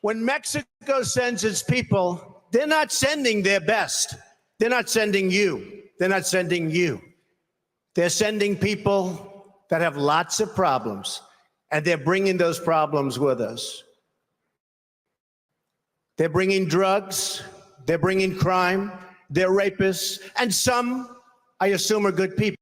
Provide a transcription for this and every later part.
When Mexico sends its people, they're not sending their best. They're not sending you. They're not sending you. They're sending people that have lots of problems, and they're bringing those problems with us. They're bringing drugs, they're bringing crime, they're rapists, and some, I assume, are good people.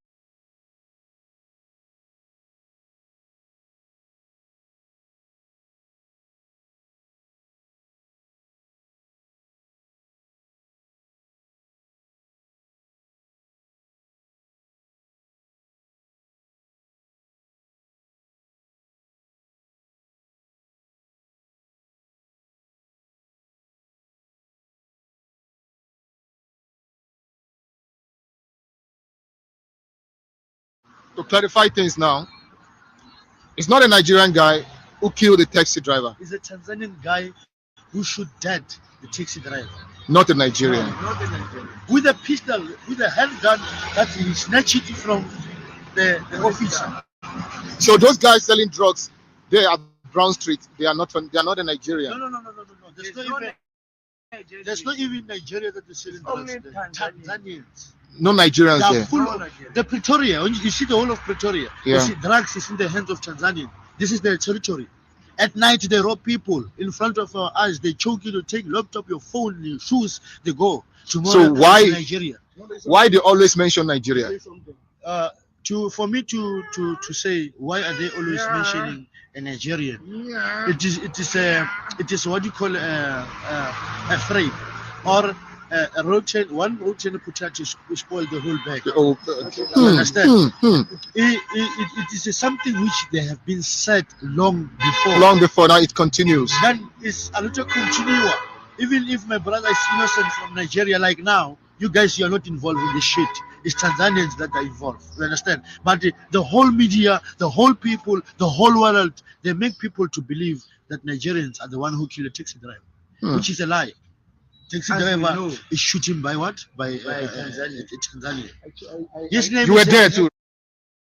To clarify things now, it's not a Nigerian guy who killed the taxi driver. It's a Tanzanian guy who shot dead the taxi driver. Not a Nigerian. No, not a Nigerian. With a pistol, with a handgun that he snatched it from the officer. So those guys selling drugs, they are Brown Street. They are not a Nigerian. No. There's not even Nigeria that is selling drugs. Tanzanians. No Nigerians there. Full of the Pretoria. When you see the whole of Pretoria, Yeah. you see drugs is in the hands of Tanzanians. This is their territory. At night, they rob people in front of our eyes. They choke you to take laptop, your phone, your shoes. They go. Tomorrow, So why Nigeria? Why they always mention Nigeria? For me to say why are they always mentioning a Nigerian? It is what you call a frame or a rotten potato spoil the whole bag. You understand? It is something which they have been said long before. Long before, now it continues. Then it's a little continua. Even if my brother is innocent from Nigeria, like now, you guys, you are not involved in the shit. It's Tanzanians that are involved. You understand? But the whole media, the whole people, the whole world, they make people to believe that Nigerians are the one who killed a taxi driver, which is a lie. Taxi driver is shooting by what? By Tanzania. His name You were there too.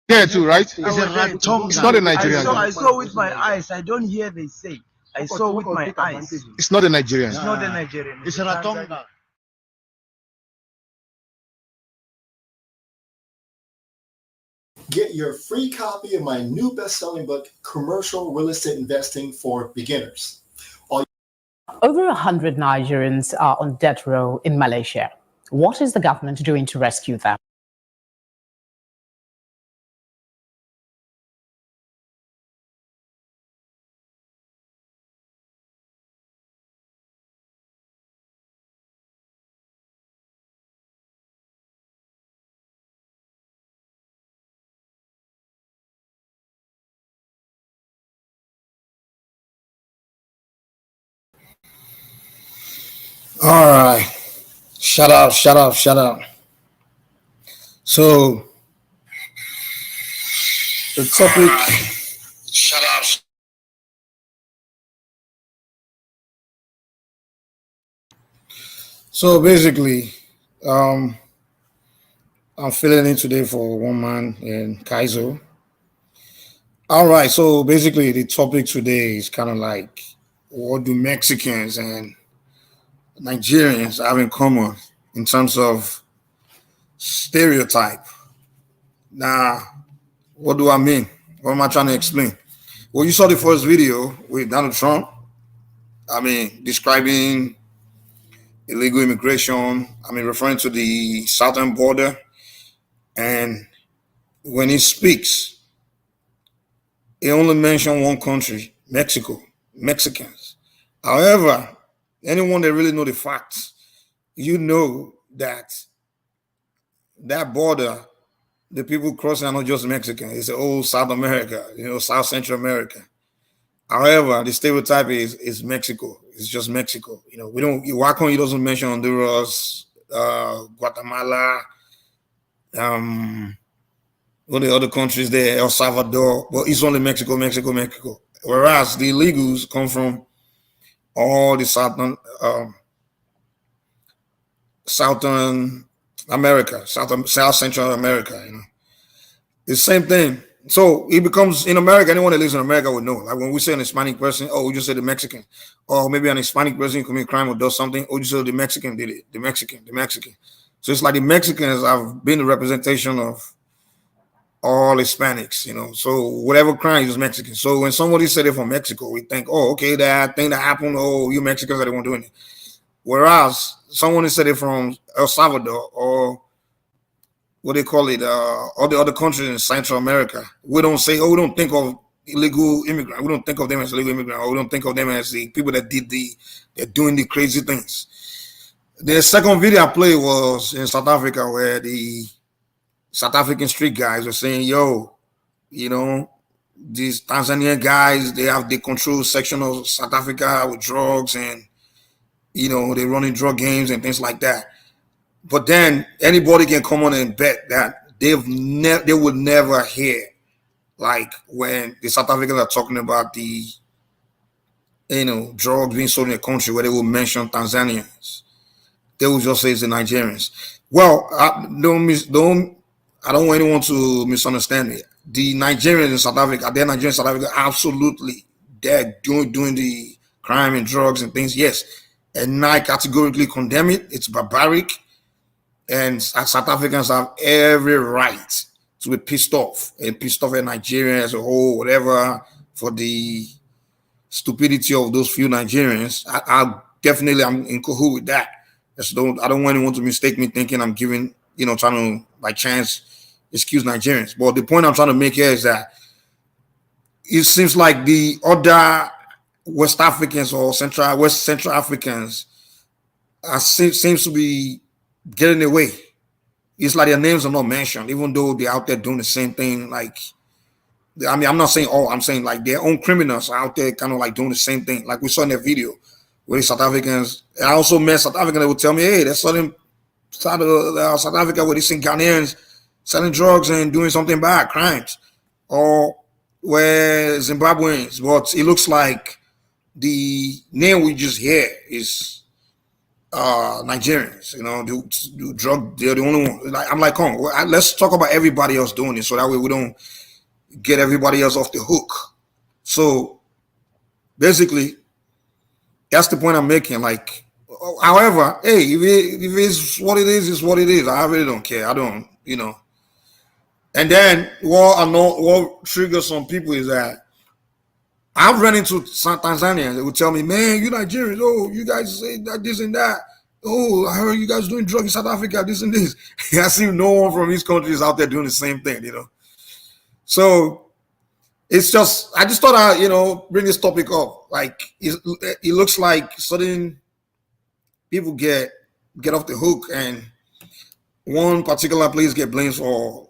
There too, right? It's a Ratonga. It's not a Nigerian. I saw with my eyes. I don't hear they say. I saw with my eyes. It's not a Nigerian. It's not a Nigerian. It's a Ratonga. Get your free copy of my new best-selling book, Commercial Real Estate Investing for Beginners. Over 100 Nigerians are on death row in Malaysia. What is the government doing to rescue them? All right. Shut up. So the topic. Shut up. So basically, I'm filling in today for one man in Kaizo. All right. So basically, the topic today is kind of like, what do Mexicans and Nigerians have in common in terms of stereotype? Now, what do I mean? What am I trying to explain? Well, you saw the first video with Donald Trump. Describing illegal immigration. Referring to the southern border. And when he speaks, he only mentioned one country, Mexico, Mexicans. However, anyone that really know the facts, you know that border, the people crossing are not just Mexican. It's the whole South America, South Central America. However, the stereotype is Mexico. It's just Mexico. Wacom, he doesn't mention Honduras, Guatemala, all the other countries there, El Salvador, but it's only Mexico. Whereas the illegals come from all the Southern America, South Central America. The same thing So it becomes in America, anyone that lives in America would know. Like when we say an Hispanic person, oh, we just say the Mexican. Or maybe an Hispanic person commit crime or does something, oh, you say the Mexican did it. The Mexican, the Mexican. So it's like the Mexicans have been the representation of all Hispanics, So whatever crime is Mexican. So when somebody said they're from Mexico, we think, oh, okay, that thing that happened, oh, you Mexicans are the one doing it. Whereas someone said they're from El Salvador or what they call it, all the other countries in Central America, we don't say, oh, we don't think of illegal immigrant. We don't think of them as illegal immigrant, or we don't think of them as the people that they're doing the crazy things. The second video I played was in South Africa where the South African street guys were saying, yo, these Tanzanian guys, they control section of South Africa with drugs and, they're running drug games and things like that. But then anybody can come on and bet that they would never hear like when the South Africans are talking about the drugs being sold in the country where they will mention Tanzanians. They will just say it's the Nigerians. Well, I don't want anyone to misunderstand me. The Nigerians in South Africa, they're Nigerians in South Africa, absolutely. They're doing the crime and drugs and things, yes. And I categorically condemn it. It's barbaric. And South Africans have every right to be pissed off at Nigeria as a whole, whatever, for the stupidity of those few Nigerians. I'm in cahoots with that. I don't want anyone to mistake me thinking I'm giving, trying to by chance excuse Nigerians. But the point I'm trying to make here is that it seems like the other West Africans or Central Africans seems to be getting away. It's like their names are not mentioned, even though they're out there doing the same thing. Like, I'm not saying all. I'm saying like their own criminals are out there kind of like doing the same thing. Like we saw in that video where South Africans. And I also met South Africans that would tell me, hey, they're selling South Africa where they see Ghanaians selling drugs and doing something bad, crimes, or where Zimbabweans. But it looks like the name we just hear is Nigerians, do drug. They're the only one. Like, I'm like, come on, let's talk about everybody else doing it, so that way we don't get everybody else off the hook. So basically, that's the point I'm making. Like, however, hey, if it's what it is, it's what it is. I really don't care. I don't, And then what triggers some people is that I've run into Tanzanians. They would tell me, man, you Nigerians, oh, you guys say that, this and that. Oh, I heard you guys doing drugs in South Africa, this and this. I see no one from these countries out there doing the same thing, So it's just, I just thought I'd, bring this topic up. Like, it looks like certain people get off the hook and one particular place get blamed for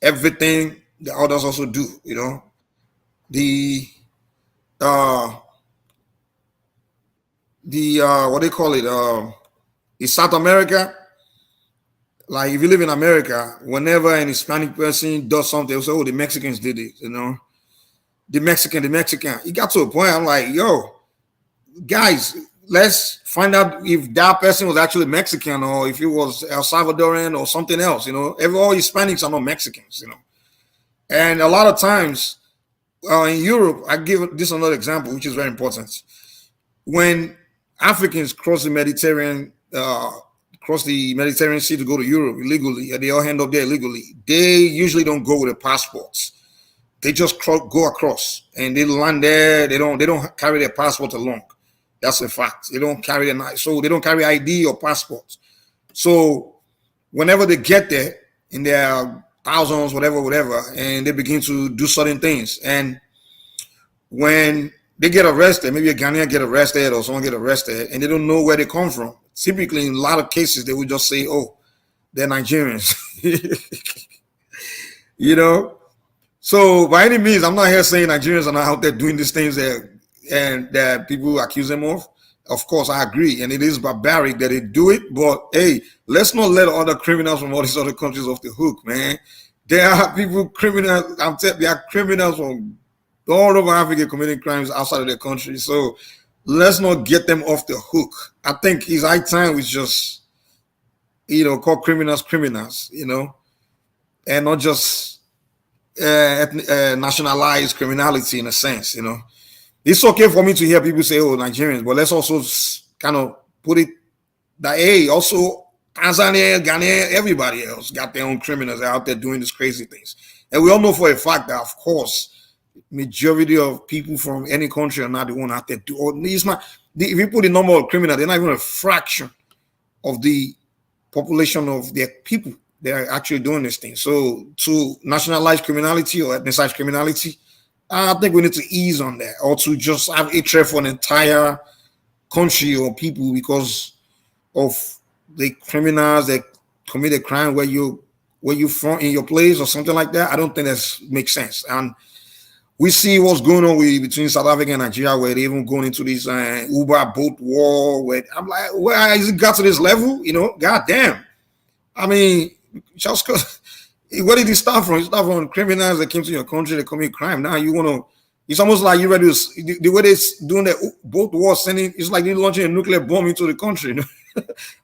everything the others also do, what they call it, in South America, like if you live in America, whenever an Hispanic person does something, they'll say, oh, the Mexicans did it, the Mexican. It got to a point, I'm like, yo, guys, let's find out if that person was actually Mexican or if it was El Salvadorian or something else, all Hispanics are not Mexicans, And a lot of times in Europe, I give this another example, which is very important. When Africans cross the Mediterranean Sea to go to Europe illegally, and they all end up there illegally, they usually don't go with their passports. They just go across and they land there. They don't carry their passport along. That's a fact. They don't carry they don't carry ID or passports. So whenever they get there in their thousands, whatever, and they begin to do certain things, and when they get arrested, maybe a Ghanaian get arrested or someone get arrested, and they don't know where they come from. Typically, in a lot of cases, they would just say, "Oh, they're Nigerians," So by any means, I'm not here saying Nigerians are not out there doing these things that people accuse them of. Of course, I agree, and it is barbaric that they do it. But hey, let's not let other criminals from all these other countries off the hook, man. There are criminals. There are criminals from all over Africa committing crimes outside of their country. So let's not get them off the hook. I think it's high time we just, call criminals, and not just nationalized criminality in a sense. It's okay for me to hear people say, "Oh, Nigerians," but let's also kind of put it that hey, also Tanzania, Ghana, everybody else got their own criminals out there doing these crazy things, and we all know for a fact that, of course, majority of people from any country are not the one out there. It's not. If you put the number of criminals, they're not even a fraction of the population of their people. They are actually doing this thing. So to nationalize criminality or ethnicized criminality, I think we need to ease on that, or to just have hatred for an entire country or people because of the criminals that commit a crime where you from in your place or something like that. I don't think that makes sense. And we see what's going on between South Africa and Nigeria, where they even going into this Uber boat war. Where I'm like, where has it got to this level? God damn. I mean, just because. Where did he start from? He started from criminals that came to your country that commit crime. Now you want to. It's almost like you ready to. The way they're doing that both wars, sending. It's like they're launching a nuclear bomb into the country.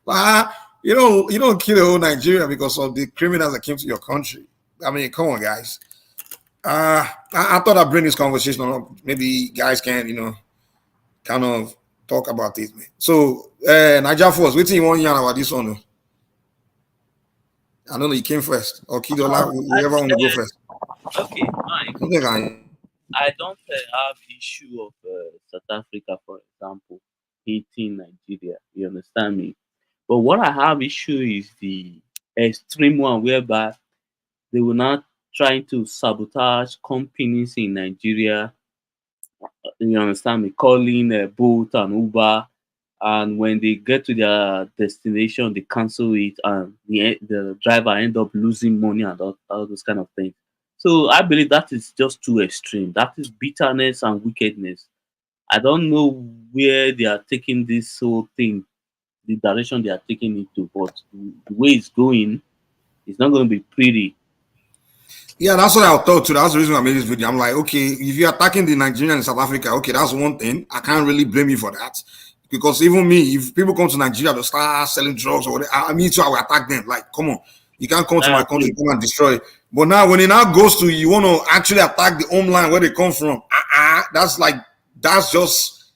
Like, you don't kill the whole Nigeria because of the criminals that came to your country. I mean, come on, guys. I thought I'd bring this conversation up. Maybe guys can, kind of talk about this, man. So, Niger Force, what do you want to about this one? I don't know, you came first. Or Kidola, whoever want to go first. Okay, fine. I don't have issue of South Africa, for example, hating Nigeria. You understand me? But what I have issue is the extreme one whereby they will not trying to sabotage companies in Nigeria. You understand me? Calling Bolt and Uber, and when they get to their destination, they cancel it, and the driver end up losing money and all those kind of things. So I believe that is just too extreme. That is bitterness and wickedness. I don't know where they are taking this whole thing, the direction they are taking it to, but the way it's going, it's not going to be pretty. Yeah, that's what I thought too. That's the reason I made this video. I'm like, okay, if you're attacking the Nigerians in South Africa, okay, that's one thing. I can't really blame you for that. Because even me, if people come to Nigeria to start selling drugs or whatever, I mean, too, I will attack them. Like, come on, you can't come to my country, come and destroy it. But now, when it now goes to you want to actually attack the homeland where they come from, that's just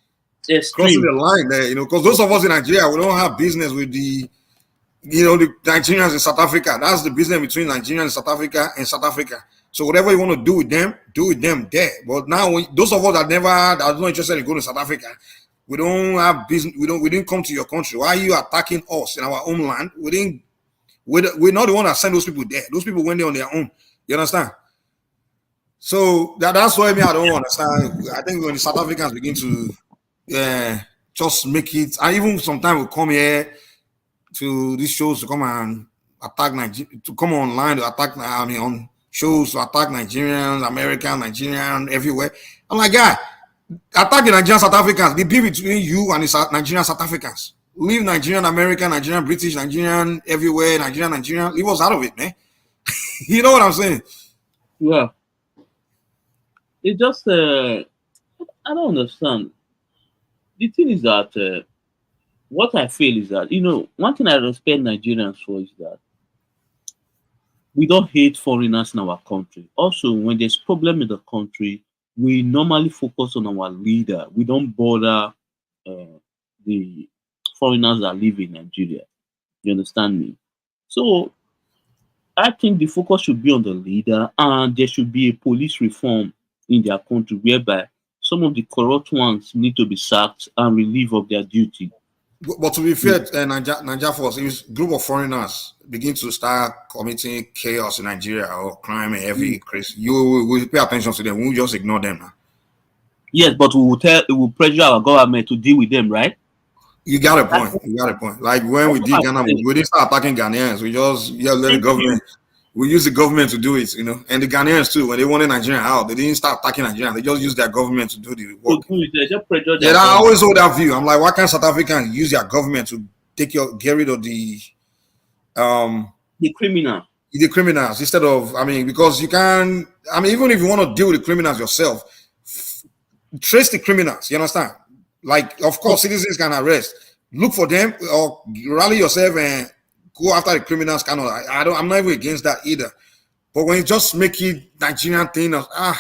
crossing the line there, because those of us in Nigeria, we don't have business with the Nigerians in South Africa. That's the business between Nigerians in South Africa and South Africa. So whatever you want to do with them there. But now, those of us that are not interested in going to South Africa, we don't have business. We didn't come to your country. Why are you attacking us in our homeland? We're not the one that sent those people there. Those people went there on their own. You understand? So that's why I don't understand. I think when the South Africans begin to just make it, and even sometimes we come here to these shows to come and attack Nigeria, to come online to attack. On shows to attack Nigerians, Americans, Nigerians, everywhere. I'm like, guy. Attacking Nigerian South Africans, the beef between you and the Nigerian South Africans. Leave Nigerian American, Nigerian British, Nigerian everywhere, Nigerian. Leave us out of it, man. You know what I'm saying? Yeah. It just, I don't understand. The thing is that, what I feel is that, one thing I respect Nigerians for is that we don't hate foreigners in our country. Also, when there's problem in the country, we normally focus on our leader. We don't bother the foreigners that live in Nigeria. You understand me? So I think the focus should be on the leader, and there should be a police reform in their country whereby some of the corrupt ones need to be sacked and relieved of their duty. But to be fair, Nigeria Force, if a group of foreigners begin to start committing chaos in Nigeria or crime and every crazy, you will pay attention to them. We will just ignore them now. Yes, but we will pressure our government to deal with them, right? You got a point. Like when we did Ghana, we didn't start attacking Ghanaians. We just let the government. We use the government to do it, and the Ghanaians too. When they wanted Nigeria out, they didn't start attacking Nigeria. They just used their government to do the work. Yeah, I always hold that view. I'm like, why can't South Africans use their government to get rid of the criminal? The criminals instead of, because you can, even if you want to deal with the criminals yourself, trace the criminals. You understand? Like, of course, citizens can arrest, look for them, or rally yourself and go after the criminals. I'm not even against that either. But when you just make it Nigerian thing, I'm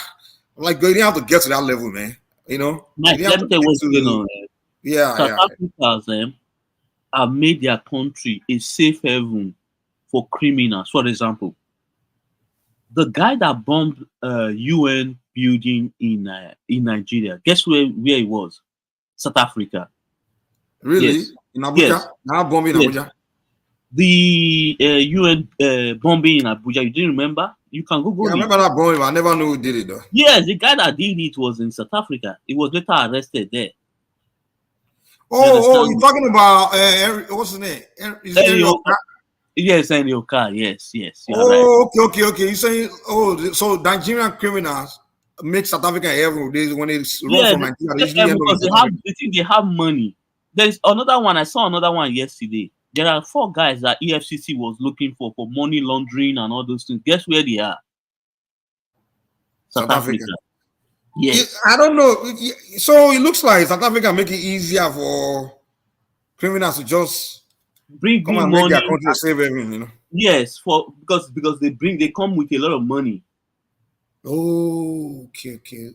like, you didn't have to get to that level, man. You know, Mike, you didn't let have me to tell you get what's going to, on. yeah, South yeah. Africans have made their country a safe haven for criminals. For example, the guy that bombed UN building in Nigeria, guess where he was? South Africa. Really? Yes. In Abuja? Yes. Now bombing Yes. Abuja? The UN bombing in Abuja, you didn't remember? You can Google Yeah, I it. remember that bombing, but I never knew who did it, though. Yes, the guy that did it was in South Africa. He was later arrested there. Oh, you're talking about, what's his name? Is it Henry Oka? Yes, Henry Oka. Yes, you are right. Oh, okay. You're saying, so Nigerian criminals make South Africa heaven. When they run from Nigeria, they usually end up in because South Africa. they have money. There's another one. I saw another one yesterday. There are 4 guys that EFCC was looking for money laundering and all those things. Guess where they are? South Africa. Yes. I don't know. So it looks like South Africa make it easier for criminals to just bring come and money. make their country save everything, you know. Yes, because they come with a lot of money. Oh, okay.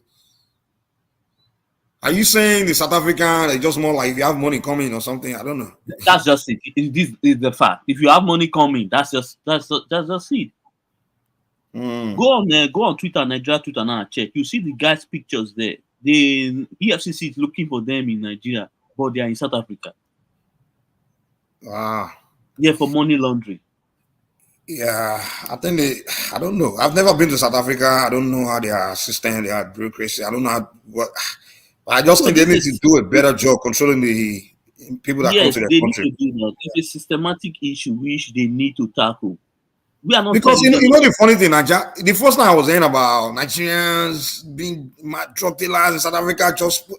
Are you saying the South African is just more like if you have money coming or something? I don't know. That's just it. This is the fact. If you have money coming, that's just it. Go on Twitter, Nigeria Twitter now and check. You see the guys' pictures there. The EFCC is looking for them in Nigeria, but they are in South Africa. Wow. Yeah, for money laundering. Yeah, I don't know. I've never been to South Africa. I don't know how their system, their bureaucracy. I don't know I just think they need to do a better job controlling the people that come to their country. Need to do that. It's a systematic issue which they need to tackle. We are not because you know the funny thing, the first time I was hearing about Nigerians being drug dealers in South Africa,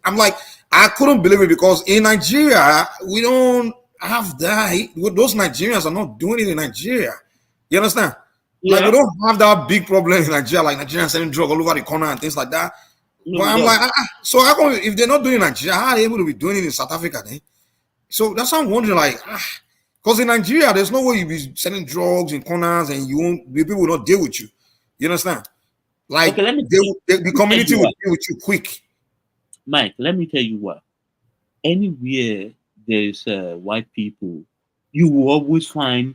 I'm like, I couldn't believe it because in Nigeria we don't have that. Those Nigerians are not doing it in Nigeria. You understand? Yeah. Like we don't have that big problem in Nigeria, like Nigerians selling drugs all over the corner and things like that. But I'm like, so how come if they're not doing it in Nigeria, how are they able to be doing it in South Africa then? So that's why I'm wondering, like, because in Nigeria, there's no way you be selling drugs in corners and people will not deal with you. You understand? Like, the community will deal with you quick. Mike, let me tell you what. Anywhere there's white people, you will always find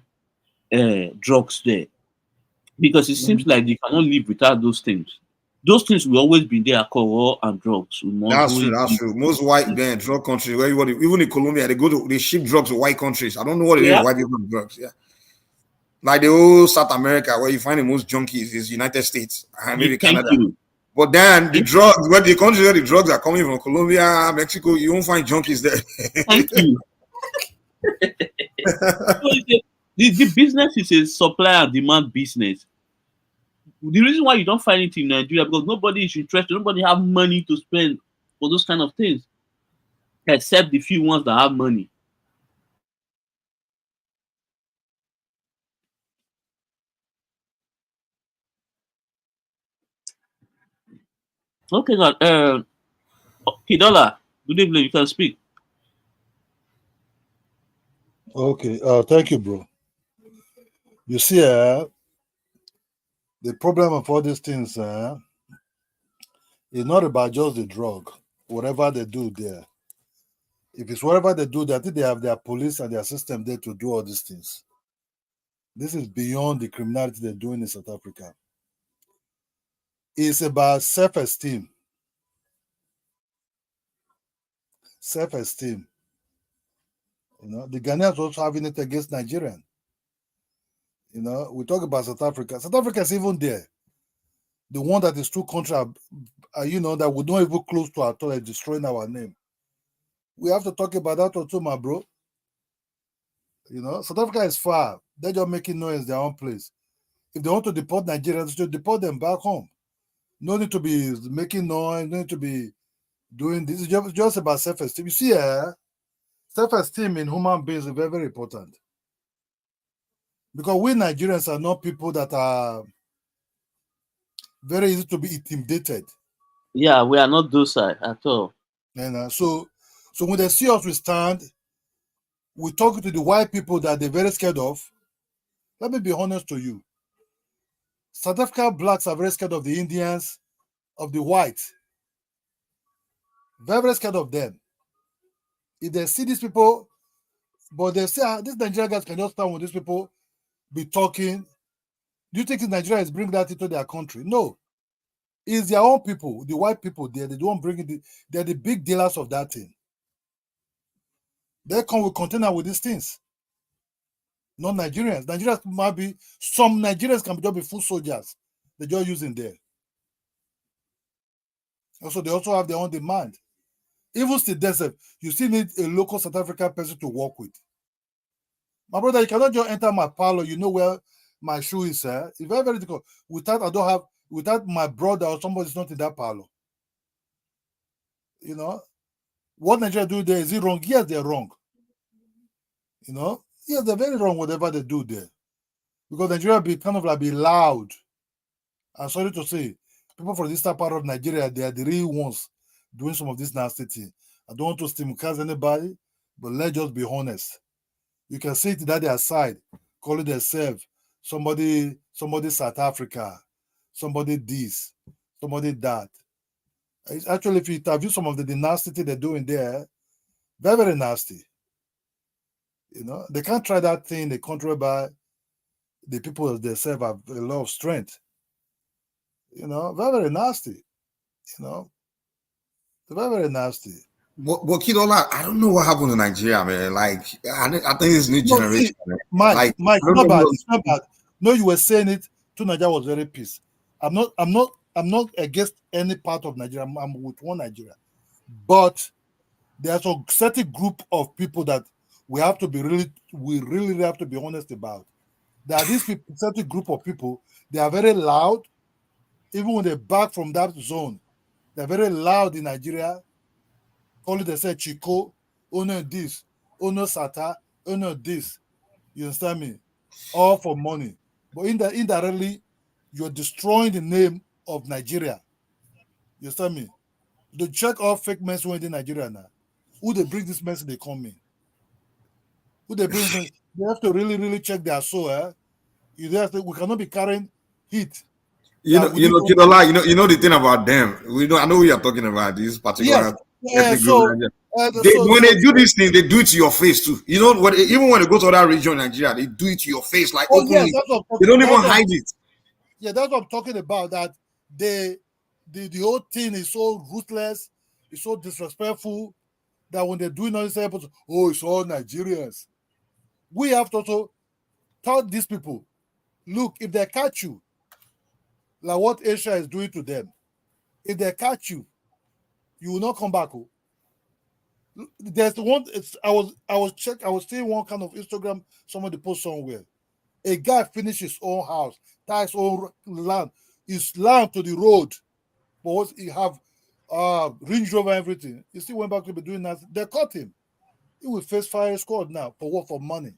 drugs there. Because it seems like they cannot live without those things. Those things will always be there, alcohol and drugs. That's true. Most white drug countries, where even in Colombia, they ship drugs to white countries. I don't know what it is, white people and drugs. Yeah. Like the whole South America, where you find the most junkies is United States and maybe Canada. But then the drugs, where the countries where the drugs are coming from, Colombia, Mexico, you won't find junkies there. Thank you. The business is a supply and demand business. The reason why you don't find it in Nigeria because nobody is interested, nobody have money to spend for those kind of things, except the few ones that have money. Okay, God. Kidola, good evening. You can speak. Okay. Thank you, bro. You see, the problem of all these things is not about just the drug, whatever they do there. If it's whatever they do, I think they have their police and their system there to do all these things. This is beyond the criminality they're doing in South Africa. It's about self-esteem. Self-esteem. You know, the Ghanaians also having it against Nigerian. You know, we talk about South Africa. South Africa is even there. The one that is too contra, you know, that we don't even close to at all, is destroying our name. We have to talk about that too, my bro. You know, South Africa is far. They're just making noise in their own place. If they want to deport Nigerians, they should deport them back home. No need to be making noise, no need to be doing this. It's just about self-esteem. You see, self-esteem in human beings is very, very important. Because we Nigerians are not people that are very easy to be intimidated. Yeah, we are not docile at all. And so when they see us, we stand. We talk to the white people that they're very scared of. Let me be honest to you. South Africa blacks are very scared of the Indians, of the whites. Very, very scared of them. If they see these people, but they say, these Nigerian guys can just stand with these people, be talking. Do you think Nigeria is bringing that into their country? No. It's their own people, the white people there. They don't bring it. They're the big dealers of that thing. They come with container with these things. Not Nigerians. Nigerians might be, some Nigerians can just be foot soldiers. They're just using there. Also, they also have their own demand. Even still, desert, you still need a local South African person to work with. My brother, you cannot just enter my parlor. You know where my shoe is. It's very, very difficult. Without my brother or somebody's not in that parlor. You know, what Nigeria do there, is it wrong? Yes, they're wrong. You know, yes, they're very wrong, whatever they do there. Because Nigeria be kind of like be loud. I'm sorry to say, people from this part of Nigeria, they are the real ones doing some of this nasty thing. I don't want to stigmatize anybody, but let's just be honest. You can see it that their side, calling themselves somebody South Africa, somebody this, somebody that. It's actually, if you interview some of the nasty thing they're doing there, very, very nasty. You know, they can't try that thing in the country by the people themselves have a lot of strength. You know, very, very nasty. You know, very, very nasty. But Kidola, I don't know what happened to Nigeria, man. Like, I think this new generation, man. Mike, Like, it's not bad. It's not bad. No, you were saying it. To Nigeria was very peace. I'm not against any part of Nigeria. I'm with one Nigeria, but there's a certain group of people that we really have to be honest about. There are these people, certain group of people. They are very loud, even when they're back from that zone. They're very loud in Nigeria. Calling themselves Chico, owner this, owner Sata, owner this. You understand me? All for money. But indirectly, you're destroying the name of Nigeria. You understand me? They check all fake men who in Nigeria now. Who they bring this message they come in? Who they bring this? They have to really, really check their soul. We cannot be carrying heat. Kidola, you know the thing about them. I know we are talking about this particular ethnic group. When they do these things, they do it to your face too. You know what? Even when they go to other region in Nigeria, they do it to your face, like openly. They don't even hide it. Yeah, that's what I'm talking about. That the whole thing is so ruthless, it's so disrespectful that when they're doing all this, it's all Nigerians. We have to also tell these people, look, if they catch you, like what Asia is doing to them, if they catch you, you will not come back. There's one. I was seeing one kind of Instagram. Somebody post somewhere. A guy finished his own house, tie his own land, his land to the road, but he have Range Rover, everything. He still went back to be doing that. They caught him. He will face fire squad now for what? For money.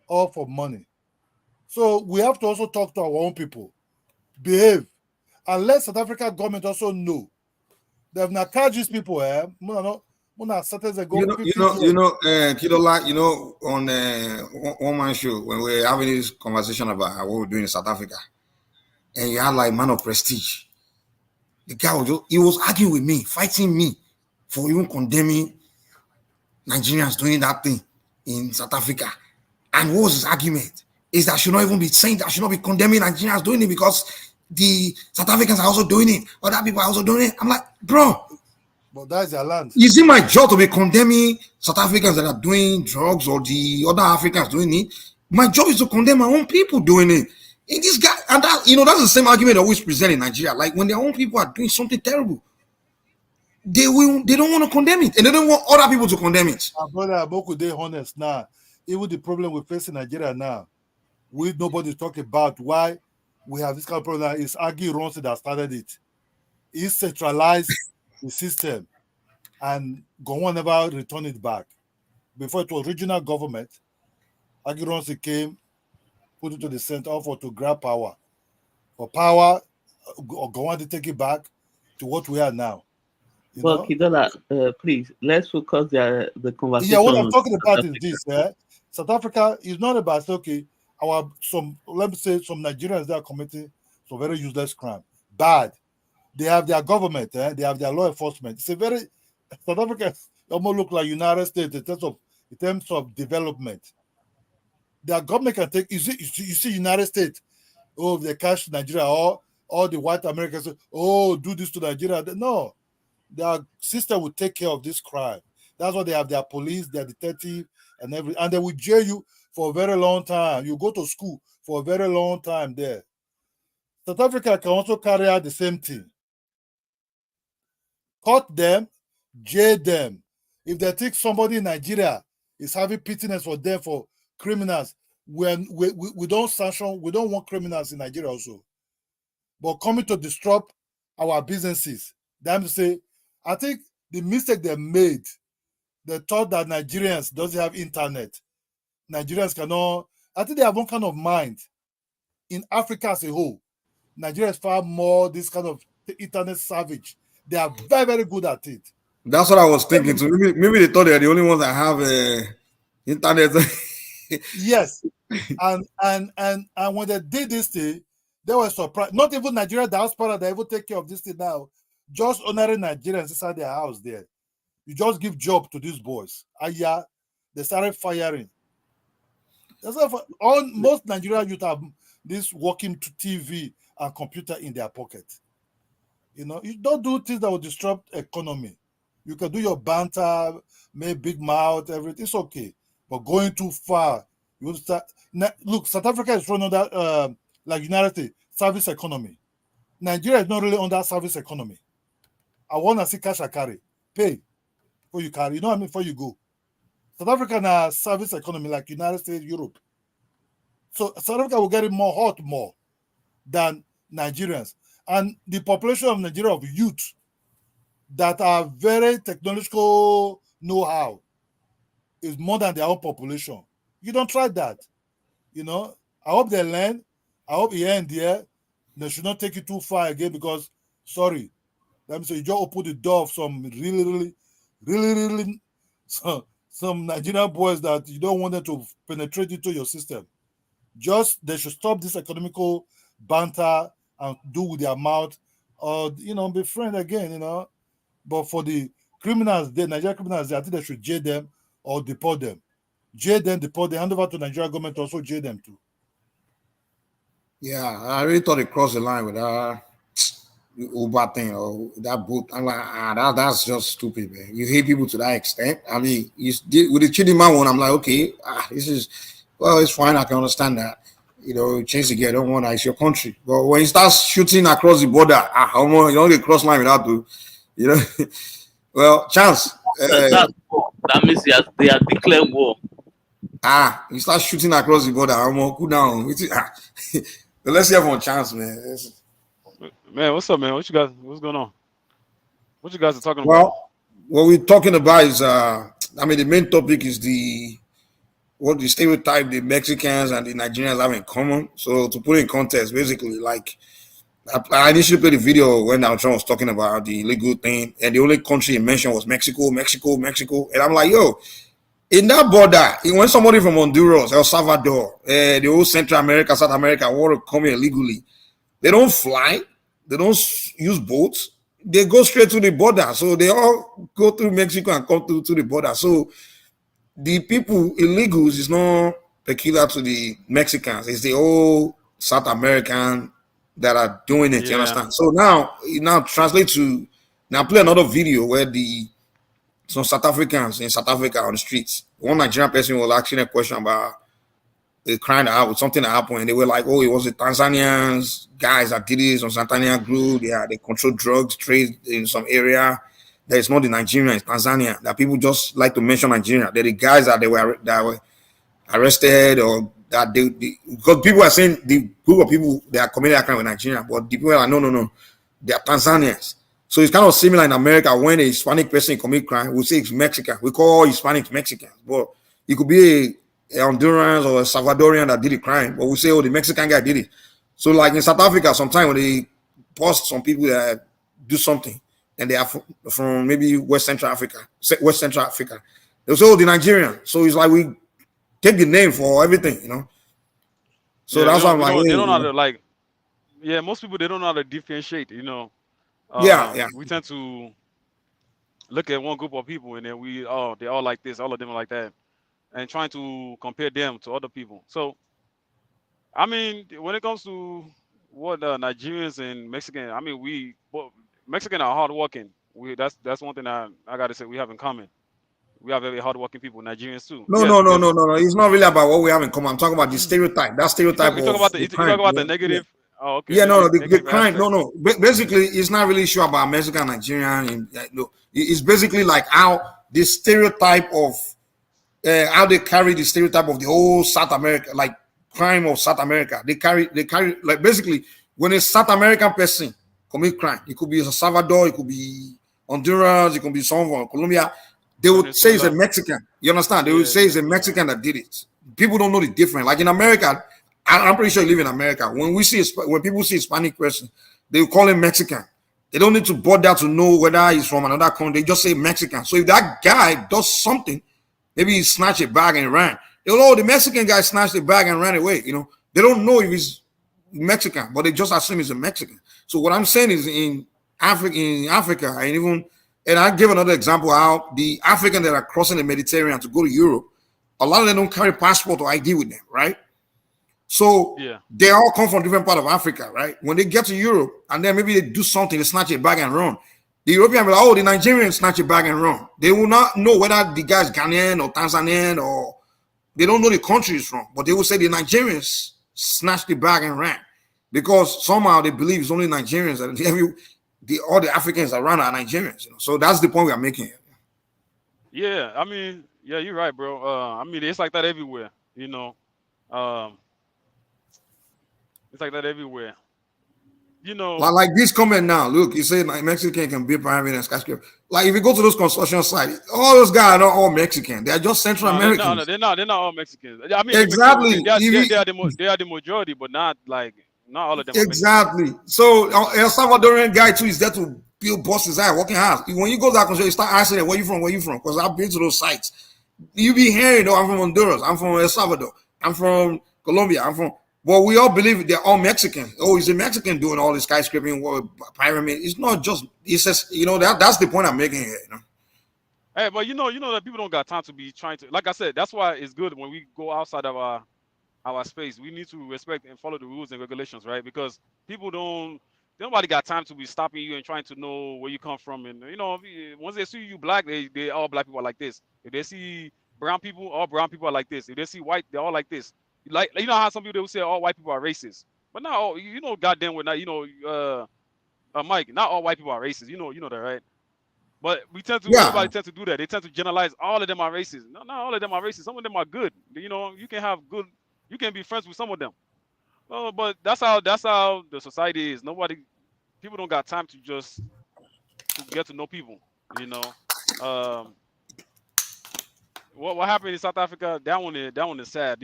All for money. So we have to also talk to our own people. Behave. Unless South Africa government also know they have not catch these people. Kidola, on one man show when we were having this conversation about what we're doing in South Africa, and you had like man of prestige. The guy was arguing with me, fighting me for even condemning Nigerians doing that thing in South Africa. And what was his argument? Is that I should not even be saying that I should not be condemning Nigerians doing it because the South Africans are also doing it, other people are also doing it. I'm like, bro. But that's their land. Is it my job to be condemning South Africans that are doing drugs or the other Africans doing it? My job is to condemn my own people doing it. And this guy, and that, that's the same argument I always present in Nigeria. Like when their own people are doing something terrible, they don't want to condemn it, and they don't want other people to condemn it. My brother, Aboku, they honest now. Even the problem we face in Nigeria now, nobody talk about why we have this kind of problem. It's Aggie Ronsi that started it. He centralized the system, and Gowon never returned it back. Before it was regional government, Aggie Ronsi came, put it to the center to grab power. For power, Gowon to take it back to what we are now. Well, Kidola, please, let's focus the conversation. Yeah, what I'm talking about is this. South Africa is not about, okay, let me say some Nigerians that are committing some very useless crime. Bad. They have their government, they have their law enforcement. It's a very South Africa almost look like United States in terms of development. Their government can take. You see United States. Oh, they catch Nigeria, all the white Americans say, oh, do this to Nigeria. No, their system will take care of this crime. That's why they have their police, their detective, and and they will jail you for a very long time. You go to school for a very long time there. South Africa can also carry out the same thing. Cut them, jail them. If they think somebody in Nigeria is having pitiness for them for criminals, when we don't sanction, we don't want criminals in Nigeria also. But coming to disrupt our businesses, them say, I think the mistake they made, they thought that Nigerians doesn't have internet. Nigerians cannot, I think they have one kind of mind. In Africa as a whole, Nigeria is far more this kind of internet savage. They are very, very good at it. That's what I was thinking too. Maybe they thought they're the only ones that have internet. Yes. And when they did this thing, they were surprised. Not even Nigeria diaspora, they even take care of this thing now. Just ordinary Nigerians inside their house there. You just give job to these boys. Yeah, they started firing. Most Nigerian youth have this working to TV and computer in their pocket. You know, you don't do things that will disrupt economy. You can do your banter, make big mouth, everything. It's okay. But going too far, you will start. Look, South Africa is running under, like United States, service economy. Nigeria is not really on that service economy. I want to see cash I carry. Pay before you carry. You know what I mean? Before you go. South Africa has service economy like United States, Europe. So South Africa will get it more than Nigerians. And the population of Nigeria of youth that are very technological know-how is more than their own population. You don't try that. You know, I hope they learn. I hope here and there, they should not take it too far again because, sorry, let me say, you just open the door of some really, some Nigerian boys that you don't want them to penetrate into your system. Just, they should stop this economical banter and do with their mouth or, you know, be friends again, you know. But for the criminals, the Nigerian criminals, I think they should jail them or deport them. Jail them, deport them, hand over to Nigerian government, also jail them too. Yeah, I really thought it crossed the line with that Uber thing or that boat. I'm like, that's just stupid, man. You hate people to that extent. I mean, with the Chidinma one, I'm like, okay, this is, well, it's fine. I can understand that. You know, change the gear. Don't want that. It's your country. But when you start shooting across the border, you don't get cross line without to, you know. Well, chance. That means they are declared war. You start shooting across the border. I'm gonna cool down. Let's hear from Chance, man. Man, what's up, man? What's going on? What you guys are talking about? Well, what we're talking about is, the main topic is what the stereotype the Mexicans and the Nigerians have in common. So to put it in context, basically, like I initially played the video when Altron was talking about the illegal thing, and the only country he mentioned was Mexico. And I'm like, yo, in that border, when somebody from Honduras, El Salvador, the whole Central America, South America want to come here illegally, they don't fly, they don't use boats, they go straight to the border. So they all go through Mexico and come to the border. So the people, illegals, is not peculiar to the Mexicans. It's the whole South American that are doing it, you understand? So now translate to, now play another video where some South Africans in South Africa on the streets. One Nigerian person was asking a question about the crime that happened, something that happened, and they were like, oh, it was the Tanzanians guys that did this on Tanzania group. Yeah, they control drugs trade in some area. That it's not the Nigerians, it's Tanzania. That people just like to mention Nigeria. They're the guys that were arrested, or that because people are saying the group of people that are committing that crime with Nigeria, but the people are no, they are Tanzanians. So it's kind of similar in America. When a Hispanic person commit crime, we say it's Mexican. We call Hispanics Mexicans, but it could be a Honduran or a Salvadorian that did the crime, but we say, oh, the Mexican guy did it. So like in South Africa, sometimes when they post some people that do something, and they are from maybe West Central Africa, they'll say, oh, the Nigerian. So it's like we take the name for everything, you know. So that's why I'm like, they hey, don't know how to like. Yeah, most people they don't know how to differentiate. yeah. We tend to look at one group of people and then they all like this, all of them are like that, and trying to compare them to other people. So I mean, when it comes to what Nigerians and Mexican, I mean, Mexican are hardworking. That's one thing I gotta say we have in common. We are very hardworking people. Nigerians too. No, Yes, no, no, no, there's. no, no. It's not really about what we have in common. I'm talking about the stereotype. That stereotype You talk of about the you talk crime. about the Yeah. negative. Oh, okay, Yeah, no, no, the negative crime. No, aspect. no. Basically, it's not really sure about Mexican, Nigerian. No, it's basically like how the stereotype of how they carry the stereotype of the whole South America, like crime of South America. They carry like basically when a South American person commit crime, it could be El Salvador, it could be Honduras, it could be someone from Colombia. They would say it's a Venezuela. Mexican. You understand? They would Yeah, say it's a Venezuela. Mexican that did it. People don't know the difference. Like in America, I'm pretty sure you live in America. When people see Hispanic person, they will call him Mexican. They don't need to bother to know whether he's from another country. They just say Mexican. So if that guy does something, maybe he snatched a bag and ran. Oh, the Mexican guy snatched a bag and ran away. They don't know if he's Mexican, but they just assume he's a Mexican. So what I'm saying is in Africa, and I give another example how the Africans that are crossing the Mediterranean to go to Europe, a lot of them don't carry passport or ID with them, right? So Yeah. they all come from different part of Africa, right? When they get to Europe and then maybe they do something, they snatch a bag and run. The European will be like, oh, the Nigerians snatch a bag and run. They will not know whether the guy's Ghanaian or Tanzanian or they don't know the country he's from, but they will say the Nigerians snatched the bag and ran because somehow they believe it's only Nigerians that all the Africans around are Nigerians. So that's the point we are making here. Yeah, I mean, yeah, you're right, bro. I mean, it's like that everywhere. Um, it's like that everywhere. Like this comment now, look, you say like Mexican can be private and skyscraper. Like if you go to those construction sites, all those guys are not all Mexican. They are just Central No, Americans. they're not all Mexicans. I mean, Exactly. they are the majority, but not all of them are Mexicans. Exactly. So El Salvadorian guy too is there to build bosses out, working hard. When you go to that construction, you start asking them, where you from? Where you from? Because I've been to those sites. You be hearing, I'm from Honduras, I'm from El Salvador, I'm from Colombia, well, we all believe they're all Mexican. Oh, he's a Mexican doing all this skyscraping, pyramid. It's not just. It's just that's the point I'm making here. Hey, but you know that people don't got time to be trying to. Like I said, that's why it's good when we go outside of our space. We need to respect and follow the rules and regulations, right? Because nobody got time to be stopping you and trying to know where you come from. And once they see you black, they all black people are like this. If they see brown people, all brown people are like this. If they see white, they're all like this. Like how some people they will say all white people are racist, but not all. Goddamn, we're not. Mike, not all white people are racist. You know that, right? But everybody tends to do that. They tend to generalize all of them are racist. No, not all of them are racist. Some of them are good. You can be friends with some of them. But that's how the society is. People don't got time to just to get to know people. What happened in South Africa? That one is sad.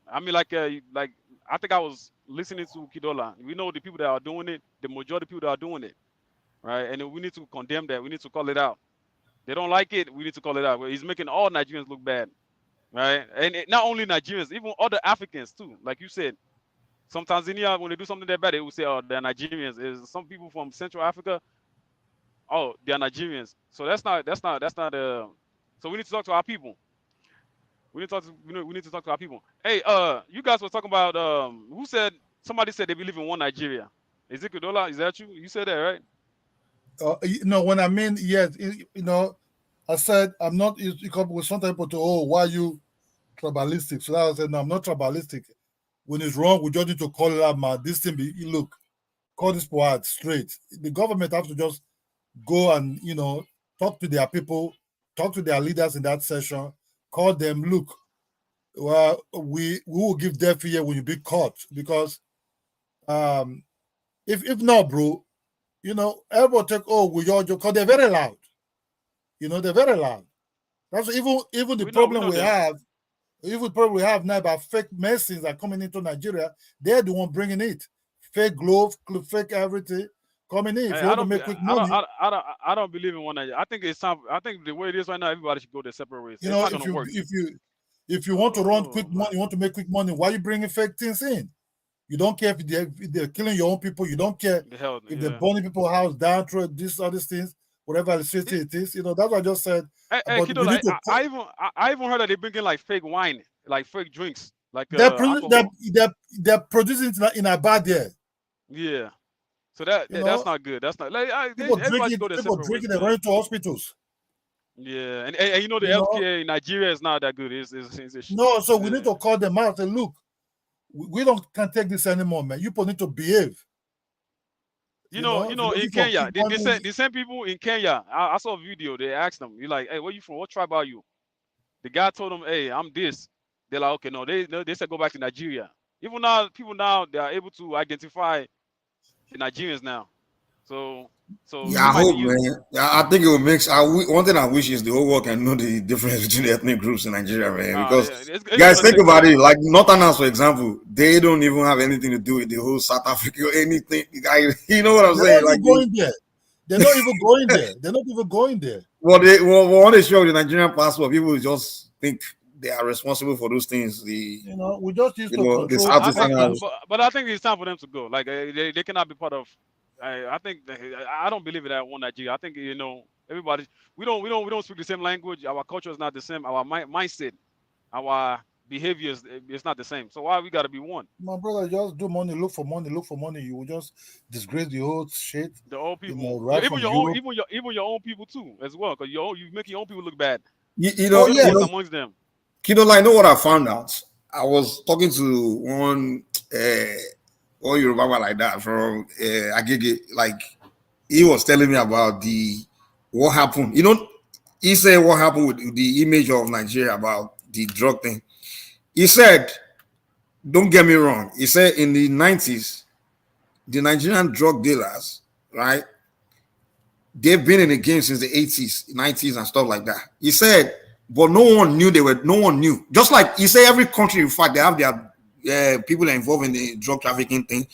I mean, like I think I was listening to Kidola. We know the people that are doing it. The majority of people that are doing it, right? And we need to condemn that. We need to call it out. They don't like it. We need to call it out. He's making all Nigerians look bad, right? And not only Nigerians, even other Africans too. Like you said, some Tanzania when they do something that bad, they will say, "Oh, they're Nigerians." Is some people from Central Africa? Oh, they're Nigerians. So that's not. So we need to talk to our people. We need to talk to our people. Hey, you guys were talking about somebody said they believe in one Nigeria. Is it Kudola? Is that you? You said that, right? When I mean yes, I said I'm not. You come with some people to why are you tribalistic? So I said no, I'm not tribalistic. When it's wrong, we just need to call it out. This thing look, call this part straight. The government have to just go and talk to their people, talk to their leaders in that session, call them. Look, well, we will give death here when you be caught because if not, bro, everyone take we all because they're very loud. They're very loud. That's even the problem we have. Even the problem we have now about fake medicines that are coming into Nigeria. They're the one bringing it. Fake glove, fake everything coming in. If you want to make quick money, I don't believe in one Nigeria. I think it's time. I think the way it is right now, everybody should go their separate ways. If you want to run quick money, you want to make quick money. Why are you bringing fake things in? You don't care if they're killing your own people. You don't care The hell, if yeah. they're burning people's house down through this, all these things, whatever the city it is. You know, that's what I just said. Hey, But Kido, we need like, to. I even heard that they bring in like fake wine, like fake drinks, like They're, alcohol. they're producing it in a bar there. Yeah. So that's not good. That's not like People everybody drinking, go their people separate ways, drinking and man. running to hospitals. Yeah, and you know the You know? healthcare in Nigeria is not that good. No, so we need to call them out and look, we can't take this anymore, man. You people need to behave. You know, in Kenya, the same people in Kenya. I saw a video. They asked them, "You like, hey, where you from? What tribe are you?" The guy told them, "Hey, I'm this." They're like, "Okay, no." They said go back to Nigeria. Even now, people now they are able to identify the Nigerians now. So Yeah, I hope, man. I think it will mix. One thing I wish is the whole world can know the difference between the ethnic groups in Nigeria, man. Because guys, think about it. Like Northerners, for example, they don't even have anything to do with the whole South Africa or anything. You know what I'm saying? Like going there. They're not even going there. They're not even going there. Well, when they show the Nigerian passport, people just think they are responsible for those things. We just used to control. But I think it's time for them to go. Like they cannot be part of. I think I don't believe that one Nigeria. I think everybody we don't speak the same language. Our culture is not the same. Our mindset, our behaviors it's not the same. So why we got to be one? My brother, just do money, look for money. You will just disgrace the whole shit. The old people, right even your own people too, as well. Because you make your own people look bad. Amongst them. Kido, I know what I found out. I was talking to one Yoruba like that from Agege. Like he was telling me about what happened. He said what happened with the image of Nigeria about the drug thing. He said, don't get me wrong. He said in the 90s, the Nigerian drug dealers, right? They've been in the game since the 80s, 90s, and stuff like that. He said, but no one knew. Just like he said, every country, in fact, they have their people involved in the drug trafficking thing,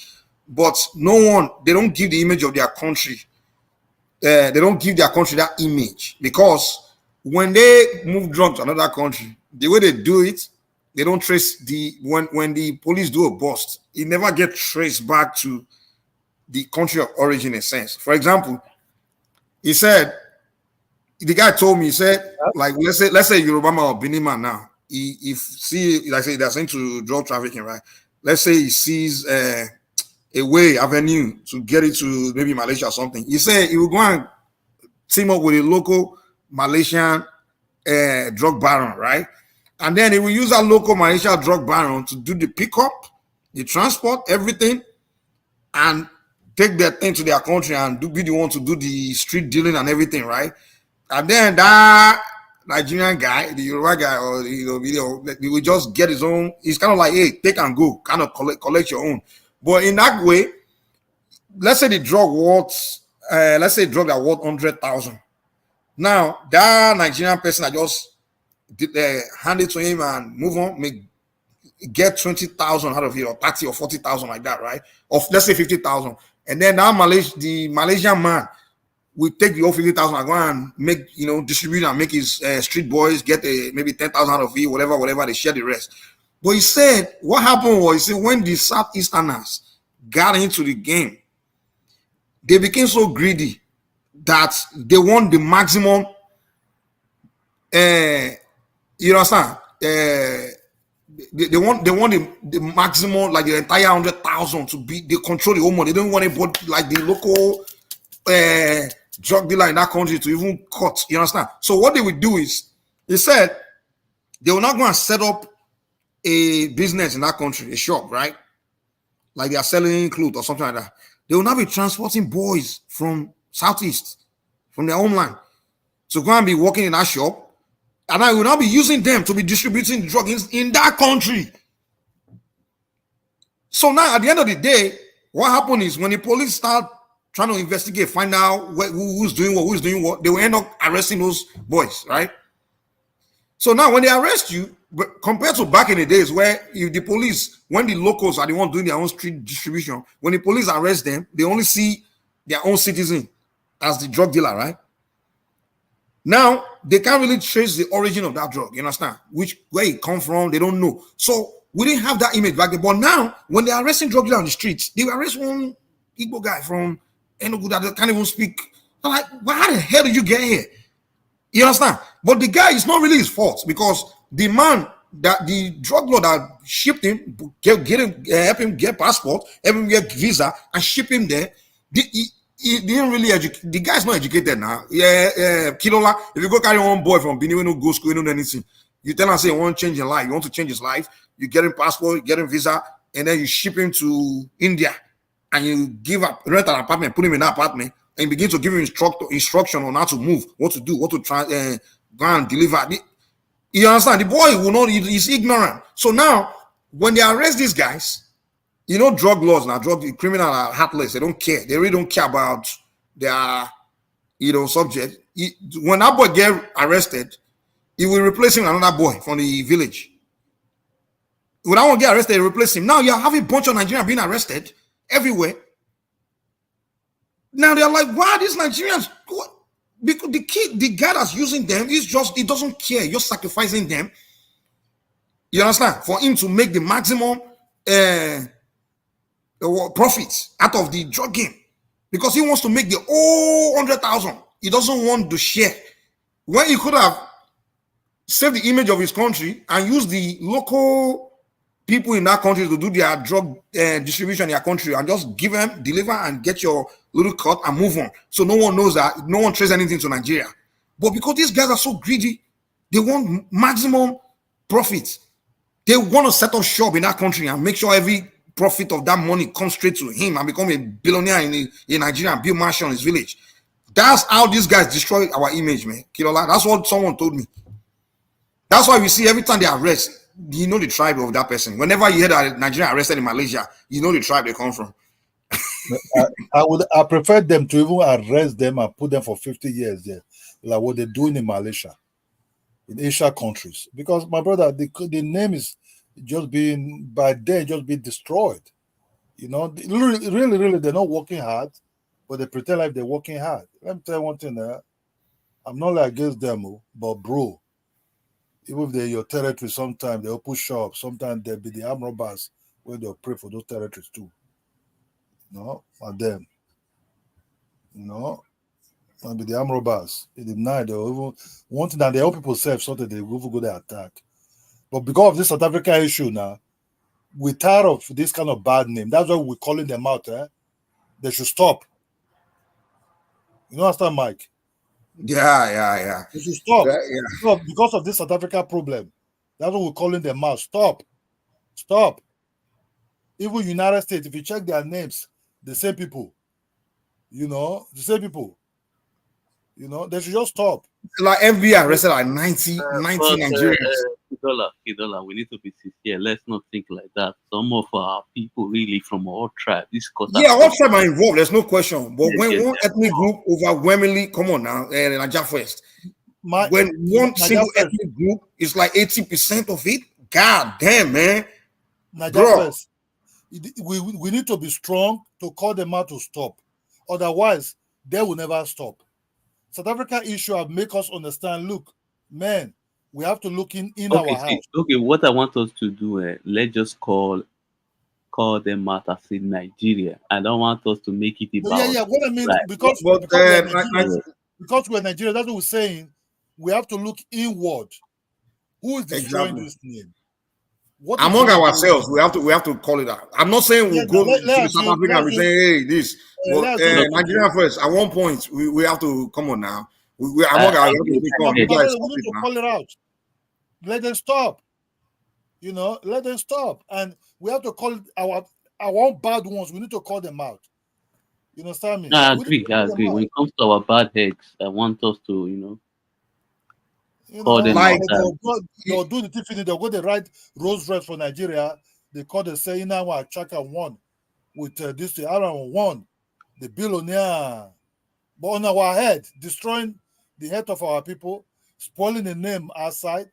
but they don't give the image of their country. They don't give their country that image, because when they move drugs to another country, the way they do it, they don't trace when the police do a bust, it never gets traced back to the country of origin in a sense. For example, he said, the guy told me, he said, like, let's say Yoruba man or Benin man now, that's into drug trafficking, right? Let's say he sees a way, avenue to get it to maybe Malaysia or something. He said he will go and team up with a local Malaysian drug baron, right? And then he will use that local Malaysian drug baron to do the pickup, the transport, everything, and take their thing to their country and be the one to do the street dealing and everything, right? And then that Nigerian guy, the Yoruba guy, or he will just get his own. It's kind of like, hey, take and go, kind of collect your own. But in that way, let's say the drug worth, let's say drug that worth 100,000. Now that Nigerian person that just hand it to him and move on, get 20,000 out of it, or 30 or 40,000 like that, right? Or let's say 50,000, and then now the Malaysian man will take the whole 50,000 and go and make distribute and make his street boys get maybe 10,000 out of it, whatever. They share the rest. But he said what happened was, when the Southeasterners got into the game, they became so greedy that they want the maximum. You understand? They want the maximum, like the entire 100,000 to be. They control the whole money. They don't want anybody like the local drug dealer in that country to even cut. You understand? So what they would do is, he said, they will not go and set up a business in that country, a shop, right? Like they are selling clothes or something like that. They will not be transporting boys from Southeast, from their homeland, to go and be working in that shop. And I will not be using them to be distributing drugs in that country. So now, at the end of the day, what happened is, when the police start trying to investigate, find out who's doing what, they will end up arresting those boys, right? So now, when they arrest you, compared to back in the days where if the police, when the locals are the ones doing their own street distribution, when the police arrest them, they only see their own citizen as the drug dealer, right? Now, they can't really trace the origin of that drug, you understand? Where it come from, they don't know. So We didn't have that image back then. But now, when they're arresting drug dealers on the streets, they arrest one Igbo guy from Enugu that can't even speak. I'm like, well, how the hell did you get here? You understand? But the guy is not really his fault, because the man, that the drug lord that shipped him, get him, help him get passport, help him get visa, and ship him there. He didn't really educate. The guy's not educated now. Kilola. If you go carry one boy from Benin, no go school, no anything, you tell him, say you want to change your life, you want to change his life, you get him passport, you get him visa, and then you ship him to India, and you give up, rent an apartment, put him in that apartment, and begin to give him instruction on how to move, what to do, what to try, go and deliver. You understand? The boy will not, he's ignorant. So now, when they arrest these guys, you know, drug laws now, criminal are heartless. They don't care. They really don't care about their, subject. When that boy get arrested, he will replace him with another boy from the village. When that one get arrested, he replace him. Now you have a bunch of Nigerians being arrested everywhere. Now they're like, why are these Nigerians? What? Because the guy that's using them is just, he doesn't care. You're sacrificing them. You understand? For him to make the maximum profits out of the drug game, because he wants to make the whole 100,000. He doesn't want to share. When he could have saved the image of his country and used the local people in that country to do their drug distribution in their country, and just give them, deliver, and get your little cut and move on. So no one knows that, no one traces anything to Nigeria. But because these guys are so greedy, they want maximum profits. They want to set up shop in that country and make sure every profit of that money comes straight to him and become a billionaire in Nigeria and build mansion in his village. That's how these guys destroy our image, man. Kilola, that's what someone told me. That's why we see every time they arrest, you know the tribe of that person. Whenever you hear that Nigerian arrested in Malaysia, you know the tribe they come from. I prefer them to even arrest them and put them for 50 years there, like what they're doing in Malaysia, in Asia countries. Because my brother, the name is just being, by then, just being destroyed. You know, really, they're not working hard, but they pretend like they're working hard. Let me tell you one thing, I'm not like against them, but bro, even if they're your territory, sometimes they'll push up, sometimes they'll be the armed robbers when they'll pray for those territories too. And them, and be the armed robbers. In the night, they'll even one thing that they help people self, so that they will go to attack. But because of this South Africa issue now, we're tired of this kind of bad name. That's why we're calling them out. They should stop. You understand, Mike? Yeah. They should stop. Yeah. Stop because of this South Africa problem. That's what we're calling them out. Stop. Even United States, if you check their names, the same people. They should just stop. Like FBI arrested like 90 Nigerians. Kidola, we need to be sincere. Let's not think like that. Some of our people really from all tribes. All tribes are involved. There's no question. But when one ethnic group overwhelmingly, come on now, Nigeria first. When one single ethnic group is like 80% of it, god damn, man. Nigeria first. We need to be strong to call them out to stop. Otherwise, they will never stop. South Africa issue have make us understand, look, man, we have to look in our house. Okay, what I want us to do, let's just call them out as in Nigeria. I don't want us to make it about. Yeah. What I mean, because we're Nigeria, that's what we're saying. We have to look inward. Who is destroying this name? Among ourselves, we have to call it out. I'm not saying we'll go to South Africa and say, hey, this. Nigeria first. At one point, we have to come on now. We among ourselves, we need to call it out. Let them stop. Let them stop. And we have to call it our own bad ones. We need to call them out. You understand me? I agree. When it comes to our bad eggs, I want us to, call them out. They'll do the Tiffany. They'll go to write Rose Red for Nigeria. They call the say now Chaka won with this Aaron won the billionaire, but on our head, destroying the head of our people, spoiling the name outside.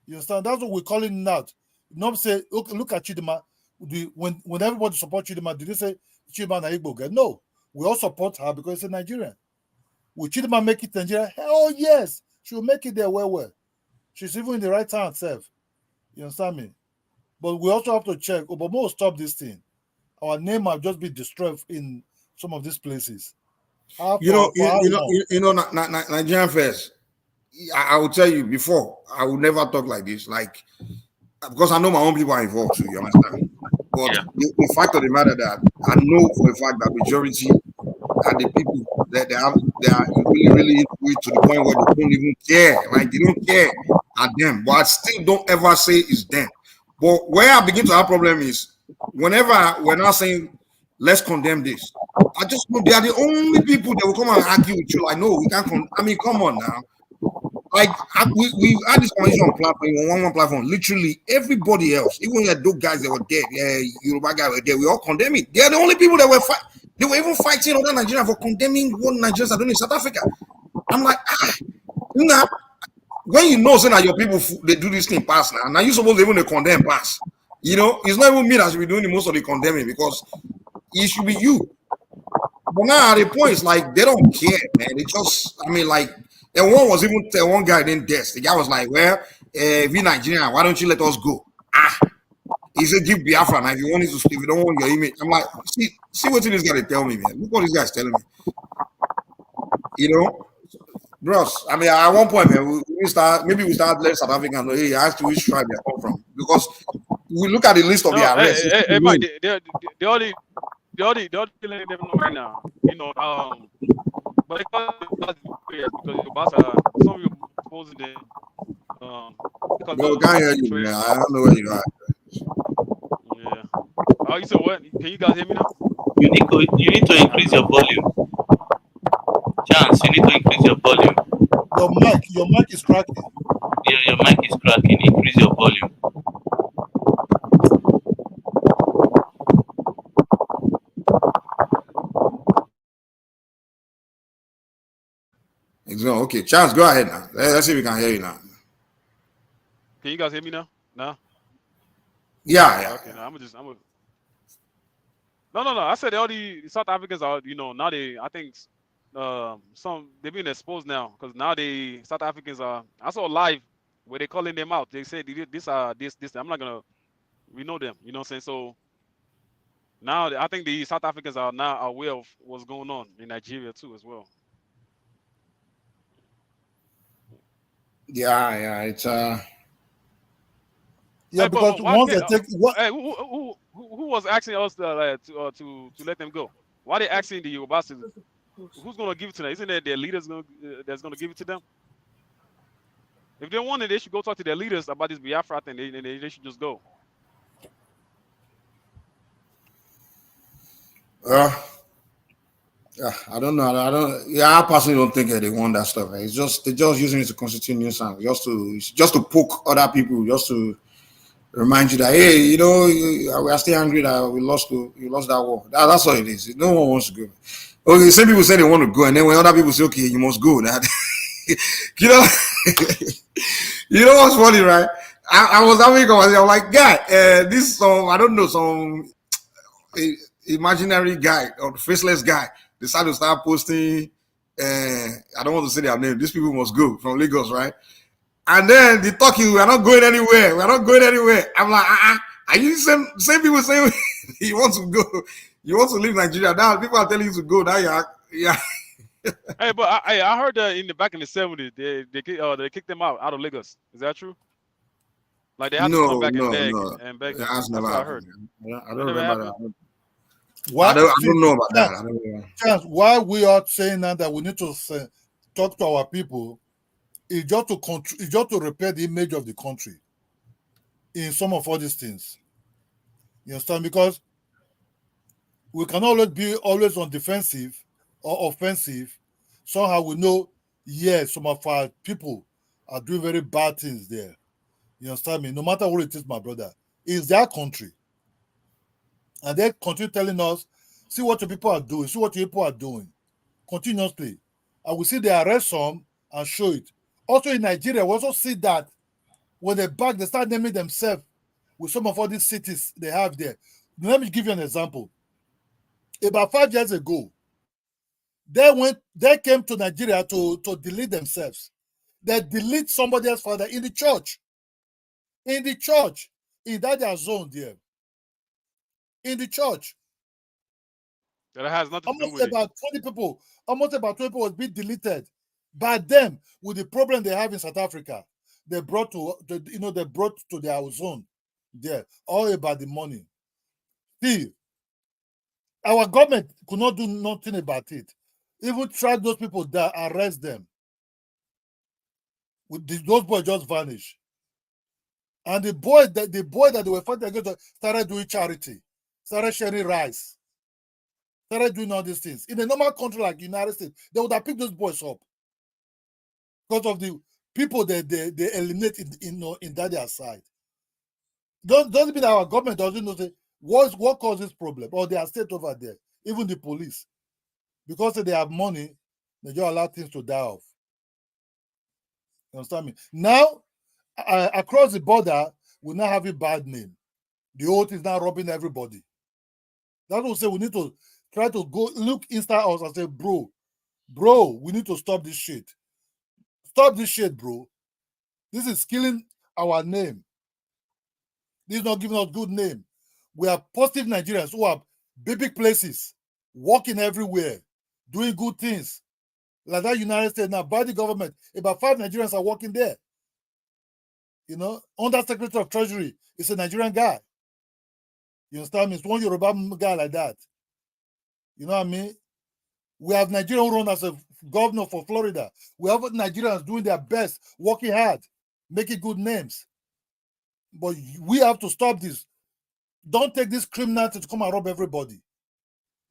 You understand? That's what we're calling it out. Not say look at Chidima. When everybody support Chidima, did they say Chidima na Igbo girl? No, we all support her because it's a Nigerian. Will Chidima make it Nigeria? Hell yes. She'll make it there well. She's even in the right hand herself. You understand me? But we also have to check. Obama will stop this thing. Our name might just be destroyed in some of these places. Nigerian first. I will tell you before, I would never talk like this. Like, because I know my own people are involved too, you understand? But the fact of the matter that I know for a fact that majority are the people that they are really, really into it to the point where they don't even care. Like, they don't care at them. But I still don't ever say it's them. But where I begin to have problem is whenever we're not saying let's condemn this, I just know they are the only people that will come and argue with you. Like, no, we can't. I mean, come on now. Like, we had this conversation on platform, on one platform. Literally, everybody else, even those guys that were dead, Yoruba guys were dead. We all condemn it. They are the only people that were They were even fighting other Nigerians for condemning what Nigerians are doing in South Africa. I'm like, when you know, saying that your people they do this thing pass now you supposed to even condemn pass. You know, it's not even me that should be doing the most of the condemning because it should be you. But now at the point, it's like they don't care, man. They just, I mean, like. And one guy named Des. The guy was like, well, if you're Nigerian, why don't you let us go? He said, give Biafra now if you want it to stay, if you don't want your image. I'm like, see what this guy tell me, man. Look what this guy's telling me. You know? Bros, I mean, at one point, man, we start letting South Africans know, hey, ask which tribe they come from. Because we look at the list of the arrests. Hey, Mike, they already letting them know right now. You know, but because your boss are some of you posing the Bro, can't hear you, man. I don't know where you are. Yeah. Oh, you said what? Can you guys hear me now? You need to increase your volume. Chance, you need to increase your volume. Your mic is cracking. Yeah, your mic is cracking. Increase your volume. Okay, Chance, go ahead now. Let's see if we can hear you now. Can you guys hear me now? No? Yeah. Okay, now No. I said all the South Africans are, now I think they've been exposed now because now South Africans are. I saw live where they calling them out. They said this. I'm not gonna. We know them. You know what I'm saying? So now I think the South Africans are now aware of what's going on in Nigeria too as well. Yeah. It's Yeah, because once they take who was asking us to let them go? Why they asking the Yorubas? Who's gonna give it to them? Isn't it their leaders that's gonna give it to them? If they want it, they should go talk to their leaders about this Biafra thing. They should just go. I don't know. I personally don't think they want that stuff. It's just they're just using it to constitute nuisance, just to poke other people, just to remind you that hey, we are still angry that we lost that war. That's all it is. No one wants to go. Okay, some people say they want to go, and then when other people say okay, you must go. That you know what's funny, right? I was having a conversation. I'm like, guy, this I don't know, some imaginary guy or faceless guy decided to start posting. I don't want to say their name. These people must go from Lagos, right? And then they talking, we're not going anywhere. I'm like, are you same people saying you want to go? You want to leave Nigeria? Now people are telling you to go. Now yeah. Hey, but I heard that in the back in the 70s, they kicked them out of Lagos. Is that true? Like they have to come back and beg and beg. That's what I heard. I don't remember that. I don't know about that. I don't know. Chance, why we are saying now that we need to talk to our people is just to repair the image of the country in some of all these things. You understand? Because we can always on defensive or offensive. Somehow we know, yes, some of our people are doing very bad things there. You understand me? No matter what it is, my brother, it's their country. And they continue telling us, see what your people are doing, continuously. And we see they arrest some and show it. Also in Nigeria, we also see that when they start naming themselves with some of all these cities they have there. Let me give you an example. About 5 years ago, they came to Nigeria to delete themselves. They delete somebody else's father in the church. In the church. in that zone there. In the church. That has nothing to do Almost with it. about 20 people. Almost about 20 people was being deleted by them with the problem they have in South Africa. They brought they brought to their zone there, all about the money. See, our government could not do nothing about it. Even track those people that arrest them. Those boys just vanished. And the boy that they were fighting against started doing charity, started sharing rice, started doing all these things. In a normal country like the United States, they would have picked those boys up because of the people that they eliminate in that side. Doesn't mean our government doesn't know what causes problem, or they are state over there, even the police, because they have money, they just allow things to die off. You understand me? Now, across the border, we now have a bad name. The oath is now robbing everybody. That's what we say. We need to try to go look inside us and say, bro, we need to stop this shit. Stop this shit, bro. This is killing our name. This is not giving us good name. We are positive Nigerians who have big places, working everywhere, doing good things. Like that United States now, by the government, about 5 Nigerians are working there. You know, Under Secretary of Treasury is a Nigerian guy. You understand me? It's one Yoruba guy like that. You know what I mean? We have Nigerian run as a governor for Florida. We have Nigerians doing their best, working hard, making good names. But we have to stop this. Don't take this criminal to come and rob everybody.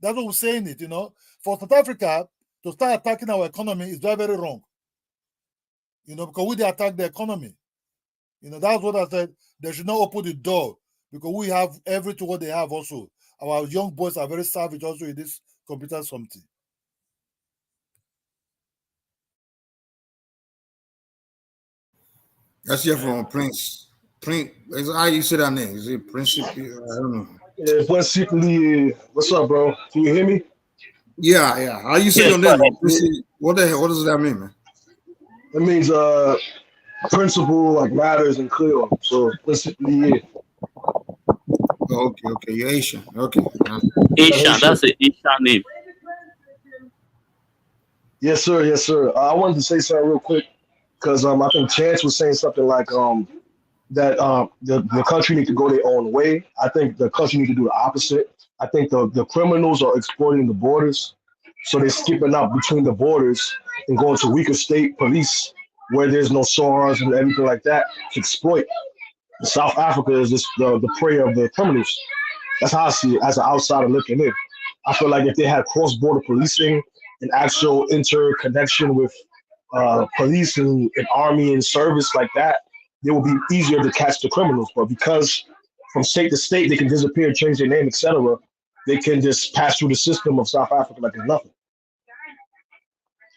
That's what we're saying it, you know. For South Africa to start attacking our economy is very, very wrong. You know, because they attack the economy. You know, that's what I said. They should not open the door because we have everything what they have also. Our young boys are very savage also in this computer something. Let's hear from Prince. Prince, how you say that name? Is it Principe? I don't know. Yeah, what's up, bro? Can you hear me? Yeah. How you say your name? What the hell? What does that mean, man? It means principle like matters and clear. So principally, Okay. You're Asian. Okay. Asian, that's an Asian name. Yes, sir. I wanted to say something real quick because I think Chance was saying something like that the country need to go their own way. I think the country need to do the opposite. I think the criminals are exploiting the borders, so they're skipping out between the borders and going to weaker state police where there's no SARS and everything like that to exploit. South Africa is just the prey of the criminals. That's how I see it as an outsider looking in. I feel like if they had cross-border policing and actual interconnection with police and army and service like that, it will be easier to catch the criminals. But because from state to state they can disappear, change their name, etc., they can just pass through the system of South Africa like it's nothing,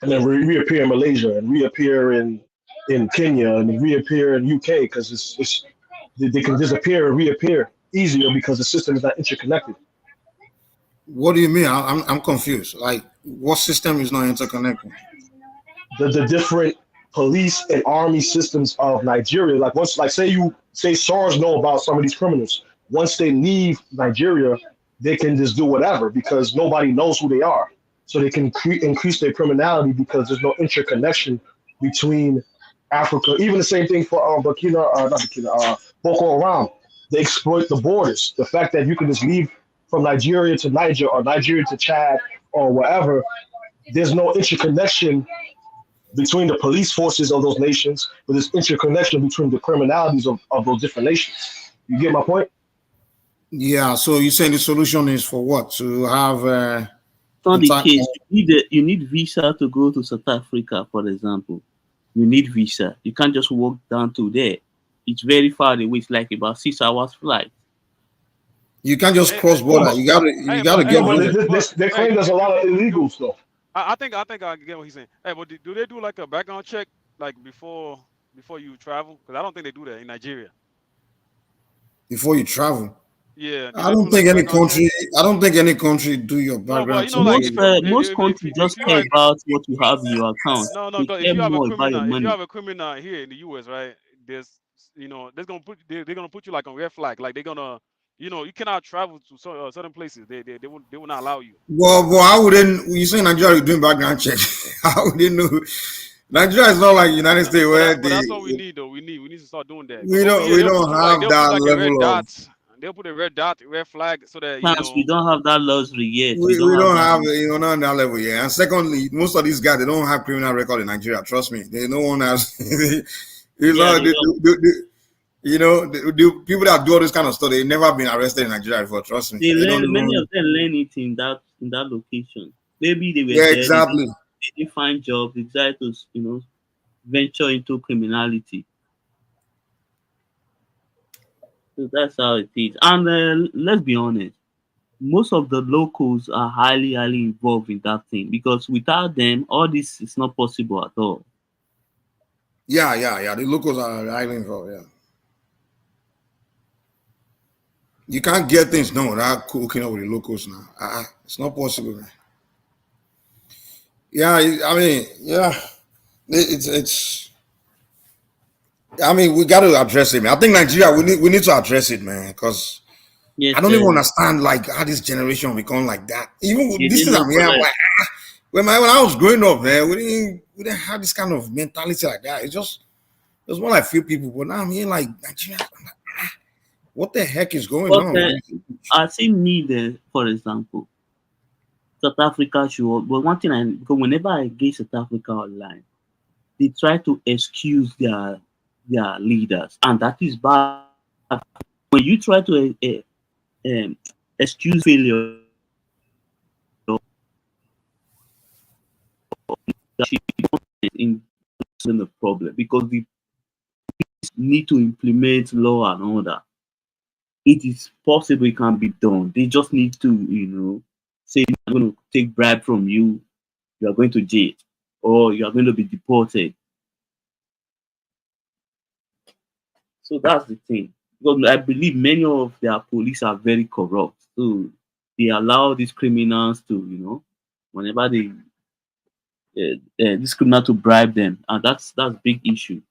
and then reappear in Malaysia and reappear in Kenya and reappear in UK because they can disappear and reappear easier because the system is not interconnected. What do you mean? I'm confused. Like, what system is not interconnected? The different police and army systems of Nigeria. Like say SARS know about some of these criminals. Once they leave Nigeria, they can just do whatever because nobody knows who they are. So they can increase their criminality because there's no interconnection between Africa. Even the same thing for Boko Haram. They exploit the borders. The fact that you can just leave from Nigeria to Niger or Nigeria to Chad or wherever, there's no interconnection between the police forces of those nations, but there's interconnection between the criminalities of those different nations. You get my point? Yeah, so you're saying the solution is for what? To have It's not the case. You need visa to go to South Africa, for example. You need visa. You can't just walk down to there. It's very far away. It's like about 6 hours flight. You can't just cross border. You gotta get. They claim there's a lot of illegals though. I think I get what he's saying. Hey, but do they do like a background check like before you travel? Because I don't think they do that in Nigeria. Before you travel. Yeah. I don't think any country. I don't think any country do your background. No, but, most countries just care about what you have in your account. No. If you have a criminal here in the US, right? There's they're gonna they're gonna put you like on red flag. Like they're gonna, you cannot travel to certain places. They will not allow you. Well, how wouldn't you say Nigeria is doing background check? How would they know? Nigeria is not like United States where But that's what we need though. We need to start doing that. Because we over don't here we don't have they'll put that like a red level of. dot. They'll put a red dot, red flag, so that Sometimes we don't have that luxury yet. We don't have have, that. not on that level, yeah. And secondly, most of these guys, they don't have criminal record in Nigeria. Trust me, they no one has. It's Yeah, not, they don't. the people that do all this kind of stuff, they've never been arrested in Nigeria before. Trust me, They they don't learn, many know. of them learn it in that location. Maybe they were Yeah, there, exactly. they didn't find jobs, they decided to venture into criminality. So that's how it is. And let's be honest, most of the locals are highly, highly involved in that thing because without them, all this is not possible at all. Yeah. The locals are highly involved. Yeah, you can't get things done without hooking up with the locals now. It's not possible, man. Yeah, I mean, yeah, it's. I mean, we got to address it, man. I think Nigeria, we need to address it, man, because Yes, I don't even understand like how this generation become like that. Even with they this did thing not I'm here, I'm collect. like, when I was growing up, man, we didn't have this kind of mentality like that. It was more like few people, but now I'm here like Nigeria. I'm like, what the heck is going But on, man? I see me there, for example, South Africa should. But one thing because whenever I engage South Africa online, they try to excuse their leaders, and that is bad. When you try to excuse failure, in the problem because the need to implement law and order. It is possible it can be done. They just need to, say I'm going to take bribe from you, you are going to jail, or you are going to be deported. So that's the thing. Because I believe many of their police are very corrupt. So they allow these criminals to, whenever this criminal to bribe them, and that's big issue.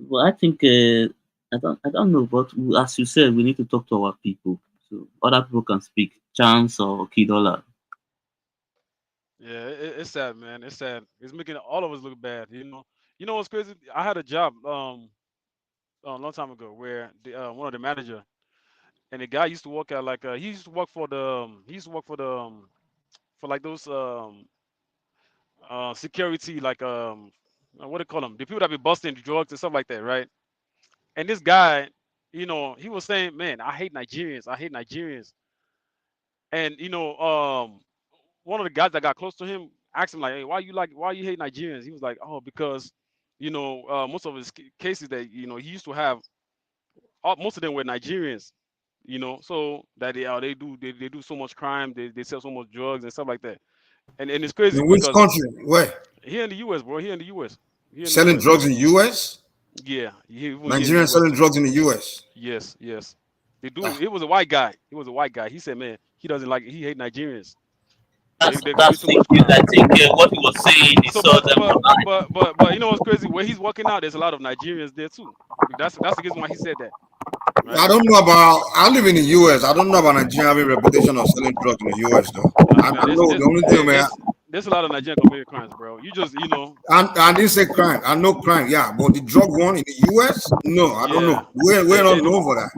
Well, I think I don't know, but as you said, we need to talk to our people so other people can speak. Chance or Kidola. Yeah, it's sad, man. It's sad. It's making all of us look bad. You know what's crazy? I had a job a long time ago where one of the manager and the guy used to work at like he used to work for for like those security like what do they call them? The people that be busting drugs and stuff like that, right? And this guy, he was saying, "Man, I hate Nigerians. I hate Nigerians." And one of the guys that got close to him asked him like, "Hey, why you hate Nigerians?" He was like, "Oh, because most of his cases that he used to have, most of them were Nigerians. So that they do so much crime, they sell so much drugs and stuff like that. And it's crazy In which because country? Where? here in the U.S., bro, here in the U.S., Selling drugs in the U.S.? yeah, even here in the Nigerians U.S. selling drugs in the U.S. Yes. They do. Ah, It was a white guy. He said, man, he doesn't like he hate Nigerians. They commit That's too much fake news. crime. I think what he was saying, he So, saw them online. but you know what's crazy? Where he's working out, there's a lot of Nigerians there too. That's the reason why he said that, right? I don't know about. I live in the U.S. I don't know about Nigeria having a reputation of selling drugs in the U.S. though. I Man, know the only thing, man. there's a lot of Nigerian committed crimes, bro. You just I didn't say crime. I know crime, yeah, but the drug one in the U.S. No, I don't yeah. know. We're not known for that.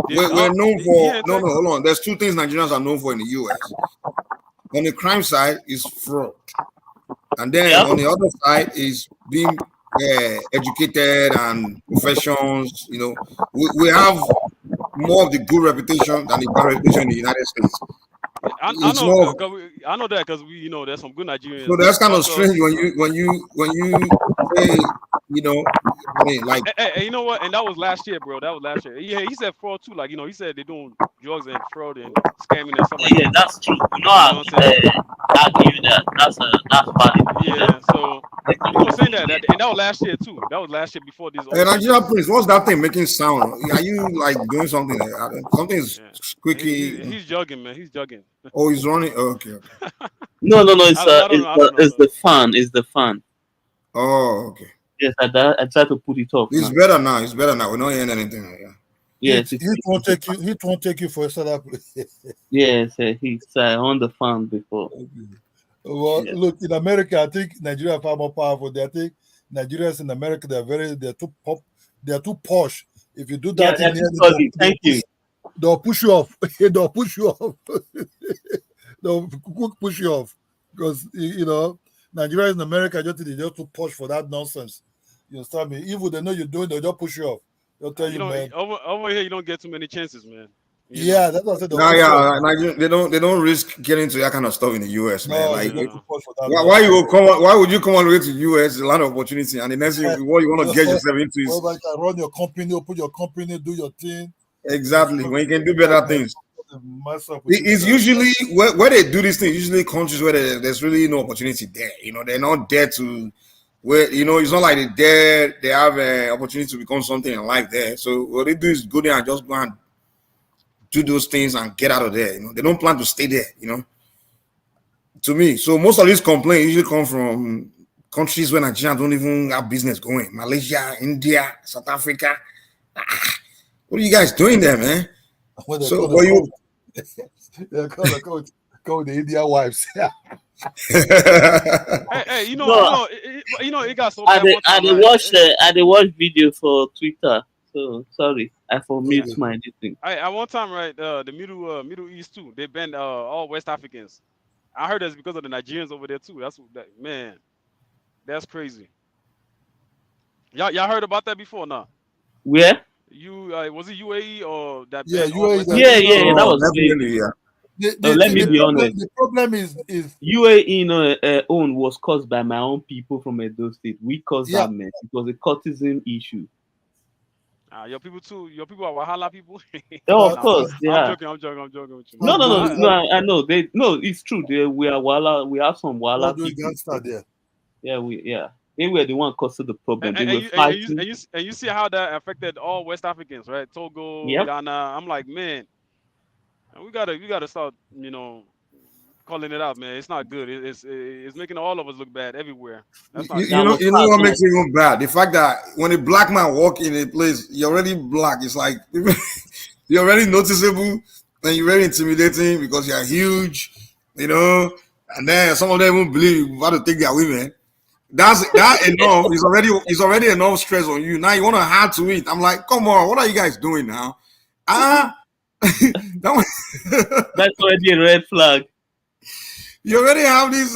We're known for Here in no, Texas, hold on. There's two things Nigerians are known for in the U.S. On the crime side is fraud, and then Yeah. on the other side is being educated and professions. We have more of the good reputation than the bad reputation in the United States. I It's know, more of, I know that because there's some good so Nigerians. that's kind of Also, strange when you say, I mean, like, hey, you know what? And that was last year, bro. That was last year. Yeah, he said fraud too. Like he said they're doing drugs and fraud and scamming and stuff like Yeah, that. that's true. You know what I'm saying? Argue that. That's valid. Yeah. So he was saying that, and that was last year too. That was last year before this whole Nigeria Christmas. police, what's that thing making sound? Are you like doing something? Something is Yeah. squeaky. He's jogging, man. He's jogging. Oh, he's running. Oh, okay. No, no, no. I don't know. I don't know. It's the fan. It's the fan. Oh, okay. Yes, I tried to put it off It's now. better now. It's better now. We're not hearing anything. Yeah. Yes, It won't take you. It won't take you for a setup. yes, he's on the fan before. Well, Yes. look, in America, I think Nigeria are far more powerful. I think Nigerians in America they're too pop, they're too posh. If you do Yeah, that that's in here, solid. Thank you. they'll push you off. They'll push you off. They'll quick push you off because you know Nigerians in America they're just too posh for that nonsense. You understand me? Even if they know you're doing, they'll just push you off. They'll tell You you, know, man. over here you don't get too many chances, man. You Yeah, know. that's what I said. They'll Nah, push you off. yeah, Nigeria, they don't risk getting into that kind of stuff in the US, man. No, Like, they're just too posh for that why you nonsense. go come on, why would you come all the way to US? A lot of opportunity, and the next thing what you want to get yourself into is Whereby you can run your company, open your company, do your thing. exactly when you can do better things. Mess up with It's usually where they do these things, usually countries where there's really no opportunity there. You know, they're not there to where it's not like they're there, they have an opportunity to become something in life there. So what they do is go there and just go and do those things and get out of there. You know, they don't plan to stay there, to me. So most of these complaints usually come from countries where Nigerians don't even have business going. Malaysia, India, South Africa. What are you guys doing there, man? When they So, call the Indian wives. Hey, No, it got so I bad one time, they watch video for Twitter. So sorry, I mute my thing. At one time, right, the Middle East too, they banned all West Africans. I heard that's because of the Nigerians over there too. Man, that's crazy. Y'all heard about that before, nah? Where? Was it UAE or that? Yeah, banned all UAE. West Yeah, that was definitely, crazy. yeah. Let me be honest. The problem is UAE own was caused by my own people from Edo State. We caused Yeah. that mess. It was a courtesan issue. Your people too. Your people are Wahala people. Oh, of course, they I'm are. joking with you. No, man. I know. It's true. We are Wala. We have some Wala doing people. gangster there. Yeah. They were the one causing the problem. They were And fighting. you see how that affected all West Africans, right? Togo, Yep. Ghana. I'm like, man, we gotta start, calling it out, man. It's not good. It's making all of us look bad everywhere. That's not You know what makes it even bad? The fact that when a black man walk in a place, you're already black. It's like you're already noticeable and you're very intimidating because you're huge, and then some of them won't believe how to take their women. That enough is already enough stress on you. Now you want to add to it. I'm like, come on, what are you guys doing now? That's already a red flag. You already have this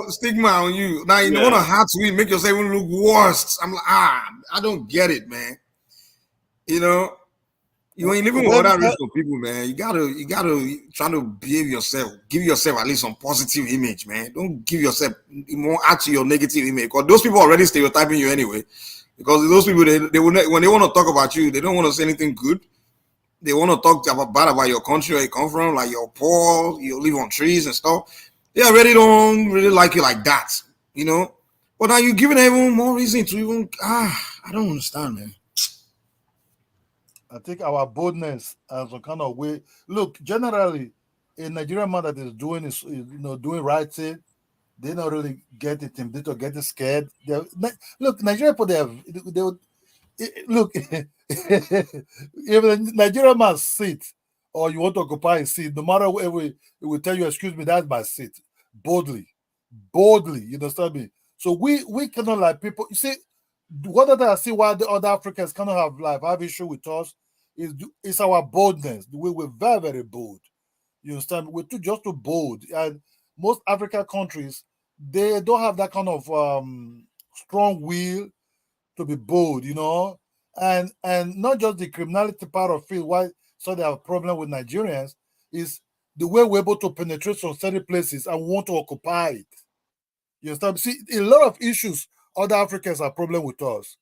stigma on you. Now you want to add to it, make yourself even look worse. I'm like, I don't get it, man. You ain't living with other race of people, man. You gotta try to behave yourself. Give yourself at least some positive image, man. Don't give yourself more add to your negative image because those people are already stereotyping you anyway. Because those people, they will when they want to talk about you, they don't want to say anything good. They want to talk bad about your country where you come from, like you're poor, you live on trees and stuff. They already don't really like you like that, But now you're giving everyone more reason to even I don't understand, man. I think our boldness and some kind of way. Look, generally, a Nigerian man that is doing doing right thing, they don't really get intimidated or get scared. Look, Nigerian people, they would look. If a Nigerian man sit or you want to occupy a seat, no matter where it will tell you, excuse me, that's my seat. Boldly, you understand me? So we cannot like people. You see, what I see why the other Africans cannot have issue with us is our boldness. We're very, very bold. You understand? We're just too bold. And most African countries, they don't have that kind of strong will to be bold, and not just the criminality part of it. Why so they have a problem with Nigerians is the way we're able to penetrate some certain places and want to occupy it. You understand? See, a lot of issues other Africans have problem with us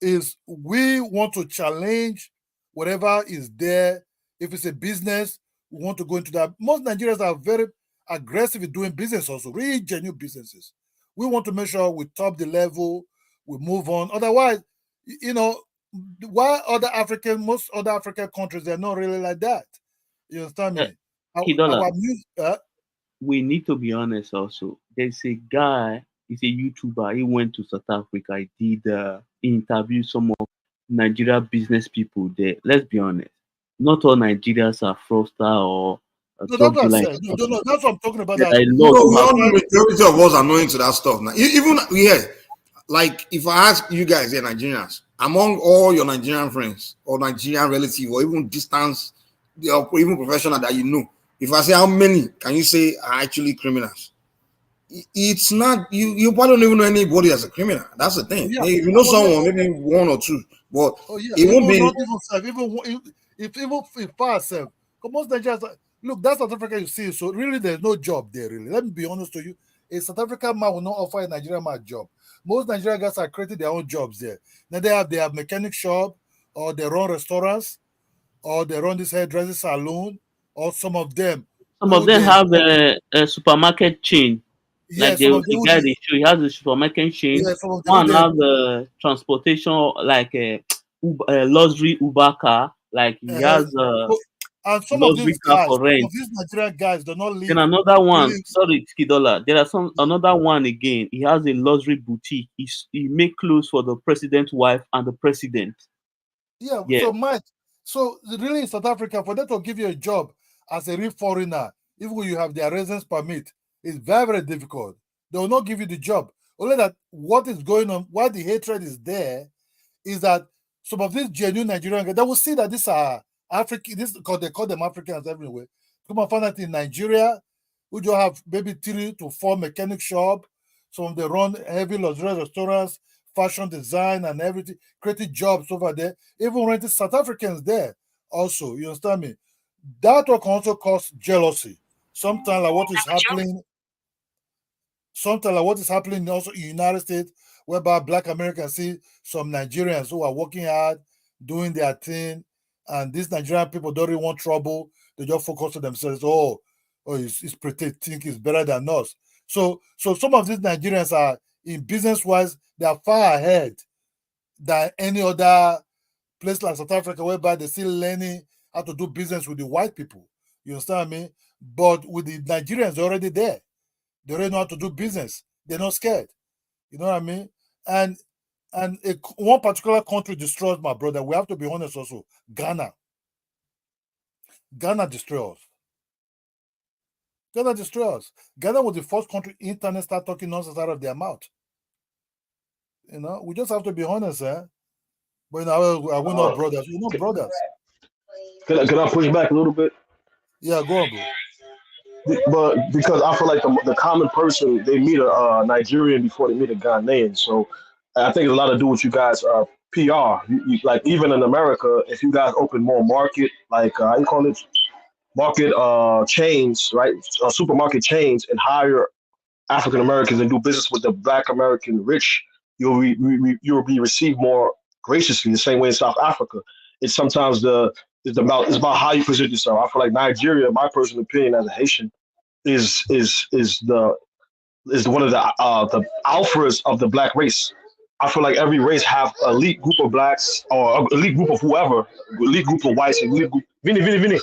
is we want to challenge whatever is there. If it's a business, we want to go into that. Most Nigerians are very aggressive in doing business also, really genuine businesses. We want to make sure we top the level, we move on. Otherwise, why most other African countries, they're not really like that. You understand me? Kidola, we need to be honest also. There's a guy, he's a YouTuber. He went to South Africa. He did he interviewed some of Nigeria business people there. Let's be honest. Not all Nigerians are fraudster or No, that's drug what I dealers. said. No, that's what I'm talking about. There That are a No, lot we who have all know majority of us are knowing to that stuff now. Even yeah, like if I ask you guys, here Nigerians, among all your Nigerian friends or Nigerian relatives or even distance or even professional that you know, if I say how many can you say are actually criminals? It's not you. You probably don't even know anybody as a criminal. That's the thing. yeah. Maybe if you know Oh yeah. someone, maybe one or two, but Oh yeah. it won't Even be. not even self. Even if far self. Because most Nigerians look, that's South Africa you see. So really, there's no job there. Really, let me be honest to you. A South African man will not offer a Nigerian man a job. Most Nigerian guys are creating their own jobs there. Now they have mechanic shop, or they run restaurants, or they run this hairdressing salon, or some of them some of who them they have a supermarket chain. yeah, Like some of them the who guy they they show, he has a supermarket chain. yeah, some of them who One they have transportation like a luxury Uber car. Like he has a so, and some of luxury these car guys, for some rent. of these Nigerian guys do not Then live another one, really sorry, Skidola. There are some another one again. He has a luxury boutique. He make clothes for the president's wife and the president. yeah, Yeah, so Mike, so really in South Africa, for them to give you a job as a real foreigner, even when you have their residence permit, it's very, very difficult. They will not give you the job. Only that what is going on, why the hatred is there, is that some of these genuine Nigerian guys, they will see that these are African, this because they call them Africans everywhere. Come and find out in Nigeria, we just have maybe 3 to 4 mechanic shop. Some of them run heavy luxurious restaurants, fashion design and everything, creating jobs over there, even renting South Africans there also. You understand me? That will can also cause jealousy. Sometimes like what is happening also in the United States, whereby Black Americans see some Nigerians who are working hard, doing their thing, and these Nigerian people don't really want trouble. They just focus on themselves. It's pretty think it's better than us. So some of these Nigerians are in business wise, they are far ahead than any other place like South Africa, whereby they're still learning how to do business with the white people. You understand me? But with the Nigerians, they're already there. They already know how to do business. They're not scared. You know what I mean? And one particular country destroys my brother. We have to be honest also. Ghana. Ghana destroys. Ghana destroys. Ghana was the first country internet start talking nonsense out of their mouth. You know, we just have to be honest, eh? But we're not brothers. We're not brothers. Can I push back a little bit? Yeah, go on, bro. But because I feel like the common person, they meet a Nigerian before they meet a Ghanaian. So I think it's a lot to do with you guys PR. Like even in America, if you guys open more market, like how you call it, market chains, right? Supermarket chains, and hire African Americans and do business with the Black American rich, you'll be received more graciously. The same way in South Africa, it's sometimes it's about how you present yourself. I feel like Nigeria, my personal opinion as a Haitian, is one of the alphas of the black race. I feel like every race have an elite group of blacks or an elite group of whoever, elite group of whites, elite group, Vini,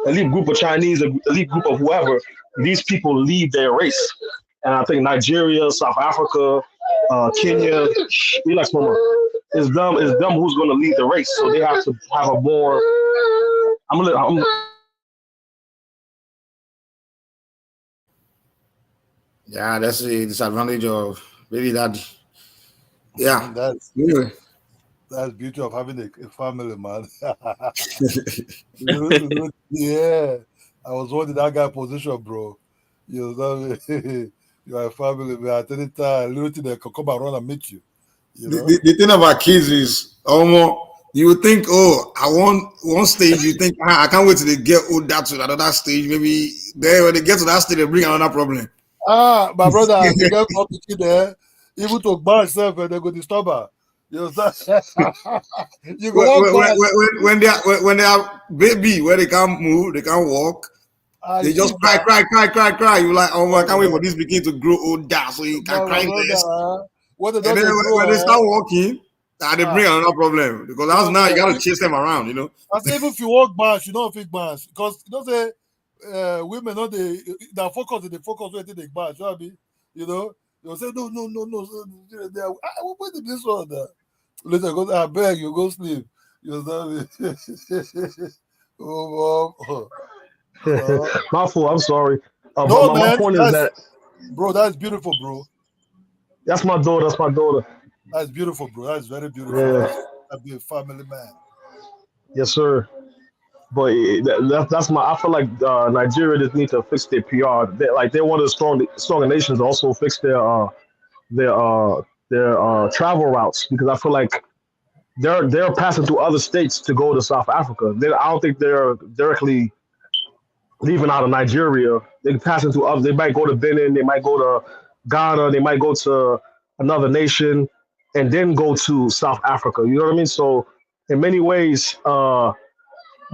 elite group of Chinese, elite group of whoever. These people lead their race, and I think Nigeria, South Africa, Kenya, relax, mama. It's them who's going to lead the race. So they have to have a more. I'm Yeah, that's the disadvantage of maybe that. Yeah. That's Anyway. the beauty of having a family, man. Yeah, I was wanting that guy position, bro. You know, you are a family, man. At any time, little thing they can come and run and meet you. You know. The thing about kids is almost you would think, oh, I want one stage. You think I can't wait till they get older to another stage. Maybe when they get to that stage, they bring another problem. My brother, the girl from the kid there, even to buy herself and they go disturb her. You understand? You go when they are baby, where they can't move, they can't walk, they just cry. You like, oh, I can't wait for this begin to grow older so you can cry less. And then when they start walking, they bring another problem because now you got to chase them around. You know. As even if you walk bash, you know, big bash because you know say women on the focus where they match. You know, they'll say no. What did this one? Later go, I beg you go sleep. You know what I mean? My fault. I'm sorry. No, But my man, point is that that's beautiful, bro. that's my daughter. That's my daughter. That's beautiful, bro. That's very beautiful. Yeah. That's be a family man. Yes, sir. But that's my. I feel like Nigeria just need to fix their PR. They're one of the stronger nations. Also fix their travel routes, because I feel like they're passing through other states to go to South Africa. I don't think they're directly leaving out of Nigeria. They passing through other. They might go to Benin. They might go to Ghana. They might go to another nation, and then go to South Africa. You know what I mean? So in many ways, the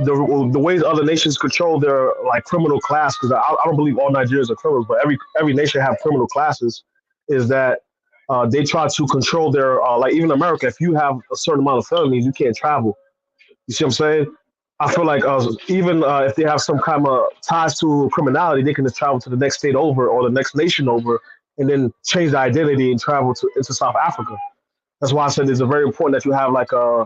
ways other nations control their like criminal class, because I don't believe all Nigerians are criminals, but every nation have criminal classes, is that they try to control their like even America. If you have a certain amount of felonies, you can't travel. You see what I'm saying? I feel like even if they have some kind of ties to criminality, they can just travel to the next state over or the next nation over, and then change the identity and travel into South Africa. That's why I said it's very important that you have like a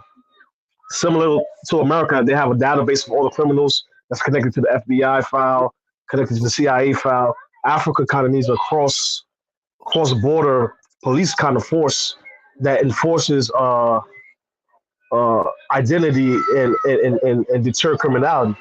similar to America. They have a database of all the criminals that's connected to the FBI file, connected to the CIA file. Africa kind of needs a cross border police kind of force that enforces identity and deter criminality.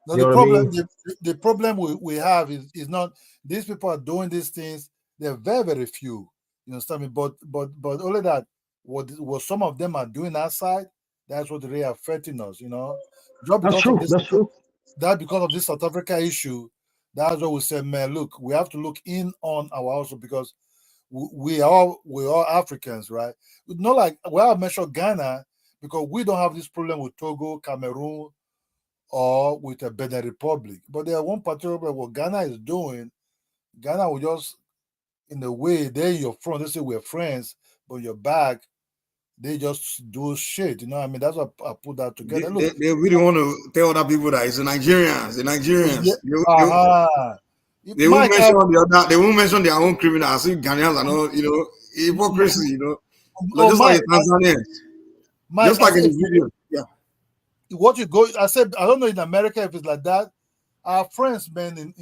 No, You the know what I problem mean? the problem we have is not these people are doing these things. They're very, very few. You understand me? But only that what some of them are doing outside, that's what really affecting us, you know. Just That's because true. of this That's true. that because of this South Africa issue, that's what we said, man, look, we have to look in on our also, because we're all Africans, right? Not like I mentioned Ghana, because we don't have this problem with Togo, Cameroon, or with the Benin Republic. But there one particular problem, what Ghana is doing. Ghana will just, in a way, they're your front. They say we're friends, but your back, they just do shit. You know what I mean? That's what I put that together. Look, They really want to tell other people that it's the Nigerians. The Nigerians. yeah, They won't Mike, mention the other. They won't mention their own criminals. See, Ghanaians are not, hypocrisy. Just like Mike, the Tanzanians. Mike, Just like in the video. Yeah. what you go, I said, I don't know in America if it's like that. Our friends, man,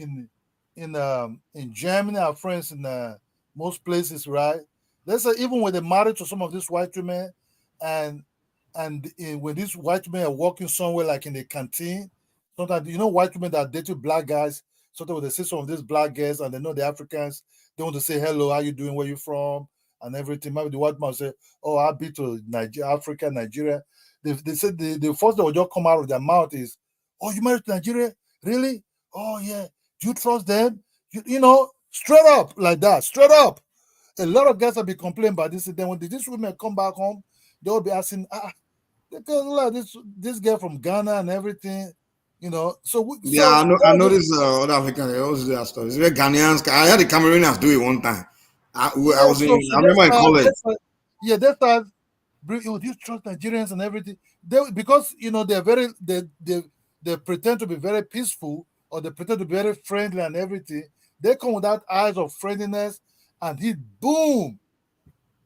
in Germany, our friends in most places, right? Let's say even when they're married to some of these white women, and when these white men are walking somewhere like in the canteen, sometimes white women that dated black guys, sometimes when they see some of these black guys and they know the Africans, they want to say hello, how you doing, where you from, and everything. Maybe the white man will say, oh, I've been to Africa, Nigeria. They said the first that will just come out of their mouth is, oh, you married to Nigeria? Really? Oh, yeah. Do you trust them? Straight up like that, straight up. A lot of guys have been complaining about this. And then when these women come back home, they'll be asking, like this girl from Ghana and everything, So I know this other African. They always do that stuff. It's very Ghanaians. I had the Cameroonians do it one time. I remember in college. They start bring you trust Nigerians and everything. Because they're very they pretend to be very peaceful, or they pretend to be very friendly and everything. They come with that eyes of friendliness and hit boom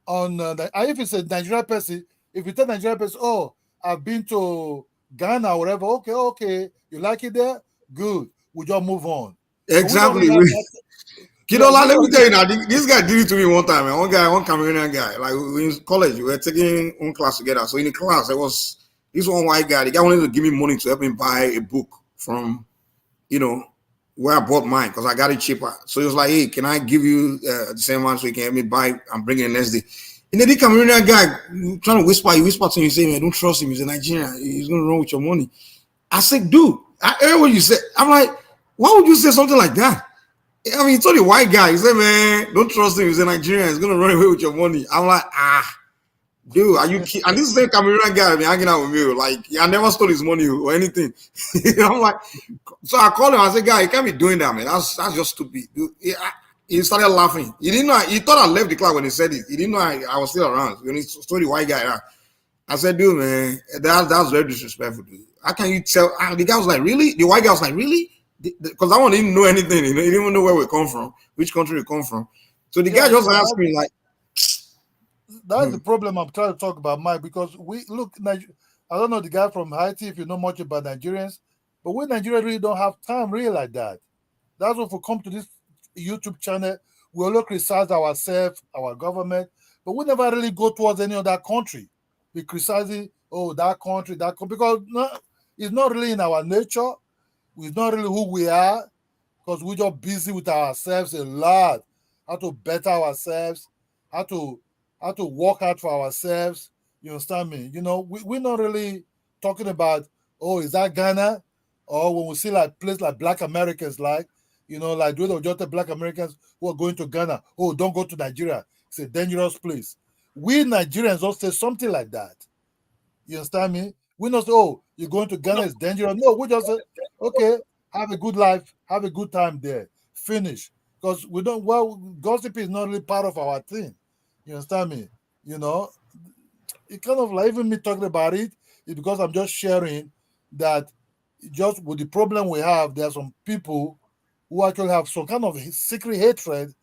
on if it's a Nigerian person, if you tell Nigerian person, oh, I've been to Ghana or whatever, okay, you like it there? Good. We just move on. Exactly. Kidola, let me tell you now, this guy did it to me one time. One Cameroonian guy, like in college, we were taking one class together. So in the class, there was this one white guy. The guy wanted to give me money to help him buy a book from, where I bought mine, because I got it cheaper. So he was like, hey, can I give you the same amount so you can help me buy and bring it the next day? And then the Cameroonian guy trying to whisper to him, you say, man, don't trust him. He's a Nigerian. He's going to run with your money. I said, dude, I heard what you said. I'm like, why would you say something like that? I mean, he told the white guy, he said, man, don't trust him. He's a Nigerian. He's going to run away with your money. I'm like, dude, are you kidding? And this is the Cameroonian guy been hanging out with me. Like, I never stole his money or anything. I'm like, so I called him. I said, guy, you can't be doing that, man. That's just stupid. Dude, he started laughing. He didn't know. He thought I left the class when he said it. He didn't know I was still around. When he told the white guy, I said, dude, man, that's very disrespectful, dude. How can you tell? The guy was like, really? The white guy was like, really? because I don't even know anything. You know, he didn't even know where we come from, which country we come from. So the guy just asked me like, that's the problem I'm trying to talk about, Mike, because we look, I don't know the guy from Haiti if you know much about Nigerians, but we Nigerians really don't have time really like that. That's why if we come to this YouTube channel, we all criticize ourselves, our government, but we never really go towards any other country. We criticizing, oh, that country, because it's not really in our nature. It's not really who we are, because we're just busy with ourselves a lot. How to better ourselves, how to work out for ourselves. You understand me? You know, we're not really talking about, oh, is that Ghana? Or when we see like places like Black Americans, like, you know, like just Black Americans who are going to Ghana, oh, don't go to Nigeria. It's a dangerous place. We Nigerians don't say something like that. You understand me? We don't say, oh, you're going to Ghana, it's dangerous. No, we just say, okay, have a good life, have a good time there. Finish. Because we don't, well, gossip is not really part of our thing. You understand me? You know, it kind of like, even me talking about it is because I'm just sharing that just with the problem we have, there are some people who actually have some kind of secret hatred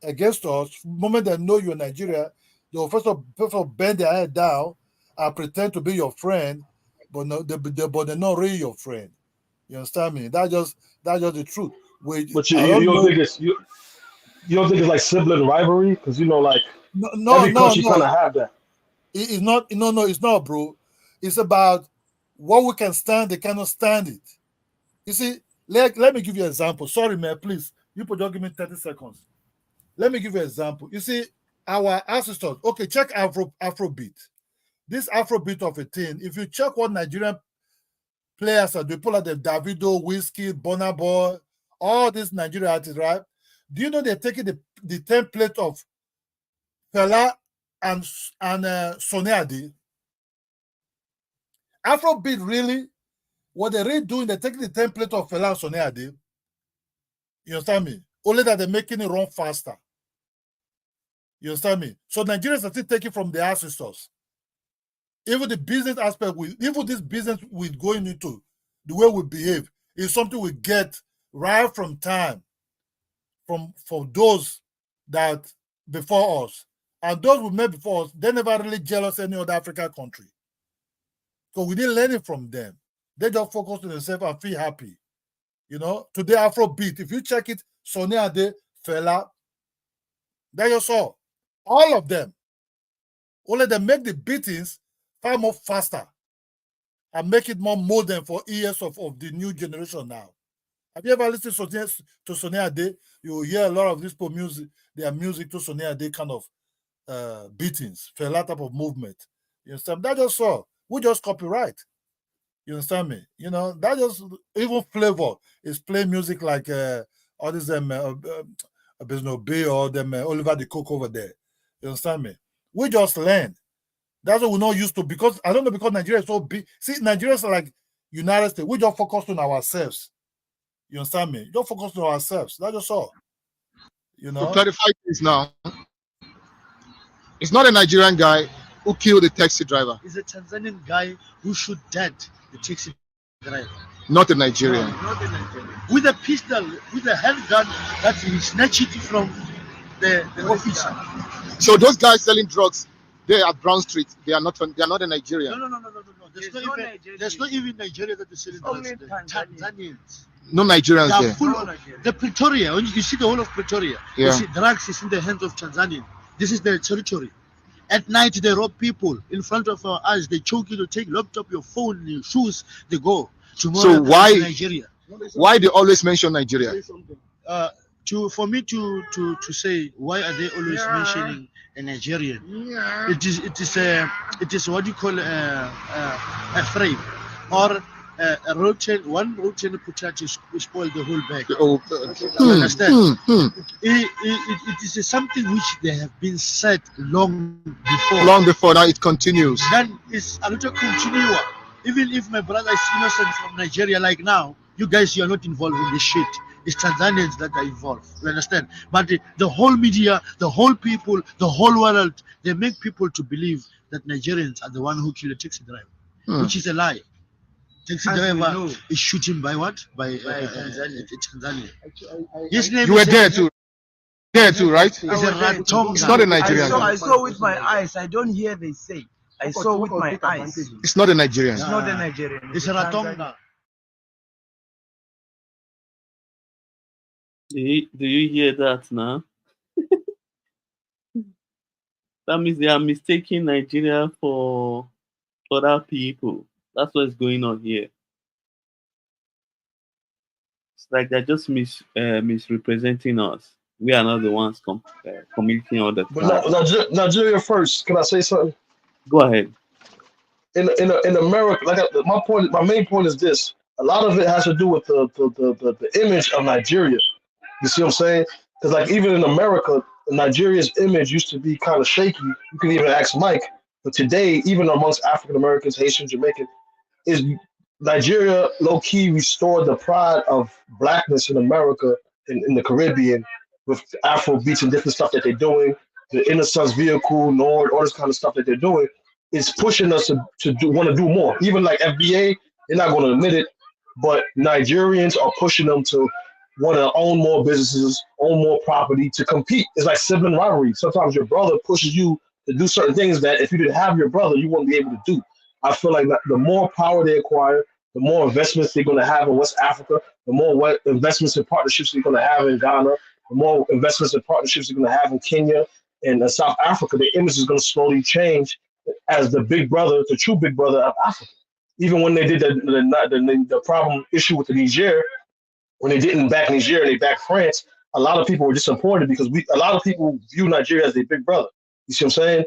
against us. The moment they know you're in Nigeria, they'll first of all bend their head down and pretend to be your friend, but no, they're not really your friend. You understand me? That's just the truth. But you don't think it's you don't think it's like sibling rivalry? Because you know, like every country kind of have that. It's not. No, it's not, bro. It's about what we can stand. They cannot stand it. You see, let me give you an example. Sorry, man, please. You put just give me 30 seconds. Let me give you an example. You see, our ancestors. Okay, check Afrobeat. This Afrobeat of a thing. If you check what Nigerian players are doing, people like the Davido, Whiskey, Burna Boy, all these Nigerian artists, right? Do you know they're taking the template of Fela and Sonny Ade? Afrobeat really, what they're really doing, they're taking the template of Fela and Sonny Ade. You understand me? Only that they're making it run faster. You understand me? So Nigerians are still taking from their ancestors. Even the business aspect, even this business we're going into, the way we behave, is something we get right from time, from those that before us. And those we met before us, they never really jealous any other African country. So we didn't learn it from them. They just focus on themselves and feel happy. You know, today Afrobeat, if you check it, Sonny Ade, Fela, there you saw. All of them. Only they make the beatings far more faster and make it more modern for ears of the new generation now. Have you ever listened to Sonny Ade? You will hear a lot of this music, their music to Sonny Ade kind of beatings, Fela type of movement. You understand? That just so. We just copyright. You understand me? You know, that just, even Flavor is playing music like all these Business Bay or them Oliver the Cook over there. You understand me? We just learn. That's what we're not used to, because I don't know, because Nigeria is so big. See, Nigerians are like United States. We just focus on ourselves. You understand me? Don't focus on ourselves. That's just all. You know. To clarify things now, it's not a Nigerian guy who killed the taxi driver. It's a Tanzanian guy who shoot dead the taxi driver. Not a Nigerian. No, not a Nigerian. With a pistol, with a handgun that he snatched it from the officer. So those guys selling drugs, they are Brown Street. They are not a Nigerian. No. There's not even Nigeria that is selling drugs. Tanzanians. No Nigerians They are there. full of the Pretoria. When you see the whole of Pretoria, Yeah. you see drugs is in the hands of Tanzanians. This is their territory. At night, they rob people in front of our eyes. They choke you to take laptop, your phone, your shoes. They go. Tomorrow, So why Nigeria? Why they always mention Nigeria? For me to say why are they always mentioning a Nigerian? It is what you call a frame or a rotten potato spoil the whole bag. You understand? It is something which they have been said long before. Long before, now it continues. Then it's a little continua. Even if my brother is innocent from Nigeria, like now, you guys, you are not involved in this shit. It's Tanzanians that are involved. You understand? But the whole media, the whole people, the whole world, they make people to believe that Nigerians are the one who killed the taxi driver, which is a lie. taxi As we driver know. is shooting by what? By Tanzania. Tanzania. His name You were is there too. There too, right? It's a I was there too. Ratonga. It's not a Nigerian guy. I saw with my eyes. I don't hear they say. I saw with my eyes. It's not a Nigerian. It's not a Nigerian. It's a Ratonga. Do you hear that now? That means they are mistaking Nigeria for other people. That's what's going on here. It's like they're just misrepresenting us. We are not the ones committing all the But crimes. Nigeria first. Can I say something? Go ahead. In America, my main point is this. A lot of it has to do with the image of Nigeria. You see what I'm saying? Because like even in America, Nigeria's image used to be kind of shaky. You can even ask Mike. But today, even amongst African Americans, Haitian, Jamaican, is Nigeria low key restored the pride of blackness in America in the Caribbean with Afro beats and different stuff that they're doing. The Innocence vehicle, Nord, all this kind of stuff that they're doing is pushing us to want to do more. Even like FBA, they're not going to admit it, but Nigerians are pushing them to want to own more businesses, own more property, to compete. It's like sibling rivalry. Sometimes your brother pushes you to do certain things that if you didn't have your brother, you wouldn't be able to do. I feel like the more power they acquire, the more investments they're going to have in West Africa, the more investments and partnerships they're going to have in Ghana, the more investments and partnerships they're going to have in Kenya and South Africa. The image is going to slowly change as the big brother, the true big brother of Africa. Even when they did the problem issue with the Niger, when they didn't back Niger and they backed France, a lot of people were disappointed because a lot of people view Nigeria as their big brother. You see what I'm saying?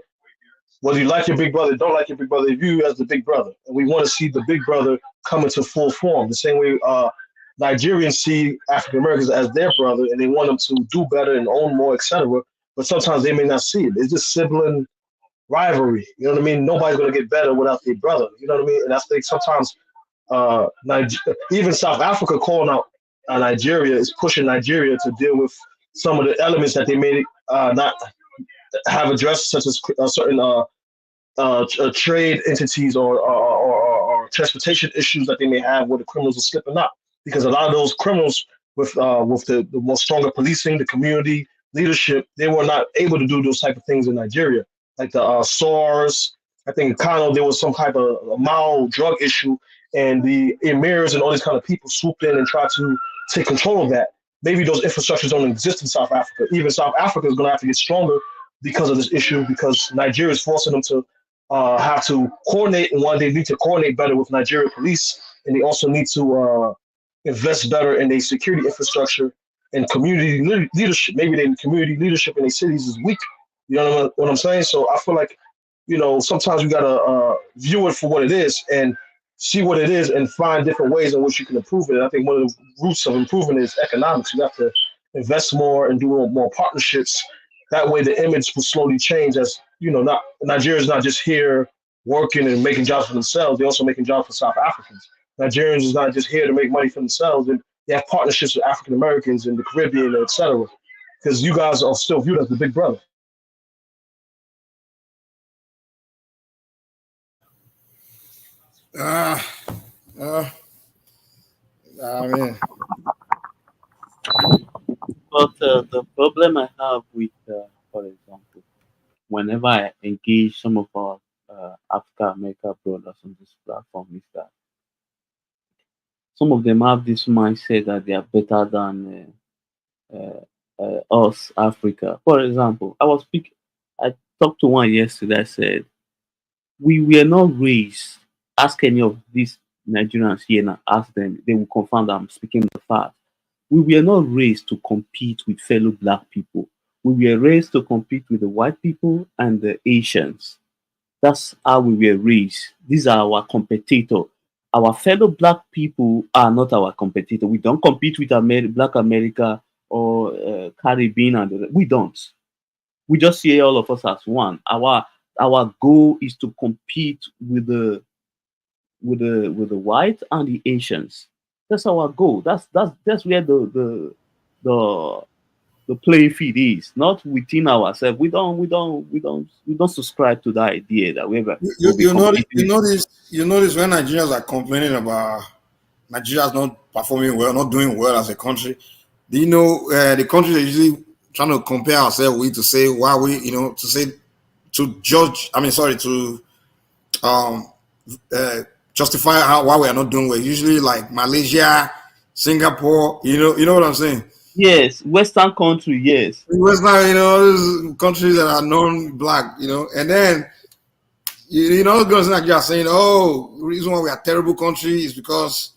Whether you like your big brother, don't like your big brother, they view you as the big brother. And we want to see the big brother come into full form. The same way Nigerians see African Americans as their brother and they want them to do better and own more, etc. But sometimes they may not see it. It's just sibling rivalry. You know what I mean? Nobody's going to get better without their brother. You know what I mean? And I think sometimes even South Africa calling out Nigeria is pushing Nigeria to deal with some of the elements that they may not have addressed, such as certain trade entities or transportation issues that they may have where the criminals are slipping up. Because a lot of those criminals with the more stronger policing, the community leadership, they were not able to do those type of things in Nigeria. Like the SARS, I think in Kano there was some type of a mild drug issue, and the emirs and all these kind of people swooped in and tried to take control of that. Maybe those infrastructures don't exist in South Africa. Even South Africa is going to have to get stronger because of this issue, because Nigeria is forcing them to have to coordinate, and one, they need to coordinate better with Nigeria police, and they also need to invest better in their security infrastructure and community leadership. Maybe the community leadership in their cities is weak. You know what I'm saying? So I feel like, sometimes you gotta view it for what it is and see what it is and find different ways in which you can improve it. And I think one of the roots of improvement is economics. You have to invest more and do more partnerships. That way, the image will slowly change. As not Nigeria's not just here working and making jobs for themselves; they're also making jobs for South Africans. Nigerians is not just here to make money for themselves, and they have partnerships with African Americans in the Caribbean, etc. Because you guys are still viewed as the big brother. I mean, But the problem I have with, for example, whenever I engage some of our African American brothers on this platform is that some of them have this mindset that they are better than us, Africa. For example, I talked to one yesterday. I said, we were not raised. Ask any of these Nigerians here now, ask them, they will confirm that I'm speaking the fact. We were not raised to compete with fellow black people. We were raised to compete with the white people and the Asians. That's how we were raised. These are our competitor. Our fellow black people are not our competitor. We don't compete with Black America or Caribbean, and we don't. We just see all of us as one. Our goal is to compete with the white and the Asians. That's our goal. That's where the the playing field is, not within ourselves. We don't subscribe to that idea that we'll be competing. You notice when Nigerians are complaining about Nigeria's not performing well, not doing well as a country. Do you know the countries are usually trying to compare ourselves with to say why we, to say to judge. I mean, sorry, to um justify why we are not doing well. Usually like Malaysia, Singapore. You know what I'm saying. Yes, Western country. Yes, Western, these countries that are non-black, and then girls like you are saying, oh, the reason why we are a terrible country is because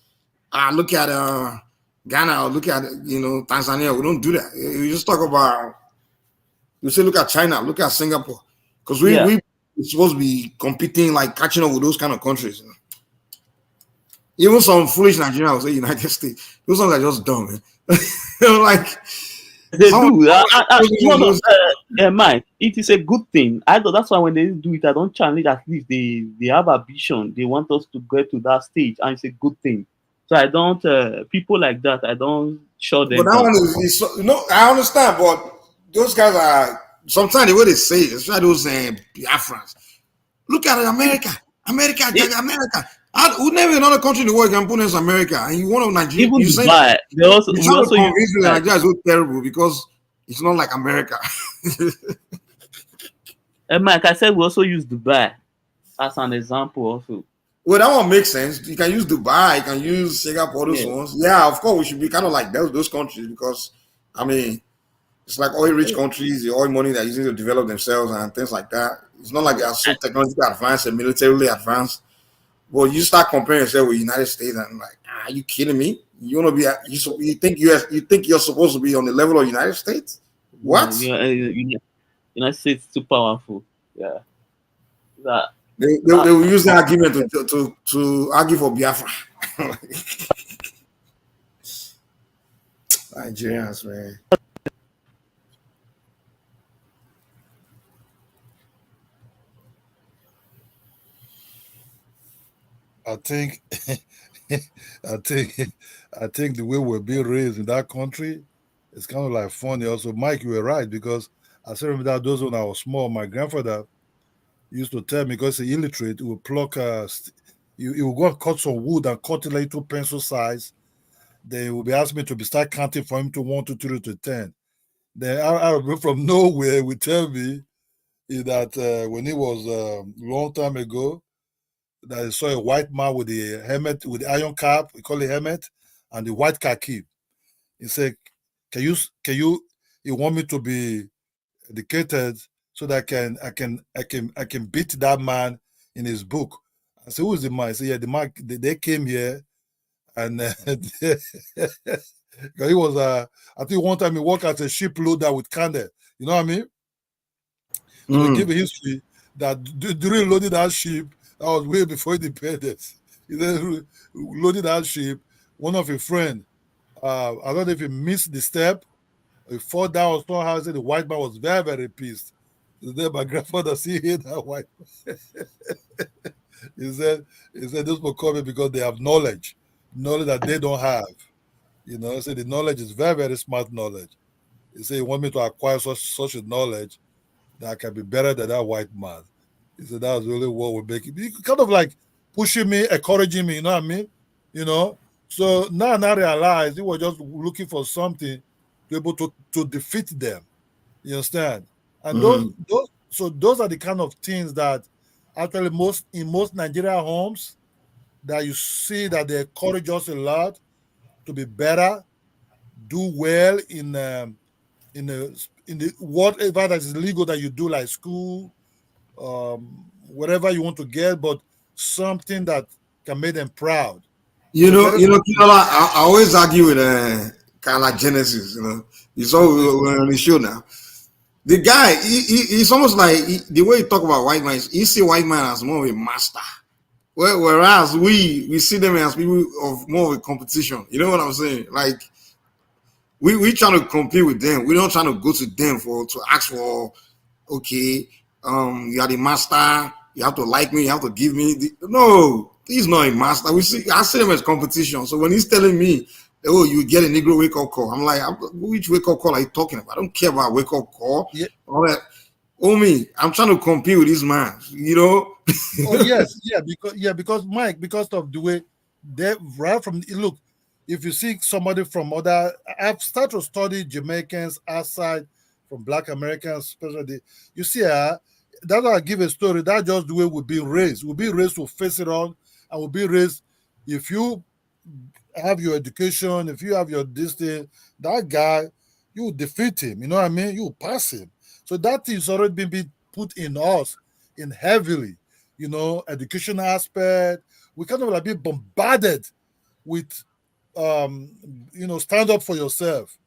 look at Ghana or look at Tanzania. We don't do that. We just talk about. We say look at China, look at Singapore, because we're supposed to be competing, like catching up with those kind of countries. Even some foolish Nigerians will say United States. Those ones are just dumb, man. Like they do. Mike, it is a good thing. That's why when they do it, I don't challenge. At least they have a vision. They want us to get to that stage, and it's a good thing. So I don't people like that. I don't shut them But that down. one is I understand, but those guys are sometimes the way they say it, especially those Biafrans. Look at America. America. Who name another country in the world can put in America, and you want to Nigeria? Even You Dubai. we also convince you that Nigeria is so terrible because it's not like America. And Mike, I said we also use Dubai as an example also. Well, that one makes sense. You can use Dubai, you can use Singapore, those ones. Yeah, of course, we should be kind of like those countries because, I mean, it's like oil-rich countries, the oil money they're using to develop themselves and things like that. It's not like they are so technologically advanced and militarily advanced. But you start comparing yourself with the United States and like, are you kidding me? You want to be? You think you're supposed to be on the level of the United States? What? United States is too powerful. Yeah. They will use that argument to argue for Biafra. Nigerians, man. I think the way we're being raised in that country, it's kind of like funny. Also, Mike, you were right, because I still remember that those when I was small, my grandfather used to tell me, because he's illiterate, he would pluck he would go and cut some wood and cut it like 2 pencil size. Then he would be asking me to start counting for him to 1, 2, 3 to 10. Then out from nowhere, he would tell me that when he was a long time ago, that he saw a white man with the helmet, with the iron cap, we call it helmet, and the white khaki. He said, "Can you? You want me to be educated so that I can beat that man in his book?" I said, "Who is the man?" He said, "Yeah, the man. They came here, and he was I think one time he worked as a ship loader with candle. You know what I mean?" So they give a history that during loading that ship, that was way before independence. He then loaded that ship. One of his friends, I don't know if he missed the step, or he fall down or somehow. Said the white man was very, very pissed. So then my grandfather see that white man. he said this will come because they have knowledge that they don't have. He said the knowledge is very, very smart knowledge. He said he want me to acquire such a knowledge that I can be better than that white man. He said that was really what would make it. He kind of like pushing me, encouraging me, you know what I mean? So now I realize he was just looking for something to be able to defeat them. You understand? And those are the kind of things that actually in most Nigerian homes that you see that they encourage us a lot to be better, do well in the whatever that is legal that you do, like school, whatever you want to get, but something that can make them proud. I always argue with kind of like Genesis. You saw we're on the show now. The guy, he's almost like the way he talk about white man. He see white man as more of a master, whereas we see them as people of more of a competition. You know what I'm saying? Like we trying to compete with them. We're not trying to go to them to ask for, okay, you are the master. You have to like me. You have to give me. No, he's not a master. I see them as competition. So when he's telling me oh, you get a Negro wake-up call. I'm like, which wake-up call are you talking about? I don't care about wake-up call. Yeah. All that. Oh, me, I'm trying to compete with this man, you know? Oh yes, because Mike, because of the way they right from look, if you see somebody from other, I've started to study Jamaicans outside from Black Americans, especially. You see, that's why I give a story. That's just the way we've been raised. We've been raised to face it on, and we'll be raised. If you have your education, if you have your distance, that guy, you defeat him. You know what I mean? You pass him. So that is already been put in us in heavily. You know, educational aspect. We kind of like be bombarded with, stand up for yourself,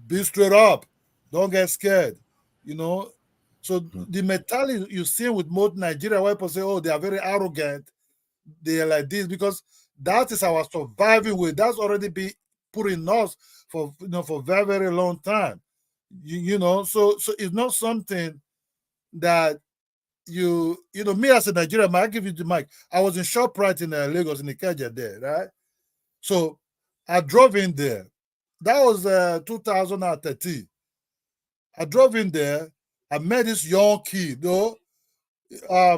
be straight up, don't get scared. You know, so the mentality you see with most Nigeria, where people say, "Oh, they are very arrogant," they are like this because that is our surviving way. That's already been put in us for for very very long time. So it's not something that me as a Nigerian, I give you the mic. I was in ShopRite in Lagos in Ikeja there, right? So I drove in there. That was 2013. I drove in there. I met this young kid, though. I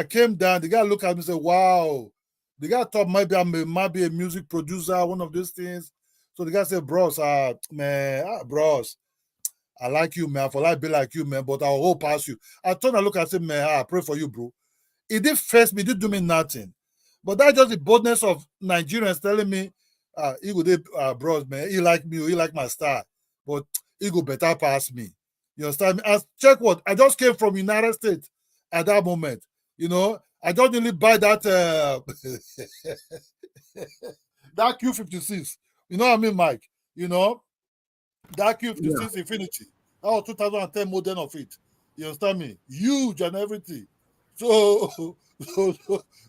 came down. The guy looked at me and said, "Wow." The guy thought maybe I might be a music producer, one of these things. So the guy said, "Bros, bros, I like you, man. For life be like you, man, but I'll hold past you." I turned and look and said, "Man, I pray for you, bro." It did face me, it did do me nothing. But that's just the boldness of Nigerians telling me, he would bros, man, he like me, he like my style, but he go better pass me. You understand me? I check what I just came from United States at that moment. I don't really buy that that Q56. You know what I mean, Mike? That Q56 Infinity. That was 2010 model of it. You understand me? Huge and everything. So,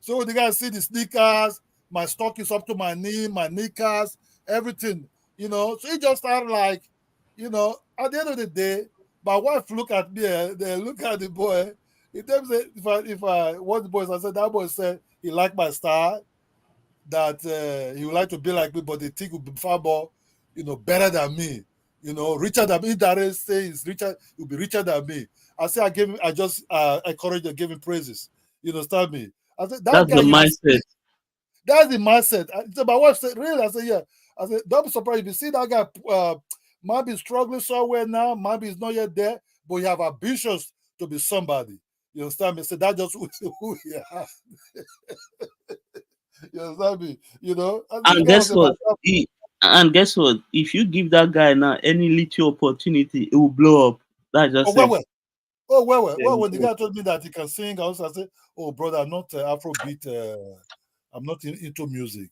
so when the guy see the sneakers, my stock is up to my knee, my kneecars, everything. So he just started like, at the end of the day, my wife look at me, they look at the boy. If them say, if I what the boys, I said that boy said he liked my style, that he would like to be like me, but they think would be far more, better than me. Richer than me. That say he's richer, he'll be richer than me. I say I just encourage and give him praises. You understand me? I said that That's guy the you be mindset. that's the mindset. So my wife said, really? I said, yeah. I said, don't be surprised if you see that guy might be struggling somewhere now, maybe he's not yet there, but you have ambitions to be somebody. You understand me? So that just who we are. You understand me? And This guy was guess what? about And guess what? If you give that guy now any little opportunity, it will blow up. That's oh, just well, it. well. Oh, well, Yeah. when the guy told me that he can sing, I also said, "Oh, brother, I'm not Afrobeat. I'm not into music."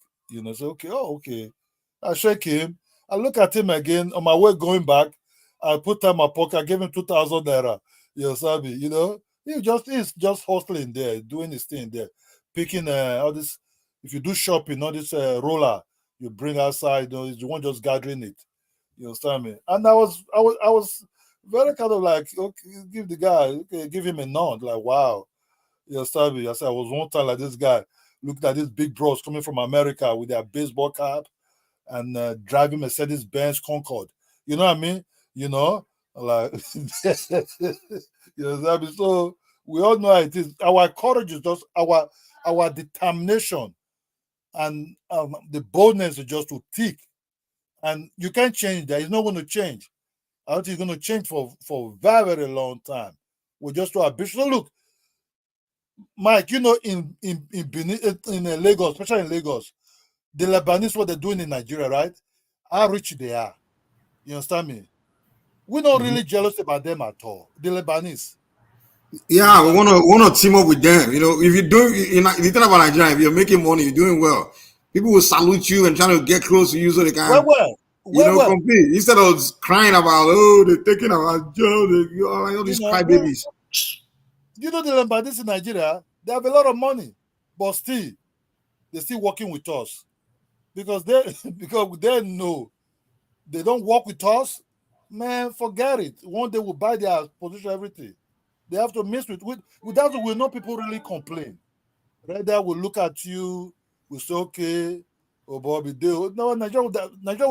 So okay, oh, okay. I shake him. I look at him again on my way going back. I put time in my pocket. I gave him 2,000 naira. Sabi, he's just hustling there, doing his thing there, picking all this. If you do shopping, all this roller you bring outside, you want just gathering it. You understand me? And I was very kind of like, okay, give the guy, okay, give him a nod, like, wow. You understand me? I said, I was one time like this guy, looked at these big bros coming from America with their baseball cap and driving Mercedes Benz Concorde. You know what I mean? Like, you understand me? So we all know how it is. Our courage is just our determination and the boldness is just to tick. And you can't change that. It's not going to change. I don't think it's going to change for a very, very long time. We're just too ambitious. So look, Mike, in Benin, in Lagos, especially in Lagos, the Lebanese, what they're doing in Nigeria, right? How rich they are. You understand me? We're not really jealous about them at all. The Lebanese. Yeah, we want to team up with them. If you do, the thing about Nigeria, if you're making money, you're doing well, people will salute you and trying to get close to you so they can, Well. compete. Instead of crying about, oh, they're taking our job, all these crybabies. The Lebanese in Nigeria, they have a lot of money, but still, they're still working with us because they know they don't work with us. Man, forget it. One day we'll buy their position, everything. They have to mix with that. We know people really complain. Rather, we'll look at you, we'll say, okay, Oh, Bobby, no, Nigeria would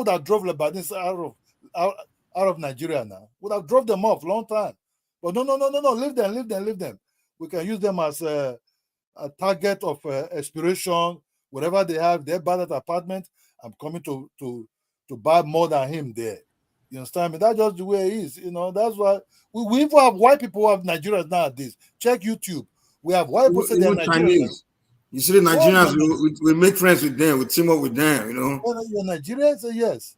have drove Lebanese out of Nigeria now. Would have drove them off long time. But no. Leave them. We can use them as a target of aspiration. Whatever they have, they buy that apartment. I'm coming to buy more than him there. You understand me? That's just the way it is. You know, that's why we even have white people who have Nigerians nowadays. Check YouTube. We have white people say they're Even Nigerians. Chinese. You see the Nigerians, we make friends with them, we team up with them, you know. You're Nigerians, so yes.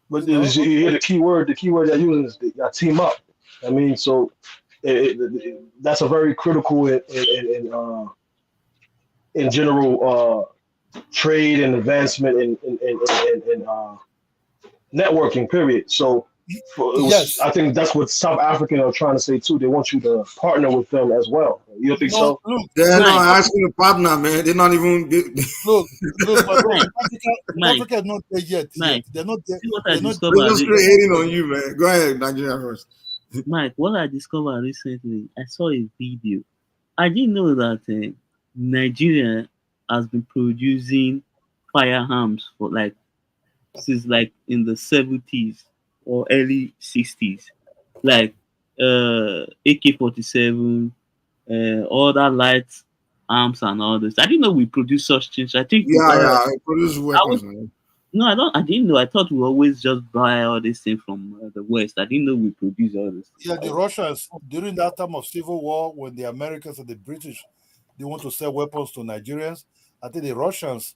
But you hear the key word they're using is team up. I mean, so that's a very critical in general trade and advancement in networking. Period. So Yes. I think that's what South African are trying to say too. They want you to partner with them as well. You don't think so? Look, They're not asking a partner, man. They're not even. Look, my bro, Africa is not there yet. They're not there. They're not just straight hating on you, man. Go ahead, Nigeria first. Mike, what I discovered recently, I saw a video. I didn't know that Nigeria has been producing firearms for since in the 70s or early 60s, like AK-47, all that light arms and all this. I didn't know we produce such things. I think we produce weapons, man. No, I didn't know. I thought we always just buy all these things from the West. I didn't know we produce all this. Yeah, the Russians during that time of civil war, when the Americans and the British they want to sell weapons to Nigerians, I think the Russians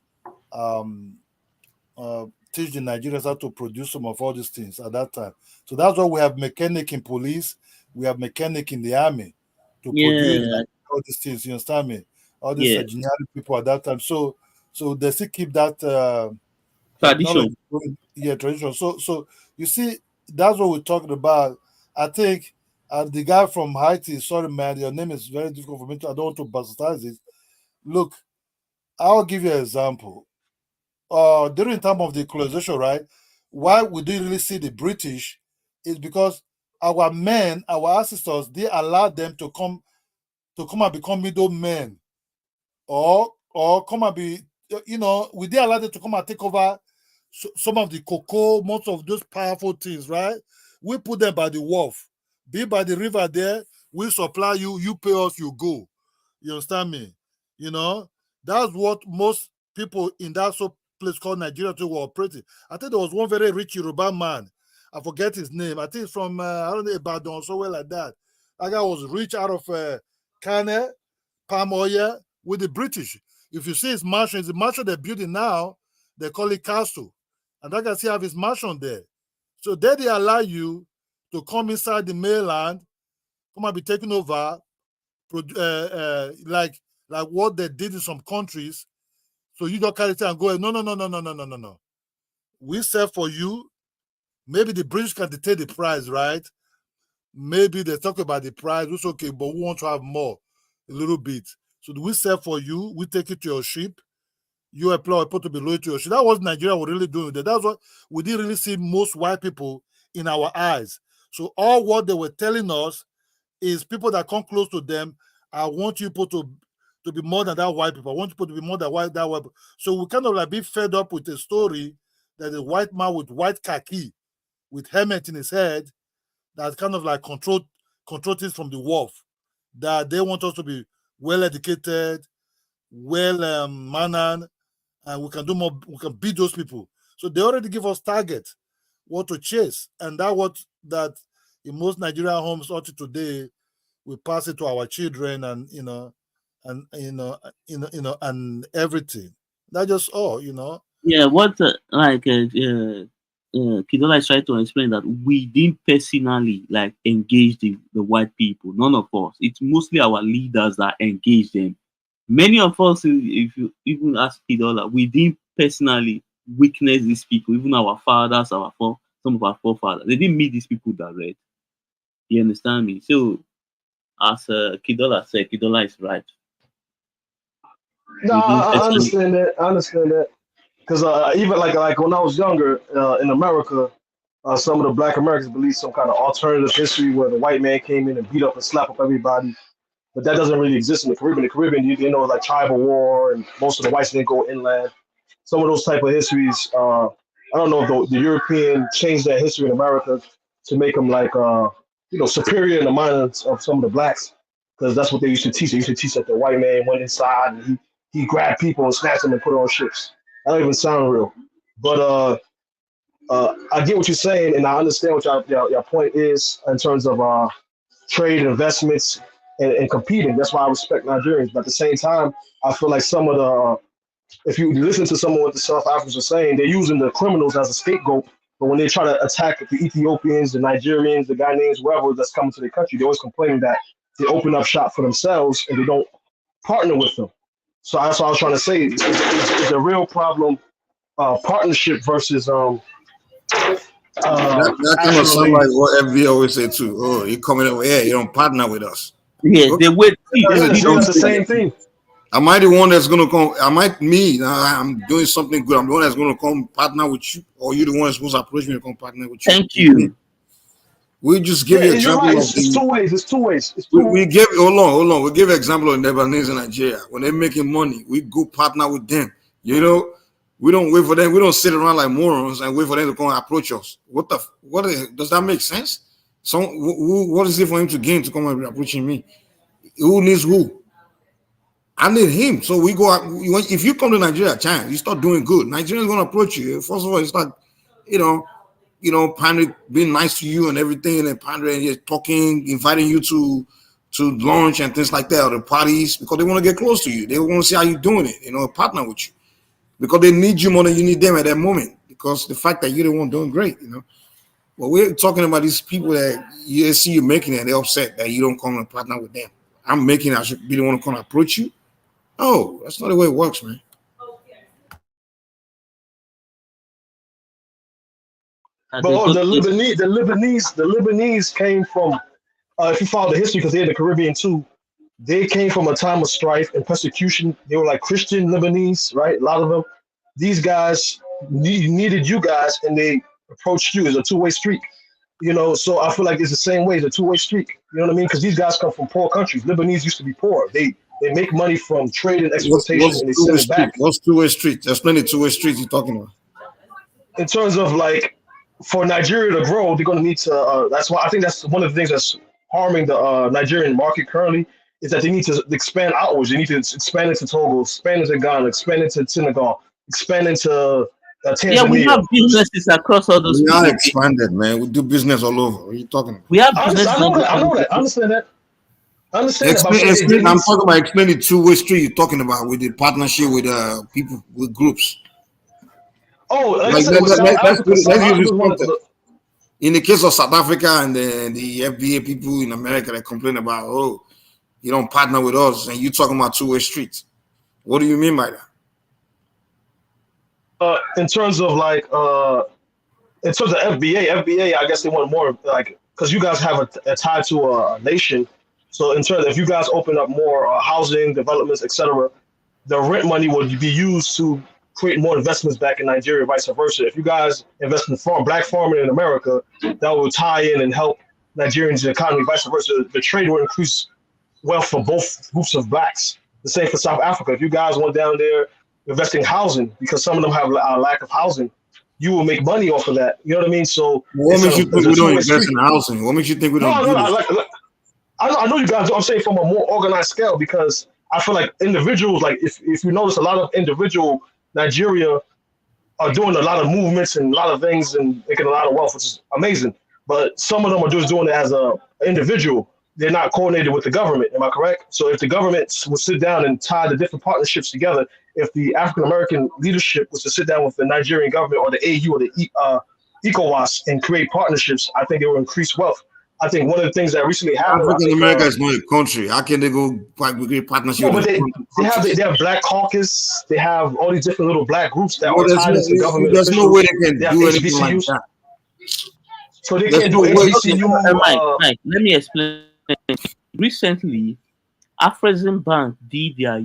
teach the Nigerians how to produce some of all these things at that time. So that's why we have mechanic in police, we have mechanic in the army to produce all these things. You understand me? All these engineering people at that time. So they still keep that tradition. Tradition. So you see, that's what we're talking about. I think the guy from Haiti, sorry man, your name is very difficult for me to, I don't want to bastardize it. Look, I'll give you an example. During the time of the colonization, right? Why we didn't really see the British is because our men, our ancestors, they allowed them to come and become middlemen, or come and be, we did allow them to come and take over some of the cocoa, most of those powerful things, right? We put them by the wharf, be by the river there. We supply you, you pay us, you go. You understand me? You know, that's what most people in that place called Nigeria were operating. I think there was one very rich Yoruba man. I forget his name. I think it's from I don't know, Ibadan or somewhere like that. That guy was rich out of cane, palm oil with the British. If you see his mansion, it's the mansion they're building now. They call it castle. And that guy still have his mansion there. So there they allow you to come inside the mainland, come and be taken over, like what they did in some countries. So you don't carry it and go, no. We sell for you. Maybe the British can dictate the price, right? Maybe they talk about the price, it's okay, but we want to have more, a little bit. So we sell for you, we take it to your ship, you employ people to be loyal to your ship. That was Nigeria were really doing that. That's what we didn't really see most white people in our eyes. So all what they were telling us is people that come close to them, I want you people to be more than that white people. I want people to be more than that white people. So we kind of like be fed up with a story that a white man with white khaki, with helmet in his head, that kind of like control things from the wharf. That they want us to be well educated, well mannered, and we can do more, we can beat those people. So they already give us targets, what to chase. And that in most Nigerian homes until today, we pass it to our children and and everything. That's just all, Yeah, what Kidola is trying to explain that we didn't personally engage the white people. None of us. It's mostly our leaders that engage them. Many of us, if you even ask Kidola, we didn't personally witness these people. Even our fathers, some of our forefathers, they didn't meet these people direct. You understand me? So, as Kidola said, Kidola is right. No, I understand that. I understand that. Because even like when I was younger in America, some of the Black Americans believe some kind of alternative history where the white man came in and beat up and slap up everybody. But that doesn't really exist in the Caribbean. The Caribbean, like tribal war, and most of the whites didn't go inland. some of those type of histories. I don't know if the European changed their history in America to make them like superior in the minds of some of the blacks, because that's what they used to teach. They used to teach that the white man went inside and he grabbed people and snatched them and put them on ships. That don't even sound real. But I get what you're saying, and I understand what your point is in terms of trade and investments and competing. That's why I respect Nigerians. But at the same time, I feel like some of the if you listen to some of what the South Africans are saying, they're using the criminals as a scapegoat. But when they try to attack the Ethiopians, the Nigerians, the Ghanaians, whoever that's coming to their country, they're always complaining that they open up shop for themselves and they don't partner with them. So that's what I was trying to say. It's a real problem, partnership versus That kind of sound like what FB always say too. Oh, you coming over here, you don't partner with us. Yeah, Okay. they wait. It's the same thing. Am I the one that's gonna come? I'm doing something good. I'm the one that's gonna come partner with you, or you the one that's supposed to approach me to come partner with you? Thank you. We just give you an example right. of It's two ways. It's two ways. we give hold on. We give example of Lebanese in Nigeria. When they're making money, we go partner with them. You know, we don't wait for them. We don't sit around like morons and wait for them to come and approach us. Does that make sense? What is it for him to gain to come and be approaching me? Who needs who? I need him. So we go out. If you come to Nigeria, China, you start doing good. Nigerians gonna approach you. First of all, it's like, pandering, being nice to you and everything, and pandering, and talking, inviting you to lunch and things like that, or the parties, because they want to get close to you. They want to see how you're doing it, partner with you, because they need you more than you need them at that moment. Because the fact that you're the one doing great, But we're talking about these people that you see you making it, and they're upset that you don't come and partner with them. I'm making it, I should be the one to come and approach you. Oh, that's not the way it works, man. But the Lebanese came from, if you follow the history, because they're in the Caribbean too, they came from a time of strife and persecution. They were like Christian Lebanese, right? A lot of them. These guys needed you guys, and they approached you. It's a two-way street, So I feel like it's the same way. It's a two-way street. You know what I mean? Because these guys come from poor countries. Lebanese used to be poor. They make money from trade and exploitation, and they send it back. What's two-way street? There's plenty two-way streets you're talking about. In terms of like, for Nigeria to grow, they're going to need to. That's why I think that's one of the things that's harming the Nigerian market currently, is that they need to expand outwards. They need to expand into Togo, expand into Ghana, expand into Senegal, expand into Tanzania. Yeah, we have businesses across all those. We are expanded, man. We do business all over. What are you talking about? We have I know that. I understand that. I'm talking about explaining two-way street you're talking about with the partnership with people, with groups. Oh, let's use this context. In the case of South Africa and the FBA people in America that complain about, you don't partner with us, and you talking about two-way streets. What do you mean by that? In terms of FBA, I guess they want more, like, because you guys have a tie to a nation. So in terms of, if you guys open up more housing developments, etc., the rent money would be used to create more investments back in Nigeria, vice versa. If you guys invest in black farming in America, that will tie in and help Nigerians' economy, vice versa. The trade will increase wealth for both groups of blacks. The same for South Africa. If you guys went down there investing in housing, because some of them have a lack of housing, you will make money off of that. You know what I mean? So what makes you think we don't invest in housing? What makes you think we don't do this? I know you guys. I'm saying from a more organized scale, because I feel like individuals, like if you notice, a lot of individual Nigeria are doing a lot of movements and a lot of things and making a lot of wealth, which is amazing. But some of them are just doing it as an individual. They're not coordinated with the government. Am I correct? So if the government would sit down and tie the different partnerships together, if the African American leadership was to sit down with the Nigerian government or the AU or the ECOWAS and create partnerships, I think it will increase wealth. I think one of the things that recently happened. African America is not a country. How can they go create partnership? No, but they have Black Caucus. They have all these different little black groups that are tied into government. There's no way they can do anything like that. So they can't do HBCU. Mike, let me explain. Recently, Afrexim Bank did their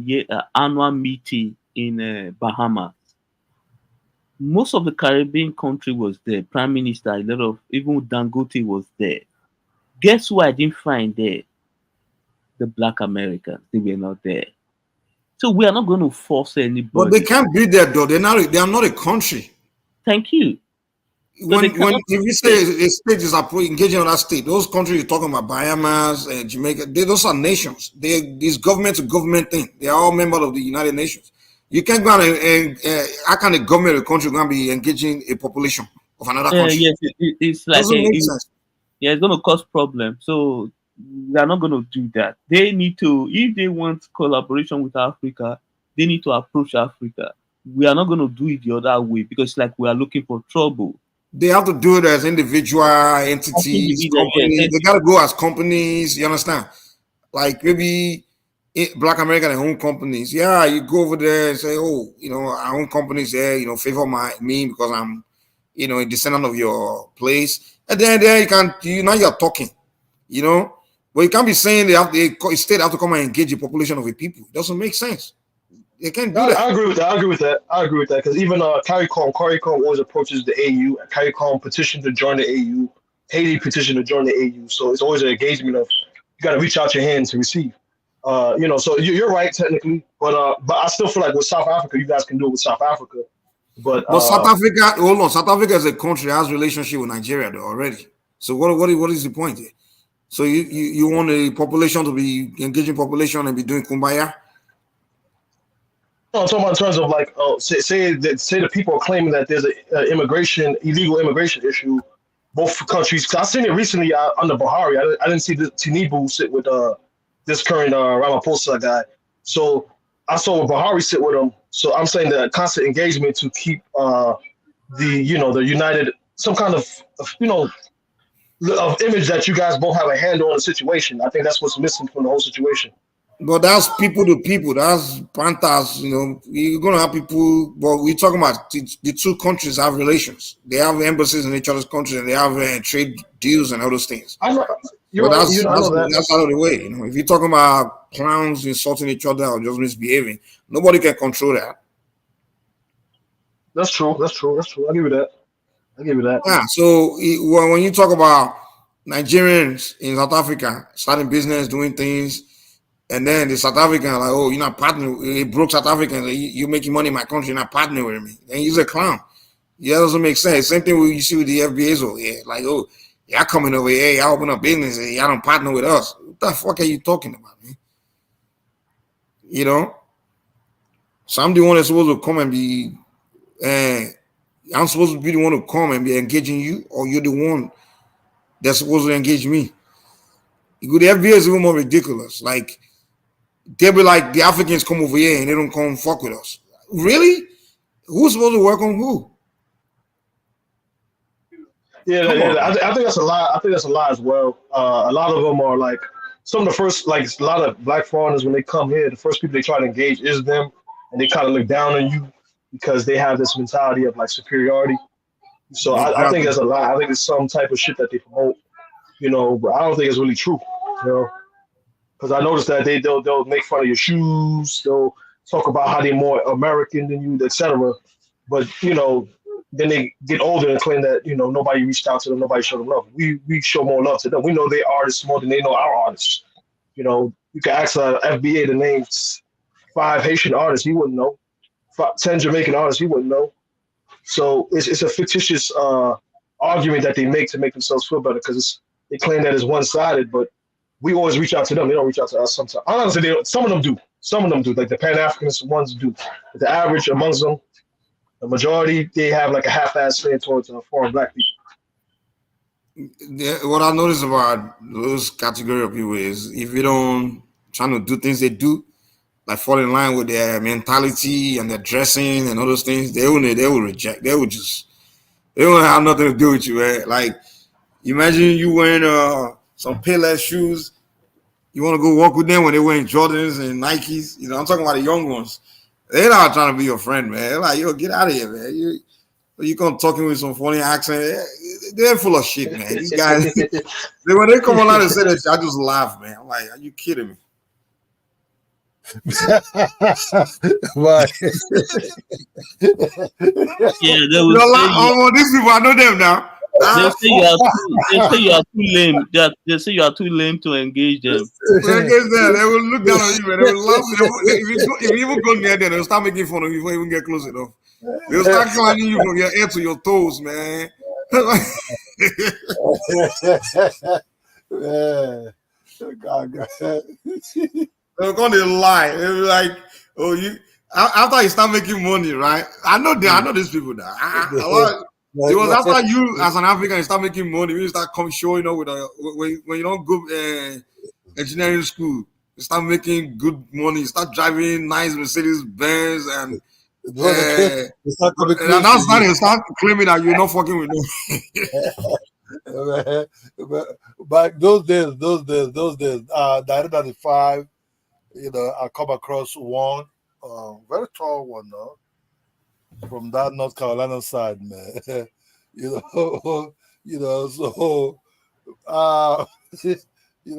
annual meeting in Bahamas. Most of the Caribbean country was there. Prime Minister, a lot of, even Dangote was there. Guess who I didn't find there? The Black Americans. They were not there. So we are not going to force anybody. But they can't be there though. They are not a country. Thank you. When if you say a state is engaging on that state, those countries you're talking about, Bahamas and Jamaica, those are nations. This government to government thing. They are all members of the United Nations. You can't go and how can a government of a country going to be engaging a population of another country? Yes, it's like yeah, it's going to cause problems. So they are not going to do that. They need to, if they want collaboration with Africa, they need to approach Africa. We are not going to do it the other way because like we are looking for trouble. They have to do it as individual entities, companies. They got to go as companies. You understand? Like maybe Black American and own companies. Yeah, you go over there and say, oh, our own companies there, favor me because I'm, a descendant of your place. And then you can, now you're talking, but you can't be saying the state have to come and engage the population of the people. It doesn't make sense. They can't do that. I agree with that. Because even CARICOM always approaches the AU. CARICOM petitioned to join the AU. Haiti petitioned to join the AU. So it's always an engagement of you got to reach out your hand to receive. So you're right technically, but I still feel like with South Africa, you guys can do it with South Africa. But South Africa, hold on. South Africa as a country has relationship with Nigeria though already. So what is the point here? So you want the population to be engaging population and be doing kumbaya? No, I'm talking about in terms of like, say the people are claiming that there's an illegal immigration issue, both countries. Cause I seen it recently under Buhari. I didn't see the Tinubu sit with this current Ramaphosa guy. So I saw Buhari sit with him. So I'm saying the constant engagement to keep the united, some kind of image that you guys both have a handle on the situation. I think that's what's missing from the whole situation. But that's people to people. That's Panthers. You're gonna have people. But we're talking about the two countries have relations. They have embassies in each other's countries, and they have trade deals and all those things. That's out of the way. If you're talking about clowns insulting each other or just misbehaving, nobody can control that. That's true. I'll give you that. Yeah. So when you talk about Nigerians in South Africa starting business, doing things. And then the South African like, oh, you're not partnering. Broke South African, you're making money in my country, you're not partnering with me. And he's a clown. Yeah, that doesn't make sense. Same thing you see with the FBAs over here. Like, oh, y'all coming over here, y'all open up business, and y'all don't partner with us. What the fuck are you talking about, man? So I'm the one that's supposed to come and be, I'm supposed to be the one to come and be engaging you, or you're the one that's supposed to engage me. The FBA is even more ridiculous. Like, they'll be like, the Africans come over here and they don't come fuck with us. Really? Who's supposed to work on who? Yeah. I think that's a lie. I think that's a lie as well. A lot of them are like some of the first, like a lot of black foreigners when they come here, the first people they try to engage is them, and they kind of look down on you because they have this mentality of like superiority. So I think that's a lie. I think it's some type of shit that they promote, but I don't think it's really true, Because I noticed that they'll make fun of your shoes, they'll talk about how they're more American than you, etc. But then they get older and claim that nobody reached out to them, nobody showed them love. We show more love to them. We know their artists more than they know our artists. You can ask FBA to name 5 Haitian artists, he wouldn't know. 10 Jamaican artists, he wouldn't know. So it's a fictitious argument that they make to make themselves feel better because they claim that it's one-sided, but we always reach out to them. They don't reach out to us sometimes. Honestly, some of them do. Some of them do. Like the Pan-Africanist ones do. But the average amongst them, the majority, they have like a half-ass stand towards foreign black people. Yeah, what I noticed about those category of people is if you don't trying to do things they do, like fall in line with their mentality and their dressing and all those things, they will reject. They don't have nothing to do with you, right? Like, imagine you wearing some Payless shoes. You want to go walk with them when they're wearing Jordans and Nikes. I'm talking about the young ones. They're not trying to be your friend, man. They're like, yo, get out of here, man. You come talking with some funny accent. They're full of shit, man. These guys, when they come online and say that, I just laugh, man. I'm like, are you kidding me? Right. Yeah, there was these people, I know them now. They say you are too. They say you are too lame. They say you are too lame to engage them. When I get there, they will look down on you, man. They will laugh. If you even go near them, they'll start making fun of you before you even get close enough. They'll start climbing you from your head to your toes, man. Yeah. God. They're going to lie. They'll be like, oh, you. After you start making money, right? I know these people now. It was after you, as an African, you start making money. You start showing up with when you don't go engineering school. You start making good money. You start driving nice Mercedes Benz and that's not you start claiming that you're not fucking with them. But those days, 1995, I come across one very tall one, no? From that North Carolina side, man. So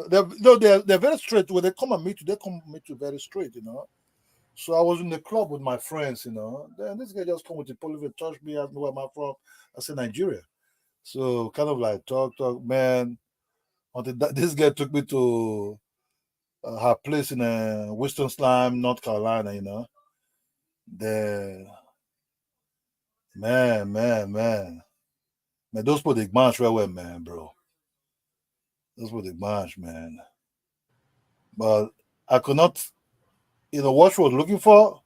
they're very straight. When they come and meet you, they come meet you very straight, So I was in the club with my friends, Then this guy just come with the police, touch me, ask me where am I from. I said Nigeria. So kind of like talk, man. Until this guy took me to her place in Winston-Salem, North Carolina, The man, those people they march well, man, bro. Those people they march, man. But I could not, what she was looking for,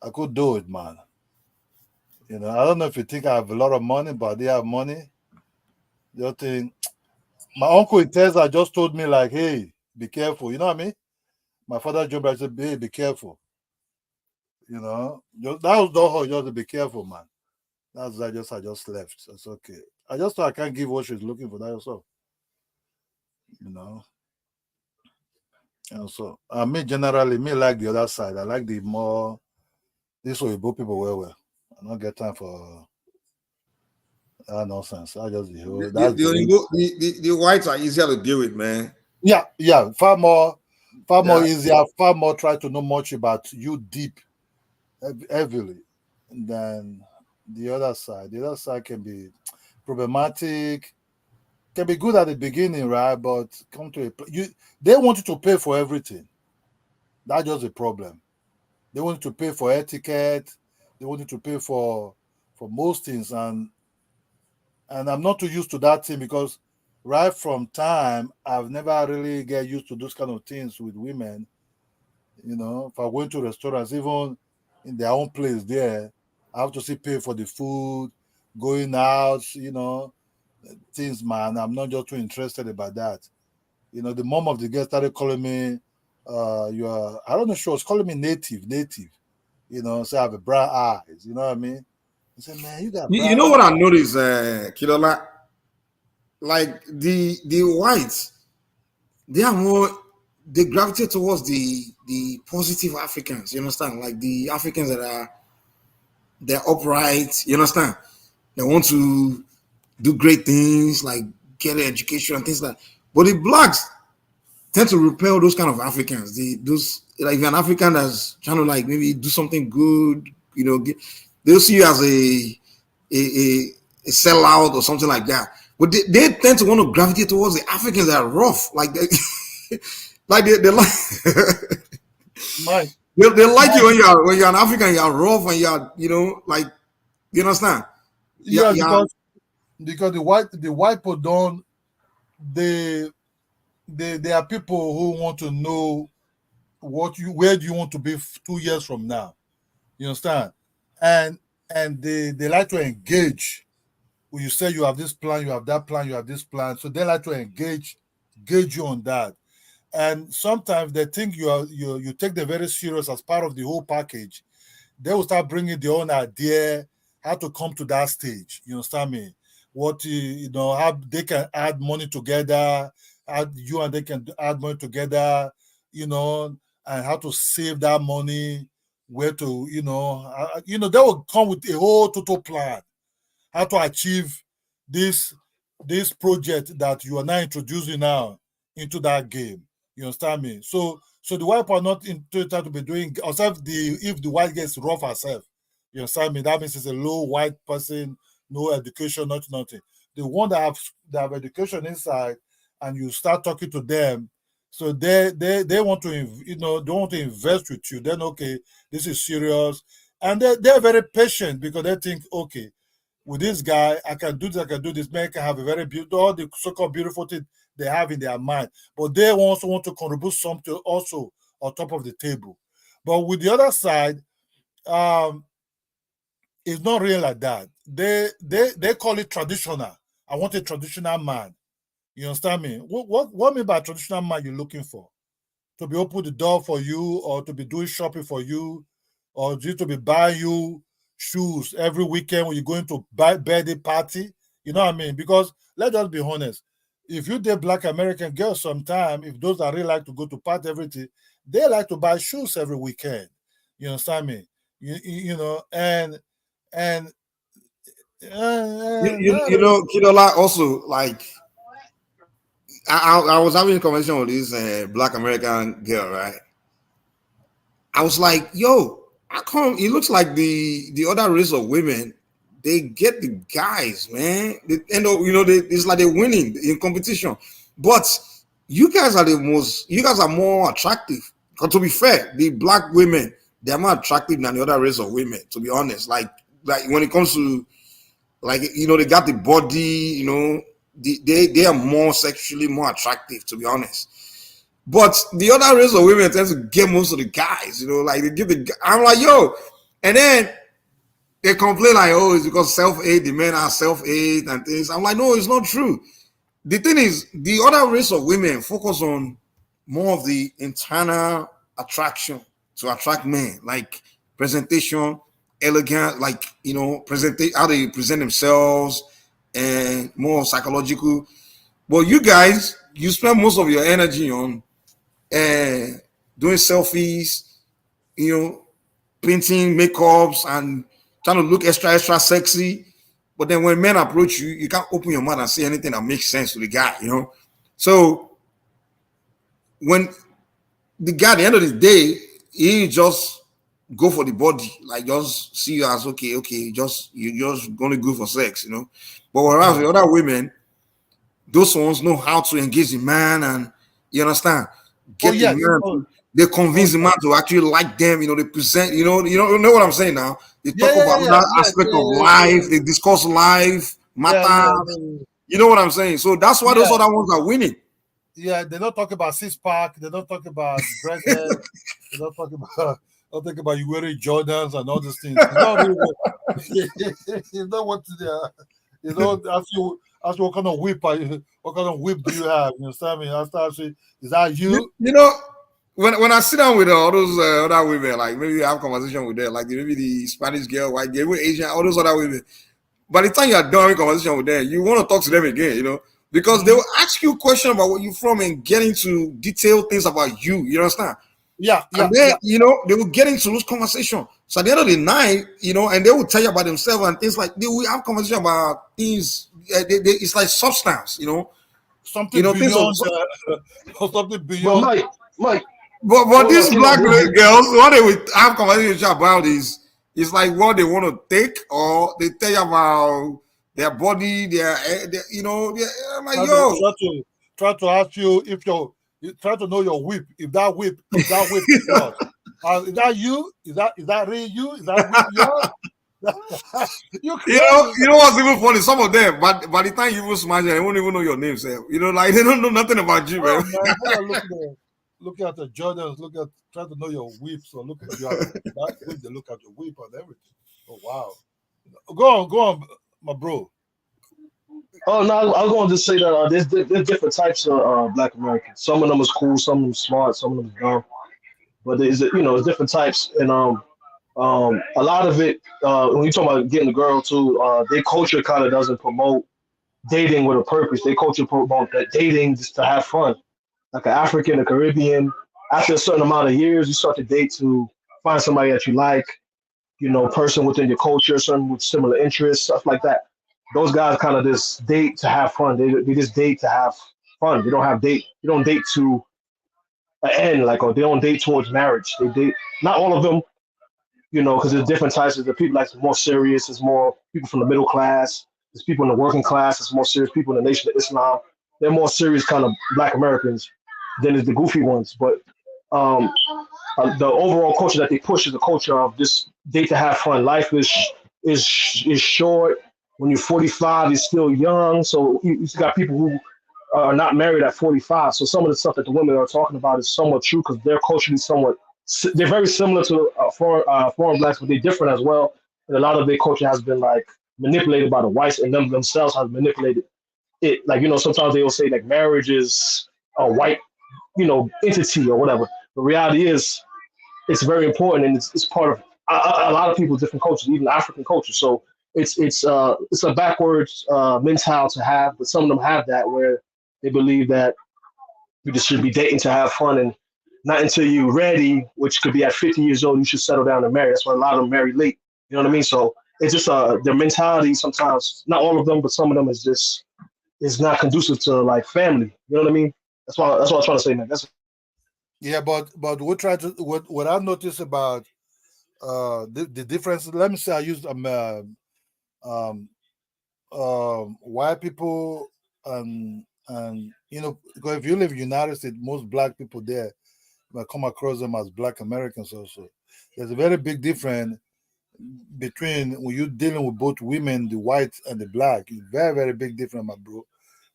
I could do it, man. I don't know if you think I have a lot of money, but they have money. The other thing, my uncle in Texas just told me, like, hey, be careful. You know what I mean? My father Joe I said, hey, be careful. That was the whole, just be careful, man. That's I just left. That's okay. I just thought I can't give what she's looking for that yourself. And so generally like the other side. I like the more this way both people well. I don't get time for that nonsense. I just the whites are easier to deal with, man. Yeah. Far more easier, far more try to know much about you deep heavily than the other side. The other side can be problematic, can be good at the beginning, right? But come to they want you to pay for everything. That's just a problem. They want you to pay for etiquette. They want you to pay for most things, and I'm not too used to that thing because right from time I've never really get used to those kind of things with women. If I went to restaurants, even in their own place there, I have to see pay for the food, going out, things, man. I'm not just too interested about that. The mom of the girl started calling me, I don't know, she was calling me native, say I have a brown eyes, you know what I mean? I said, man, you got brown You know what I noticed, Kilola? Like the whites, they gravitate towards the positive Africans, you understand? Like the Africans they're upright, you understand? They want to do great things, like get an education and things like that. But the blacks tend to repel those kind of Africans. Like if you're an African that's trying to like maybe do something good, they'll see you as a sellout or something like that. But they tend to want to gravitate towards the Africans that are rough, like they like they like they like you when you're an African, you're rough and you're like, you understand? Yeah, because the white people don't, they are people who want to know where do you want to be 2 years from now. You understand? And they like to engage. When you say you have this plan, you have that plan, you have this plan, so they like to engage you on that. And sometimes they think you take them very serious as part of the whole package. They will start bringing their own idea how to come to that stage. You understand me? What how they can add money together, you and they can add money together, and how to save that money, where to, they will come with a whole total plan, how to achieve this project that you are now introducing now into that game. You understand me? So the white are not entitled to be doing, except if the white gets rough herself. You understand me? That means it's a low white person, no education, nothing. the one that have education inside, and you start talking to them, so they want to they want to invest with you. Then okay, this is serious, and they're very patient because they think, okay, with this guy, I can do this, I can do this. Man can have a very beautiful, all the so-called beautiful thing they have in their mind, but they also want to contribute something also on top of the table. But with the other side, um, it's not real like that. They call it traditional. I want a traditional man. You understand me? What mean by traditional man you're looking for? To be open the door for you, or to be doing shopping for you, or just to be buying you shoes every weekend when you're going to buy birthday party? You know what I mean? Because let us be honest. If you date black American girls sometime, if those that really like to go to party everything, they like to buy shoes every weekend. You understand me? You know, and Kidola also like I was having a conversation with this black American girl, right? I was like, yo, how come it looks like the other race of women, they get the guys, man. They end up, it's like they're winning in competition. But you guys are more attractive. Because to be fair, the black women, they're more attractive than the other race of women, to be honest. Like when it comes to, like, they got the body, they are more sexually more attractive, to be honest. But the other race of women tends to get most of the guys, like they give I'm like, yo, and then they complain like, oh, it's because self-hate, the men are self-hate and things. I'm like, no, it's not true. The thing is, the other race of women focus on more of the internal attraction to attract men, like presentation, elegant, like, how they present themselves, and more psychological. But you guys, you spend most of your energy on doing selfies, painting makeups and trying to look extra sexy. But then when men approach you, you can't open your mouth and say anything that makes sense to the guy, So when the guy, at the end of the day, he just go for the body, like just see you as okay, you're just gonna go for sex, But whereas the other women, those ones know how to engage the man, and you understand, get the man. They convince the man to actually like them. They present. You know what I'm saying now. They talk about that aspect of life. They discuss life matters. You know what I'm saying. So that's why those other ones are winning. Yeah, they don't talk about six pack. They don't talk about breadhead. They don't talk about you wearing Jordans and all these things. You know what ask you what kind of whip do you have? You understand me? Is that you? When I sit down with all those other women, like maybe I have conversation with them, like maybe the Spanish girl, white girl, Asian, all those other women. By the time you're done having conversation with them, you want to talk to them again, because they will ask you a question about where you're from and get into detailed things about you. You understand? Yeah. And then, they will get into those conversations. So at the end of the night, and they will tell you about themselves and things like, they will have conversation about things. It's like substance, something beyond, something beyond. Mike. But these black girls, what they will have conversation about is like what they want to take, or they tell you about their body, their I'm like, try to ask you if you try to know your whip. If that whip is yours. Is that you? Is that really you? Is that whip yours? you know what's even funny? Some of them, but by the time you even smash it, they won't even know your name, sir. Like they don't know nothing about you, man. Look at the Jordans, try to know your whip. So look at your that whip, they look at your whip and everything. Oh wow. Go on, my bro. Oh no, I was going to just say that there's different types of Black Americans. Some of them is cool, some of them smart, some of them is dumb. But there's it's different types, and a lot of it when you talk about getting a girl too, their culture kind of doesn't promote dating with a purpose. Their culture promote that dating just to have fun. Like an African, a Caribbean, after a certain amount of years, you start to date to find somebody that you like, person within your culture, someone with similar interests, stuff like that. Those guys kind of just date to have fun. They just date to have fun. They don't have date. You don't date to an end, or they don't date towards marriage. They date, not all of them, because there's different types of the people. Like more serious, there's more people from the middle class. There's people in the working class. There's more serious people in the Nation of Islam. They're more serious kind of Black Americans than is the goofy ones. But um, the overall culture that they push is the culture of this date to have fun. Life is short. When you're 45, you're still young. So you got people who are not married at 45. So some of the stuff that the women are talking about is somewhat true because they're culturally they're very similar to foreign blacks, but they're different as well. And a lot of their culture has been like manipulated by the whites, and them themselves have manipulated it. Like, sometimes they will say like marriage is a white, entity or whatever. The reality is it's very important, and it's part of a lot of people's different cultures, even African culture. So it's a backwards mentality to have, but some of them have that where they believe that you just should be dating to have fun, and not until you're ready, which could be at 50 years old, you should settle down and marry. That's why a lot of them marry late. You know what I mean? So it's just their mentality sometimes, not all of them, but some of them is not conducive to like family. You know what I mean? That's what I was trying to say, man. Yeah, but we try to what I noticed about the difference. Let me say I used white people and because if you live in the United States, most Black people there might come across them as Black Americans also. There's a very big difference between when you're dealing with both women, the white and the Black. It's very, very big difference, my bro.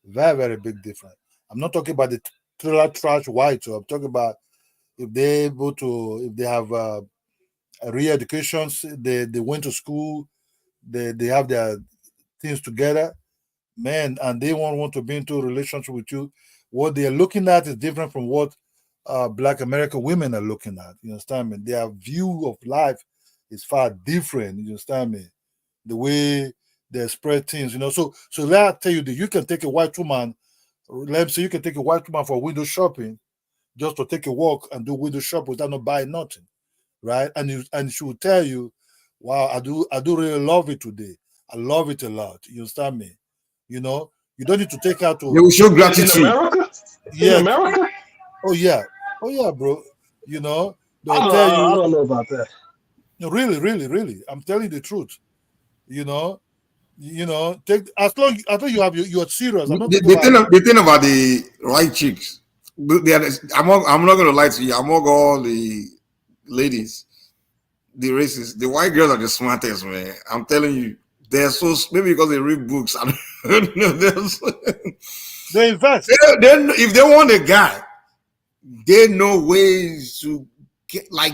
Very, very big difference. I'm not talking about the trailer trash white. So I'm talking about if they have a real education, they went to school, they have their things together, man, and they won't want to be into a relationship with you. What they're looking at is different from what Black American women are looking at. You understand me? Their view of life is far different. You understand me? The way they spread things, So let I tell you that you can take a white woman. Let me say you can take a white woman for window shopping, just to take a walk and do window shop without not buying nothing, right? And she will tell you, "Wow, I do really love it today. I love it a lot." You understand me? You don't need to take her to. They will show In gratitude. America? Yeah. In America? Oh yeah, bro. They'll I tell you. don't know about that. Really, really, really. I'm telling you the truth. Take as long you're serious. I'm not talking about. The thing about the white chicks, I'm not going to lie to you. Among all the ladies, the races, the white girls are the smartest, man. I'm telling you, they're so maybe because they read books. I don't know. They invest. If they want a guy, they know ways to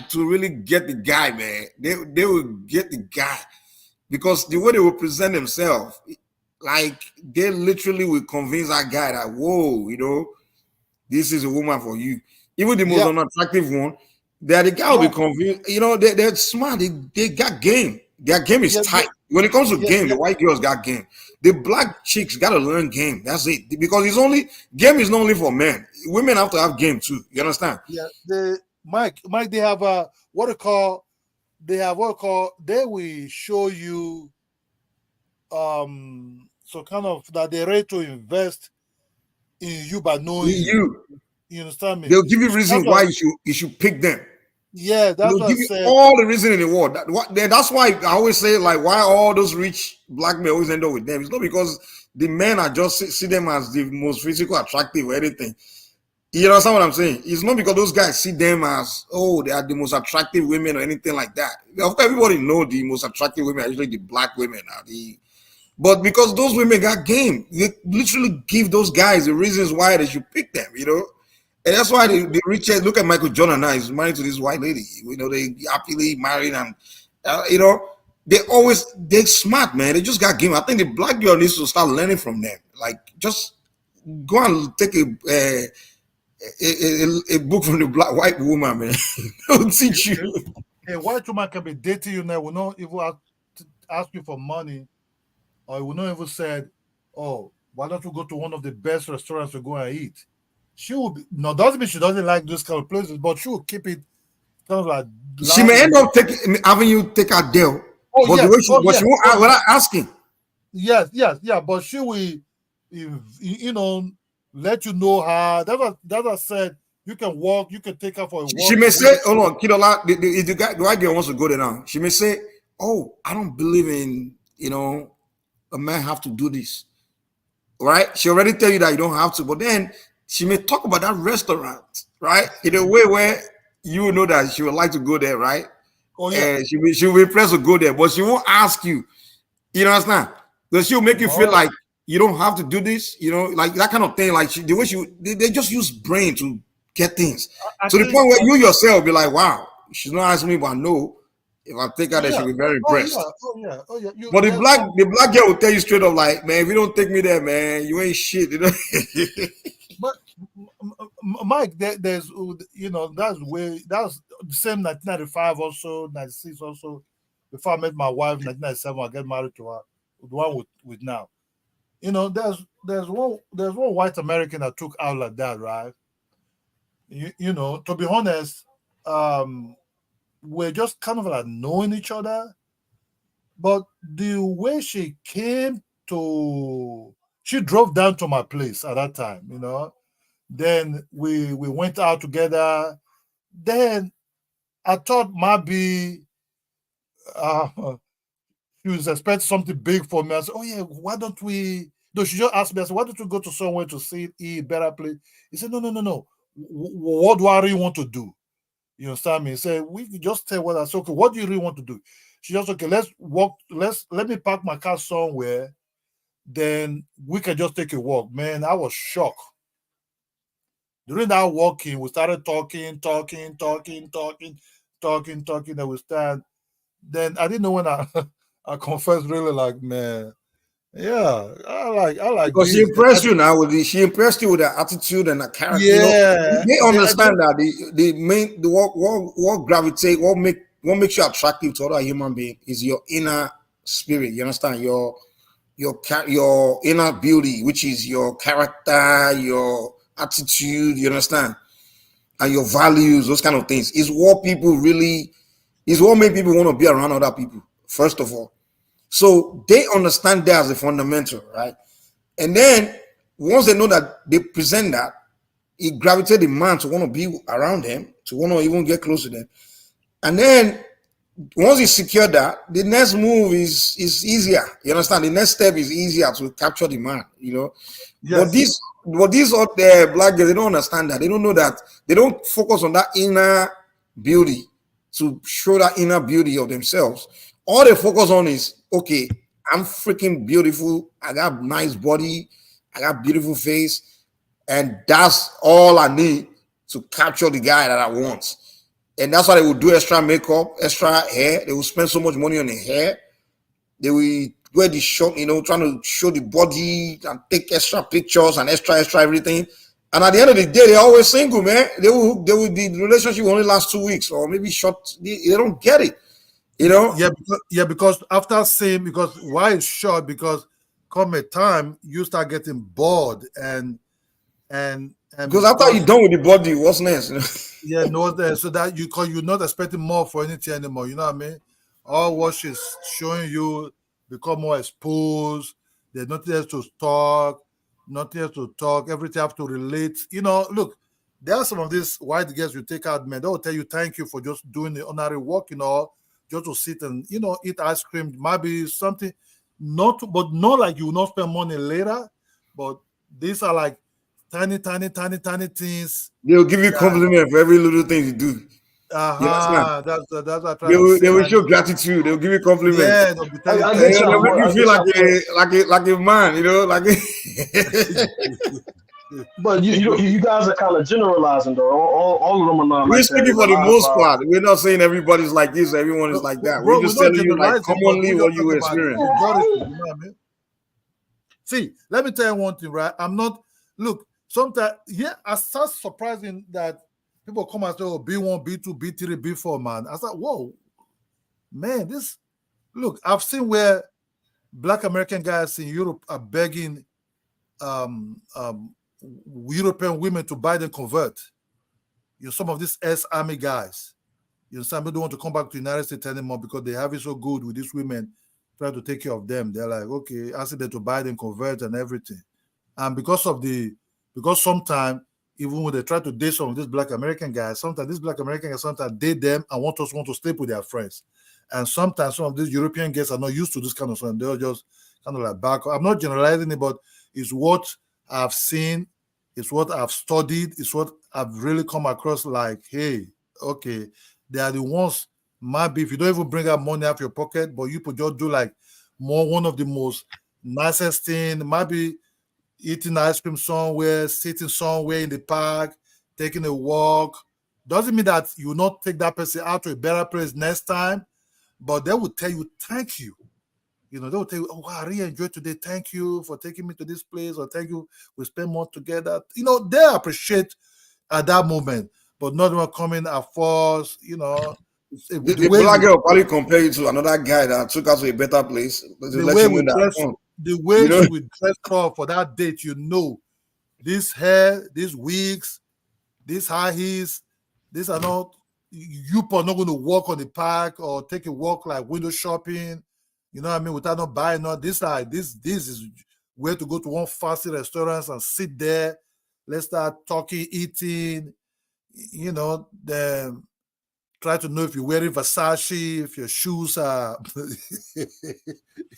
to really get the guy, man. They will get the guy because the way they will present themselves, like they literally will convince that guy that whoa, this is a woman for you. Even the most unattractive one, that the guy will be convinced. They're smart. They got game. Their game is tight. When it comes to game, the white girls got game. The Black chicks got to learn game. That's it. Because game is not only for men. Women have to have game too. You understand? Yeah. Mike, they have they will show you so kind of that they're ready to invest in you by knowing you. You understand me? They'll give you reasons why you should pick them. Yeah, that's what I said. All the reason in the world. That's why I always say, like, why all those rich Black men always end up with them. It's not because the men are just see them as the most physical attractive or anything. You understand what I'm saying? It's not because those guys see them as, they are the most attractive women or anything like that. Of course, everybody know the most attractive women are usually the Black women. But because those women got game, they literally give those guys the reasons why they should pick them, And that's why the richest, look at Michael Jordan now, he's married to this white lady. They happily married and, they're smart, man. They just got game. I think the Black girl needs to start learning from them. Like, just go and take a book from the white woman, man. They'll teach you. A white woman can be dating you now, will not even ask you for money, or will not even say, "Oh, why don't you go to one of the best restaurants to go and eat?" She will be, no, doesn't mean she doesn't like those kind of places, but she will keep it kind of like. She may end up having you take her deal. But the way she won't without asking. Yes, but she will, let you know her. That's what I said. You can walk, you can take her for a walk. She may say, "Oh no, Kidola, the white girl wants to go there now." She may say, "Oh, I don't believe in, a man have to do this, right? She already tell you that you don't have to, but then she may talk about that restaurant, right? In a way where you know that she would like to go there, right? Oh yeah. And she'll be impressed to go there, but she won't ask you. You know, understand? Because she'll make you feel No. like you don't have to do this, you know, like that kind of thing. Like the way they just use brain to get things to the point where you yourself be like, wow, she's not asking me, but I know if I take her there, she'll be very impressed. Oh yeah. But the black girl will tell you straight up, like, man, if you don't take me there, man, you ain't shit. You know? But Mike, there's that's the same 1995 also, 96 also. Before I met my wife, 1997, I get married to her, the one with now. There's one white American that took out like that, right? To be honest, we're just kind of like knowing each other, but the way she drove down to my place at that time, then we went out together. Then I thought maybe she was expecting something big for me. I said, oh yeah, why don't we? No, she just asked me, I said, why don't you go to somewhere to eat better place? He said, no. What do I really want to do? You understand me? He said, we could just tell what I said, okay, what do you really want to do? She just, okay, let's walk, let me park my car somewhere, then we can just take a walk. Man, I was shocked. During that walking, we started talking, then we started. Then I didn't know when I I confessed really like, man, yeah, I like Because she impressed you now she impressed you with her attitude and her character. Yeah, they understand that what gravitate, what makes you attractive to other human being is your inner spirit. You understand? Your inner beauty, which is your character, your attitude, you understand, and your values, those kind of things, is what make people want to be around other people, first of all. So they understand that as a fundamental, right? And then once they know that they present that, it gravitates the man to want to be around them, to want to even get close to them. And then once you secure that, the next move is easier. You understand? The next step is easier to capture the man, Yes. But these out there black girls, they don't understand that. They don't know that. They don't focus on that inner beauty to show that inner beauty of themselves. All they focus on is, okay, I'm freaking beautiful. I got nice body. I got beautiful face. And that's all I need to capture the guy that I want. And that's why they will do extra makeup, extra hair. They will spend so much money on the hair. They will wear the short, trying to show the body and take extra pictures and extra everything. And at the end of the day, they're always single, man. The relationship will only last 2 weeks or maybe short. They don't get it. Because after saying, because why it's short, because come a time you start getting bored and because after you're done with the body, what's next? So that because you're not expecting more for anything anymore, you know what I mean? All what she's showing you become more exposed. There's nothing else to talk, everything have to relate. Look, there are some of these white girls you take out, man, they'll tell you thank you for just doing the ordinary work, just to sit and eat ice cream, maybe something, not like you will not spend money later, but these are like tiny things. They'll give you compliment for every little thing you do. That's what I try they to say. They will show gratitude. They'll give you compliment. Yeah, they'll make you feel like a man, But you guys are kind of generalizing though. All of them are not. We're speaking for the most part. We're not saying everybody's like this, everyone is like that. We're just telling you like commonly what you experience. You know what I mean? See, let me tell you one thing, right? I'm not. Look, sometimes I start surprising that people come and say, "Oh, B1, B2, B3, B4, man." I thought, "Whoa, man, this." Look, I've seen where Black American guys in Europe are begging European women to buy them convert. Some of these ex-army guys, some people don't want to come back to the United States anymore because they have it so good with these women, try to take care of them. They're like, okay, ask them to buy them convert and everything. And because sometimes, even when they try to date some of these Black American guys, sometimes these Black American guys sometimes date them and want to sleep with their friends. And sometimes some of these European guests are not used to this kind of stuff. They're just kind of like back. I'm not generalizing it, but it's what I've seen, it's what I've studied, it's what I've really come across like, hey, okay, they are the ones, maybe if you don't even bring out money out of your pocket, but you could just do like one of the most nicest thing, maybe eating ice cream somewhere, sitting somewhere in the park, taking a walk. Doesn't mean that you will not take that person out to a better place next time, but they will tell you thank you. They will tell you, oh, wow, I really enjoyed today. Thank you for taking me to this place, or thank you, we spend more together. They appreciate at that moment, but not when coming at first, The black girl probably compare you to another guy that took us to a better place. The way we dress, the way she would dress for that date, this hair, these wigs, these high heels, these are not, you are not going to walk on the park or take a walk like window shopping, you know what I mean, without not buying all this. This is where to go to one fancy restaurant and sit there. Let's start talking, eating, then try to know if you're wearing Versace, if your shoes are if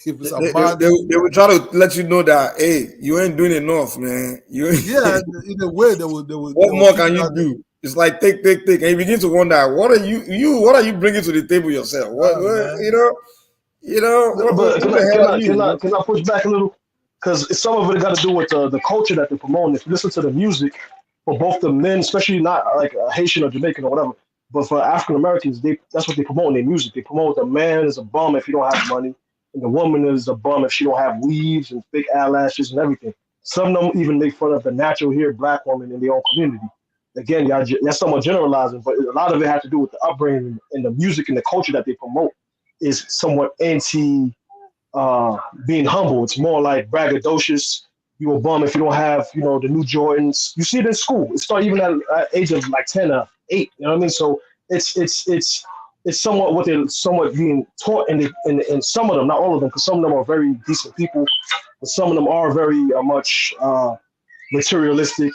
it's a they will try to let you know that, hey, you ain't doing enough, man. Yeah, in a way they will what more can you do? It's like take, and you begin to wonder, what are you bringing to the table yourself? What But who the hell are you? can I push back a little? Because some of it got to do with the culture that they're promoting. If you listen to the music for both the men, especially not like Haitian or Jamaican or whatever, but for African Americans, that's what they promote in their music. They promote the man is a bum if you don't have money, and the woman is a bum if she don't have weaves and fake eyelashes and everything. Some of them even make fun of the natural hair black woman in their own community. Again, that's somewhat generalizing, but a lot of it has to do with the upbringing and the music and the culture that they promote is somewhat anti being humble. It's more like braggadocious. You a bum if you don't have, the new Jordans. You see it in school. It starts even at age of like 10 or 8. You know what I mean? So it's somewhat what they're somewhat being taught in some of them, not all of them, because some of them are very decent people, but some of them are very much materialistic,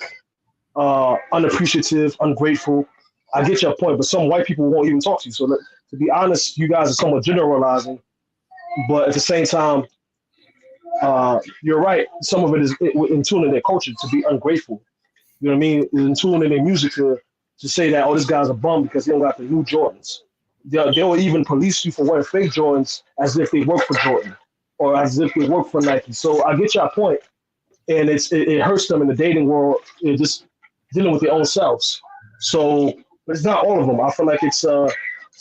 unappreciative, ungrateful. I get your point, but some white people won't even talk to you. So to be honest, you guys are somewhat generalizing, but at the same time, you're right. Some of it is in tune in their culture to be ungrateful. You know what I mean? In tune in their music to say that, oh, this guy's a bum because he don't got the new Jordans. They will even police you for wearing fake Jordans as if they work for Jordan or as if they work for Nike. So I get your point, and it hurts them in the dating world. Just dealing with their own selves. So, but it's not all of them. I feel like it's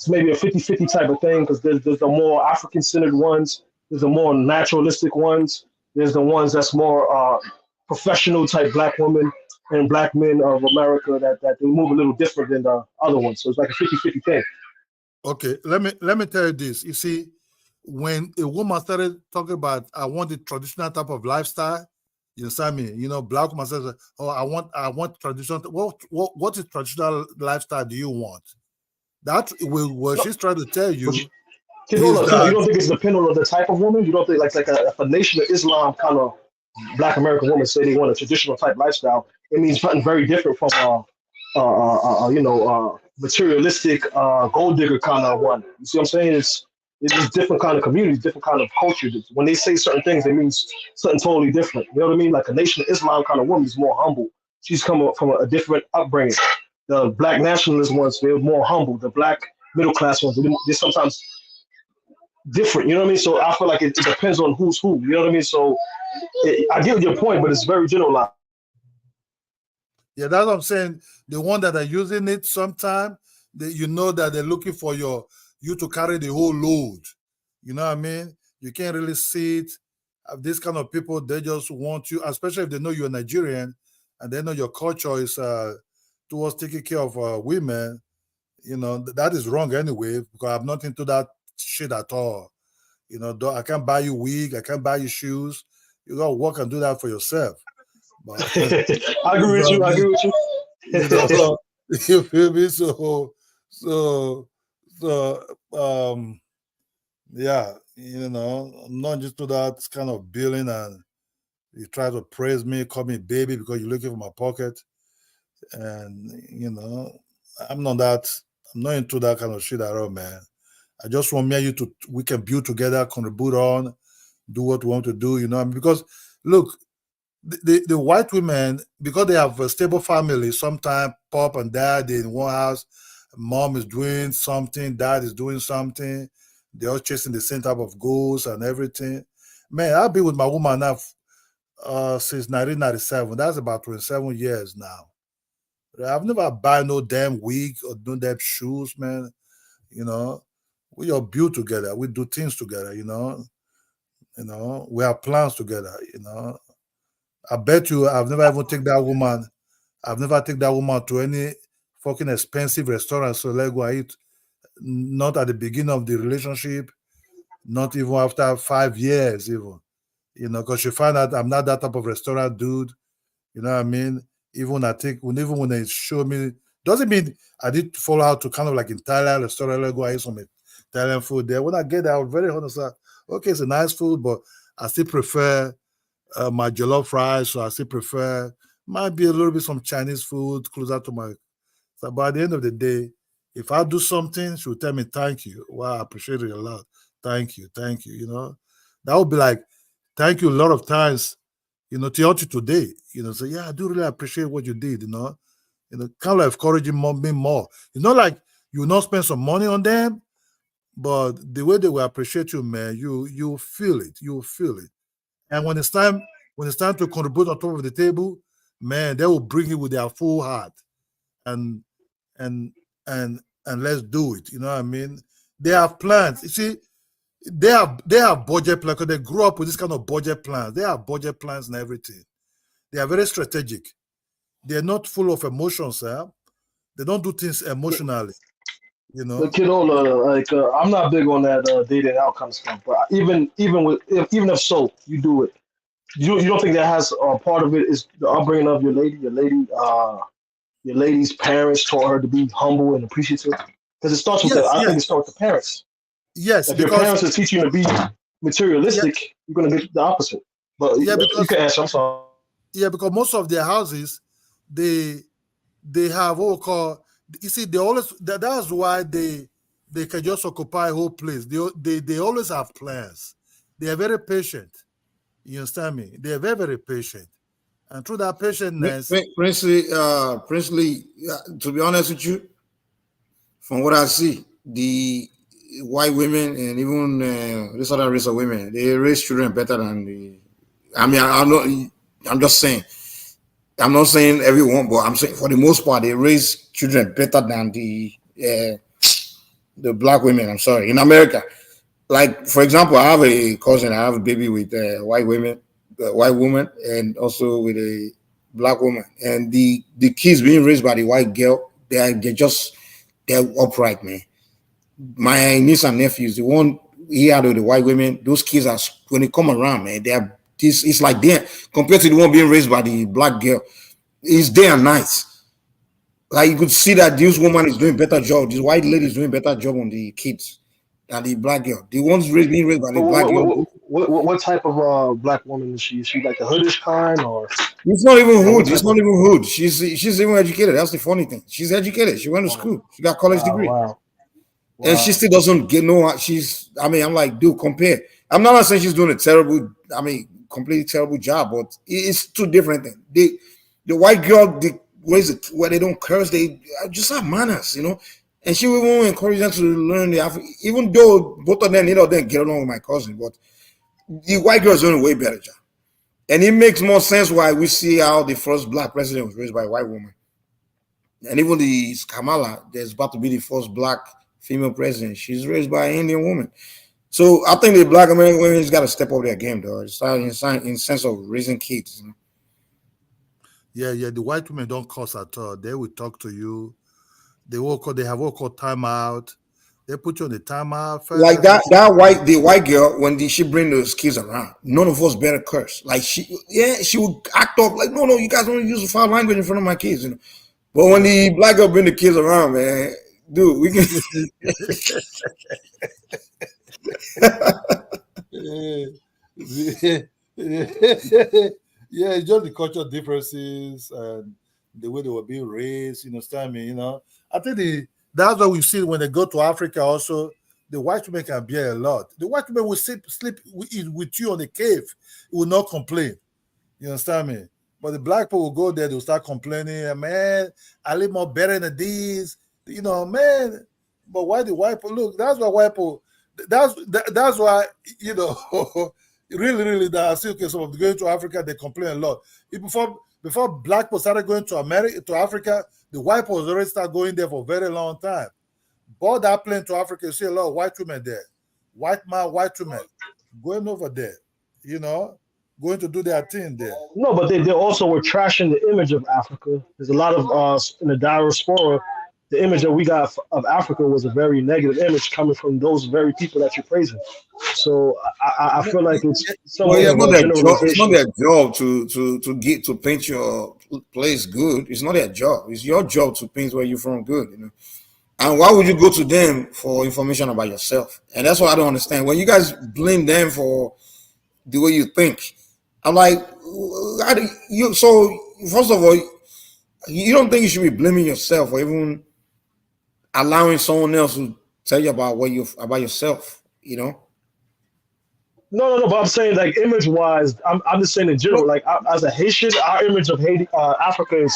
maybe a 50-50 type of thing because there's the more African-centered ones, there's the more naturalistic ones, there's the ones that's more professional type black women and black men of America that they move a little different than the other ones. So it's like a 50-50 thing. Okay, let me tell you this. You see, when a woman started talking about I want the traditional type of lifestyle, you understand me? Black woman says, "Oh, I want traditional." What is traditional lifestyle do you want? That what she's trying to tell you. You don't think it's dependent on the type of woman? You don't think like a Nation of Islam kind of Black American woman say they want a traditional type lifestyle? It means something very different from materialistic gold digger kind of one. You see what I'm saying? It's just different kind of communities, different kind of culture. When they say certain things, it means something totally different. You know what I mean? Like a Nation of Islam kind of woman is more humble. She's come from a different upbringing. The Black nationalist ones, they're more humble. The Black middle class ones, they're sometimes different. You know what I mean? So I feel like it depends on who's who. You know what I mean? So I get your point, but it's very generalized. Yeah, that's what I'm saying. The one that are using it sometimes, that they're looking for you to carry the whole load. You know what I mean? You can't really see it. These kind of people, they just want you, especially if they know you're Nigerian and they know your culture is towards taking care of women. That is wrong anyway, because I'm not into that shit at all. I can't buy you wig, I can't buy you shoes. You gotta work and do that for yourself. But, I agree with you. You feel me? Yeah, I'm not just to that kind of billing, and you try to praise me, call me baby because you're looking for my pocket. And I'm not into that kind of shit at all, man. I just want me and you we can build together, contribute on, do what we want to do, you know. Because look, the white women, because they have a stable family, sometimes pop and dad in one house, mom is doing something, dad is doing something, they're all chasing the same type of goals and everything. Man, I've been with my woman now since 1997. That's about 27 years now. I've never buy no damn wig or no damn shoes, man. You know, we all build together. We do things together. You know, we have plans together. You know, I bet you I've never even take that woman. I've never take that woman to any fucking expensive restaurant. So let go eat. Not at the beginning of the relationship. Not even after 5 years, even. You know, because she find out I'm not that type of restaurant dude. You know what I mean? Even I think even when they show me, doesn't mean I did follow out to kind of like in Thailand restaurant, like go eat some Italian food there. When I get there, I was very honest. Okay, it's a nice food, but I still prefer my jollof rice. So I still prefer might be a little bit some Chinese food closer to my. So, but at the end of the day, if I do something, she will tell me thank you. Wow, I appreciate it a lot. Thank you, thank you. You know, that would be like thank you a lot of times. You know, to you today, you know, say, yeah, I do really appreciate what you did, kind of encouraging me more. It's not like you will not spend some money on them, but the way they will appreciate you, man, you feel it. You feel it. And when it's time to contribute on top of the table, man, they will bring it with their full heart. And and and let's do it. You know what I mean? They have plans. You see, they have budget plans because they grew up with this kind of budget plans. They have budget plans and everything. They are very strategic. They're not full of emotions, They don't do things emotionally, you But know. kiddo, like I'm not big on that dating out kind of stuff. But even if so, you do it. You don't think that has part of it is the upbringing of your lady's parents taught her to be humble and appreciative? Because it starts with Yes, I yes, think it starts with the parents. yes, If your because parents are teaching you to be yeah, materialistic, you're gonna get the opposite. But yeah, you because can answer. I'm sorry. yeah, because most of their houses, they they have what we call. You see, they always that's why they can just occupy a whole place. They always have plans. They are very patient. You understand me? They are very very patient, and through that patientness, Princely, to be honest with you, from what I see, the white women and even this other race of women, they raise children better than the. I mean, I'm not. I'm just saying. I'm not saying everyone, but I'm saying for the most part, they raise children better than the black women. I'm sorry, in America. Like for example, I have a cousin. I have a baby with white woman, and also with a black woman. And the kids being raised by the white girl, they're upright, man. My niece and nephews, the one he had with the white women, those kids are when they come around, man, they're this. It's like them compared to the one being raised by the black girl. It's day and night. Like you could see that this woman is doing better job. This white lady is doing better job on the kids than the black girl. The ones being raised by the But black girl. what type of black woman is she? Is she like the hoodish kind, or It's not even what hood. It's type not of? even hood. She's even educated. That's the funny thing. She's educated. She went to Wow, school. She got college wow, degree, wow, and she wow. still doesn't get no. She's. I mean, I'm like, dude, compare. I'm not saying she's doing a terrible. I mean, completely terrible job, but it's two different things. The white girl, the ways where they don't curse, they just have manners, And she will even encourage them to learn the African. Even though both of them, get along with my cousin, but the white girl is doing a way better job. And it makes more sense why we see how the first black president was raised by a white woman. And even the Kamala, there's about to be the first black female president. She's raised by an Indian woman. So I think the black American women's got to step up their game, though. It's in sense of raising kids. yeah, the white women don't cuss at all. They will talk to you. They have what called timeout. They put you on the timeout first. Like the white girl, when she bring those kids around, none of us better curse. Like she would act up like, no, you guys don't use foul language in front of my kids. But when the black girl bring the kids around, man, dude, we can. Yeah, it's just the cultural differences and the way they were being raised, understand me, I think that's what we see when they go to Africa also. the white women can bear a lot. The white women will sleep with you on the cave. It will not complain. You understand me? But the black people will go there, they'll start complaining, man, I live more better than these, man. But why the white people? Look, that's why white people, that's why, really, that I see, okay, so going to Africa, they complain a lot. Before black people started going to Africa, the white people already started going there for a very long time. Board that plane to Africa, you see a lot of white women there. White man, white women going over there, going to do their thing there. No, but they also were trashing the image of Africa. There's a lot of in the diaspora, the image that we got of Africa was a very negative image coming from those very people that you're praising. So I feel like it's somewhat of a generalization. It's not their job to paint your place good. It's not their job. It's your job to paint where you're from good. And why would you go to them for information about yourself? And that's what I don't understand. When you guys blame them for the way you think, I'm like, how do you? So first of all, you don't think you should be blaming yourself or even allowing someone else to tell you about about yourself? No. But I'm saying, like, image-wise, I'm just saying in general. Like, as a Haitian, our image of Haiti, Africa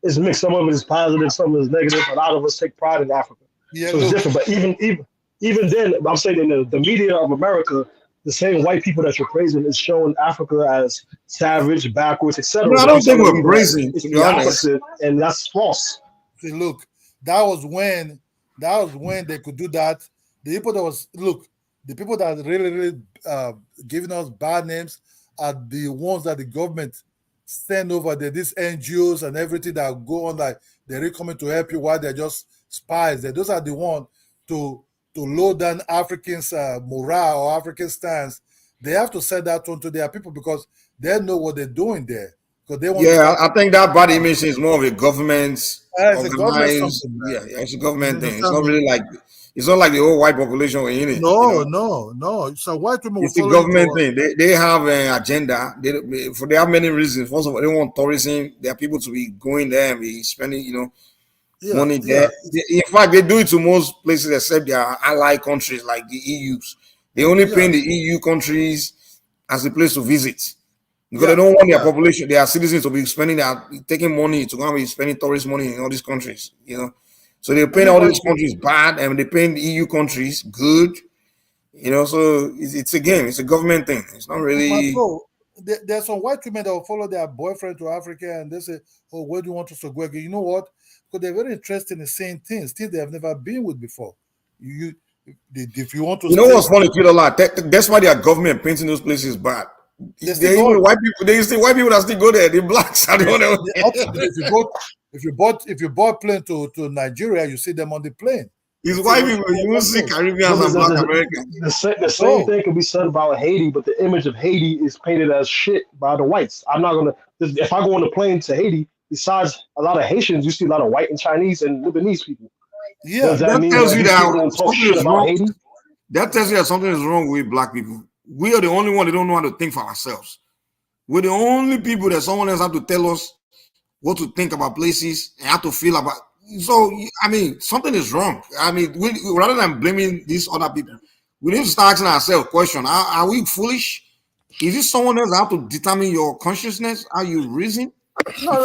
is mixed. Some of it is positive, some of it is negative. A lot of us take pride in Africa, so it's different. But even then, I'm saying in the media of America, the same white people that you're praising is showing Africa as savage, backwards, etc. No, I don't think we're praising. It's the opposite, and that's false. See, look, that was when they could do that. The people that really giving us bad names are the ones that the government send over there. These NGOs and everything that go on, like they're really coming to help you while they're just spies. Those are the ones to load down Africans' morale or African stance. They have to set that tone to their people because they know what they're doing there. Because they want. Yeah, I think that bad image is more of a government organized. It's a government thing. It's not really like. It's not like the whole white population were in it. No. So white women. It's a government thing. They have an agenda. They have many reasons. First of all, they want tourism. There are people to be going there and be spending, money there. In fact, they do it to most places except their allied countries like the EU's. They only pay the EU countries as a place to visit because they don't want their population, their citizens, to be taking money to go and be spending tourist money in all these countries. So they're paying all these countries bad, and they're paying the EU countries good. So it's a game. It's a government thing. It's not really. There's some white women that will follow their boyfriend to Africa, and they say, "Oh, where do you want us to go again?" You know what? Because they're very interested in saying things they have never been with before. If you want to, what's funny, that's why their government painting those places bad. White people. They say white people that still go there. The blacks. I don't know. If you bought plane to Nigeria, you see them on the plane. It's white people. You will see Caribbeans and Black Americans. The same thing can be said about Haiti, but the image of Haiti is painted as shit by the whites. I'm not gonna. If I go on a plane to Haiti, besides a lot of Haitians, you see a lot of white and Chinese and Lebanese people. Yeah, does that mean tells you that something is wrong. Haiti? That tells you that something is wrong with black people. We are the only one that don't know how to think for ourselves. We're the only people that someone else have to tell us what to think about places and how to feel about. So, something is wrong. We rather than blaming these other people, we need to start asking ourselves question. Are we foolish? Is it someone else that have to determine your consciousness, how you reason? No,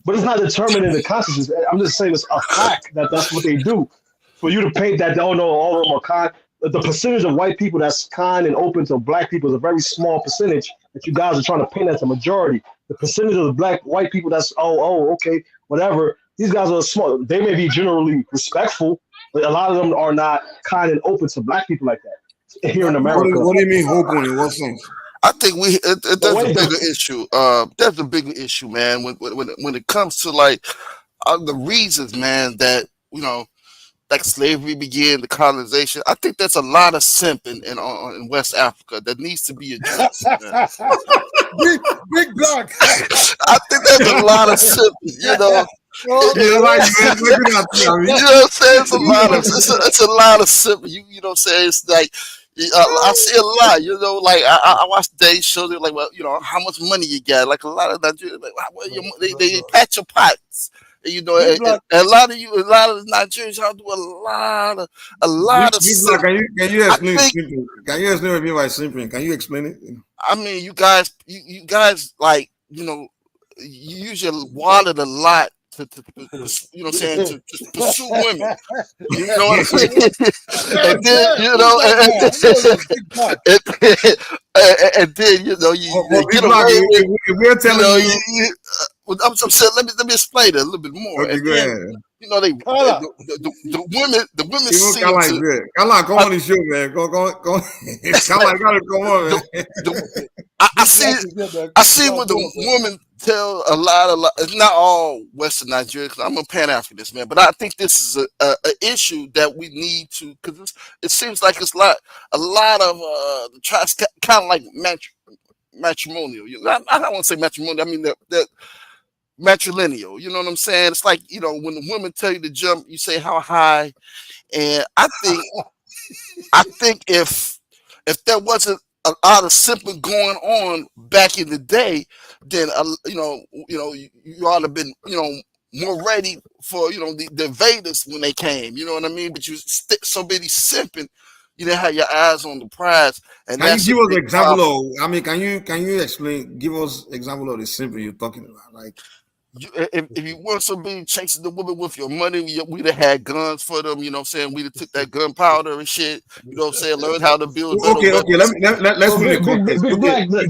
but it's not determining the consciousness. I'm just saying it's a fact that that's what they do. For you to paint that, all of them are kind. The percentage of white people that's kind and open to black people is a very small percentage that you guys are trying to paint as a majority. The percentage of the white people that's okay, whatever. These guys are small. They may be generally respectful, but a lot of them are not kind and open to black people like that here in America. What do you mean open? In what sense? I think there's a bigger issue. There's a bigger issue, man. When it comes to like the reasons, man, that like slavery began, the colonization. I think there's a lot of simping in West Africa that needs to be addressed. big black. I think there's a lot of simping. You know what I'm saying? It's a lot of simping. You know what I'm saying? It's like. I see a lot, like I watch today's show. They're like, well, how much money you got? Like a lot of Nigerians, like, they pat your pockets. You know, Big Black. and a lot of Nigerians, y'all do a lot of Big Black, can you I explain think, simping? Can you explain what you mean by simping? Can you explain it? I mean, you guys like, you know, you use your wallet a lot you know what I'm saying, to pursue women. You know what I mean? And then, you know, and then, you know, you But Big get Black, away with, if we're you telling know, you, well, I'm saying, let me explain it a little bit more. okay, And go then, ahead. you know, Kala. the women Even seem Kala is to, there. Kala, come I, on the show, man. Go. Kala, gotta come on, man. I Big see Black is here, man. I see Go what on, go the on, man. women tell a lot. It's not all Western Nigeria, because I'm a Pan Africanist, man. But I think this is a issue that we need to, because it seems like it's a lot of kind of like matrimonial. You know, I don't want to say matrimonial. I mean that matrilineal. You know what I'm saying? It's like, you know, when the women tell you to jump, you say how high. And I think if there wasn't a lot of simping going on back in the day, then you ought to have been, you know, more ready for, you know, the invaders when they came. You know what I mean? But you so busy simping, you didn't have your eyes on the prize, and Can you that's a give us an big example problem. of? I mean, can you explain? Give us example of the simping you're talking about, like. If you want somebody chasing the woman with your money, we'd have had guns for them. You know what I'm saying? We'd have took that gunpowder and shit. You know what I'm saying? Learn how to build better Okay. weapons. Let's So put it in context. Big Okay. Black.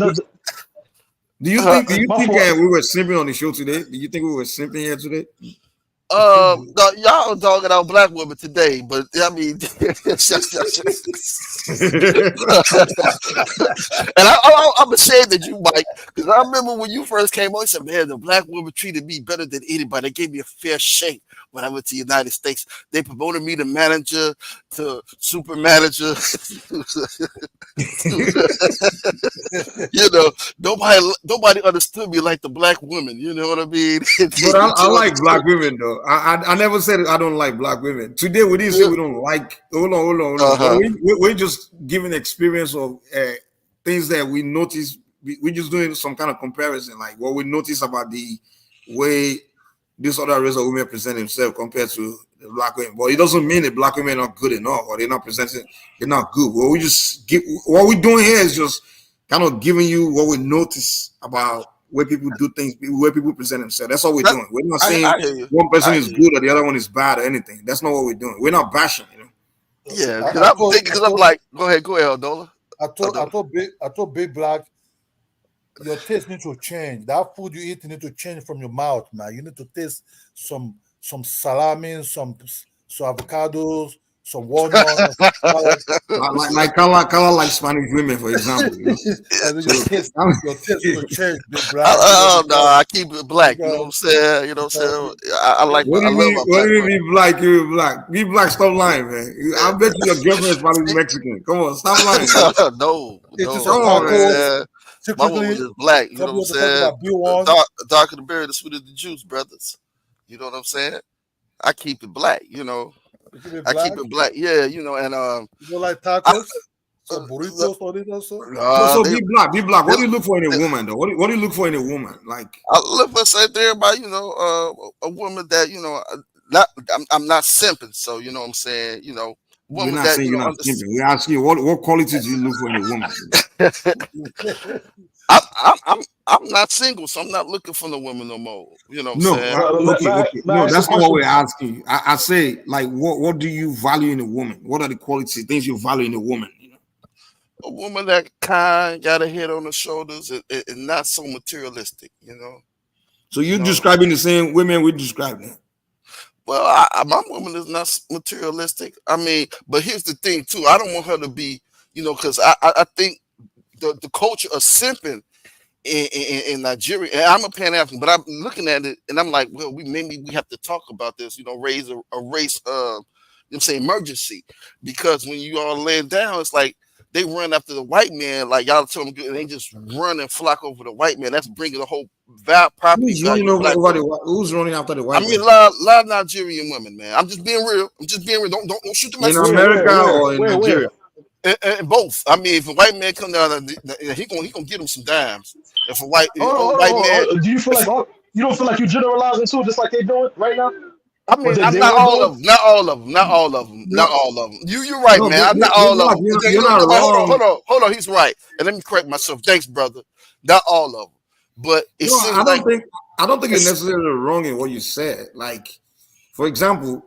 Do you think My fault. we were simping on the show today? Do you think we were simping here today? No, y'all dogging out black women today, but I mean, and I'm ashamed that you, Mike, because I remember when you first came on, you said, "Man, the black woman treated me better than anybody. They gave me a fair shake when I went to the United States. They promoted me to manager, to super manager." You know, nobody understood me like the black women. You know what I mean? But I like black women though. I never said I don't like black women. Today we didn't say we don't like. Hold on. But we're just giving experience of things that we notice. We're just doing some kind of comparison, like what we notice about the way this other race of women present themselves compared to the black women. But it doesn't mean that black women are not good enough or they're not presenting. They're not good. What we're doing here is just kind of giving you what we notice about where people do things, where people present themselves. That's all we're doing. We're not saying I hear you. one person I is hear good or the other one is bad or anything. That's not what we're doing. We're not bashing, you know. Yeah, because I'm like, go ahead, Aldola. I told Big Black, your taste needs to change. That food you eat need to change from your mouth, man. You need to taste some salami, some avocados, some walnuts. like color like Spanish women, for example. You know? And then your taste will change, Big Black. No, I keep it black. You know what I'm saying? You know what I'm saying? I love my black. What do you mean be black? You be black. Be black. Stop lying, man. I bet you your girlfriend is probably Mexican. Come on, stop lying. No. Come on, man. My woman is black. You know what I'm saying? Darker the berry, the sweeter the juice, brothers. You know what I'm saying? I keep it black. You know. I keep it black. Yeah, you know, and you don't like tacos? Some burritos or this also? So be black. What do you look for in a woman, though? What do you look for in a woman? Like, I look for something everybody, you know, a woman that, you know, I'm not simping. So, you know what I'm saying? You know, we're not saying you're not simping. We ask you what qualities do you look for in a woman? I'm not single, so I'm not looking for no woman no more. You know what I'm saying? Okay. No, that's not what we're asking you. I say, like, what do you value in a woman? What are the qualities, things you value in a woman? You know? A woman that kind, got a head on her shoulders, and not so materialistic, you know. So you're describing the same women we described now. Well, my woman is not materialistic. I mean, but here's the thing too. I don't want her to be, you know, because I think the culture of simping in Nigeria, and I'm a Pan African, but I'm looking at it and I'm like, well, maybe we have to talk about this, you know, raise a race, you know what I'm saying, emergency, because when you all laying down, it's like they run after the white man, like y'all tell them good, and they just run and flock over the white man. That's bringing the whole property value. Who's running after the white man? I mean, a lot of Nigerian women, man. I'm just being real. Don't shoot the messenger. In America or in Nigeria? And both. I mean, if a white man come down, he gonna get him some dimes. If a white man, do you feel like You don't feel like you're generalizing too, just like they're doing right now? I Or mean, they I'm not were all doing? of them, not all of them, not all of them, not No, all of them. You're right, no, man. I'm not all of them. you're not But hold on, wrong. hold on. He's right. And let me correct myself. Thanks, brother. Not all of them, but it No, seems like I don't think you're it's. necessarily wrong in what you said. Like, for example,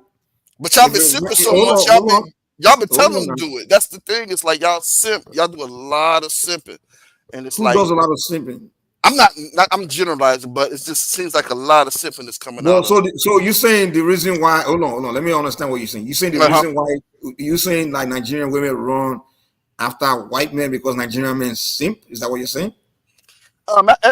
But y'all if been it, simping so hold much. on, hold on, Y'all been hold telling on them now. to do it. That's the thing. It's like y'all simp. Y'all do a lot of simping, and it's Who like does a lot of simping? I'm not. I'm generalizing, but it just seems like a lot of simping is coming Well, out of. so you're saying the reason why? Hold on. Let me understand what you're saying. You're saying the Uh-huh. reason why you're saying like Nigerian women run after white men because Nigerian men simp. Is that what you're saying?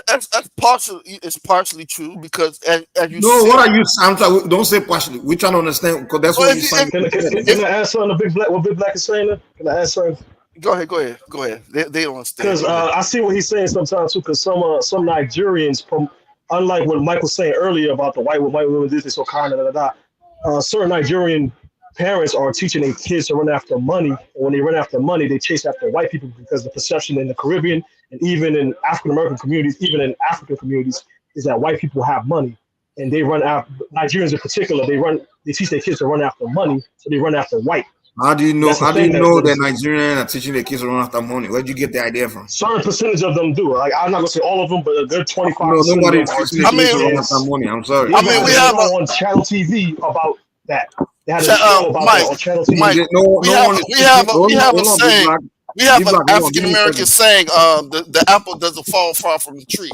That's partially. It's partially true because as you No. simp. What are you? I'm trying. Don't say partially. We're trying to understand because that's Well, what you saying. Can I ask something? What Big Black is saying? Can I ask something? go ahead. They don't understand. Because Go ahead. I see what he's saying sometimes too. Because some Nigerians, from unlike what Mike was saying earlier about the white women this is so kind of certain Nigerian parents are teaching their kids to run after money. And when they run after money, they chase after white people because the perception in the Caribbean and even in African American communities, even in African communities, is that white people have money and they run after Nigerians in particular. They teach their kids to run after money, so they run after white. How do you know? That's the How do you thing know that that Nigerians are teaching their kids to run after money? Where'd you get the idea from? certain percentage of them do. Like I'm not gonna say all of them, but a good 25% No, of nobody them is are teaching their I teaching kids their to mean, run after kids. money. I'm sorry. They I even mean, had we a have show a on Channel TV about that. They had a show about that Mike. on Channel TV. Mike, No, we no have one is we teaching. have a Hold we on, have a hold on, Big saying. Black. We have Big an Black, hold on, give African me a American second. saying. The apple doesn't fall far from the tree.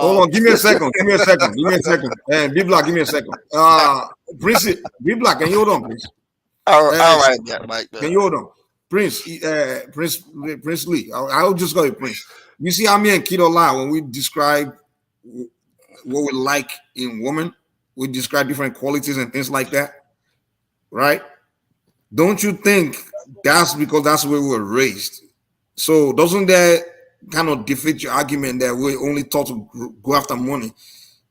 Hold Um, on, give me a second. Give me a second. Give me a second. And Big Black, give me a second. Prince, Big Black, can you hold on, please? all right, yeah, Mike. Can you hold on? Prince, Prince Lee. I'll just call you Prince. You see how me and Kido lie when we describe what we like in women, we describe different qualities and things like that, right? Don't you think that's because that's where we were raised? So doesn't that kind of defeat your argument that we're only taught to go after money?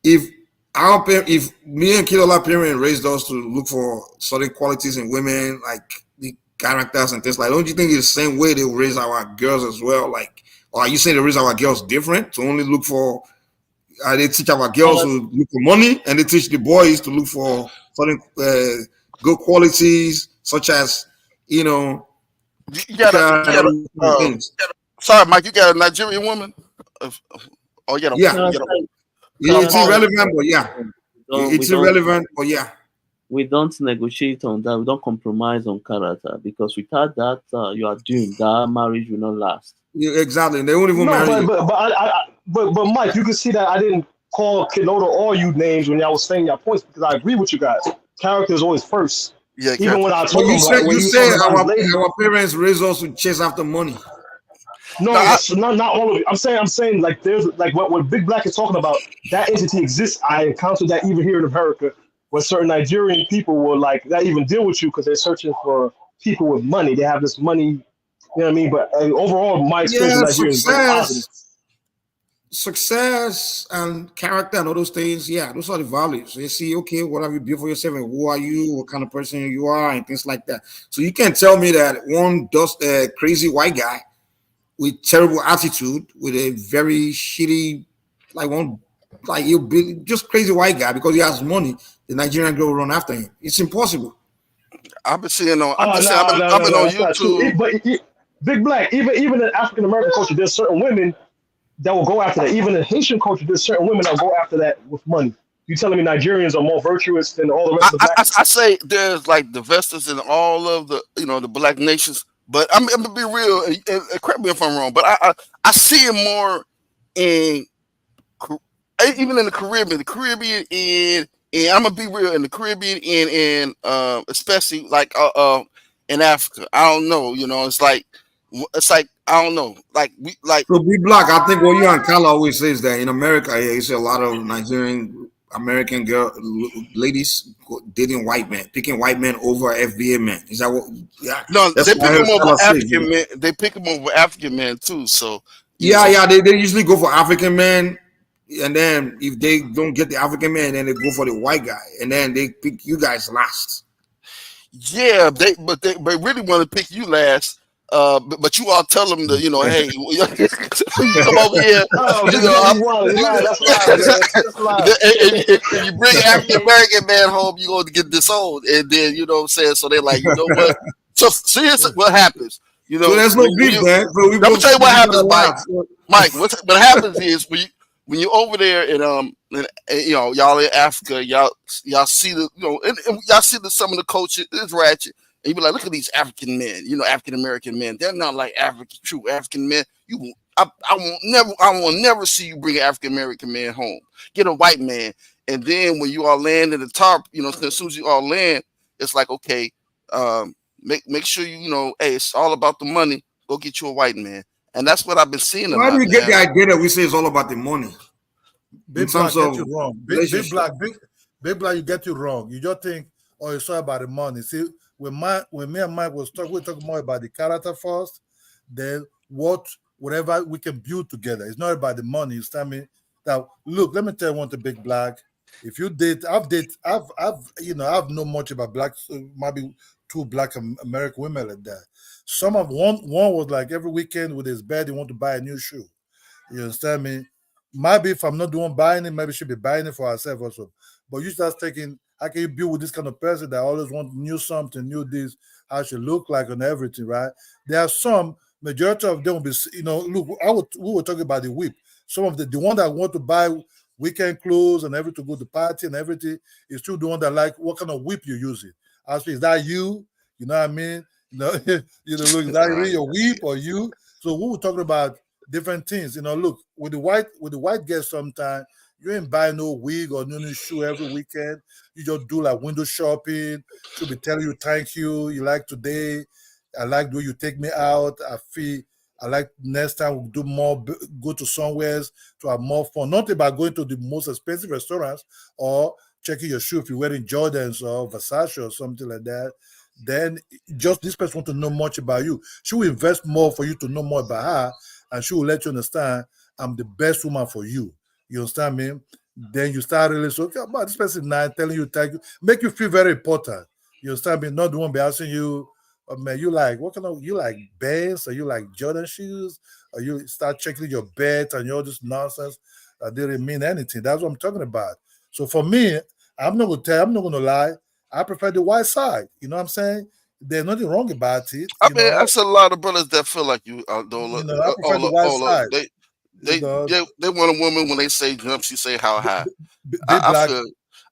If if me and Kidola parents raised us to look for certain qualities in women, like the characters and things like, don't you think it's the same way they raise our girls as well? Like, or are you saying they raise our girls different to only look for? They teach our girls to look for money, and they teach the boys to look for certain good qualities, such as you know, you got things. sorry, Mike. You got a Nigerian woman. Oh, you got Yeah, No, it's oh, irrelevant, but yeah, we it's don't irrelevant, but yeah. we don't negotiate on that. We don't compromise on character because without that, you are doomed. That marriage will not last. Yeah, exactly. They won't even No, marry you. but Mike, you can see that I didn't call Kenoda or you names when y'all was saying your points because I agree with you guys. Character is always first. yeah, Even when I But told him like, when you he was said talking about his lady. our parents raised us to chase after money. No, no, not all of it. I'm saying like there's like what Big Black is talking about. That entity exists. I encountered that even here in America, where certain Nigerian people will like not even deal with you because they're searching for people with money. They have this money, you know what I mean. But overall, my experience with Yeah, Nigeria is very positive. success and character and all those things. Yeah, those are the values. You see, okay, what have you built for yourself and who are you, what kind of person you are, and things like that. So you can't tell me that one just a crazy white guy with terrible attitude, with a very shitty, like one, like you be just crazy white guy because he has money. The Nigerian girl will run after him. It's impossible. I've been seeing on. I'm Oh just saying. I've been no, on that's not true. YouTube. Big Black, even in African American culture, there's certain women that will go after that. Even in Haitian culture, there's certain women that will go after that with money. You telling me Nigerians are more virtuous than all the rest of the blacks? I say there's like divestors in all of the the black nations, but I'm gonna be real. And correct me if I'm wrong, but I see it more in even in the Caribbean, and I'm gonna be real in the Caribbean and especially like in Africa. I don't know, it's like I don't know, like we like So Big Black, I think what you and Kala always says that in America, yeah, you see a lot of Nigerian American ladies dating white men, picking white men over FBA men. Is that what? Yeah, no, that's they what I pick heard them over Kala say. African men. They pick them over African men too. So Yeah, they usually go for African men, and then if they don't get the African man, then they go for the white guy, and then they pick you guys last. yeah, they really want to pick you last. But you all tell them to, hey, you come over here, Oh, you Big know, Black, you wild. That's live, man. That's live. if you bring African American man home, you're going to get disowned. And then, you know what I'm saying? So they're like, you know what? So here's what happens. So there's no beef, man. So we let me both tell you what happens, Mike. laugh. Mike, what happens is when you're over there and y'all in Africa, y'all see the and y'all see some of the culture is ratchet, and you be like, look at these African men, African American men. They're not like true African men. I will never see you bring an African American man home. Get a white man, and then when you all land in the top, as soon as you all land, it's like, okay, make sure hey, it's all about the money. Go get you a white man. And that's what I've been seeing a Why lot. do you get the idea that we say it's all about the money? Big Black get you wrong. Big Black, you get you wrong. You just think, oh, it's all about the money. See, when me and Mike was talking, we talk more about the character first, then whatever we can build together. It's not about the money. You understand me? Now, look, let me tell you one thing, Big Black. If you date, I've known much about black, maybe 2 Black American women like that. Some of one was like every weekend with his bed, he want to buy a new shoe. You understand me? Maybe if I'm not the one buying it, maybe she'll be buying it for herself also. But you start thinking, how can you build with this kind of person that always want new something, new this, how she look like and everything, right? There are some, majority of them will be, look, we were talking about the whip. Some of the one that want to buy weekend clothes and everything to go to party and everything is still the one that like what kind of whip you using. Ask me, is that you? You know what I mean? Look, is that really your whip or you? So we were talking about different things. Look, with the white girl sometimes you ain't buying no wig or new shoe every weekend. You just do like window shopping. She'll be telling you thank you. You like today. I like the way you take me out. I like next time we'll do more, go to somewhere to have more fun. Not about going to the most expensive restaurants or checking your shoe if you're wearing Jordans or Versace or something like that. Then just this person want to know much about you. She will invest more for you to know more about her, and she will let you understand I'm the best woman for you. You understand me? Then you start really so, okay, this person now telling you thank you, make you feel very important. You understand me? Not the one be asking you, oh, man, you like you like Benz or you like Jordan shoes, or you start checking your bet and all this nonsense that didn't mean anything. That's what I'm talking about. So for me, I'm not gonna lie. I prefer the white side. You know what I'm saying? There's nothing wrong about it. I mean, that's a lot of brothers that feel like you. I prefer the white side. They want a woman when they say jump, she say how high. Big Black.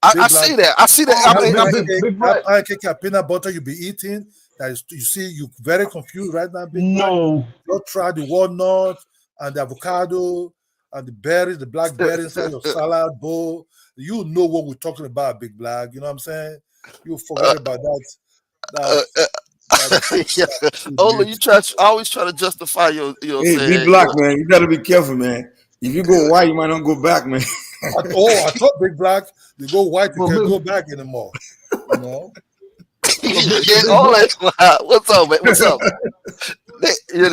I see that. I see that. Pancake and peanut butter you be eating. That is, you see, you very confused right now. Big No. Black. You try the walnut and the avocado and the berries, the black berries inside your salad bowl. You know what we're talking about, Big Black. You know what I'm saying? You forget about that. Ola, you always try to justify your. Hey, Big Black, man, you gotta be careful, man. If you go white, you might not go back, man. I thought Big Black, you go white, you can't go back anymore. What's up, man? What's up? You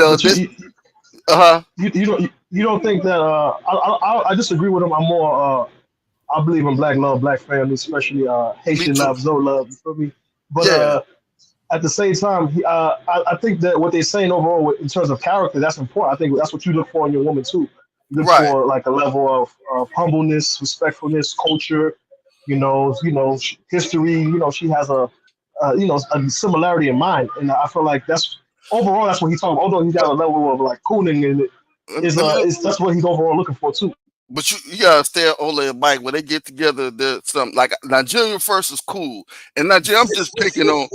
don't think that I disagree with him. I'm more I believe in black love, black family, especially Haitian love, no love. You feel me? But at the same time, I think that what they're saying overall in terms of character, that's important. I think that's what you look for in your woman too. You look for like a level of humbleness, respectfulness, culture. History. She has a similarity in mind, and I feel like that's overall that's what he's talking about. Although he's got a level of like cooning in it, that's what he's overall looking for too. But you gotta stay at Ola and Mike when they get together. There's something like Nigerian first is cool, and Nigeria I'm just picking on.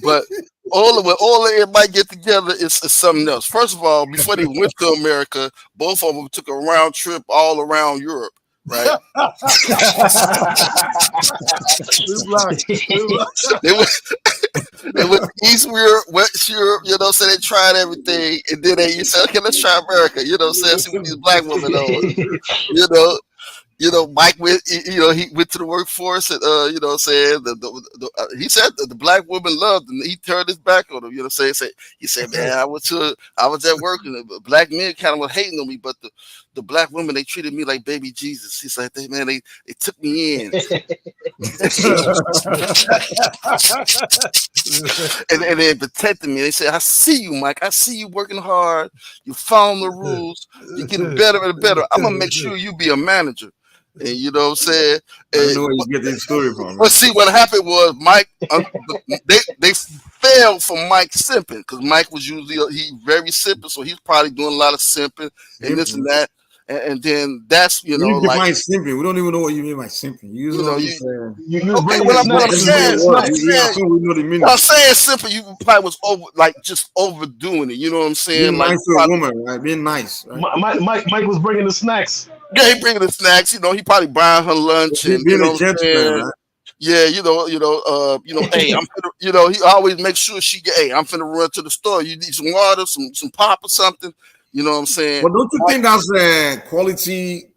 But when Ola and Mike get together, it's something else. First of all, before they went to America, both of them took a round trip all around Europe. Right. They went East Europe, West Europe, so they tried everything, and then they said, okay, let's try America, see what these black women on, Mike went, he went to the workforce, and he said that the black woman loved him. He turned his back on him. He said, man, I was at work, and the black men kind of were hating on me, but the black women, they treated me like baby Jesus. He's like, they took me in. and they protected me. They said, I see you, Mike. I see you working hard. You following the rules. You're getting better and better. I'm going to make sure you be a manager. And you know what I'm saying? I don't know where you get this story from. But see, what happened was Mike, they fell for Mike simping because Mike was usually he very simping, so he's probably doing a lot of simping and this and that. And then that's you define simping. We don't even know what you mean by simping. Okay, what I'm saying simping, you probably was just overdoing it. You know what I'm saying? Being nice to a woman, right? Being nice. Right? Mike was bringing the snacks. Yeah, he bringing the snacks. You know, he probably buying her lunch and being a gentleman, right? Yeah, hey, I'm finna, he always makes sure she get, hey, I'm finna run to the store. You need some water, some pop or something. You know what I'm saying? But don't you think that's quality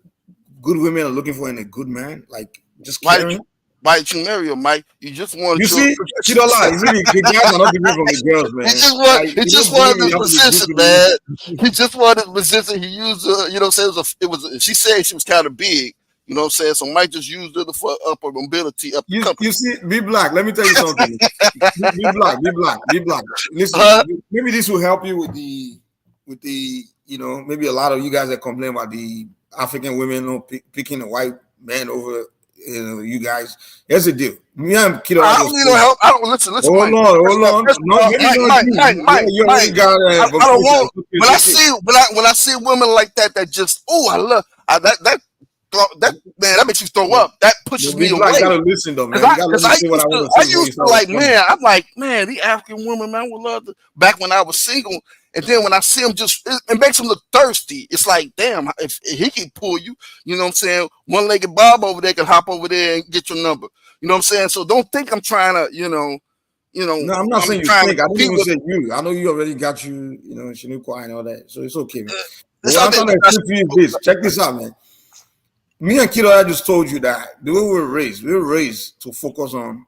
good women are looking for in a good man? Like just caring? Why did you marry her, Mike? You just want you see, you don't lie. The guys are not different from the girls, man. He just wanted this position, man. He just wanted this position. He used her, you know what I'm saying? She said she was kind of big. You know what I'm saying? So Mike just used it for upper mobility. You see, be black. Let me tell you something. Be black. Listen, maybe this will help you with the maybe a lot of you guys that complain about the African women picking a white man over you guys. Here's the deal. Me and Kiddo. I don't need no help. I don't listen. Hold on. Mike. I don't want. When I see women like that just I love that makes you throw up. That pushes me away. You gotta listen though, man. I used to like, man. I'm like, man, the African woman, man, would love to. Back when I was single, and then when I see him, it makes him look thirsty. It's like, damn, if he can pull you, you know what I'm saying? One-legged Bob over there can hop over there and get your number. You know what I'm saying? So don't think I'm trying to, No, I'm not saying you think. I didn't even say you. I know you already got Shaniqua and all that, so it's okay, man. What I'm trying to explain to you is this. Check this out, man. Me and Kiddo, I just told you that the way we were raised to focus on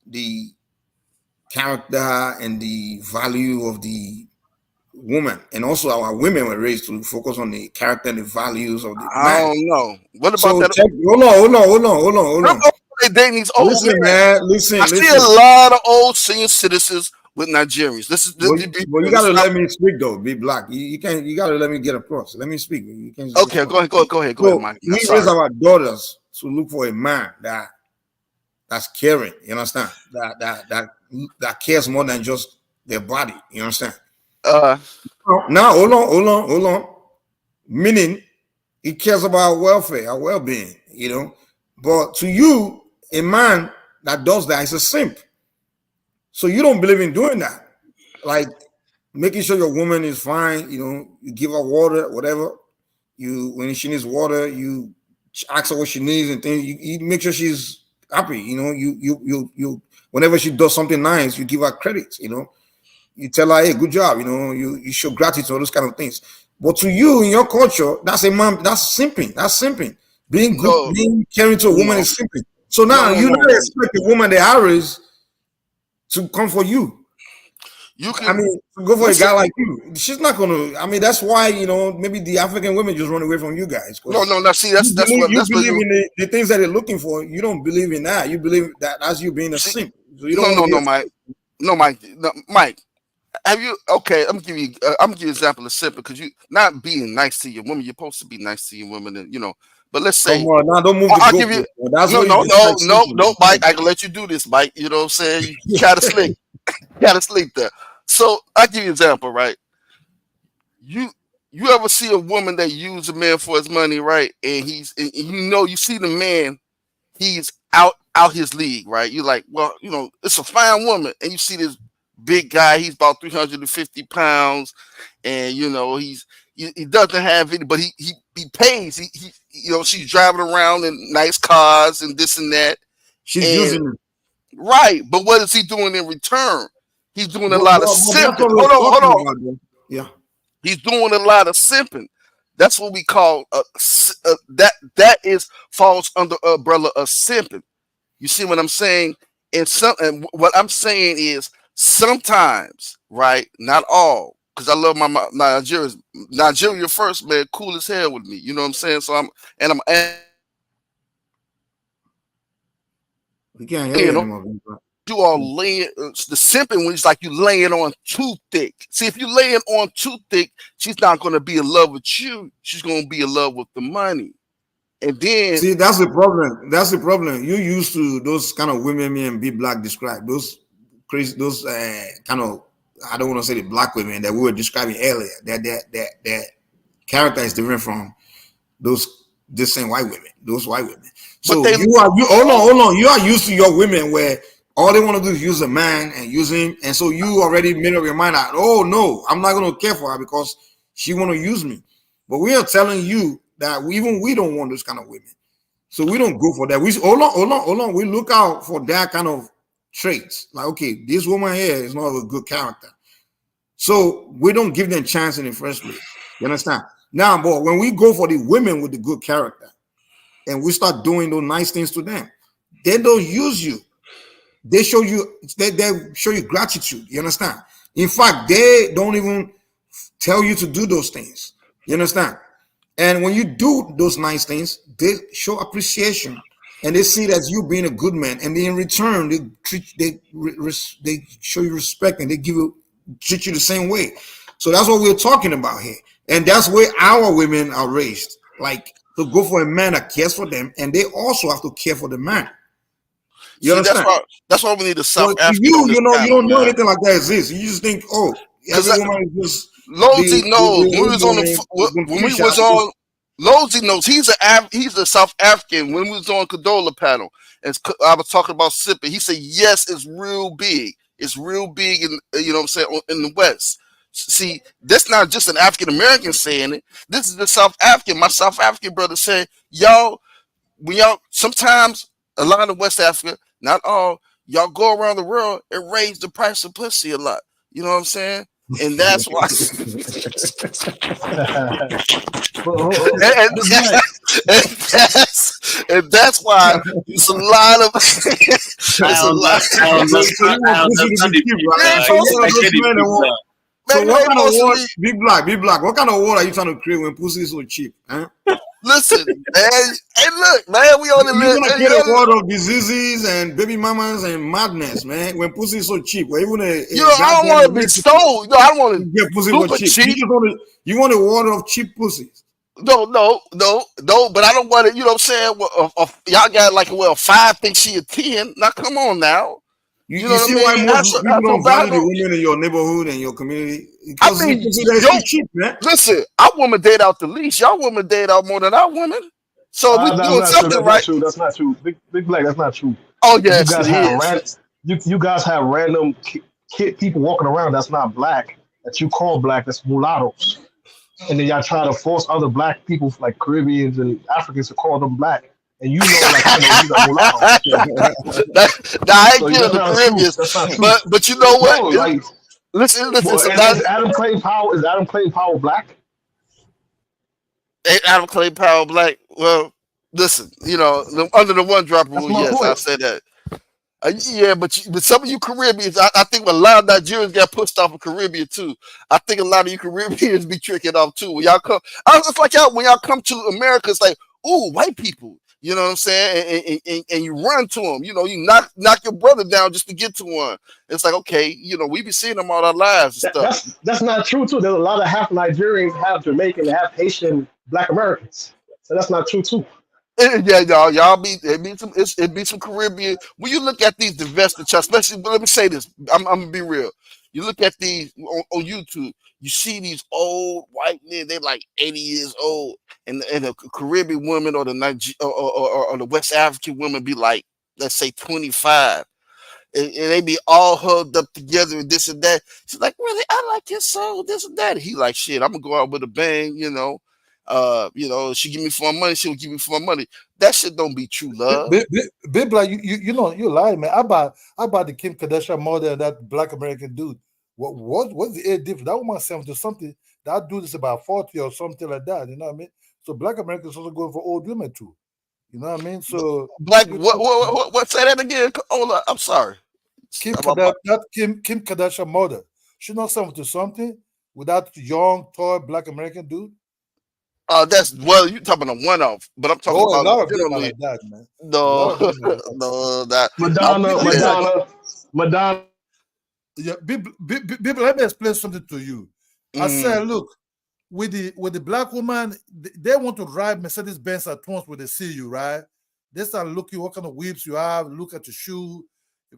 the character and the value of the woman, and also our women were raised to focus on the character and the values of the man. I don't know. What about that? Hold on. Listen. I see a lot of old senior citizens with Nigerians. Well, you gotta let me speak though. Be black. You gotta let me get across. Let me speak. You can't okay, go ahead, Mike. We raise our daughters to look for a man that's caring. You understand? That cares more than just their body. You understand? Now hold on. Meaning, he cares about welfare, our well-being. But to you, a man that does that is a simp. So you don't believe in doing that, like making sure your woman is fine. You give her water, whatever. When she needs water, you ask her what she needs and things. You make sure she's happy. You whenever she does something nice, you give her credit. You tell her, hey, good job. You show gratitude, all those kind of things. But to you, in your culture, that's a man. That's simping. That's simping. Being good, being caring to a woman is simping. So now you not expect a woman the average to come for you. To go for a guy like you. She's not gonna. That's why maybe the African women just run away from you guys. No. See, that's what you believe in the things that they're looking for. You don't believe in that. You believe that as you being a simp. So you don't Mike. Have you? Okay, I'm gonna give you an example of simp because you not being nice to your woman. You're supposed to be nice to your woman, and But let's say, come on, now don't move. I'll give you. No, Mike. I can let you do this, Mike. You know what I'm saying? You gotta sleep. Gotta sleep there. So I'll give you an example, right? You ever see a woman that use a man for his money, right? And you see the man, he's out his league, right? You're like, well, it's a fine woman, and you see this big guy, he's about 350 pounds, and he doesn't have any, but he pays. He she's driving around in nice cars and this and that. She's using it. Right, but what is he doing in return? He's doing a lot of simping. Hold on. Yeah. He's doing a lot of simping. That's what we call that falls under umbrella of simping. You see what I'm saying? And what I'm saying is sometimes, right? Not all, because I love my Nigerians. Nigeria first, man, cool as hell with me. You know what I'm saying? So I'm We can't hear you anymore. you all laying the simping when it's like you laying on too thick. See, if you laying on too thick, she's not gonna be in love with you. She's gonna be in love with the money. And then see, that's the problem. That's the problem. You used to those kind of women me and Big Black describe those crazy, those kind of, I don't want to say the black women that we were describing earlier. That character is different from those distant white women. Those white women. So hold on. You are used to your women where all they want to do is use a man and use him, and so you already made up your mind that, oh no, I'm not going to care for her because she want to use me. But we are telling you that we don't want those kind of women, so we don't go for that. We hold on. We look out for that kind of traits. Like, okay, this woman here is not a good character, so we don't give them chance in the first place. You understand? Now, but when we go for the women with the good character, and we start doing those nice things to them, they don't use you. They show you gratitude. You understand? In fact, they don't even tell you to do those things. You understand? And when you do those nice things, they show appreciation, and they see that you being a good man. And in return, they show you respect, and they treat you the same way. So that's what we're talking about here, and that's where our women are raised, like to go for a man that cares for them, and they also have to care for the man. You understand? That's why we need a South so African. You don't know anything like that exists. You just think, oh, every woman is just. Lozy knows when we was on. Lozy knows he's a South African. When we was on Condola panel, and I was talking about sipping, he said yes, it's real big. It's real big in, you know what I'm saying, in the West. See, that's not just an African American saying it. This is the South African. My South African brother said, y'all sometimes a lot of West Africa, not all, y'all go around the world and raise the price of pussy a lot. You know what I'm saying? And that's why. and that's why it's a lot of. It's a lot. So what kind of war, Big Black? What kind of war are you trying to create when pussy is so cheap? Huh? Listen, man. Hey, look, man. We only live. You're gonna get a world of diseases and baby mamas and madness, man. When pussy is so cheap, or even I don't want to be stole. I don't want to get pussy for cheap. You want a world of cheap pussies. No. But I don't want it. You know what I'm saying? Y'all got like 5 think she a 10. Now come on now. You know see why most people don't value the women in your neighborhood and your community? Because they're cheap, man. Listen, our women date out the least. Y'all women date out more than our women. So we doing something right. That's not true. Big Black, that's not true. Oh yes, it is. You guys have random people walking around that's not black, that you call black, that's mulattoes. And then y'all try to force other black people like Caribbeans and Africans to call them black. And you know, like, I know these are mulattoes. I ain't killing the Caribbeans, but you know what? No, like, listen. Is Adam Clayton Powell black? Ain't Adam Clayton Powell black? Well, listen, under the one drop rule, yes, I said that. Yeah, but some of you Caribbeans, I think a lot of Nigerians got pushed off of Caribbean too. I think a lot of you Caribbeans be tricking off too. When y'all come, it's like when y'all come to America, it's like, ooh, white people. You know what I'm saying? And you run to them. You knock your brother down just to get to one. It's like, okay, we be seeing them all our lives and stuff. That's not true too. There's a lot of half Nigerians, half Jamaican, half Haitian Black Americans. So that's not true too. Yeah, y'all it be some Caribbean. When you look at these divested, especially, but let me say this, I'm gonna be real. You look at these on YouTube, you see these old white men, they're like 80 years old, and the Caribbean woman or the West African woman be like, let's say 25. And they be all hugged up together and this and that. She's like, really, I like your soul, this and that. And he like, shit, I'm gonna go out with a bang, she give me for my money, she'll give me for my money. That shit don't be true love. Big Black, you lying, man. I bought the Kim Kardashian model and that Black American dude. What's the age difference? That woman 70 something. That dude is about 40 or something like that. You know what I mean? So Black Americans also going for old women too. You know what I mean? So Black, what? Say that again. Oh, I'm sorry. Kim Kardashian model. She's not 70 something. with that young, tall black American dude? That's well, you talking about a one-off, but I'm talking Oh, a about lot of them are generally. like that, man. A No, lot of them are like that. no, that Madonna, Let me Madonna, Madonna. yeah, let me explain something to you. I said, look, with the black woman, they want to ride Mercedes Benz at once when they see you, right? They start looking what kind of whips you have, look at your shoe,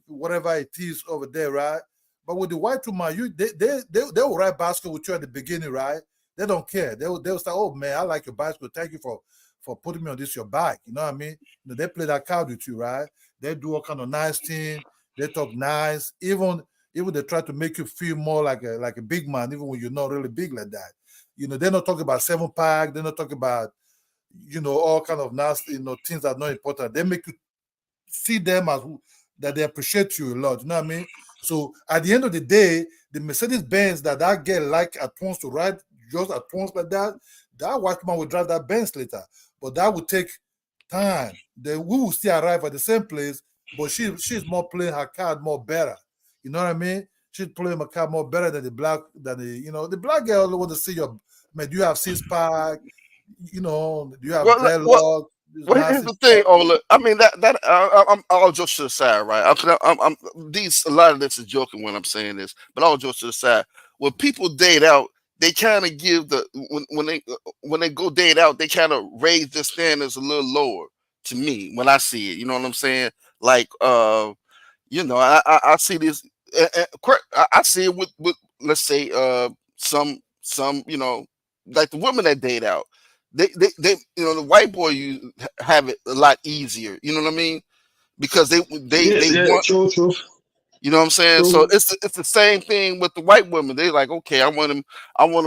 whatever it is over there, right? But with the white woman, they will ride bicycle with you at the beginning, right? They don't care. They'll say, oh man, I like your bicycle. Thank you for putting me on your bike. You know what I mean? You know, they play that card with you, right? They do all kind of nice thing. They talk nice. Even they try to make you feel more like a big man, even when you're not really big like that. You know, they're not talking about 7-pack. They're not talking about, all kind of nasty, things that are not important. They make you see them as that they appreciate you a lot. You know what I mean? So at the end of the day, the Mercedes Benz that girl like at once to ride just at once like that white man will drive that Benz later. But that would take time. Then we will still arrive at the same place, but she's more playing her card more better. You know what I mean? She's playing her card more better than the black girl want to see your man. Do you have 6-pack? Do you have well, well, dreadlock? This well, here's nasty the thing, stuff. Ola. I mean I'm all jokes to the side, right? A lot of this is joking when I'm saying this, but all jokes to the side. When people date out, they kind of give when they go date out, they kind of raise their standards a little lower to me when I see it. You know what I'm saying? Like I see this. I see it with let's say some like the women that date out. They the white boy you have it a lot easier. You know what I mean? Because Yeah, they yeah, want. true, You know what I'm saying? So true. it's the same thing with the white women. They like, okay, I want him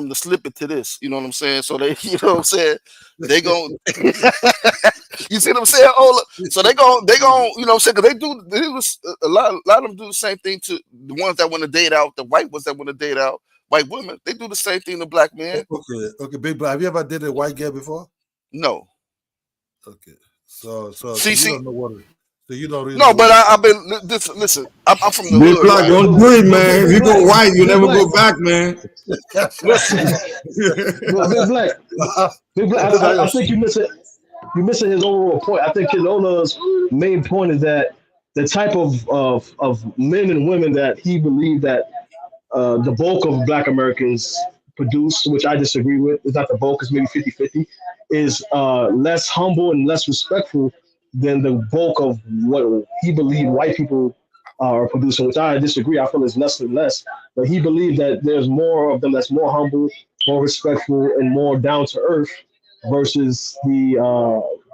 to slip it to this. You know what I'm saying? So they, you know what I'm saying? They gon' you see what I'm saying? Oh, look, so they gon' you know what I'm saying? Cause they do a lot of them do the same thing to the ones that want to date out, the white ones that want to date out, white women. They do the same thing to black men. Okay, big bro. Have you ever dated a white girl before? No, Okay, so see, you see, don't know so you don't really know no, what but it's. I've been listen. I'm from the Big hood, black, right? don't do it, But man. If big you go black, white, you big never black, go back, man. Listen, but big black, big black. So that I think you're missing his overall point. I think Kilola's main point is that the type of men and women that he believed that the bulk of black Americans produce, which I disagree with, is not the bulk, it's maybe 50-50, is less humble and less respectful than the bulk of what he believed white people are producing, which I disagree. I feel it's less and less. But he believed that there's more of them that's more humble, more respectful, and more down to earth versus the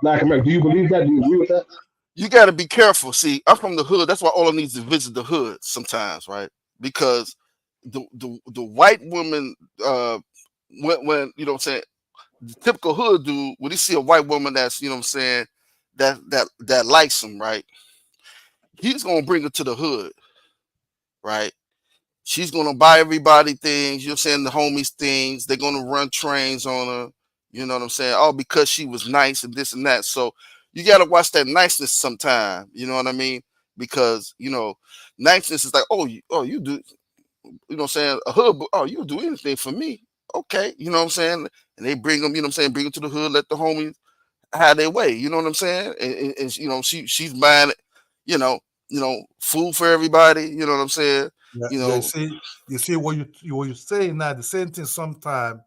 black American. Do you believe that? Do you agree with that? you got to be careful. See, I'm from the hood. That's why all I need is to visit the hood sometimes, right? Because the white woman, when you know what I'm saying, the typical hood dude, when he see a white woman that's you know what I'm saying, that likes him, right? He's gonna bring her to the hood, right? She's gonna buy everybody things, you know what I'm saying, the homies things. They're gonna run trains on her, you know what I'm saying? All because she was nice and this and that. So you gotta watch that niceness sometime, you know what I mean? Because niceness is like, you do, you know what I'm saying? A hood, oh, you do anything for me. Okay, you know what I'm saying? And they bring them, you know what I'm saying, bring them to the hood, let the homies have their way, you know what I'm saying? And she's buying, you know, food for everybody, you know what I'm saying? Yeah, You yeah. know, You see what you say now. The same thing. Sometimes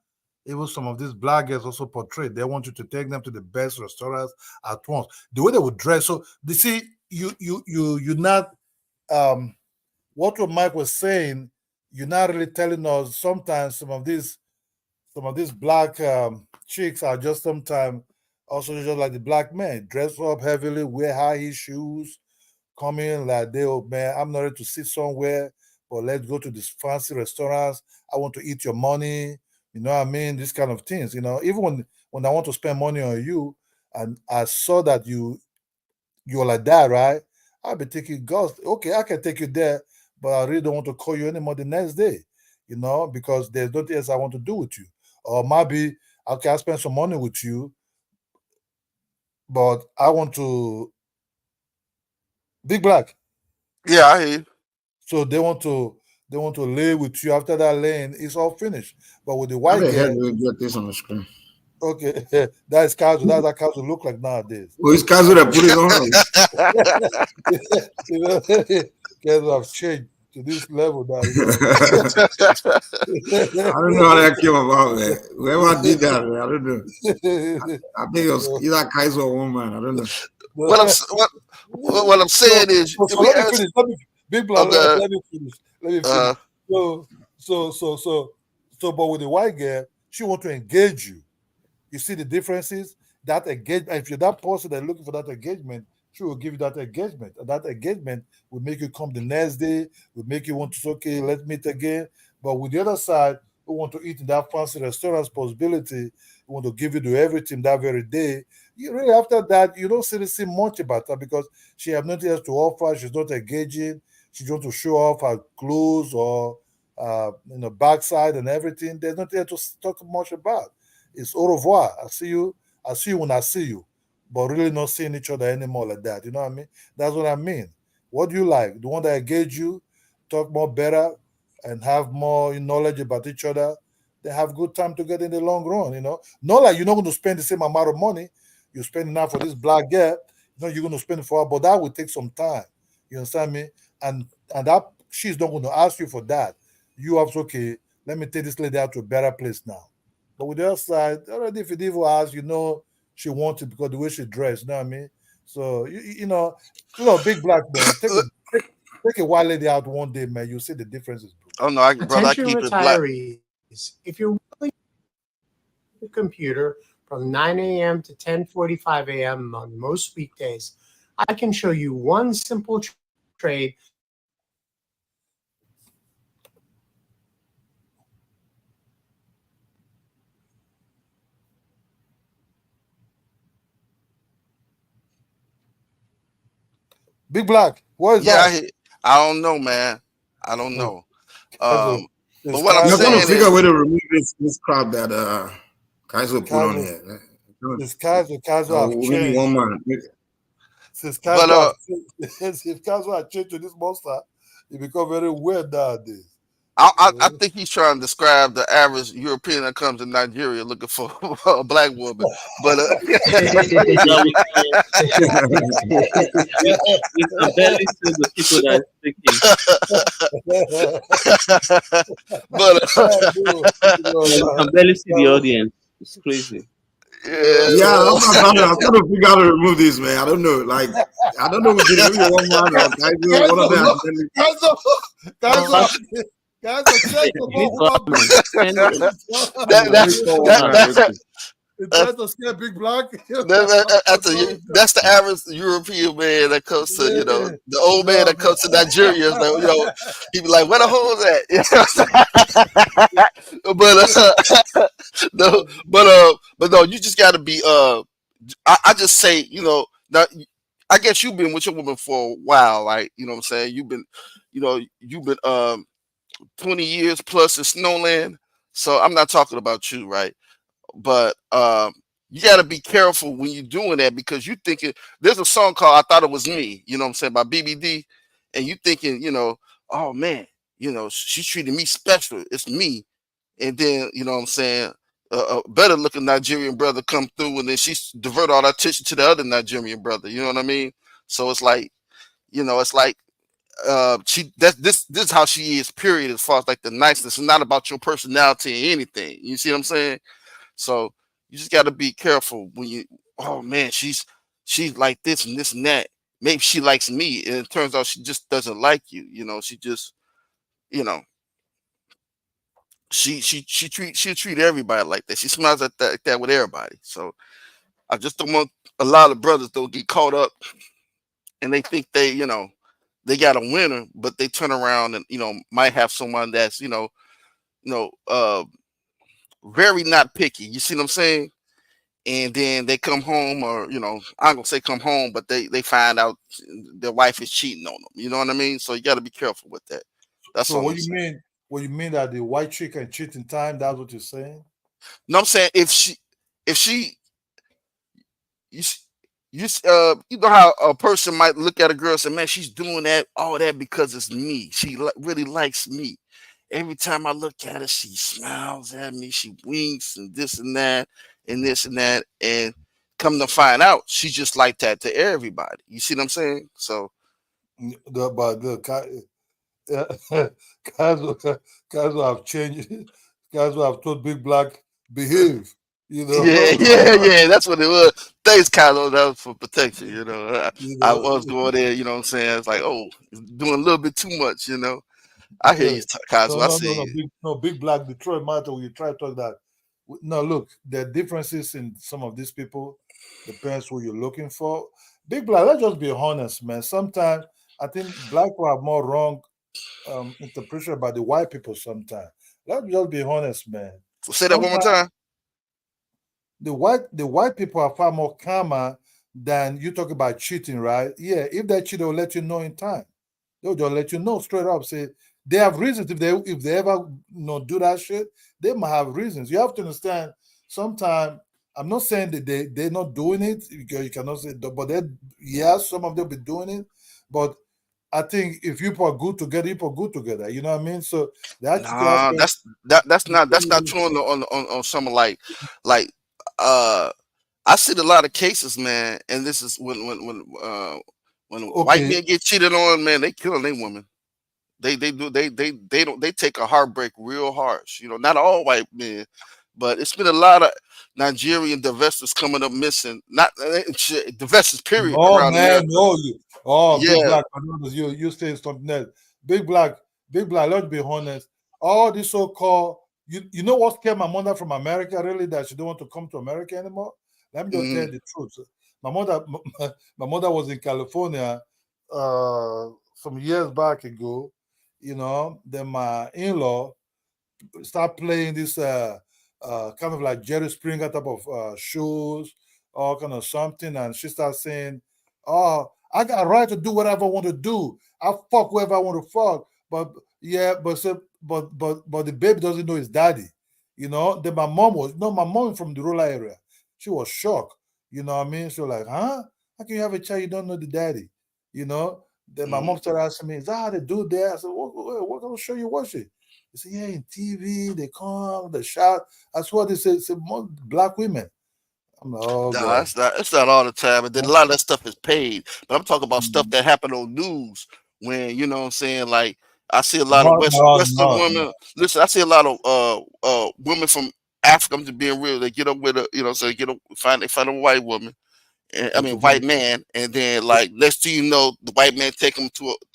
even some of these bloggers also portray. They want you to take them to the best restaurants at once. The way they would dress. So they see you're not what Mike was saying. You're not really telling us. Sometimes some of these black chicks are just sometimes also just like the black men, dress up heavily, wear high heel shoes, come in like they, oh man, I'm not ready to sit somewhere, but let's go to these fancy restaurants. I want to eat your money. You know what I mean? These kind of things. Even when I want to spend money on you, and I saw that you're like that, right? I'll be thinking, God, okay, I can take you there, but I really don't want to call you anymore the next day, because there's nothing else I want to do with you. Or maybe, okay, I spend some money with you, but I want to big black. yeah, I hear you. So they they want to lay with you. After that laying, it's all finished. But with the How white the hell girl, do we get this on the screen? okay, that is casual. That's how casual look like nowadays. Well, it's casual that put it on. You know, casual have changed to this level now. You know. I don't know how that came about, man. Whoever did that, man, I don't know. I think it was either Kaiser or one man. I don't know. What I'm saying is, so let me finish. Big Black, okay. let me finish. So, but with the white girl, she want to engage you. You see the differences? That engagement, if you're that person that's looking for that engagement, she will give you that engagement. And that engagement will make you come the next day, will make you want to say, okay, let's meet again. But with the other side, who want to eat in that fancy restaurant's possibility, who want to give you the everything that very day. You really, after that, you don't see much about her because she have nothing else to offer. She's not engaging. She wants to show off her clothes or backside and everything. There's nothing to talk much about. It's au revoir. I see you when I see you, but really not seeing each other anymore like that. You know what I mean? That's what I mean. What do you like? The one that engage you, talk more better, and have more knowledge about each other. They have good time together in the long run. Not like you're not going to spend the same amount of money you're spending now for this black girl. You're going to spend it for her, but that will take some time. You understand me? And that she's not going to ask you for that. You have to, okay, let me take this lady out to a better place now. But with the other side, already if it even asks, she wants it because the way she dressed, you know what I mean? So big black man, take a white lady out one day, man. You see the differences. Oh no, brother, I Attention keep it black. retirees, if you're willing to the computer from 9 a.m. to 10:45 a.m. on most weekdays, I can show you one simple trade. Big Black, what is that? I don't know, man. I don't know. But what I'm You're saying going to figure is, a way to remove this crowd that Kaiser put on here. This Kaiser have maybe changed. one man. Since Kaiser have changed to this monster, it become very weird nowadays. I think he's trying to describe the average European that comes to Nigeria looking for a black woman. But we can barely see the people that are speaking. But we can barely see the audience. It's crazy. Yeah, I'm trying to figure out how to remove this, man. I don't know. Like, I don't know. Maybe one man or Kaiser, one of them. That's a scare Big Black. That's the average European man that comes to, the old man that comes to Nigeria. So, he be like, where the hoes at? But no, you just got to be. I just say, now, I guess you've been with your woman for a while, right? You know what I'm saying? You've been 20 years plus in Snowland. So I'm not talking about you, right? But you got to be careful when you're doing that because you thinking there's a song called "I Thought It Was Me," you know what I'm saying, by BBD, and you thinking, oh man, she treated me special. It's me, and then you know what I'm saying. A better looking Nigerian brother come through, and then she divert all that attention to the other Nigerian brother. You know what I mean? So it's like, this is how she is, period, as far as like the niceness. It's not about your personality or anything. You see what I'm saying? So you just got to be careful when you, oh man, she's like this and this and that. Maybe she likes me, and it turns out she just doesn't like you. She just, she'll treat everybody like that. She smiles at that with everybody. So I just don't want a lot of brothers though get caught up and they think they got a winner, but they turn around and might have someone that's very not picky. You see what I'm saying? And then they come home, or I'm gonna say come home, but they find out their wife is cheating on them. You know what I mean? So you got to be careful with that. That's so all. What you mean? What you mean that the white chick can cheat in time? That's what you're saying? No, I'm saying if she You know how a person might look at a girl and say, "Man, she's doing that all that because it's me. She really likes me." Every time I look at her, she smiles at me, she winks and this and that and this and that. And come to find out, she's just like that to everybody. You see what I'm saying? So But the guys who have changed, guys who have told Big Black behave. You yeah, know, yeah. That's what it was. Thanks, Kylo. That was for protection. you I know. was going there. You know what I'm saying? It's like, oh, it's doing a little bit too much. I hear Yeah. you, Kylo. No, I no, no, see no. you. Big Black Detroit matter. When you try to talk that. No, look, there are differences in some of these people. Depends who you're looking for. Big Black. Let's just be honest, man. Sometimes I think black people have more wrong interpretation about the white people. Sometimes let's just be honest, man. Say that one more Sometimes time. the white people are far more calmer than you talk about cheating, right? Yeah, if they cheat, they'll let you know in time. They'll just let you know straight up. Say they have reasons if they ever do that shit, they might have reasons. You have to understand. Sometimes I'm not saying that they're not doing it because you cannot say, but some of them be doing it. But I think if you are good together, you are good together. You know what I mean? So the attitude Nah, aspect. that's not true on some like uh I see a lot of cases, man, and this is when white Okay, men get cheated on, man, they killing their women. They take a heartbreak real harsh. Not all white men, but it's been a lot of Nigerian divestors coming up missing. Not divestors, period, oh around man, America. no, Big Yeah. Black. I know this. You saying something else. Big Black, Big Black. Let's be honest. All this so-called, you know what scared my mother from America really that she don't want to come to America anymore. Let me just tell hmm you the truth. My mother, my mother was in California some years back ago. Then my in-law start playing this kind of like Jerry Springer type of shows or kind of something, and she starts saying, "Oh, I got a right to do whatever I want to do. I fuck whoever I want to fuck." But yeah, but the baby doesn't know his daddy. Then my mom was no, my mom from the rural area. She was shocked. You know what I mean? She was like, "Huh? How can you have a child you don't know the daddy?" You know. Then my hmm mom started asking me, "Is that how they do that?" I said, "What gonna show you watch it?" They say, yeah, in TV, they come, they shout. That's what they say more black women. I'm like, oh Nah, God. it's not all the time, and then Yeah. a lot of that stuff is paid. But I'm talking about stuff Mm. that happened on news when what I'm saying. Like I see a lot of No, no, Western no, no. women. Listen, I see a lot of women from Africa. I'm just being real. They get up with so they find a white woman. I Okay, mean, good. white man, and then like next thing you know, the white man take them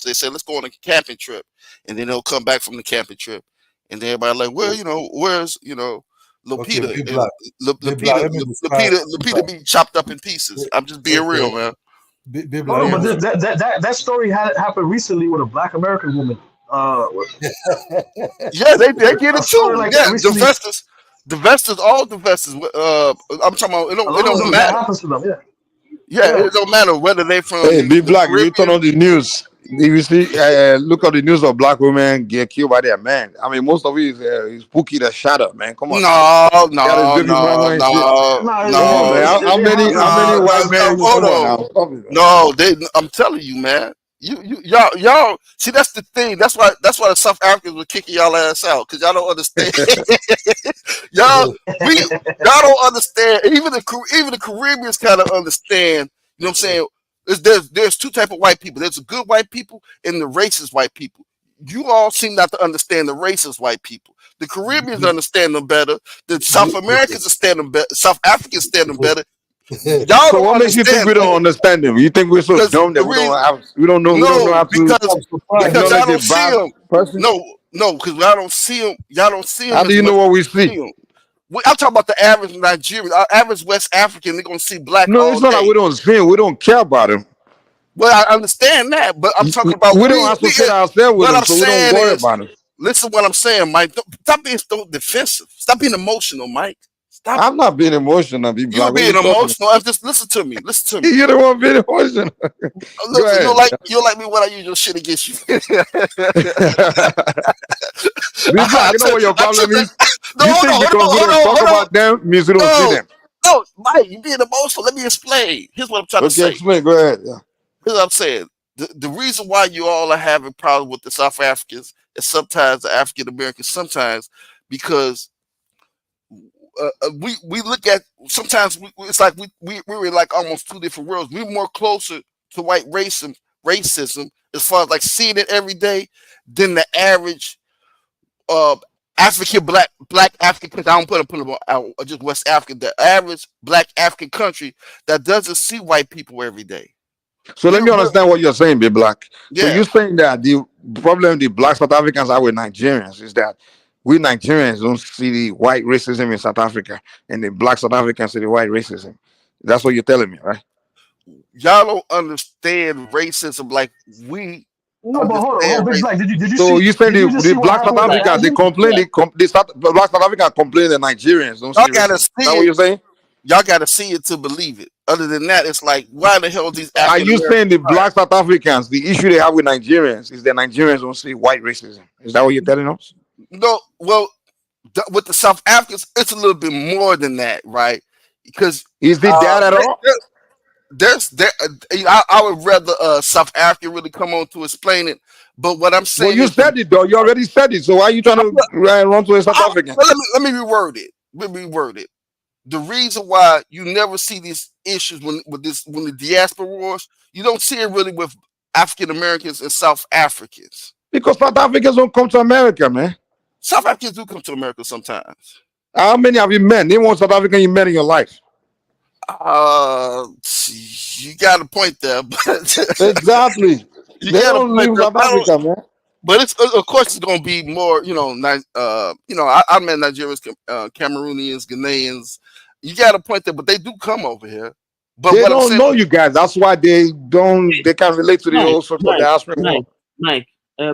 they say, let's go on a camping trip, and then they'll come back from the camping trip, and then everybody like, well, where's Okay, Lupita, big and black. Big black. Let me describe big Lupita black. be chopped up in pieces. I'm just being Okay, real, man. big No, black. no, Let but me that story had happened recently with a Black American woman. describe. Yeah, they get A it story too. like that Yeah, recently. the Vesters, all the Vesters. I'm talking about A it lot of don't them that matter. happens to them. Yeah, Yeah, yeah. it don't matter whether they Hey, from Big the Black, if you turn Caribbean. on the news, if you see, look at the news of black women get killed by their men. I mean, most of it is Pookie that shut up, man. Come on now. No, Got his no, baby mama no, and shit. no, No, Come on, man. no, How it many happens, no, but white men? hold Come on now. on. Stop it, man. No, I'm telling you, man. Y'all. See, that's the thing. That's why the South Africans were kicking y'all ass out because y'all don't understand. y'all, we y'all don't understand. Even the Caribbeans kind of understand. You know what I'm saying? There's two type of white people. There's the good white people and the racist white people. You all seem not to understand the racist white people. The Caribbeans understand them better. The South Americans understand them better. South Africans understand them better. Y'all So don't what makes you think understand we don't understand them? You think we're so because dumb that the reason we don't know no how to because I'm surprised. y'all acknowledge a don't see bad them. person? No, because y'all don't see them. Y'all don't see How them do as you know much what as we we see? see them. I'm talking about the average Nigerian, our average West African. They're gonna see black No, it's all not like day. we don't see him. We don't care about him. Well, I understand that, but I'm talking about We don't associate ourselves with what him, I'm so we don't saying worry is, about him. listen, what I'm saying, Mike. Stop being so defensive. Stop being emotional, Mike. Stop. I'm not being emotional, be You black. What are being you talking about? emotional. Just listen to me. Listen to me. You're the one being emotional. Go Listen, ahead. you like me when I use your shit against you. Be black. You know what your I took problem that. is? No, You hold on, think hold on, because we hold don't on, talk hold on. about them means we don't see No, them. no, Mike, you being emotional. Let me explain. Here's what I'm trying to Okay, say. explain. Go ahead. Yeah. Here's what I'm saying. The reason why you all are having problems with the South Africans and sometimes the African Americans, sometimes because we look at sometimes it's like we're in like almost two different worlds. We're more closer to white racism as far as like seeing it every day than the average African black African country. I don't put them out just West Africa. The average black African country that doesn't see white people every day. So let me understand what you're saying, Big Black. So Yeah. you're saying that the problem the black South Africans have with Nigerians is that we Nigerians don't see the white racism in South Africa, and the black South Africans see the white racism. That's what you're telling me, right? Y'all don't understand racism like we No, but hold on, Big Black. Did you So see? you saying Did you just the see what black South happened with Africa they Yazoo? complain the black South Africa complain the Nigerians don't see Y'all gotta racism. see Is that what you're it. saying? Y'all gotta see it to believe it. Other than that, it's like why the hell these Are African you saying Americans? the black South Africans, the issue they have with Nigerians is that Nigerians don't see white racism? Is that what you're telling us? No, well, with the South Africans, it's a little bit more than that, right? Because Is it that at all? I would rather South Africa really come on to explain it. But what I'm Well, saying you is, said it though. You already said it. So why are you trying to run to a South African? well, let me reword it. Let me reword it. The reason why you never see these issues when the diaspora wars, you don't see it really with African Americans and South Africans. Because South Africans don't come to America, man. South Africans do come to America sometimes. How many have you met? Name one South African you met in your life. You got a point there, but Exactly. you They got a don't point leave there. South Africa, man. But it's of course it's gonna be more, nice. I met Nigerians, Cameroonians, Ghanaians. You got a point there, but they do come over here. But They what I'm don't saying, know you guys. That's why they can't relate to the whole so-called diaspora war. Mike,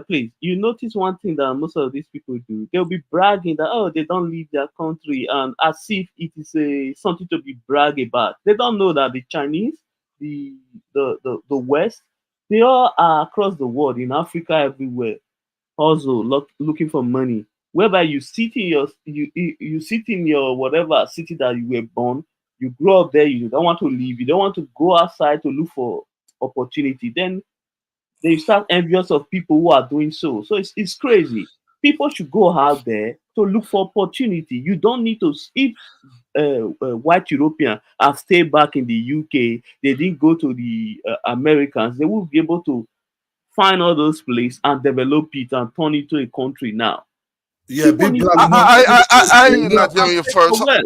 please, you notice one thing that most of these people do. They'll be bragging that they don't leave their country, and as if it is something to be brag about. They don't know that the Chinese, the West, they all are across the world in Africa everywhere, also looking for money. Whereby you sit in you sit in your whatever city that you were born, you grow up there, you don't want to leave, you don't want to go outside to look for opportunity. Then they start envious of people who are doing so. So it's crazy. People should go out there to look for opportunity. You don't need to. If white European have stayed back in the UK, they didn't go to the Americans, they will be able to find all those places and develop it and turn it to a country now. Yeah, People Big need Black. to You know, I hear go and Nigeria take first. the West.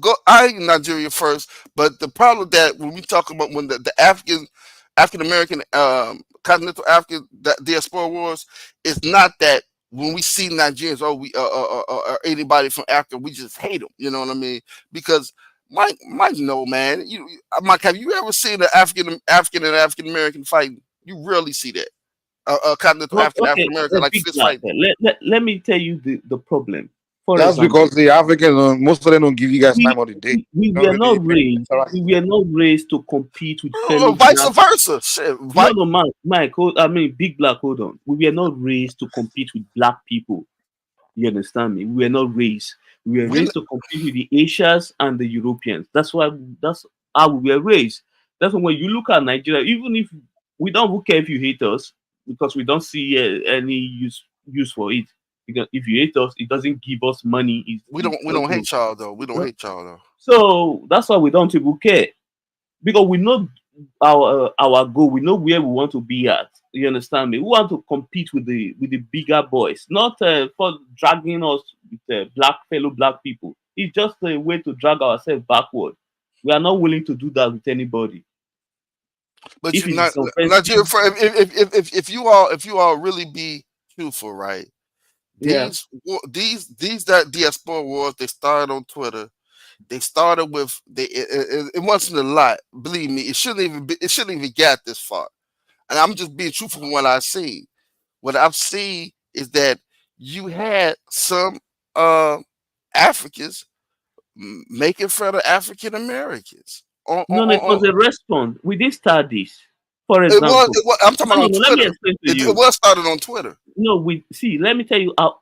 Go. I hear Nigeria first. But the problem that when we talk about when the African American continental African diaspora wars, it's not that when we see Nigerians or anybody from Africa, we just hate them. You know what I mean? Because Mike, no man. Mike, have you ever seen an African and African American fighting? You rarely see that. Continental Well, African okay, American like big fist black. fighting. Let me tell you the problem. For That's example, because the Africans, most of them don't give you guys we, time of the day. we Don't were really not raised interact. we were not raised to compete with fellow Vice black. versa. Shit. No, Mike, big black, hold on. We were not raised to compete with black people. You understand me? We were not raised. We were We raised to compete with the Asians and the Europeans. That's how we were raised. That's why when you look at Nigeria, even if we don't care if you hate us, because we don't see any use for it. Because if you hate us, it doesn't give us money. we don't hate y'all though. We don't hate y'all though. So that's why we don't even care, because we know our goal. We know where we want to be at. You understand me? We want to compete with the bigger boys, not for dragging us with fellow black people. It's just a way to drag ourselves backward. We are not willing to do that with anybody. But If you it not is offensive, Nigeria. If you all really be truthful, right? yeah. These that diaspora wars, they started on Twitter. They started with it wasn't a lot. Believe me, it shouldn't even get this far. And I'm just being truthful from what I see. What I've seen is that you had some Africans making fun of African Americans. No, it was a response. We didn't start this. For It was, example, I'm talking about on let me Twitter. explain to It you. was started on Twitter. No, let me tell you how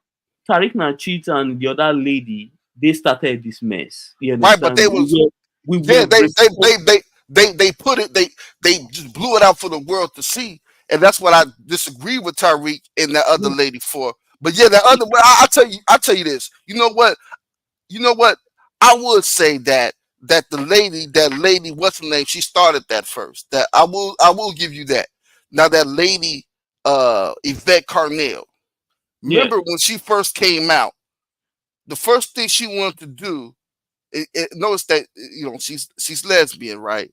Tariq Nachit and the other lady, they started this mess. You Right, but understand? they was We Yeah, were reciprocal. they put it, they just blew it out for the world to see, and that's what I disagree with Tyreek and that other lady for. But yeah, that other, well, I tell you this. You know what? I would say that that lady, what's her name? She started that first. That I will give you that. Now that lady, Yvette Carnell. Yeah. Remember when she first came out, the first thing she wanted to do, notice that she's lesbian, right?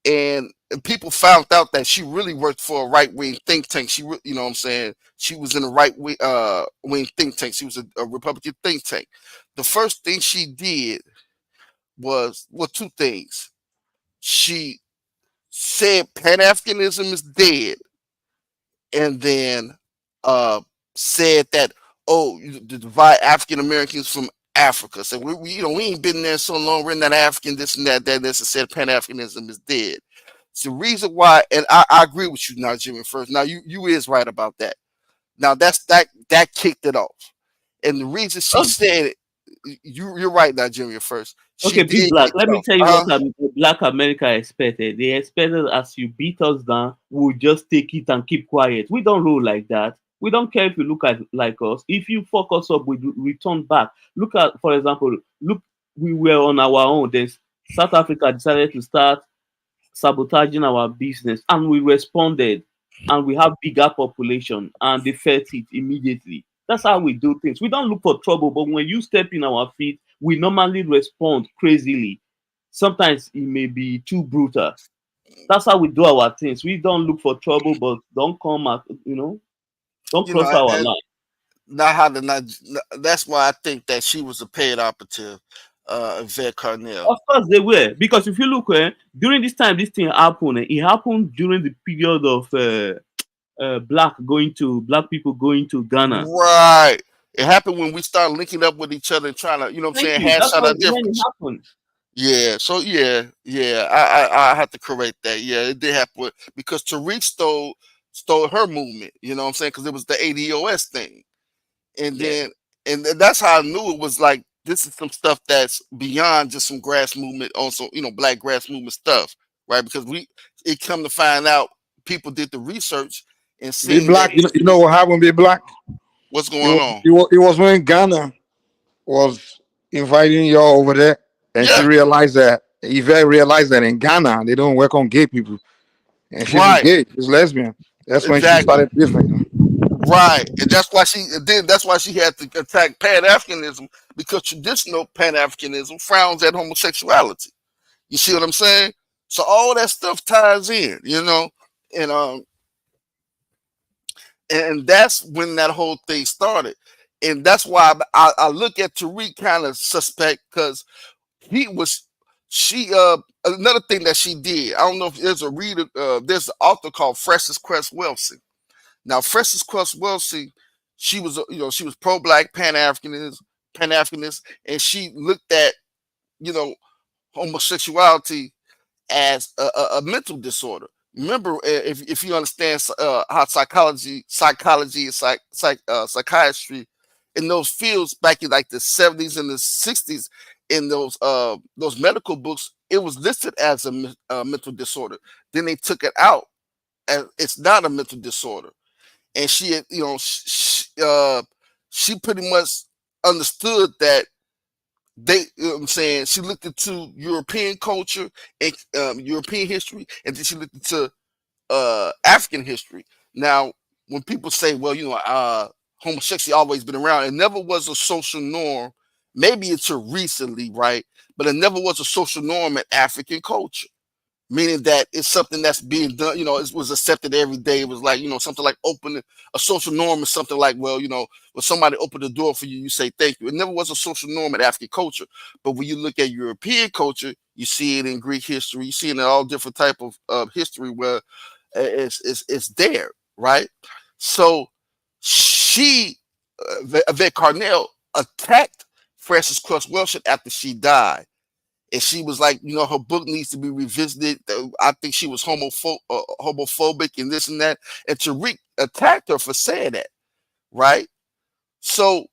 And people found out that she really worked for a right wing think tank. You know what I'm saying? She was in a right wing think tank. She was a Republican think tank. The first thing she did was, well, two things. She said Pan Africanism is dead, and then uh, said that, oh, to divide African Americans from Africa. So we ain't been there so long. We're not African. This and that. This, and said Pan Africanism is dead. It's the reason why, and I agree with you, Nigerian first. Now you is right about that. Now that kicked it off, and the reason she said it, you're right, Nigerian first. She Okay, Big did Black, kick it let me off. tell you what Black America expected. They expected as you beat us down, we'll just take it and keep quiet. We don't roll like that. We don't care if you look at like us. If you fuck us up, we return back. Look at, for example, we were on our own. Then South Africa decided to start sabotaging our business, and we responded, and we have bigger population, and they felt it immediately. That's how we do things. We don't look for trouble, but when you step in our feet, we normally respond crazily. Sometimes it may be too brutal. That's how we do our things. We don't look for trouble, but don't come at, don't You cross know, our and line. not how that's why I think that she was a paid operative, Yvette Carnell. Of course they were, because if you look, during this time this thing happened, it happened during the period of black people going to Ghana. Right. It happened when we started linking up with each other and trying to, you know what I'm Thank saying, you. hash That's out our when it difference. happened. Yeah. So yeah. I have to correct that. Yeah, it did happen because Tariq stole her movement. You know what I'm saying? Because it was the ADOS thing, and Yeah. then that's how I knew it was like this is some stuff that's beyond just some grass movement, also black grass movement stuff, right? Because it come to find out people did the research and Be seen that black. You know what happened? Be black. what's It going was, on. it was when Ghana was inviting y'all over there, and she Yeah. realized that Yvette realized that in Ghana they don't welcome gay people, and she's Right. gay, she's lesbian. That's when she Exactly. started different. Right. And that's why she had to attack Pan Africanism because traditional Pan Africanism frowns at homosexuality. You see what I'm saying? So all that stuff ties in, and and that's when that whole thing started. And that's why I look at Tariq kind of suspect because he was she another thing that she did. I don't know if there's a reader, there's an author called Frances Cress Welsing. Now, Frances Cress Welsing, she was she was pro-black, pan-Africanist, and she looked at homosexuality as a mental disorder. Remember, if you understand how psychology and psychiatry in those fields back in like the 70s and the 60s, in those medical books, it was listed as a mental disorder. Then they took it out, and it's not a mental disorder. And she, she pretty much understood that what I'm saying, she looked into European culture and European history, and then she looked into African history. Now, when people say, well, homosexuality always been around, it never was a social norm. Maybe until recently, right? But it never was a social norm in African culture, meaning that it's something that's being done, it was accepted every day. It was like, something like opening a social norm is something like, well, when somebody opened the door for you, you say thank you. It never was a social norm in African culture. But when you look at European culture, you see it in Greek history, you see it in all different type of history where it's there, right? So she, Yvette Carnell, attacked Frances Cress Welsing after she died. And she was like, her book needs to be revisited. I think she was homophobic and this and that. And Tariq attacked her for saying that, right? So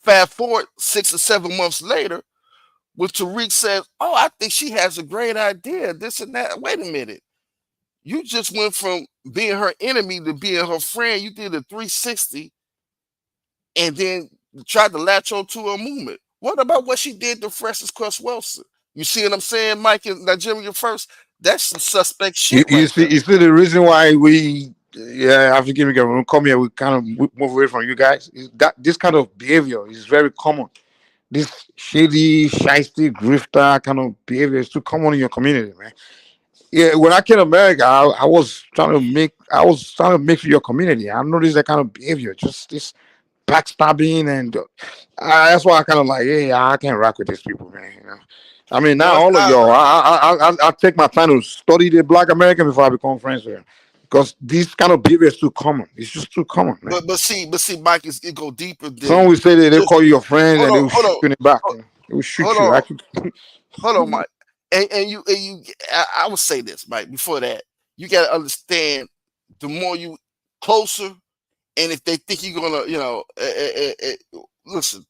fast forward 6 or 7 months later, when Tariq says, "Oh, I think she has a great idea, this and that." Wait a minute. You just went from being her enemy to being her friend. You did a 360 and then tried to latch on to her movement. What about what she did to Francis Cress Wilson? You see what I'm saying, Mike, in Nigeria First? That's some suspect shit right there. You see the reason why we, African immigrants, when we come here, we kind of move away from you guys. Is that this kind of behavior is very common. This shady, shisty, grifter kind of behavior is too common in your community, man. Yeah, when I came to America, I was trying to mix with your community. I noticed that kind of behavior, just this backstabbing, and that's why I kind of like, hey, I can't rock with these people, man. You know? I mean, now all of y'all, I take my time to study the Black American before I become friends with them, because this kind of behavior is too common. It's just too common, man. But see, Mike, it go deeper than. Some will say that they call you your friend and they will shoot you in the back. They will shoot Hold you. on. Hold on, Mike. And you, I would say this, Mike. Before that, you got to understand: the more you closer, and if they think you're gonna, listen.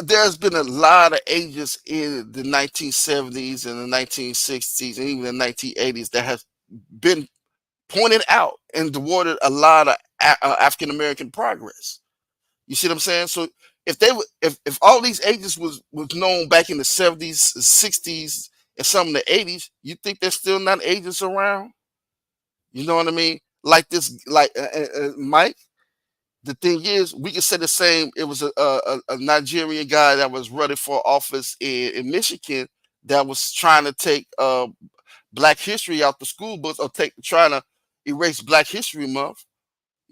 There's been a lot of agents in the 1970s and the 1960s and even the 1980s that have been pointed out and awarded a lot of African American progress. You see what I'm saying? So if all these agents was known back in the 70s, 60s, and some in the 80s, you think there's still not agents around? You know what I mean? Like this, like Mike. The thing is, we can say the same. It was a Nigerian guy that was running for office in Michigan that was trying to take Black history out the school books, or trying to erase Black History Month.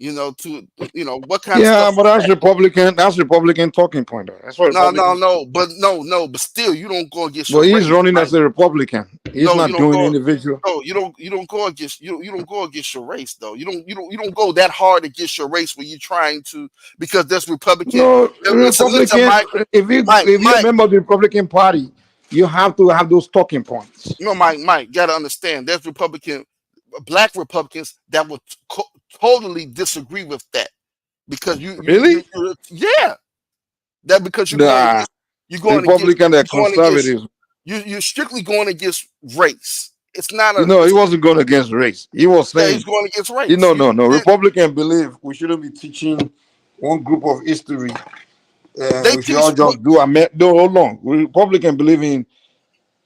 What kind of stuff? Yeah, but that's Republican. That's Republican talking point. Though. That's what. No. But still, you don't go against. But he's race, running right? as a Republican. He's not doing individual. No, you don't go against you don't go against your race though. You don't go that hard against your race when you're trying to, because there's Republican. No, Republican. If you remember the Republican Party, you have to have those talking points. No, Mike, gotta understand. There's Black Republicans that would totally disagree with that, because really, yeah, that because you're going Republican, they're conservative. You're strictly going against race. It's not a. No, he wasn't going against race. He was saying he's going against race. No. Republicans believe we shouldn't be teaching one group of history. We should all just do hold on. Republicans believe in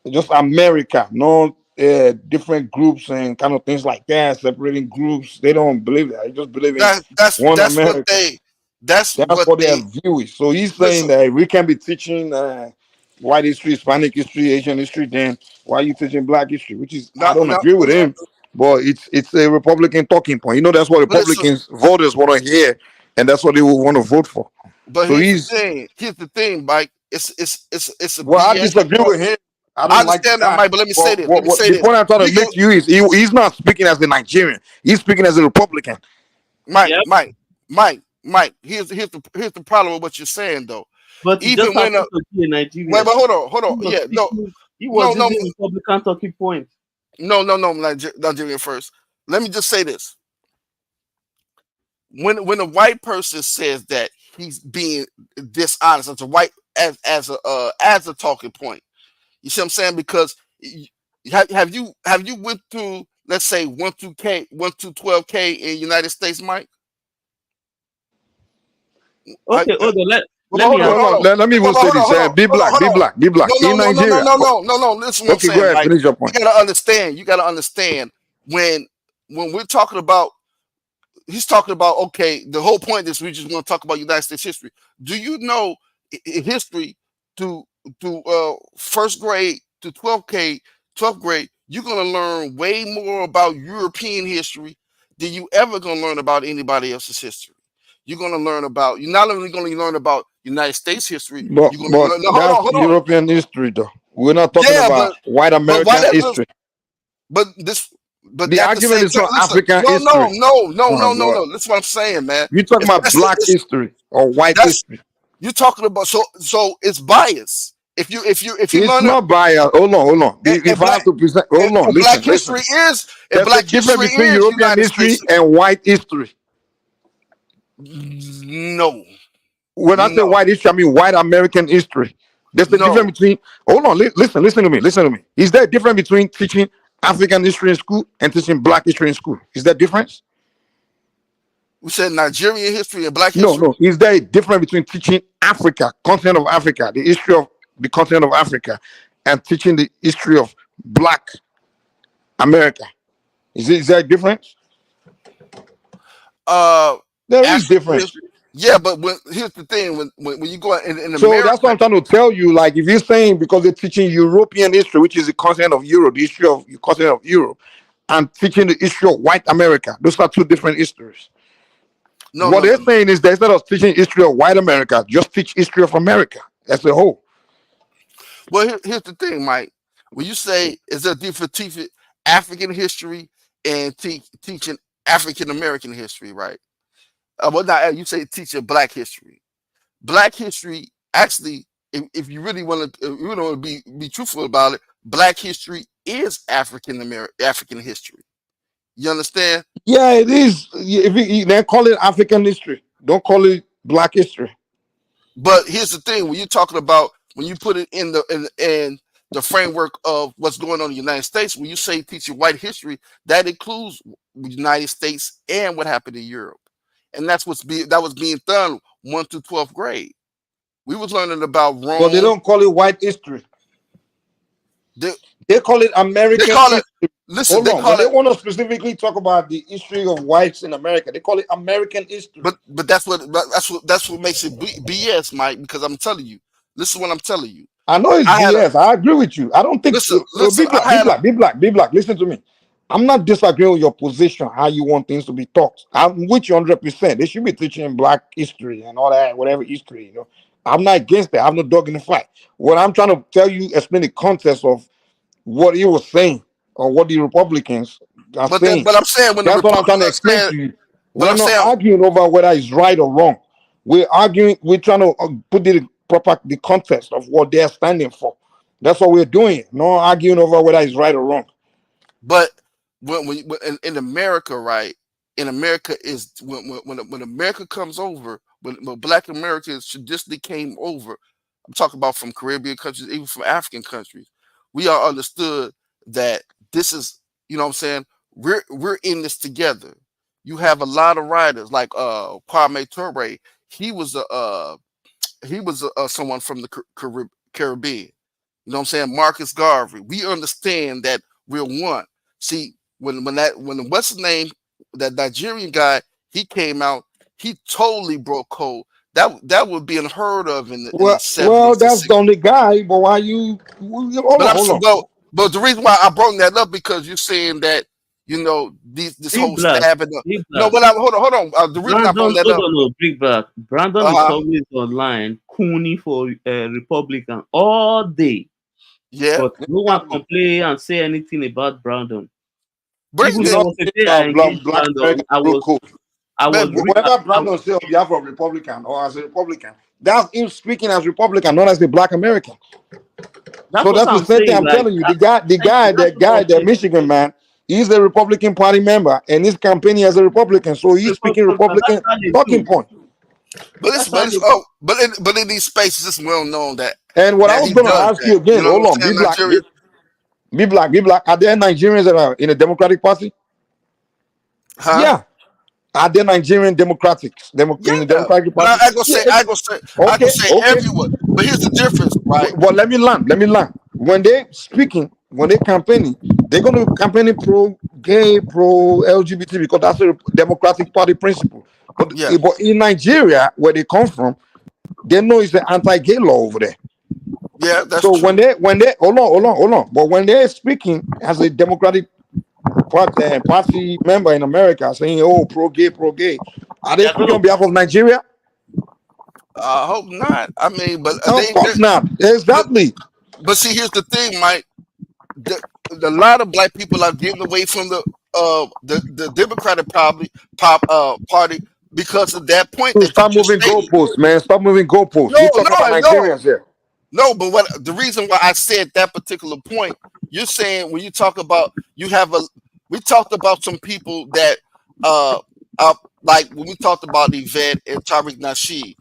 just America, no different groups and kind of things like that, separating groups. They don't believe that. They just believe in one America. That's what their view is. So he's saying that we can be teaching white history, Hispanic history, Asian history, then why are you teaching Black history? Which is, I don't agree with him, but it's a Republican talking point. That's what Republicans voters want to hear, and that's what they will want to vote for. But so here's the thing, Mike. It's a well, I disagree with him. I understand that, Mike, but let me say this. The point I'm trying to make to you is he's not speaking as a Nigerian. He's speaking as a Republican. Mike. Here's the problem with what you're saying, though. But even when Nigeria. Wait, but hold on. Yeah, no. He was using Republican talking point. No, Nigerian First. Let me just say this. When a white person says that he's being dishonest as a white as a talking point, you see what I'm saying? Because have you went through, let's say, 1 through 12K in United States, Mike? Okay, let me even say this. Be black. In Nigeria. No. Listen, what I'm saying, go ahead. Finish your point. You gotta understand when we're talking about. He's talking about, okay, the whole point is we just want to talk about United States history. Do you know in history to first grade to 12th grade, you're going to learn way more about European history than you ever going to learn about anybody else's history. You're going to learn about, you're not only going to learn about United States history, but that's European history, though. We're not talking about white American history. But the argument is not African history. No. That's what I'm saying, man. You're talking about black history or white history. You're talking about so it's bias. If you it's not bias. Hold on. If I have to present, hold on. Black history is there's a difference between European history and white history. No. When I say white history, I mean white American history. There's the difference between. Hold on, listen to me. Listen to me. Is there a difference between teaching African history in school and teaching Black history in school? Is there a difference? We said Nigerian history and Black history. No. Is there a difference between teaching Africa, continent of Africa, the history of the continent of Africa, and teaching the history of Black America? Is there a difference? There is difference. Yeah, but here's the thing: when you go in So America, that's what I'm trying to tell you. Like, if you're saying because they're teaching European history, which is the continent of Europe, the history of the continent of Europe, and teaching the history of white America, those are two different histories. What they're saying is that instead of teaching history of white America, just teach history of America as a whole. Well, here's the thing, Mike. When you say is there a difference teaching African history and teaching African American history, right? Well, not you say teaching Black history. Black history, actually, if you really want to, be truthful about it, Black history is African history. You understand? Yeah, it is. If they call it African history, don't call it Black history. But here's the thing: when you're talking about when you put it in the framework of what's going on in the United States, when you say teaching white history, that includes the United States and what happened in Europe. And that was being done 1 through 12th grade. We was learning about Rome. But they don't call it white history. They call it American history. Listen, they want to specifically talk about the history of whites in America. They call it American history. But that's what makes it BS, Mike. Because I'm telling you, listen, what I'm telling you. I know it's BS. I agree with you. I don't think so. Be black. Listen to me. I'm not disagreeing with your position, how you want things to be taught. I'm with you 100%. They should be teaching Black history and all that, whatever history, I'm not against that. I have no dog in the fight. What I'm trying to tell you, explain the context of what he was saying or what the Republicans are saying. But I'm saying that's what I'm trying to explain to you. We're not arguing over whether it's right or wrong. We're arguing. We're trying to put the context of what they're standing for. That's what we're doing. No arguing over whether it's right or wrong. But when in America, right? In America is when America comes over, when Black Americans traditionally came over. I'm talking about from Caribbean countries, even from African countries. We are understood that this is, you know what I'm saying? We're in this together. You have a lot of writers like Kwame Ture. He was someone from the Caribbean. You know what I'm saying? Marcus Garvey. We understand that we're one. See, when what's his name, that Nigerian guy, he came out, he totally broke code. That would be unheard of in the 70s. Well, that's the only guy. But why you? Hold on. But the reason why I brought that up because you're saying that this whole stabbing. No, but hold on. The reason I brought that up. Big Black. Brandon is always online, cooning for Republican all day. Yeah, but no one complain and say anything about Brandon. Whenever Brandon say on behalf of Republican or as a Republican, that's him speaking as Republican, not as a Black American. That's the same thing I'm telling you. The guy, the Michigan man, he's a Republican Party member and he's campaigning as a Republican, so he's speaking Republican talking point. But in these spaces, it's well known that. And what I was going to ask you again, hold on, be black. Are there Nigerians that are in the Democratic Party? Huh? Yeah. Are there Nigerian Democrats in the Democratic Party? I go say everyone. But here's the difference, right? Well, let me land. When they're campaigning, they're going to campaign pro-gay, pro-LGBT because that's a Democratic Party principle. But in Nigeria, where they come from, they know it's an anti-gay law over there. Yeah, that's so true. when they hold on. But when they're speaking as a Democratic Party member in America, saying pro-gay, are they speaking on behalf of Nigeria? I hope not. I mean, but of course not. Exactly. But see, here's the thing, Mike. A lot of Black people are getting away from the Democratic Party because of that point. Stop moving goalposts, man. Stop moving goalposts. You're talking about Nigerians here. No, but the reason why I said that particular point, you're saying when you talk about we talked about some people that like when we talked about Yvette and Tariq Nasheed,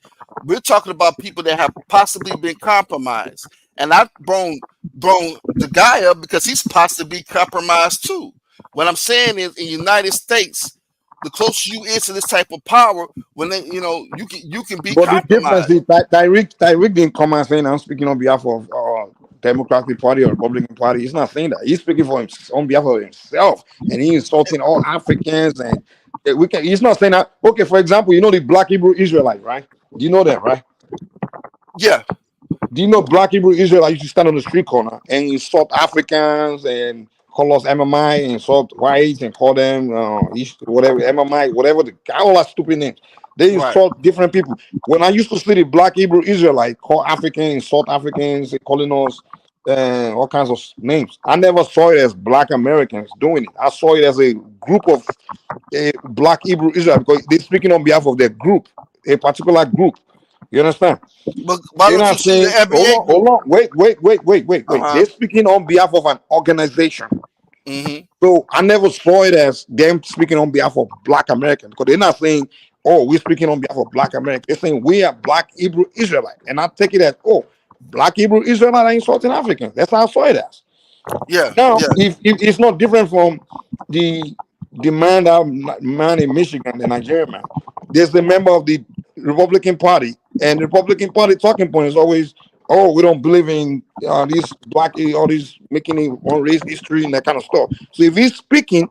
We're talking about people that have possibly been compromised. And I brought the guy up because he's possibly compromised too. What I'm saying is, in the United States, the closer you is to this type of power, when they, you can be But the difference compromised. is that Tyreek didn't come and saying I'm speaking on behalf of Democratic Party or Republican Party. He's not saying that. He's speaking on behalf of himself, and he's insulting all Africans. And we can. He's not saying that. Okay, for example, the Black Hebrew Israelite, right? Do you know that, right? Yeah. Do you know Black Hebrew Israelite used to stand on the street corner and insult Africans and call us MMI and insult whites and call them whatever MMI, whatever all that stupid names. They Right. insult different people. When I used to see the Black Hebrew Israelite call Africans, insult Africans, calling us all kinds of names, I never saw it as Black Americans doing it. I saw it as a group of Black Hebrew Israelites because they're speaking on behalf of their group, a particular group. You understand? But why They're don't you not see the saying, NBA hold group? on, wait. Uh-huh. They're speaking on behalf of an organization. Mm-hmm. So I never saw it as them speaking on behalf of Black Americans because they're not saying, oh, we're speaking on behalf of Black Americans. They're saying we are Black Hebrew Israelite. And I take it as, oh, Black Hebrew Israelite are insulting Africans. That's how I saw it as. Yeah. Now, Yeah. if it's not different from the man in Michigan, the Nigerian man, there's the member of the Republican Party, and the Republican Party talking point is always, oh, we don't believe in these black, all these making it one race history and that kind of stuff. So if he's speaking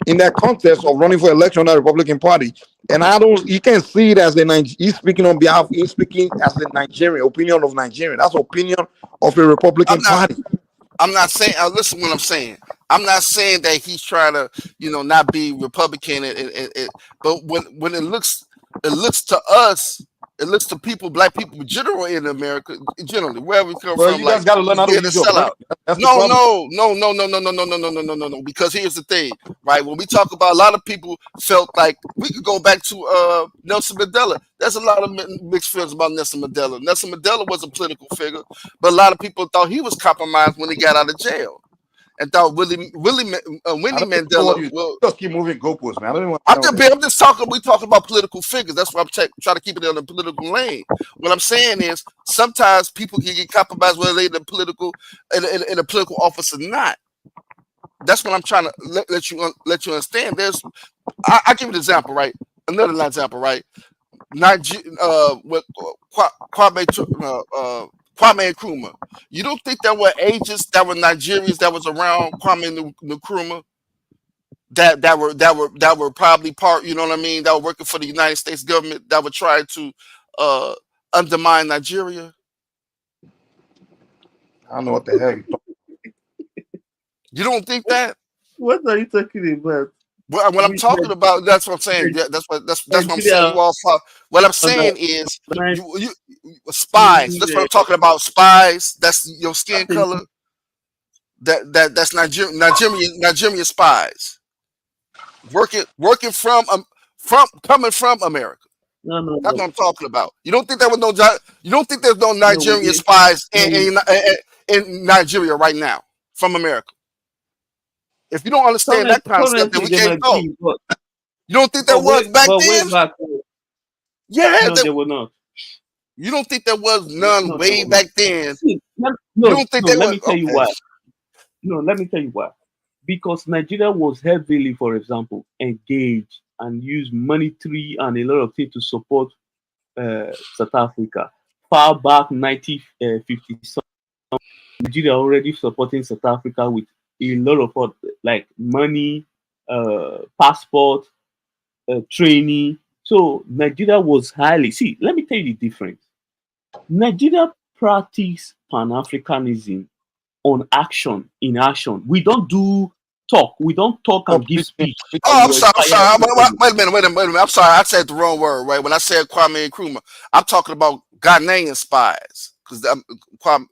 in that context of running for election on the Republican Party, and you can't see it as he's speaking on behalf, he's speaking as the Nigerian opinion of Nigerian. That's opinion of a Republican Party. I'm not saying. Listen, what I'm saying. I'm not saying that he's trying to, not be Republican. But when it looks to us, it looks to people, black people, general in America, generally wherever we come Well, from, you like just got to learn he's how to being a use your brain. sellout. That's the No, problem. no. Because here's the thing, right? When we talk about, a lot of people felt like we could go back to Nelson Mandela. There's a lot of mixed feelings about Nelson Mandela. Nelson Mandela was a political figure, but a lot of people thought he was compromised when he got out of jail, and thought Winnie Mandela. Well, just keep moving goalposts, man. I don't even I'm just talking. We talking about political figures. That's why I'm trying to keep it in the political lane. What I'm saying is, sometimes people can get compromised whether they're in a political office or not. That's what I'm trying to let you understand. I give you an example, right? Another example, right? Kwame Nkrumah. You don't think there were agents that were Nigerians that was around Kwame Nkrumah that were probably part, you know what I mean, that were working for the United States government that were trying to undermine Nigeria? I don't know what the hell you're talking. You don't think that? What are you talking about? Well, what I'm talking about, that's what I'm saying. Yeah, that's what I'm saying. You all follow. What I'm saying is, you spies. That's what I'm talking about. Spies. That's your skin color. That's Nigerian spies working from coming from America. No. That's what I'm talking about. You don't think there was you don't think there's no Nigerian spies in Nigeria right now from America? If you don't understand that concept, then we can't go. You don't think there was back then? Yeah, no, they were not. You don't think there was none way back then? Let me tell you why. No, let me tell you why. Because Nigeria was heavily, for example, engaged and used monetary and a lot of things to support South Africa. Far back 1950, Nigeria already supporting South Africa with a lot of like money, passport, training. So Nigeria was highly. See, let me tell you the difference. Nigeria practice Pan-Africanism on action, in action. We don't do talk. We don't talk and give speech. Oh, I'm sorry. Wait a minute. I'm sorry. I said the wrong word, right? When I said Kwame Nkrumah, I'm talking about Ghanaian spies. Because Kwame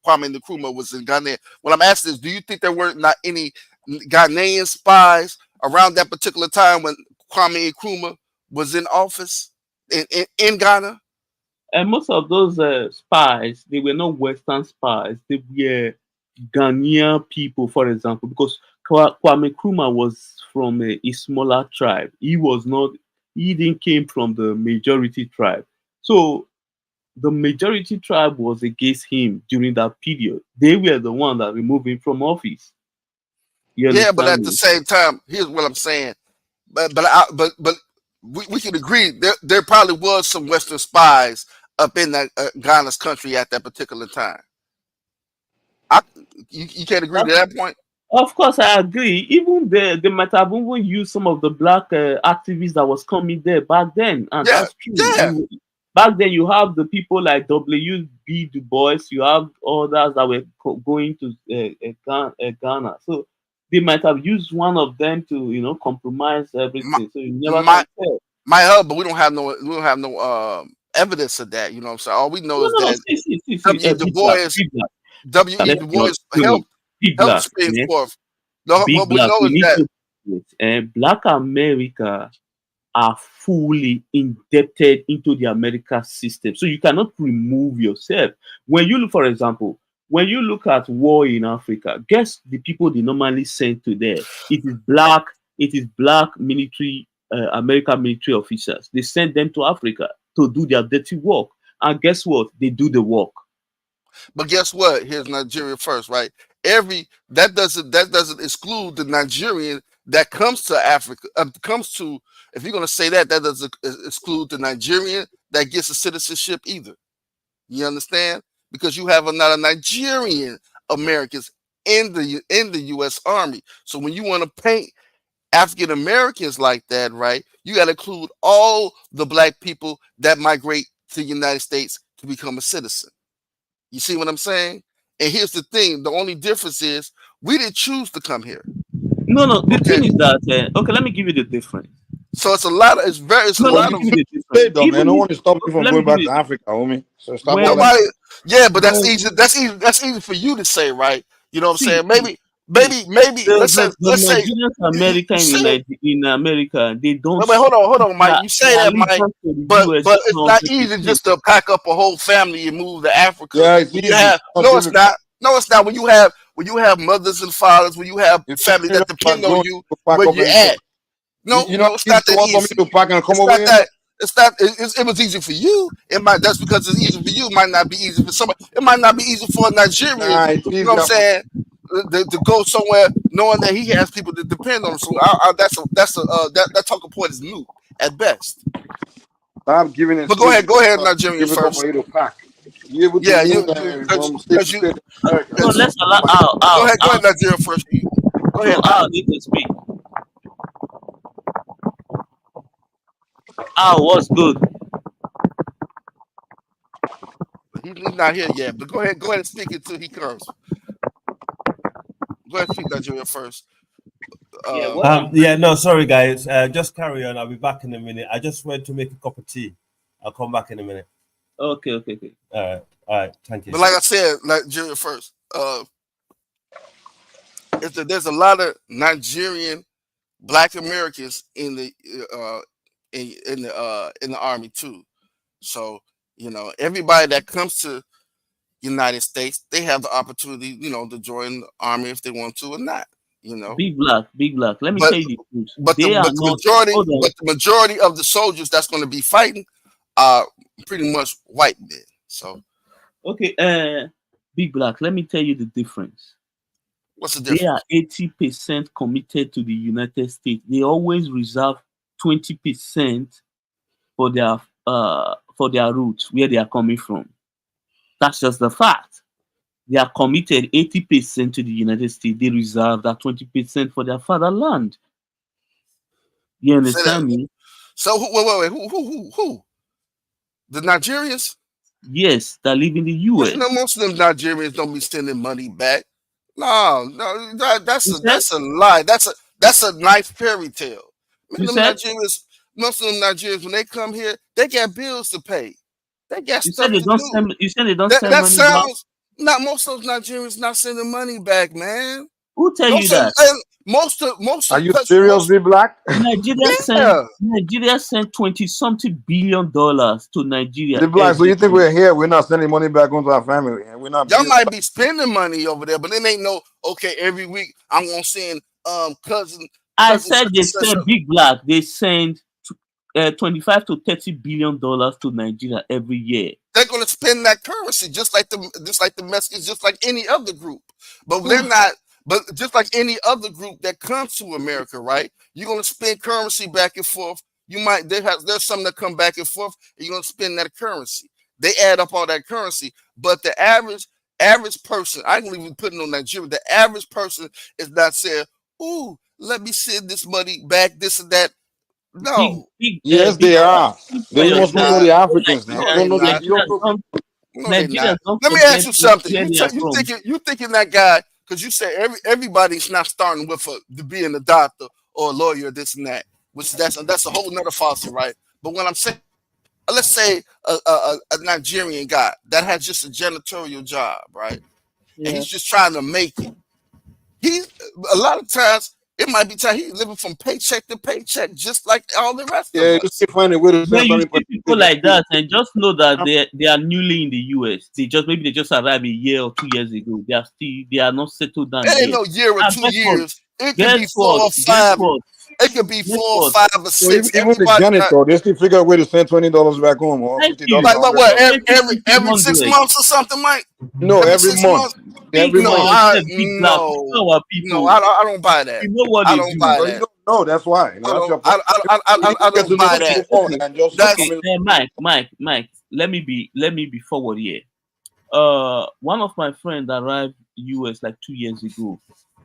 Nkrumah was in Ghana. What I'm asking is, do you think there were not any Ghanaian spies around that particular time when Kwame Nkrumah was in office in Ghana? And most of those spies, they were not Western spies. They were Ghanaian people, for example, because Kwame Nkrumah was from a smaller tribe. He didn't came from the majority tribe. So the majority tribe was against him during that period. They were the one that removed him from office. You Yeah, but understand at the me? same time, here's what I'm saying. But we can agree there probably was some Western spies up in that Ghana's country at that particular time. You can't agree to that point. Of course, I agree. Even they might have even used some of the black activists that was coming there back then, and Yeah, that's true. yeah. Back then, you have the people like W.B. Du Bois. You have others that were going to Ghana. So they might have used one of them to compromise everything. So you never My can tell. but we don't have no evidence of that. You know what I'm saying? All we know No, is no, no. that See. W. Du Big black, Bois big black. W.E. Let's Du be Bois honest. Wait. Big helped black. spring Yeah? forth. Big What we black. know We is need that to Black America are fully indebted into the American system. So you cannot remove yourself. When you look, for example, when you look at war in Africa, guess the people they normally send to there. It is black military, American military officers. They send them to Africa to do their dirty work. And guess what? They do the work. But guess what? Here's Nigeria first, right? That doesn't exclude the Nigerian that comes to Africa. If you're gonna say that doesn't exclude the Nigerian that gets a citizenship either. You understand? Because you have not a Nigerian Americans in the U.S. Army. So when you want to paint African Americans like that, right? You got to include all the black people that migrate to the United States to become a citizen. You see what I'm saying? And here's the thing: the only difference is we didn't choose to come here. No. The Okay, thing is that let me give you the difference. so it's a lot of it's a No, let lot me of give you the Hey, difference. though, man. No one is stopping you from Let me going give back you to Africa, homie. So stop all when that. nobody. Yeah, but that's when easy. That's easy for you to say, right? You know what I'm see saying? Maybe see let's say the Nigerians you American say. in America, they don't Wait, hold on, Mike. You their say that, Mike, allegiance to the but US is it's not not easy 100%. just to pack up a whole family and move to Africa. Yeah, it's When you easy. have It's not no, it's difficult. not. No, it's not. When you have mothers and fathers, when you have It's not family that serious about depend on going you to pack where up you and go. at. No, You know no, how it's easy not it that was for me easy. to pack and come It's over not here? that. It's not. It was easy for you. That's because it's easy for you. It might not be easy for somebody. It might not be easy for a Nigerian. Nah, it's You know what I'm easier for saying? To go somewhere knowing that he has people that depend on him. So that talking point is moot at best. stop giving But excuses. go ahead, It's Nigerians difficult for first. you to pack. You're able to Yeah, move from state because to you state in America. No, because let's allow go ahead, Nigeria first. Go ahead, man. Need to speak. What's good? He's not here yet, but go ahead and speak until he comes. Go ahead and speak Nigeria first. Yeah, Uh, what I'm Yeah, no, sorry guys. Just carry on. I'll be back in a minute. I just went to make a cup of tea. I'll come back in a minute. okay. All right. Thank you. but like I said, Nigeria first. There's a lot of Nigerian Black Americans in the in the army too. So everybody that comes to United States, they have the opportunity, to join the army if they want to or not. Big black. Let me But tell you the truth. but the They are but the not. majority Hold on. but the majority of the soldiers that's going to be fighting are pretty much white men. So Okay, big black. Let me tell you the difference. what's the They are difference? 80% committed to the United States. They always reserve 20% for their roots, where they are coming from. That's just the fact. They are committed 80% to the United States. They reserve that 20% for their fatherland. You Say that. understand me? So wait, who? The Nigerians? Yes, that live in the No, US. most of them Nigerians don't be sending money back. No, You said? that's a lie. That's a nice fairy tale. Man, You said? most of them Nigerians, when they come here, they got bills to pay. They got You said stuff they to don't do. send. You said they don't send That money back. sounds not most of those Nigerians not sending money back, man. Who tell you Most of that? and most Are of you countries, seriously black? yeah. Nigeria sent 20-something billion dollars to Nigeria The black. So every you think year. we're here? We're not sending money back home to our family, and we're not Y'all built. might be spending money over there, but it ain't no okay. Every week I'm gonna send cousin I such said they and such. send big black. They send $25 to $30 billion to Nigeria every year. They're going to spend that currency just like the Mexicans, just like any other group. But they're not. But just like any other group that comes to America, right? You're going to spend currency back and forth. There's some that come back and forth, and you're going to spend that currency. They add up all that currency, but the average person, I can even put it on Nigeria. The average person is not saying, "Ooh, let me send this money back, this and that." No. Yes, they are. They must not know the Africans now. No, Don't know they're the not. No, they're not. Nigerians don't Let me forget ask you something. where they are from. You thinking that guy, because you say everybody's not starting with to being a doctor or a lawyer, this and that, which that's a whole nother falsehood, right? But when I'm saying, let's say a Nigerian guy that has just a janitorial job, right? Yeah. And he's just trying to make it. He's a lot of times it might be time he's living from paycheck to paycheck, just like all the rest of Yeah, us. you find a way to When send you something. see people like that, and just know that they are newly in the US. They just arrived a year or 2 years ago. They are not settled down It ain't yet. no year or And 2 years. It could be guess 4 or what? 5. It could be 4 or 5 or So 6. even the Everybody got, janitor, they still figure a way to send $20 back home or Thank $50. you. like what? $100. Every 6 months or something, Mike? No, every 6 month. months? Every Big month. yourself, big black. You know our people. No, I don't buy that. You know what I they don't do. buy So you that. don't know. That's why. You know, that's your point. I don't buy that. And just Okay, come in. Mike. Let me be forward here. One of my friends arrived US like 2 years ago.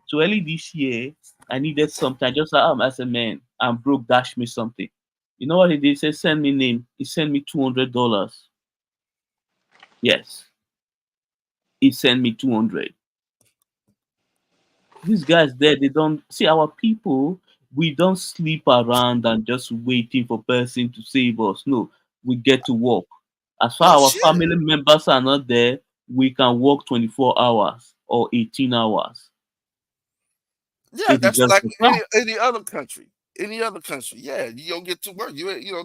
So early this year, I needed something. I said, man, I'm broke. Dash me something. You know what he did? He said, send me name. He sent me $200. Yes, he sent me 200. These guys there, they don't see our people. We don't sleep around and just waiting for person to save us. No, we get to work. As far No our shit. family members are not there, we can work 24 hours or 18 hours. Yeah, It is that's just like a fact. any other country. Any other country. Yeah, you don't get to work.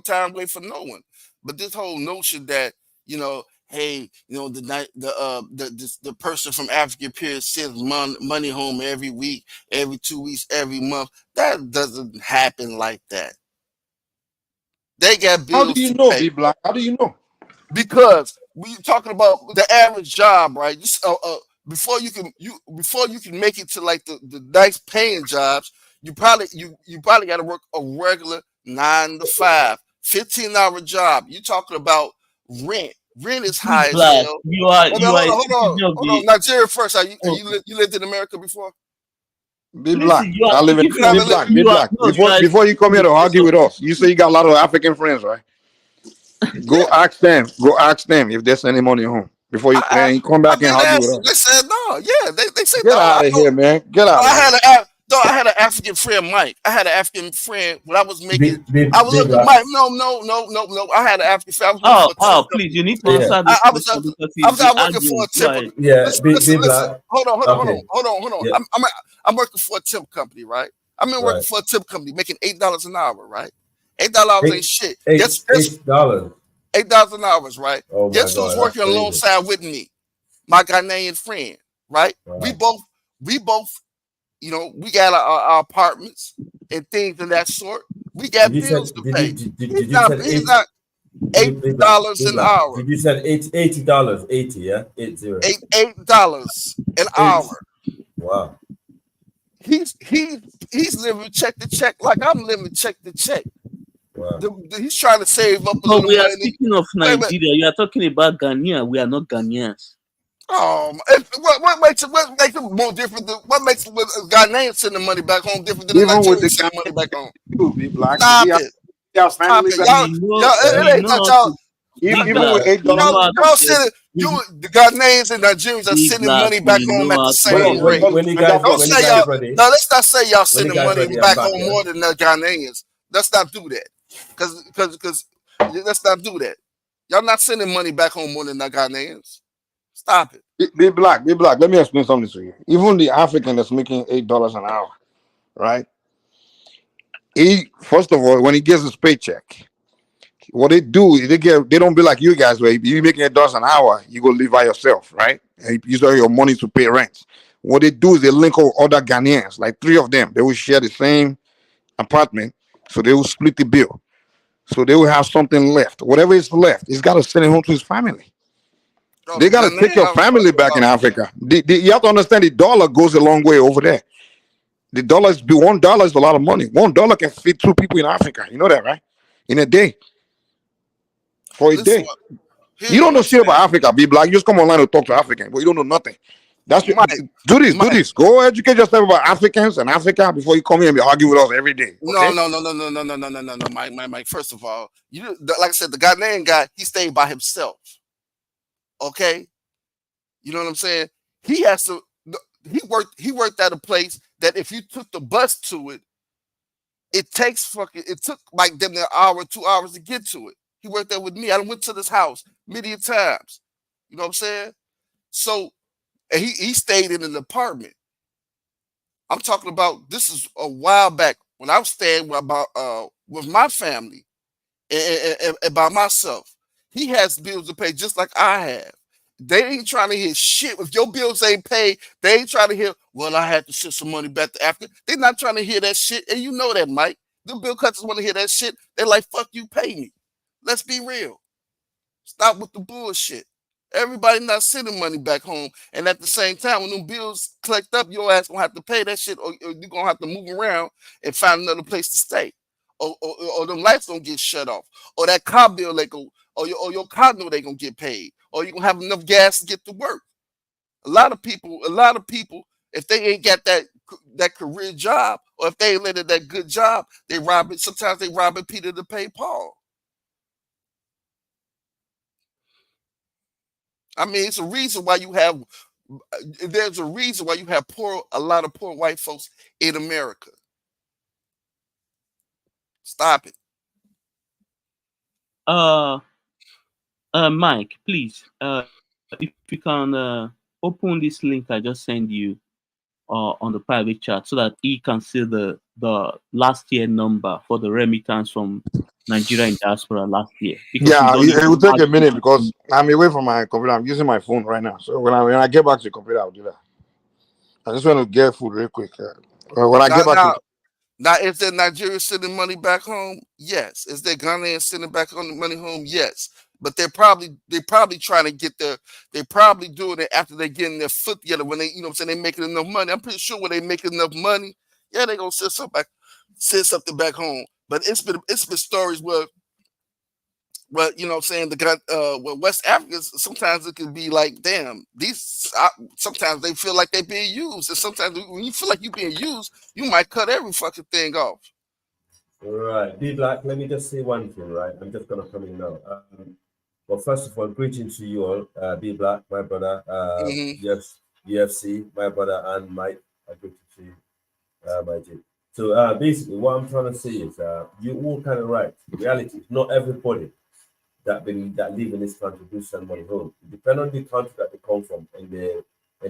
Time wait for no one. But this whole notion that, hey, the person from African period sends money home every week, every 2 weeks, every month. That doesn't happen like that. They got How do bills you to know, pay. B Black? How do you know? Because we talking about the average job, right? Before you can make it to like the nice paying jobs, you probably got to work a regular 9 to 5, 15-hour job. You talking about rent? Rent is high Big as black. hell. You are Hold a on. citizen of the. Nigeria first. Oh, You lived in America before? B listen, Black. you are I live in speaking You from. never B lived. Black. B You are Black. no. You are Before you come here to speaking argue with from us, you say you got a lot of African friends, right? Go ask them. Go ask them if they send any money home before you and you come I back and did argue with ask. us. They said no. Yeah, they said Get no. out of here, man. Get out of I here. had an African friend, Mike. I had an African friend when I was making. Big, I was big looking, black. Mike. No. I had an African friend. I was working for a temp Oh, please, company. you need to Yeah, answer I, this I was question because I was it's the out working for a audience. Go temp. ahead. yeah. Listen. Black. Hold Okay. on. Yeah. I'm working for a temp company, right? I'm in working Right. for a temp company, making $8 an hour, right? $8 ain't Eight, shit. eight, Guess $8. $8 an hour, right? Oh my Guess who's God, that's working crazy. alongside with me? My Ghanaian friend, right? We Wow. both, we got our apartments and things of that sort. We Did got you bills said to did you pay. did, did He's did you said he's eight? not eight Big black. dollars Big an black. hour. Did you said $80? 80, yeah, 80. $8 an Eight. hour. Wow. He's living check to check like I'm living check to check. Wow. He's trying to save up a But little we are money. speaking of Wait a minute. Nigeria. You are talking about Ghanaian. We are not Ghanaians. What makes it more different than what makes Ghanaians sending money back home different than the Even with the Nigerians sending money back home? you, B Black. Stop it. Stop Stop it. it. Y'all, Yeah. it ain't that y'all. Big Even black. with We know how to Y'all get. sending the Ghanaians and Nigerians are Big sending black. money back We home know at the how to Hold same on. get. rate. When you Don't say guys y'all. ready, No, let's not say y'all when you sending guys money ready, I'm back back. home Yeah. more than the Ghanaians. Let's not do that. Because let's not do that. Y'all not sending money back home more than the Ghanaians. Stop it. Be black. Let me explain something to you. Even the African that's making $8 an hour, right? He first of all, when he gets his paycheck, what they do is they don't be like you guys where you making $8 an hour, you go live by yourself, right? And you use all your money to pay rent. What they do is they link up other Ghanaians, like 3 of them. They will share the same apartment, so they will split the bill. So they will have something left. Whatever is left, he's got to send it home to his family. Oh, They the got to take Ghanaian your I was family talking back in about. Africa. You have to understand the dollar goes a long way over there. The dollar is $1 is a lot of money. $1 can feed 2 people in Africa. You know that, right? In a day, for a Listen, day. You here's don't what know I'm shit saying. about Africa. Be black. You just come online to talk to African, but you don't know nothing. That's your, Mike, do this. Do Mike. this. Go educate yourself about Africans and Africa before you come here and be arguing with us every day. No, Okay? no, no, no, no, no, no, no, no, no, no, Mike. First of all, like I said, the Ghanaian guy, he stayed by himself. Okay, you know what I'm saying? He has to. He worked at a place that if you took the bus to it, it took like them an hour, 2 hours to get to it. He worked there with me. I went to this house many times. You know what I'm saying? So, and he stayed in an apartment. I'm talking about this is a while back when I was staying with my family and by myself. He has bills to pay just like I have. They ain't trying to hear shit. If your bills ain't paid, they ain't trying to hear, well, I had to send some money back to Africa. They're not trying to hear that shit. And you know that, Mike. The bill cutters want to hear that shit. They're like, fuck you, pay me. Let's be real. Stop with the bullshit. Everybody not sending money back home. And at the same time, when them bills collect up, your ass gonna have to pay that shit, or you're gonna have to move around and find another place to stay. Or them lights gonna get shut off. Or that car bill they go, or your car note they gonna get paid. Or you gonna have enough gas to get to work. A lot of people, if they ain't got that career job, or if they ain't landed that good job, they rob it. Sometimes they rob it Peter to pay Paul. I mean, it's a reason why you have. There's a reason why you have a lot of poor white folks in America. Stop it. Mike, please, if you can open this link I just sent you on the private chat so that he can see the last year number for the remittance from Nigeria and diaspora last year, because we Yeah, don't it will even take have a minute it. because I'm away from my computer. I'm using my phone right now. So when I get back to the computer, I'll do that. I just want to get food real quick. When I get back to Now, is there Nigeria sending money back home? Yes. Is there Ghanaian sending back on the money home? Yes. But they're probably trying to get they're probably doing it after they're getting their foot together when they, you know what I'm saying, they making enough money. I'm pretty sure when they making enough money, yeah, they're gonna send something back home. But it's been stories where you know what I'm saying, well, West Africans, sometimes it can be like, damn, sometimes they feel like they're being used. And sometimes when you feel like you're being used, you might cut every fucking thing off. Right. Be Black, let me just say one thing, right? I'm just going to come in now. Well, first of all, greetings to you all. Be Black, my brother. Yes, UFC, my brother, and Mike. I greet to you, my G. So basically, what I'm trying to say is you're all kind of right. The reality is not everybody that live in this country do send money home. It depends on the country that they come from and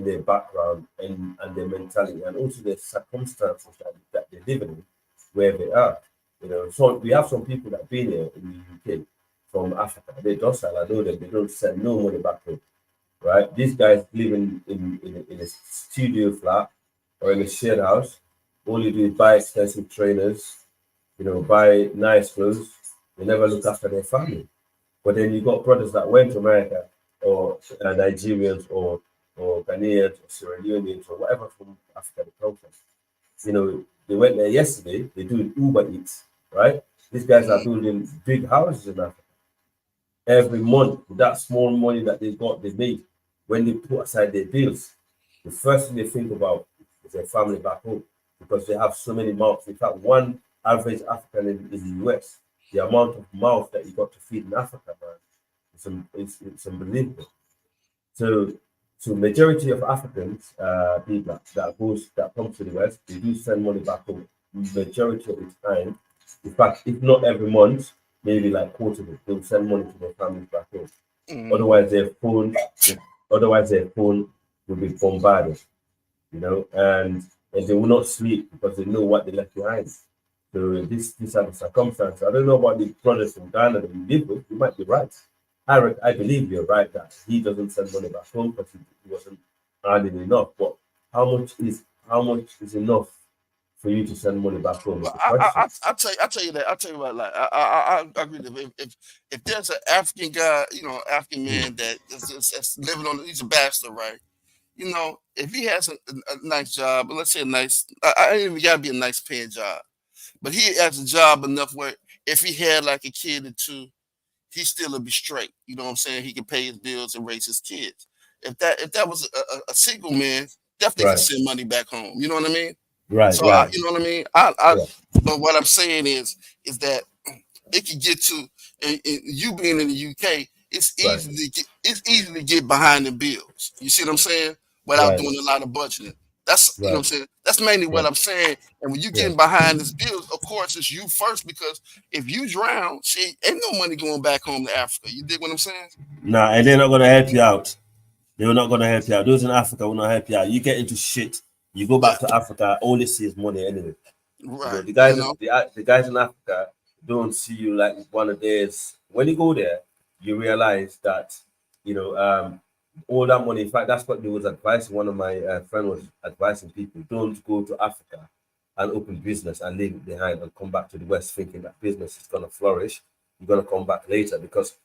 their background and their mentality and also the circumstances that they live in, where they are. You know, so we have some people that have been here in the UK from Africa. They're docile. I know them. They don't send no money back home, right? These guys live in a studio flat or in a shared house. All you do is buy expensive trainers, you know, buy nice clothes. They never look after their family. But then you got brothers that went to America, or Nigerians, or Ghanaians, or Sierra Leoneans, or whatever from Africa they come from. You know, they went there yesterday. They're doing Uber Eats, right? These guys are building big houses in Africa. Every month, with that small money that they made, when they put aside their bills, the first thing they think about is their family back home, because they have so many mouths. In fact, one average African in the US, the amount of mouth that you got to feed in Africa, man, it's unbelievable. So majority of Africans, people that come to the West, they do send money back home. Majority of the time, in fact, if not every month, maybe like quarterly, they'll send money to their families back home. Otherwise, their phone will be bombarded, you know, and they will not sleep because they know what they left behind. So these are the circumstances. I don't know about the brothers from Ghana that we live with. You might be right. I believe you're right that he doesn't send money back home because he wasn't earning enough. But how much is enough for you to send money back home? Is the I, question. I tell you that. I tell you what. Like I agree. If there's an African guy, African man that's living on, he's a bachelor, right? If he has a nice job, let's say a nice, I ain't even gotta be a nice paying job, but he has a job enough where if he had like a kid or two, he still would be straight. You know what I'm saying? He can pay his bills and raise his kids. If that was a single man, definitely can Right. send money back home. You know what I mean? Right. So Right. you know what I mean? Yeah. But what I'm saying is that it can get to, and you being in the UK, it's Right. easy to get behind the bills. You see what I'm saying? Without Right. doing a lot of budgeting. That's what Right. I'm saying. That's mainly Yeah. what I'm saying. And when you Yeah. getting behind these bills, of course it's you first, because if you drown, shit, ain't no money going back home to Africa. You dig what I'm saying? Nah, and they're not gonna help you out. They're not gonna help you out. Those in Africa will not help you out. You get into shit. You go back to Africa, all they see is money anyway. Right. The guys, the guys in Africa don't see you like one of theirs. When you go there, you realize that all that money. In fact, that's what they was advising. One of my friend was advising people: don't go to Africa and open business and leave it behind and come back to the West thinking that business is gonna flourish. You're gonna come back later because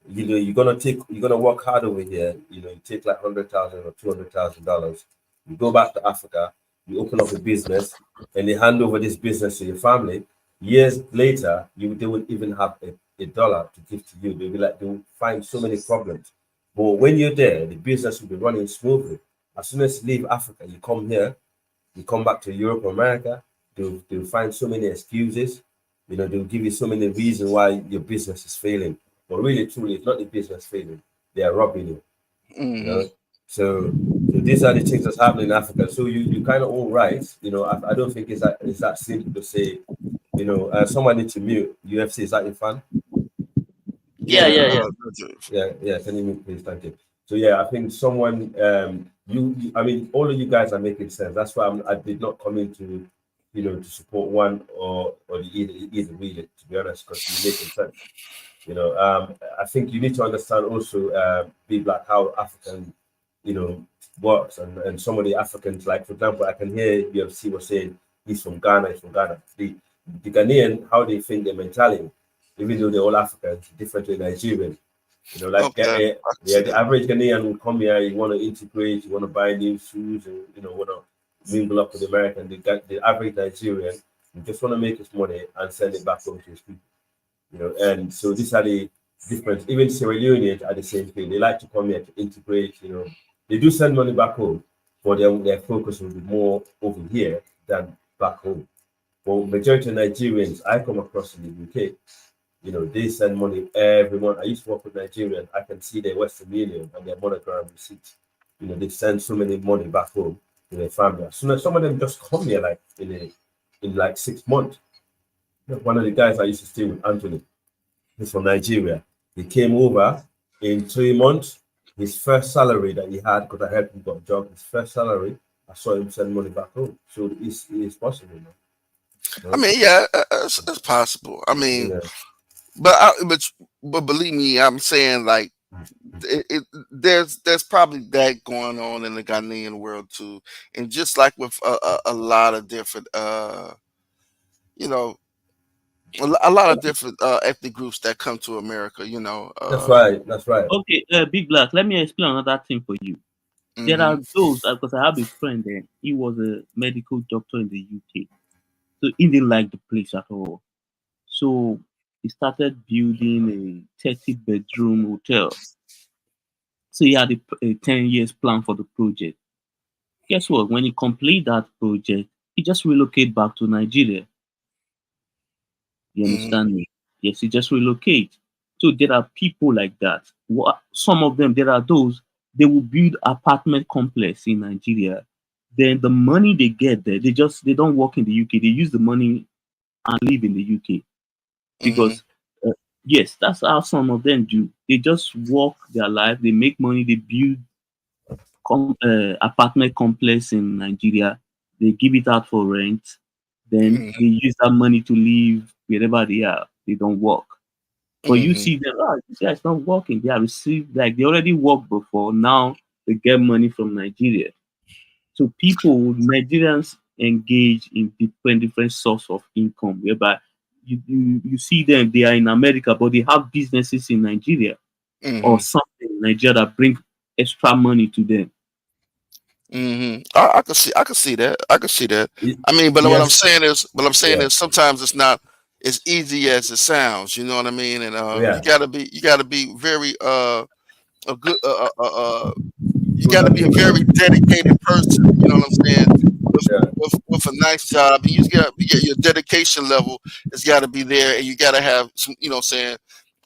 you're gonna work hard over here. You take like $100,000 or $200,000. You go back to Africa, you open up a business, and they hand over this business to your family. Years later, they would even have a dollar to give to you. They will find so many problems. But when you're there, the business will be running smoothly. As soon as you leave Africa, you come here, you come back to Europe or America, they'll find so many excuses. They'll give you so many reasons why your business is failing. But really, truly, it's not the business failing. They are robbing you. Mm-hmm. So these are the things that's happening in Africa. So you kind of all right. I don't think it's that simple to say. Someone need to mute UFC. Is that your fan? Yeah. Yeah. Can you mute, please? Thank you. So yeah, I think someone I mean, all of you guys are making sense. That's why I did not come into to support one or the either really, to be honest, because you're making sense. I think you need to understand also, Be Black, how African, works, and some of the Africans, like for example, I can hear UFC was saying he's from Ghana, The Ghanaian, how they think their mentality, even though they're all Africans, different to Nigerian. Okay. The average Ghanaian will come here, you want to integrate, you want to buy new shoes, and want to mingle up with the American. The average Nigerian, you just want to make his money and send it back home to his people. And so these are the difference. Even Sierra Leoneans are the same thing. They like to come here to integrate. They do send money back home, but their focus will be more over here than back home. For majority of Nigerians I come across in the UK, they send money every month. I used to work with Nigerians. I can see their Western Union and their monogram receipts. They send so many money back home to their family. So some of them just come here like in like 6 months. One of the guys I used to stay with, Anthony, he's from Nigeria. He came over in 3 months. His first salary that he had, because I helped him got a job, his first salary, I saw him send money back home. So it's possible, man. I mean, yeah, it's possible. I mean, Yeah. but believe me, I'm saying like there's probably that going on in the Ghanaian world too, and just like with a lot of different a lot of different ethnic groups that come to America. That's right. That's right. Okay, Big Black, let me explain another thing for you. There are those, because I have a friend there, he was a medical doctor in the UK. So he didn't like the place at all. So he started building a 30-bedroom hotel. So he had a 10 years plan for the project. Guess what? When he completed that project, he just relocated back to Nigeria. You understand me? Yes, he just relocate. So there are people like that. Some of them, there are those, they will build apartment complex in Nigeria. Then the money they get there, they don't work in the UK. They use the money and live in the UK. Because yes, that's how some of them do. They just work their life, they make money, they build apartment complex in Nigeria. They give it out for rent. Then they use that money to live wherever they are. They don't work. But you see them, this guy's not working. They have received, like they already worked before. Now they get money from Nigeria. So people, Nigerians, engage in different source of income, whereby you see them, they are in America, but they have businesses in Nigeria or something in Nigeria that bring extra money to them. I could see that. I could see that. I mean, but what I'm Yes. saying is, Yeah. sometimes it's not as easy as it sounds. You know what I mean? And Yeah. you gotta be very a good you Good gotta at be a your very job. dedicated person. You know what I'm saying? Yeah. With a nice job, and you get your dedication level has got to be there, and you got to have some. You know what I'm saying?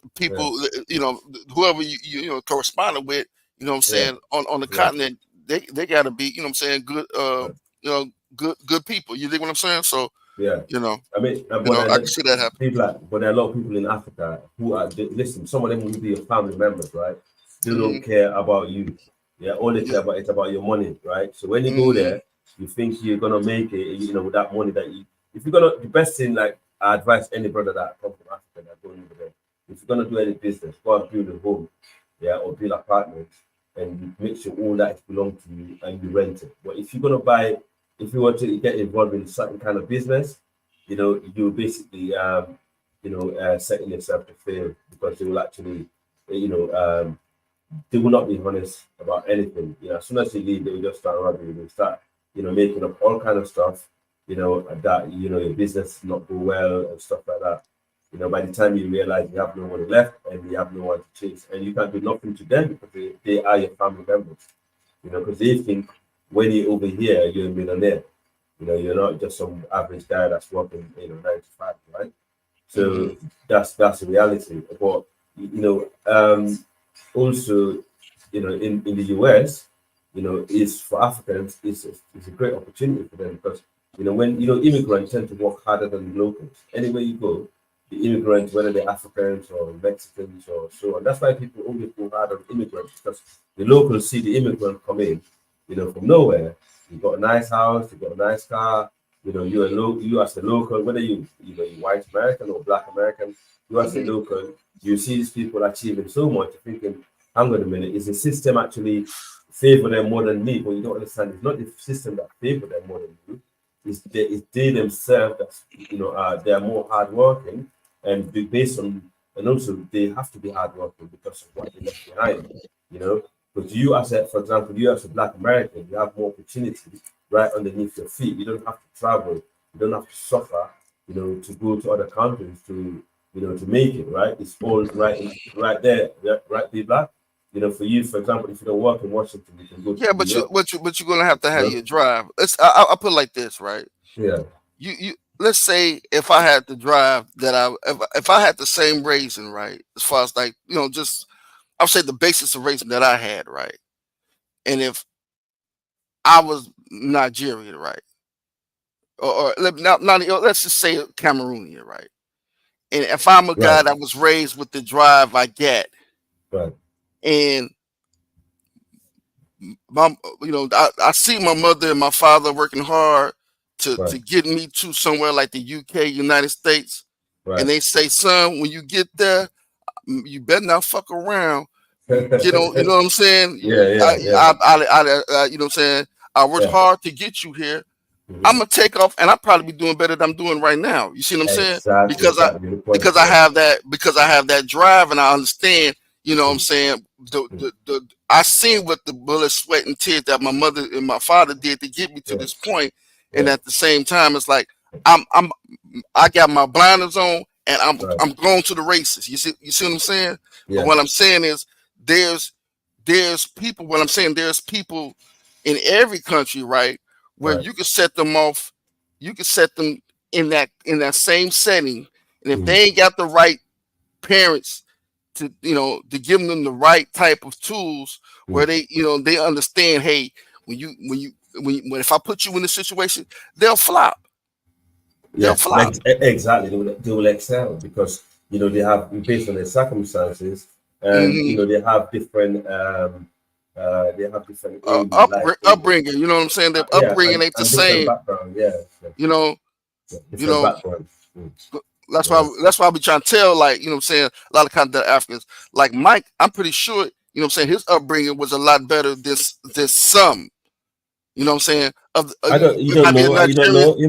Yeah. People, you know, whoever you know corresponding with, you know what I'm Yeah. saying, on the Yeah. continent, they got to be, you know what I'm saying, good, Right. you know, good people. You dig what I'm saying? So, Yeah. you know, I mean, I can see that happen. but there are a lot of people in Africa who are listen. Some of them will be your family members, right? They don't Hmm. care about you. Yeah, all they Yeah. care about is about your money, right? So when you go Hmm. there, you think you're gonna make it, you know, with that money that you. If you're gonna, the best thing, like I advise any brother that comes from Africa that going over there, if you're gonna do any business, go and build a home, yeah, or build apartments, and you make sure all that belongs to you and you rent it. But if you're gonna buy, if you want to get involved in certain kind of business, you know, you basically, setting yourself to fail because they will actually, you know, they will not be honest about anything. You know, as soon as you leave, they will just start robbing. They will start, you know, making up all kind of stuff. You know that your business not go well and stuff like that. You know, by the time you realize you have no money left and you have no one to chase, and you can't do nothing to them because they are your family members. You know, because they think when you're over here, you're a millionaire. You know, you're not just some average guy that's working, 9 to 5, right? Hmm. So that's the reality. But also, in the US, is for Africans is a great opportunity for them because when immigrants tend to work harder than the locals. Anywhere you go, the immigrants, whether they're Africans or Mexicans or so on, that's why people always go hard on immigrants because the locals see the immigrant come in, from nowhere. You've got a nice house, you've got a nice car, you as a local, whether you white American or black American, you as a Hmm. local, you see these people achieving so much, you're thinking, hang on a minute, is the system actually favor them more than me? But you don't understand, it's not the system that favor them more than you. It's they themselves that they are more hardworking and based on, and also they have to be hardworking because of what they left behind, you know. But you for example, you as a black American, you have more opportunities right underneath your feet. You don't have to travel, you don't have to suffer, to go to other countries to make it, right? It's all right there, right, be black. For you, for example, if you don't work in Washington, you can go to Yeah, New York. but you're gonna have to have You your drive. I'll put it like this, right? Yeah, You let's say if I had to drive that if I had the same raising, right? As far as like, just I'll say the basis of raising that I had, right? And if I was Nigerian, right? Let's just say Cameroonian, right? And if I'm a guy right, that was raised with the drive I get, right, and I see my mother and my father working hard to right, get me to somewhere like the UK, United States, and right. they say, son, when you get there, you better not fuck around. You know what I'm saying? Yeah, yeah, yeah, You know what I'm saying? I worked yeah. hard to get you here. I'm Mhm. gonna take off, and I'll probably be doing better than I'm doing right now. You see what I'm saying? Exactly the point. Because I Yeah. have that drive, and I understand. You know what I'm Mm, saying? mm, I seen what the blood, sweat, and tears that my mother and my father did to get me to yeah, this point, and yeah, at the same time, it's like I'm I got my blinders on, and right, I'm going to the races. You see what I'm saying? But yeah, what I'm saying is there's people. What I'm saying, there's people in every country, right, where right. you can set them off, you can set them in that same setting, and if Mm, they ain't got the right parents to give them the right type of tools where mm. they understand, hey, when if I put you in this situation, they'll flop. They'll Yeah, flop. exactly. They will excel because they have based on their circumstances, and Hmm. they have different aim in life. Upbringing, you know what I'm saying? Their Yeah, upbringing ain't the and different same, background. Yeah, yeah, you know, you different know. backgrounds. Mm, That's why yeah, that's why I be trying to tell, like, you know what I'm saying, a lot of continental Africans. Like Mike, I'm pretty sure, you know what I'm saying, his upbringing was a lot better than some. You know what I'm saying? of I don't. You don't having a know. You don't Nigerian. know. You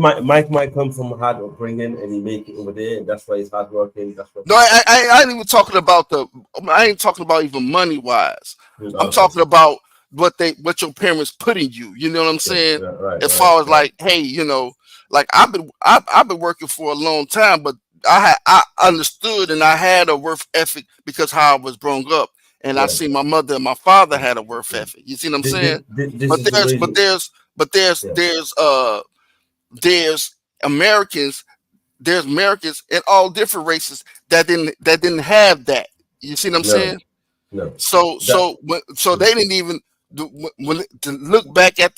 might come from hard upbringing and he make it over there, and that's why he's hardworking. That's what. No, I ain't even talking about I ain't talking about even money wise. I'm Okay. talking about what your parents put in you. You know what I'm Yeah, saying? right. As far as like, hey, you know, like I've been working for a long time, but I understood and I had a work ethic because how I was brought up, and I Yeah. see my mother and my father had a work ethic. You see what I'm saying? This But is the reason. Yeah. there's Americans there's Americans in all different races that didn't have that. You see what I'm No. saying? No. So That. they didn't even to look back at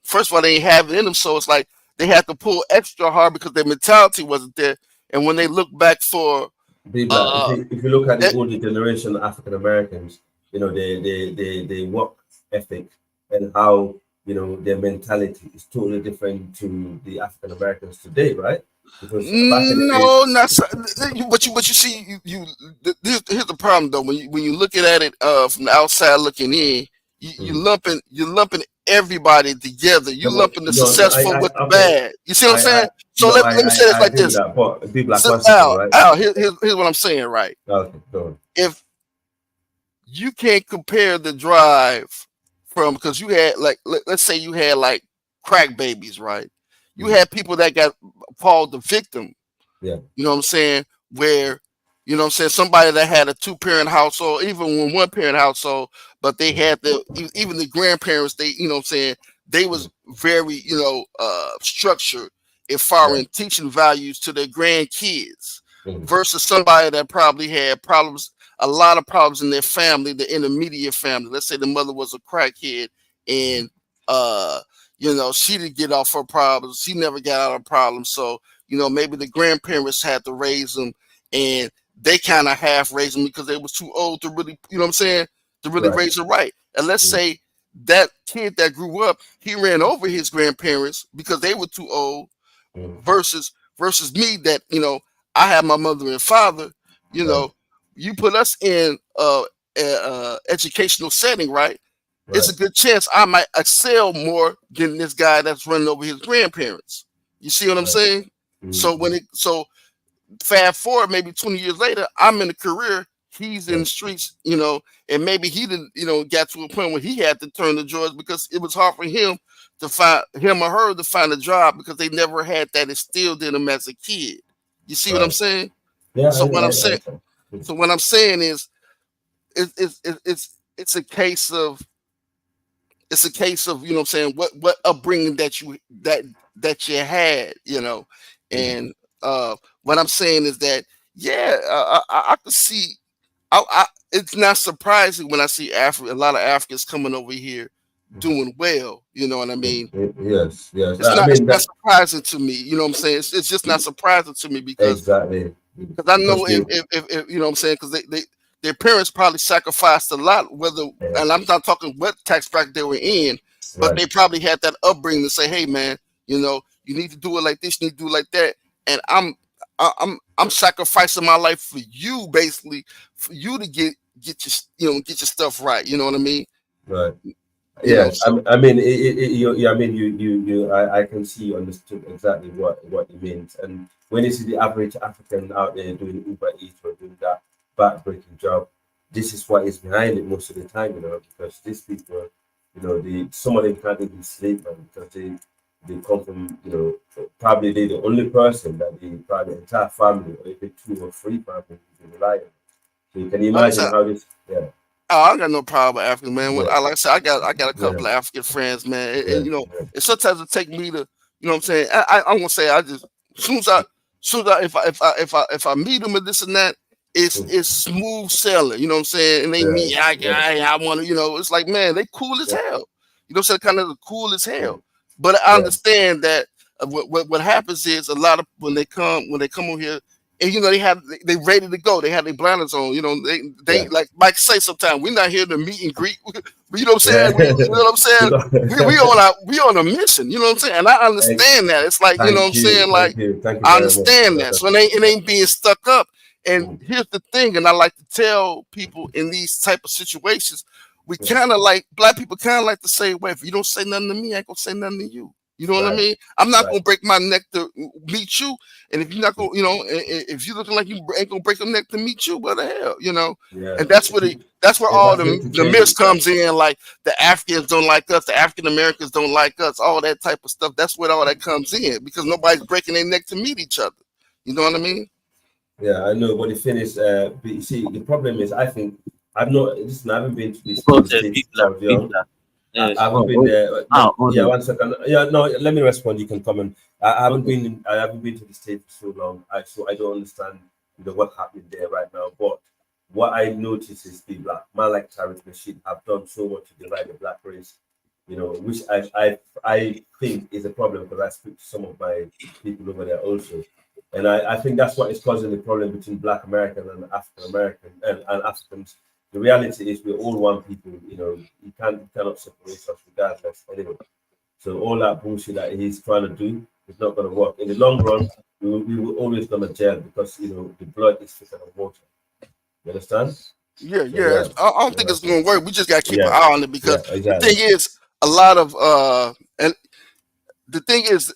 first of all they didn't have it in them, so it's like they had to pull extra hard because their mentality wasn't there. And when they look back for Be black. uh If you look at the that, older generation of African Americans, they work ethic and how their mentality is totally different to the African Americans today, right? Because back in the days, no, not so, but you see here's the problem though when you looking at it from the outside looking in, you're lumping everybody together. You no, lumping the no, successful with the okay, bad. You see what I'm saying? So no, let me say this I like agree with this. that. But be black, So one second, right? here's what I'm saying, right? Okay, go on. If you can't compare the drive from because you had like let's say you had like crack babies, right? You had people that got called the victim. Yeah. You know what I'm saying? Where, you know what I'm saying, somebody that had a two-parent household, even when one-parent household, but they had even the grandparents, they, you know what I'm saying, they was very, structured in following teaching values to their grandkids versus somebody that probably had problems, a lot of problems in their family, the intermediate family. Let's say the mother was a crackhead and she didn't get off her problems. She never got out of problems. So, maybe the grandparents had to raise them and they kind of half raised them because they was too old to really, you know what I'm saying, to really Right. raise them right. And let's say that kid that grew up, he ran over his grandparents because they were too old versus me that, I have my mother and father, you put us in educational setting, right? It's a good chance I might excel more than this guy that's running over his grandparents. You see what I'm saying? So fast forward maybe 20 years later, I'm in a career, he's in the streets, and maybe he didn't, got to a point where he had to turn to drugs because it was hard for him or her to find a job because they never had that instilled in them as a kid. You see what I'm saying? Yeah. So what I'm saying is it's a case of you know what I'm saying, what upbringing that you had, and what I'm saying is that I could see it's not surprising when I see a lot of Africans coming over here doing well, you know what I mean? Yes. It's not surprising to me, you know what I'm saying? It's just not surprising to me because exactly because I know if you know what I'm saying, because their parents probably sacrificed a lot, and I'm not talking what tax bracket they were in, but they probably had that upbringing to say, hey man, you need to do it like this, you need to do it like that. And I'm sacrificing my life for you, basically, for you to get your stuff right. You know what I mean? Right. You know, Yeah, so I mean, I mean, I can see you understood exactly what it means. And when you see the average African out there doing Uber Eats or doing that back-breaking job, this is what is behind it most of the time, because these people, some of them can't even sleep, man, because they come from, probably they're the only person that probably the entire family, or even 2 or 3 families, they rely on. So you can imagine how this, yeah. Oh, I got no problem with Africans, man. Yeah. Like I said, I got a couple Yeah. of African friends, man, and, Yeah. and sometimes it take me to, you know what I'm saying. I'm gonna say I just as soon as if I meet them and this and that, it's smooth sailing. You know what I'm saying? And they meet, I want to, it's like, man, they cool as hell. You know what I'm saying? Kind of cool as hell. But I understand that what happens is a lot of when they come over here. And they ready to go. They have their blinders on. They like Mike say sometimes we're not here to meet and greet. You know what I'm saying? You know what I'm saying? we on a mission. You know what I'm saying? And I understand that. It's like, you know what I'm saying? Like Thank you I very much. understand that. So it ain't being stuck up. And here's the thing, and I like to tell people in these type of situations, we kind of like black people kind of like to say, well, if you don't say nothing to me, I ain't gonna say nothing to you. You know what I Right. mean? I'm not Right. gonna break my neck to meet you, and if you're not gonna, if you're looking like you ain't gonna break your neck to meet you, what the hell, Yeah. And that's where that's where all That's going to the change myths it. comes in, like the Africans don't like us, the African Americans don't like us, all that type of stuff. That's where all that comes in because nobody's breaking their neck to meet each other. You know what I mean? Yeah, I know. But the thing is, but you see, the problem is, I think I've not. Listen, I haven't been to Because the states people are so young. Yes. I haven't Oh, been oh, there. hold Yeah, on. 1 second. Yeah, no. Let me respond. You can comment. I haven't Okay. been. I haven't been to the states for so long. So I don't understand what's happening there right now. But what I notice is the black man like Tariq Nasheed have done so much to divide the black race. Which I think is a problem because I speak to some of my people over there also. And I think that's what is causing the problem between Black American and African American and Africans. The reality is we're all one people. You cannot separate us regardless. Anyway, so all that bullshit that he's trying to do is not going to work. In the long run, we will always go to jail because the blood is thicker than water. You understand? Yeah, So yeah. yeah, I don't think yeah, it's gonna work. We just gotta keep an yeah, eye on it yeah, because the exactly. thing is, a lot of and the thing is,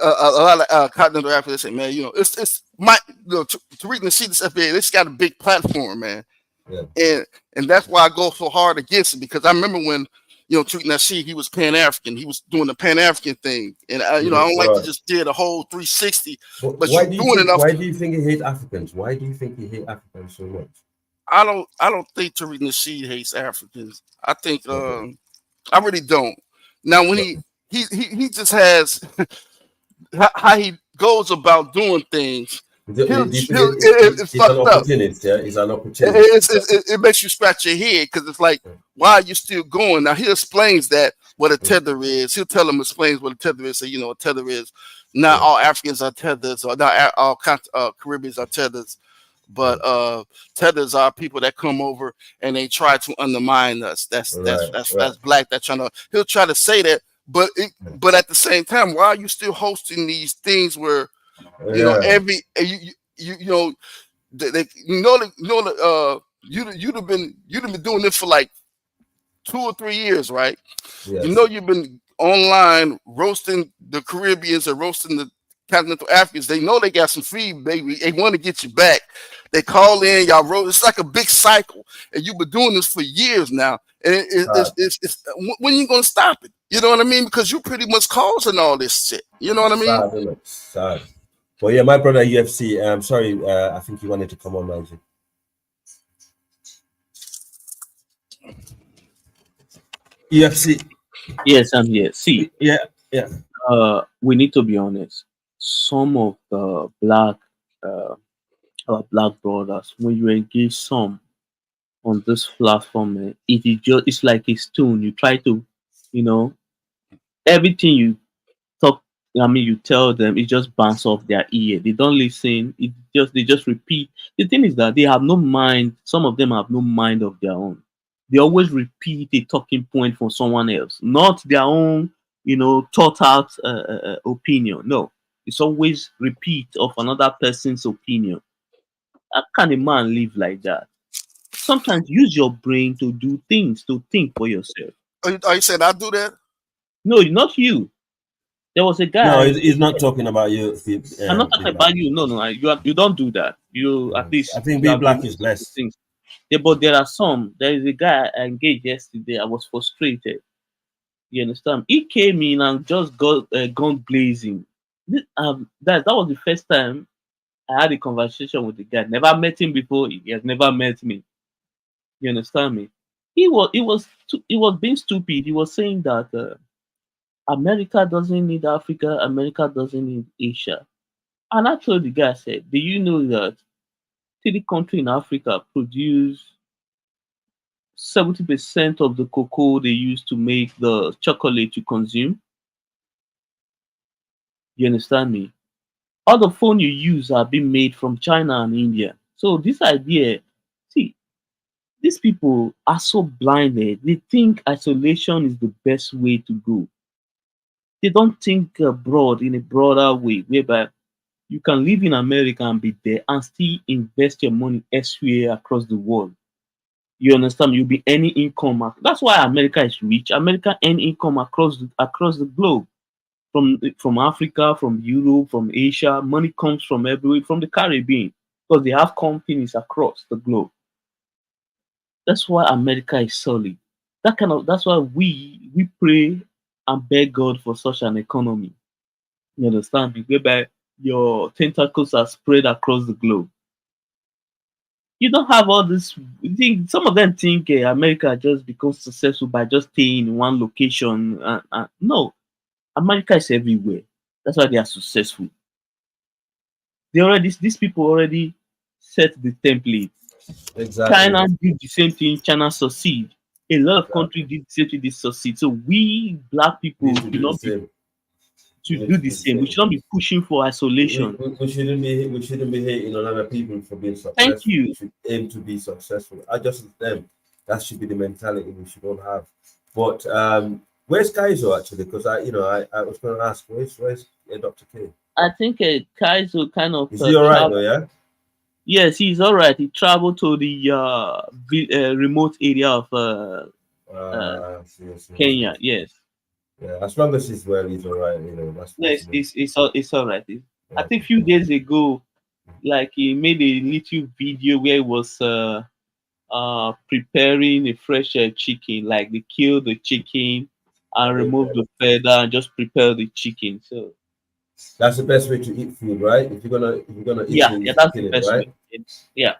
a lot of continental Africans say, man, it's my to reach and see this FBA, this got a big platform, man, Yeah. and that's why I go so hard against it because I remember when Tariq Nasheed, he was Pan African, he was doing the Pan African thing, and I don't like to Right. just did a whole 360, but Why you do you doing think? enough. Why do you think he hates Africans? Why do you think he hates Africans so much? I don't think Tariq Nasheed hates Africans. I think Okay. I really don't. Now when he just has how he goes about doing things. Do you think It's it's an fucked up. opportunist? Yeah, he's an opportunist. It makes you scratch your head because it's like, why are you still going? Now he explains that what a tether is. He'll tell them explains what a tether is. So a tether is not all Africans are tethers or not all Caribbeans are tethers, but tethers are people that come over and they try to undermine us. Right, right. That's black. That's trying to. He'll try to say that, but at the same time, why are you still hosting these things where Yeah, every you'd have been doing this for like 2 or 3 years, right? yes. You've been online roasting the Caribbeans or roasting the continental Africans. They know they got some feed, baby. They want to get you back. They call in, y'all roast. It's like a big cycle, and you've been doing this for years now. And when you gonna stop it? You know what I mean? Because you pretty much causing all this shit. You know what I mean? Sad, isn't it? Sad. Well, yeah, my brother UFC. I'm sorry. I think you wanted to come on, Manji. UFC. Yes, I'm here. See, Yeah, yeah. we need to be honest. Some of the our black brothers, when you engage some on this platform, it's like a stone. You try to, you know, everything you talk. I mean, you tell them, it just bounce off their ear. They don't listen. They just repeat. The thing is that they have no mind. Some of them have no mind of their own. They always repeat a talking point from someone else, not their own, thought out opinion. No, it's always repeat of another person's opinion. How can a man live like that? Sometimes use your brain to do things, to think for yourself. Are you saying I do that? No, not you. There was a No, guy. he's not talking about you. I'm not Big talking Black. about you. No, no, you don't do that. You at I least think you Big have been Black is listening to blessed. things. Yeah, but there are some. There is a guy I engaged yesterday. I was frustrated. You understand? He came in and just got gone blazing. That was the first time I had a conversation with the guy. Never met him before. He has never met me. You understand me? He was being stupid. He was saying that America doesn't need Africa. America doesn't need Asia. And I told the guy, I said, do you know that 3 countries in Africa produce 70% of the cocoa they use to make the chocolate you consume? You understand me? All the phone you use are being made from China and India. So this idea, see, these people are so blinded. They think isolation is the best way to go. They don't think abroad in a broader way, whereby you can live in America and be there and still invest your money elsewhere across the world. You understand? You'll be earning income. That's why America is rich. America earn income across the globe. from Africa, from Europe, from Asia. Money comes from everywhere, from the Caribbean, because they have companies across the globe. That's why America is solid. That's why we pray and beg God for such an economy. You understand me? Whereby your tentacles are spread across the globe. You don't have all this. Some of them think America just becomes successful by just staying in one location. No, America is everywhere. That's why they are successful. These people already set the template. Exactly. China did the same thing. China succeed. A lot of countries did the same thing. They succeed. So we black people Need to should do the not be same. to We need do to the do the same. We same. should not be pushing for isolation. We shouldn't be hating on other people for being Thank successful. you. We should aim to be successful. I just them. That should be the mentality we should all have. But where's Kaizo actually? Because I was going to ask where's Dr. K? I think Kaizo kind of Is he all right traveled. though? Yeah. Yes, he's all right. He traveled to the remote area of See. Kenya. Yes. Yeah. As long as he's well, he's all right. That's It's all right. I yeah. think few days ago, like he made a little video where he was preparing a fresh chicken. Like they kill the chicken and remove the feather and just prepare the chicken. So That's the best way to eat food, right? If you're gonna eat yeah, it, you that's the kill it, best way. right? Yeah.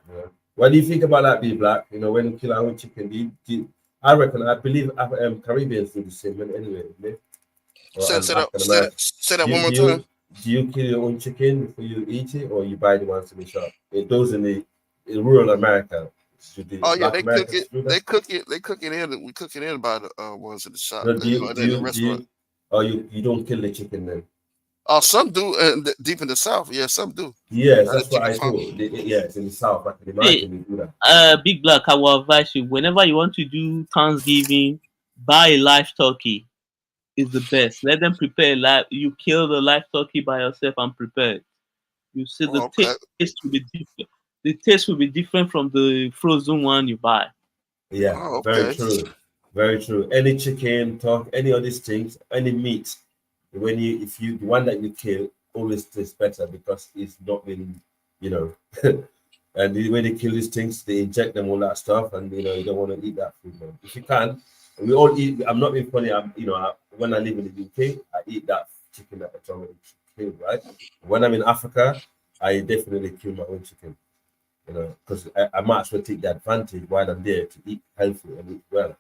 What do you think about that, Be Black? When you kill our own chicken, I reckon, I believe Caribbeans do the same anyway, isn't it? And African American. Say that Do one you, more do time. you do you kill your own chicken before you eat it, or you buy the ones in the shop? Those in rural America, do the Oh yeah, Black they cook Americans it. do They that? cook it. They cook it in. We cook it in by the ones in the shop. No, In the restaurant. or you don't kill the chicken then? Oh, some do. Deep in the south, yeah, some do. Yes, How the that's what chicken I farm. thought. Yeah, it's in the south. I can Hey, imagine we do that. Big Black, I will advise you whenever you want to do Thanksgiving, buy a live turkey. Is the best. Let them prepare live. You kill the live turkey by yourself and prepare it. You see the Oh, okay. taste will be different. The taste will be different from the frozen one you buy. Yeah, Oh, very okay. true. Very true. Any chicken, talk, any of these things, any meat, if you the one that you kill always tastes better because it's not been, you know, and when they kill these things, they inject them all that stuff, and you don't want to eat that food, man. If you can, we all eat. I'm not being funny. When I live in the UK, I eat that chicken that it's already killed, right? When I'm in Africa, I definitely kill my own chicken. Because I might as well take the advantage while I'm there to eat healthy and eat well.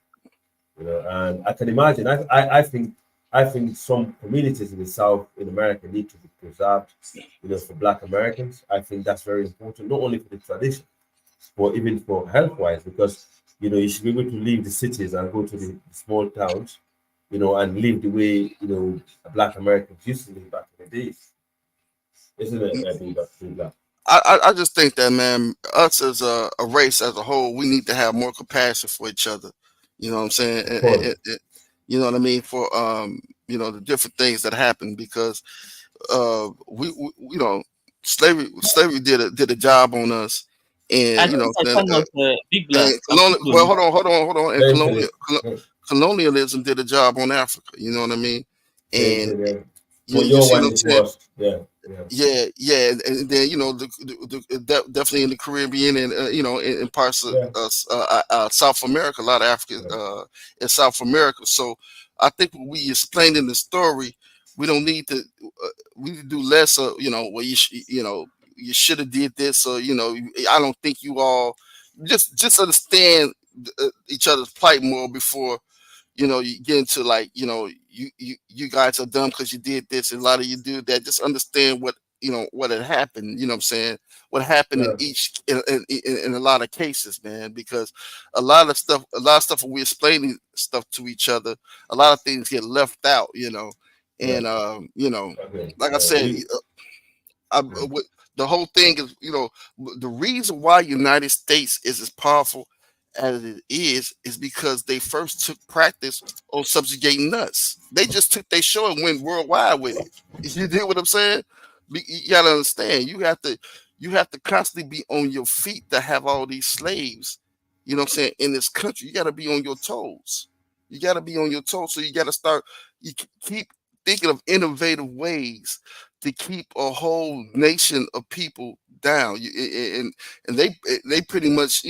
And I can imagine. I think some communities in the South in America need to be preserved. For Black Americans, I think that's very important, not only for the tradition, but even for health-wise, because you should be able to leave the cities and go to the small towns, and live the way Black Americans used to live back in the days, isn't it? I think that's true. I just think that, man, us as a race as a whole, we need to have more compassion for each other. You know what I'm saying? Of course. You know what I mean? For the different things that happen, because we slavery did a job on us, I and think I kind of Big Black. and well, hold on, and Same thing. colonialism did a job on Africa. You know what I mean? Same And thing. Yeah. But you your see what one I'm is saying? worse. Yeah. And then definitely in the Caribbean and in parts of South America, a lot of Africa in South America. So I think when we explain in the story, we don't need to we need to do less of well you should have did this, or I don't think you all just understand each other's plight more before you get into like, you guys are dumb because you did this, and a lot of you do that. Just understand what had happened. You know what I'm saying? What happened in Yeah. in a lot of cases, man. Because a lot of stuff when we're explaining stuff to each other, a lot of things get left out. Yeah. And Okay. like I Yeah. said, the whole thing is, the reason why United States is as powerful as it is because they first took practice on subjugating us. They just took their show and went worldwide with it. You get what I'm saying? You gotta understand. You have to constantly be on your feet to have all these slaves. You know what I'm saying? In this country, you gotta be on your toes. You gotta be on your toes. So you gotta start. You keep thinking of innovative ways to keep a whole nation of people down. And they pretty much,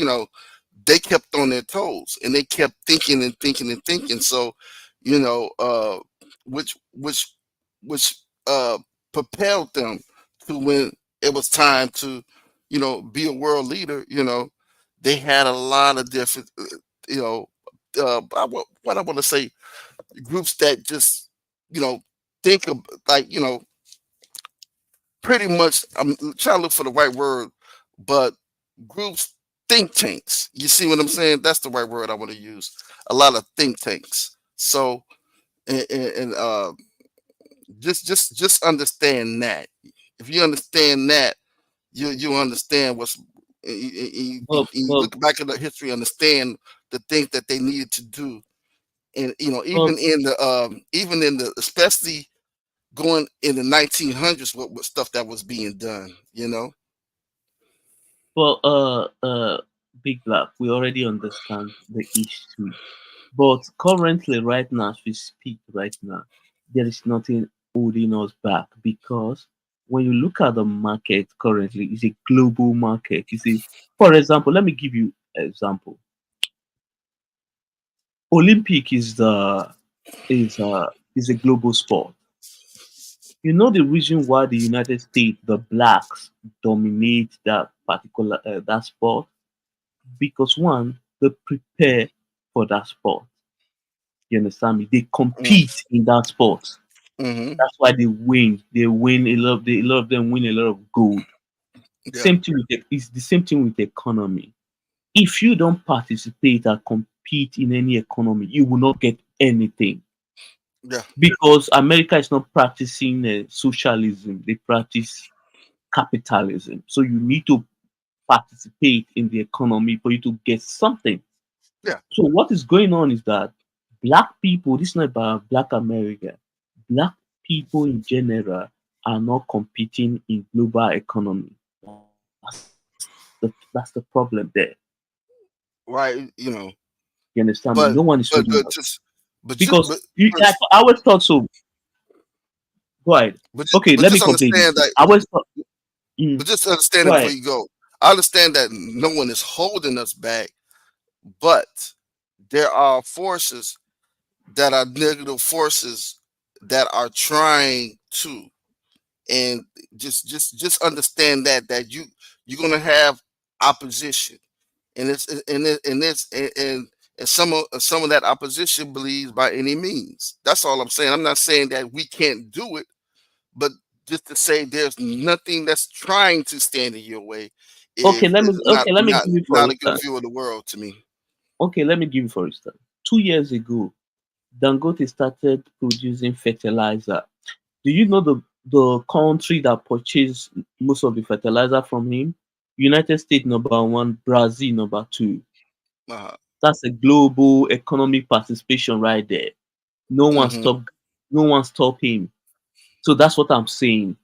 they kept on their toes and they kept thinking and thinking and thinking. So, you know, which propelled them to when it was time to, be a world leader. They had a lot of different, what I want to say, groups that just, think of like, pretty much. I'm trying to look for the right word, but groups, think tanks. You see what I'm saying? That's the right word I want to use. A lot of think tanks. So, and just understand that. If you understand that, you understand what's. You But look back at the history, understand the things that they needed to do, and but even in the especially going in the 1900s, what stuff that was being done. but Big Black, we already understand the history. But currently, right now, as we speak right now, there is nothing holding us back because when you look at the market currently, it's a global market. You see, for example, let me give you an example. Olympic is a global sport. You know the reason why the United States, the blacks, dominate that particular that sport because one, they prepare for that sport. You understand me? They compete in that sport. Mm-hmm. That's why they win. They win a lot. A lot of them win a lot of gold. Yeah. It's the same thing with the economy. If you don't participate and compete in any economy, you will not get anything Yeah. because America is not practicing socialism. They practice capitalism. So you need to participate in the economy for you to get something. Yeah. So what is going on is that black people, this is not about black America, black people in general are not competing in global economy. That's the problem there. Right. You understand me? But No one is but holding but us just but just because I always thought so. Go ahead. Okay, but let me just complete this. understand that. I always thought. But just understand Go it before ahead. you go. I understand that no one is holding us back, but there are forces that are negative forces that are trying to, and just understand that you're gonna have opposition, and and some of that opposition believes by any means. That's all I'm saying. I'm not saying that we can't do it, but just to say there's nothing that's trying to stand in your way is not Let me give you for not a good instance. view of the world to me. Okay, let me give you for instance. 2 years ago, Dangote started producing fertilizer. Do you know the country that purchased most of the fertilizer from him? United States number one, Brazil number two. Uh-huh. That's a global economic participation right there. No one Hmm. stop no one stop him. So that's what I'm saying.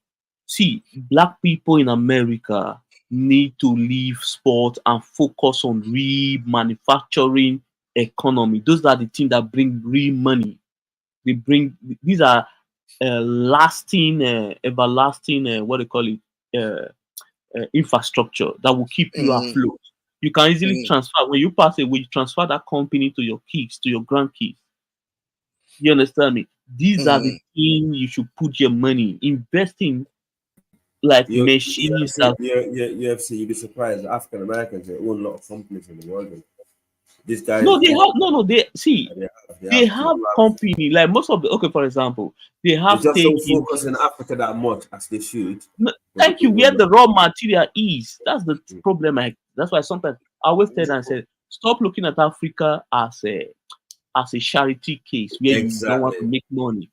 See, black people in America need to leave sport and focus on real manufacturing economy. Those are the things that bring real money. They bring these are lasting, everlasting, what do you call it, infrastructure that will keep you Hmm. afloat. You can easily Hmm. transfer when you pass away. You transfer that company to your kids, to your grandkids. You understand me? These are the Hmm. things you should put your money investing like machines that UFC, you'd be surprised. African Americans, they own a lot of companies in the world. These guys, no, they have no, they see they they have have people company like most of the okay, for example, they they have just stake don't in. focus in Africa that much as they should. No, But thank they you. own Where a the lot. raw material is, that's the problem. That's why sometimes I always tell them, I said, stop looking at Africa as a charity case where you don't want to Exactly. make money.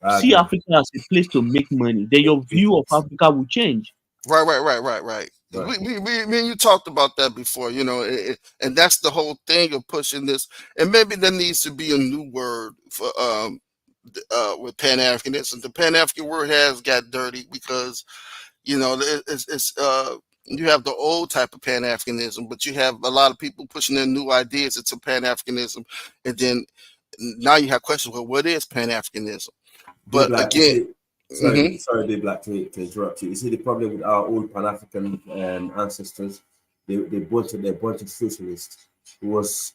I See agree. Africa as a place to make money. Then your Make view of business. Africa will change. Right. Right. Me and you talked about that before, and that's the whole thing of pushing this. And maybe there needs to be a new word for with Pan Africanism. The Pan African word has got dirty because it's you have the old type of Pan Africanism, but you have a lot of people pushing their new ideas into Pan Africanism, and then now you have questions. Well, what is Pan Africanism? But Black, you again, see, sorry, Big Black, to interrupt you. You see the problem with our old Pan-African ancestors, they wanted socialists who was,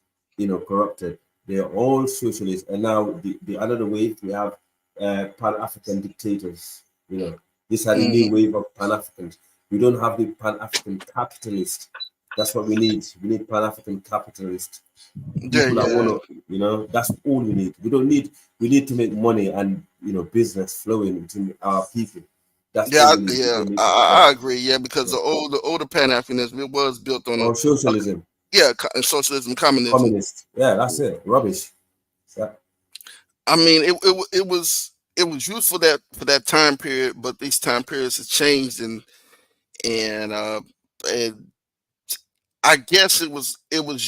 corrupted. They're all socialists, and now the another wave we have Pan-African dictators. These are the new wave of Pan-Africans. We don't have the Pan-African capitalist. That's what we need. We need Pan-African capitalists. People that want to, that's all we need. We need to make money and business flowing between our people. That's all we need. I agree. Yeah, because the older Pan Africanism, it was built on socialism. Socialism, communism. Communist. Yeah, that's it. Rubbish. Yeah. I mean, it was useful for that time period, but these time periods have changed, and I guess it was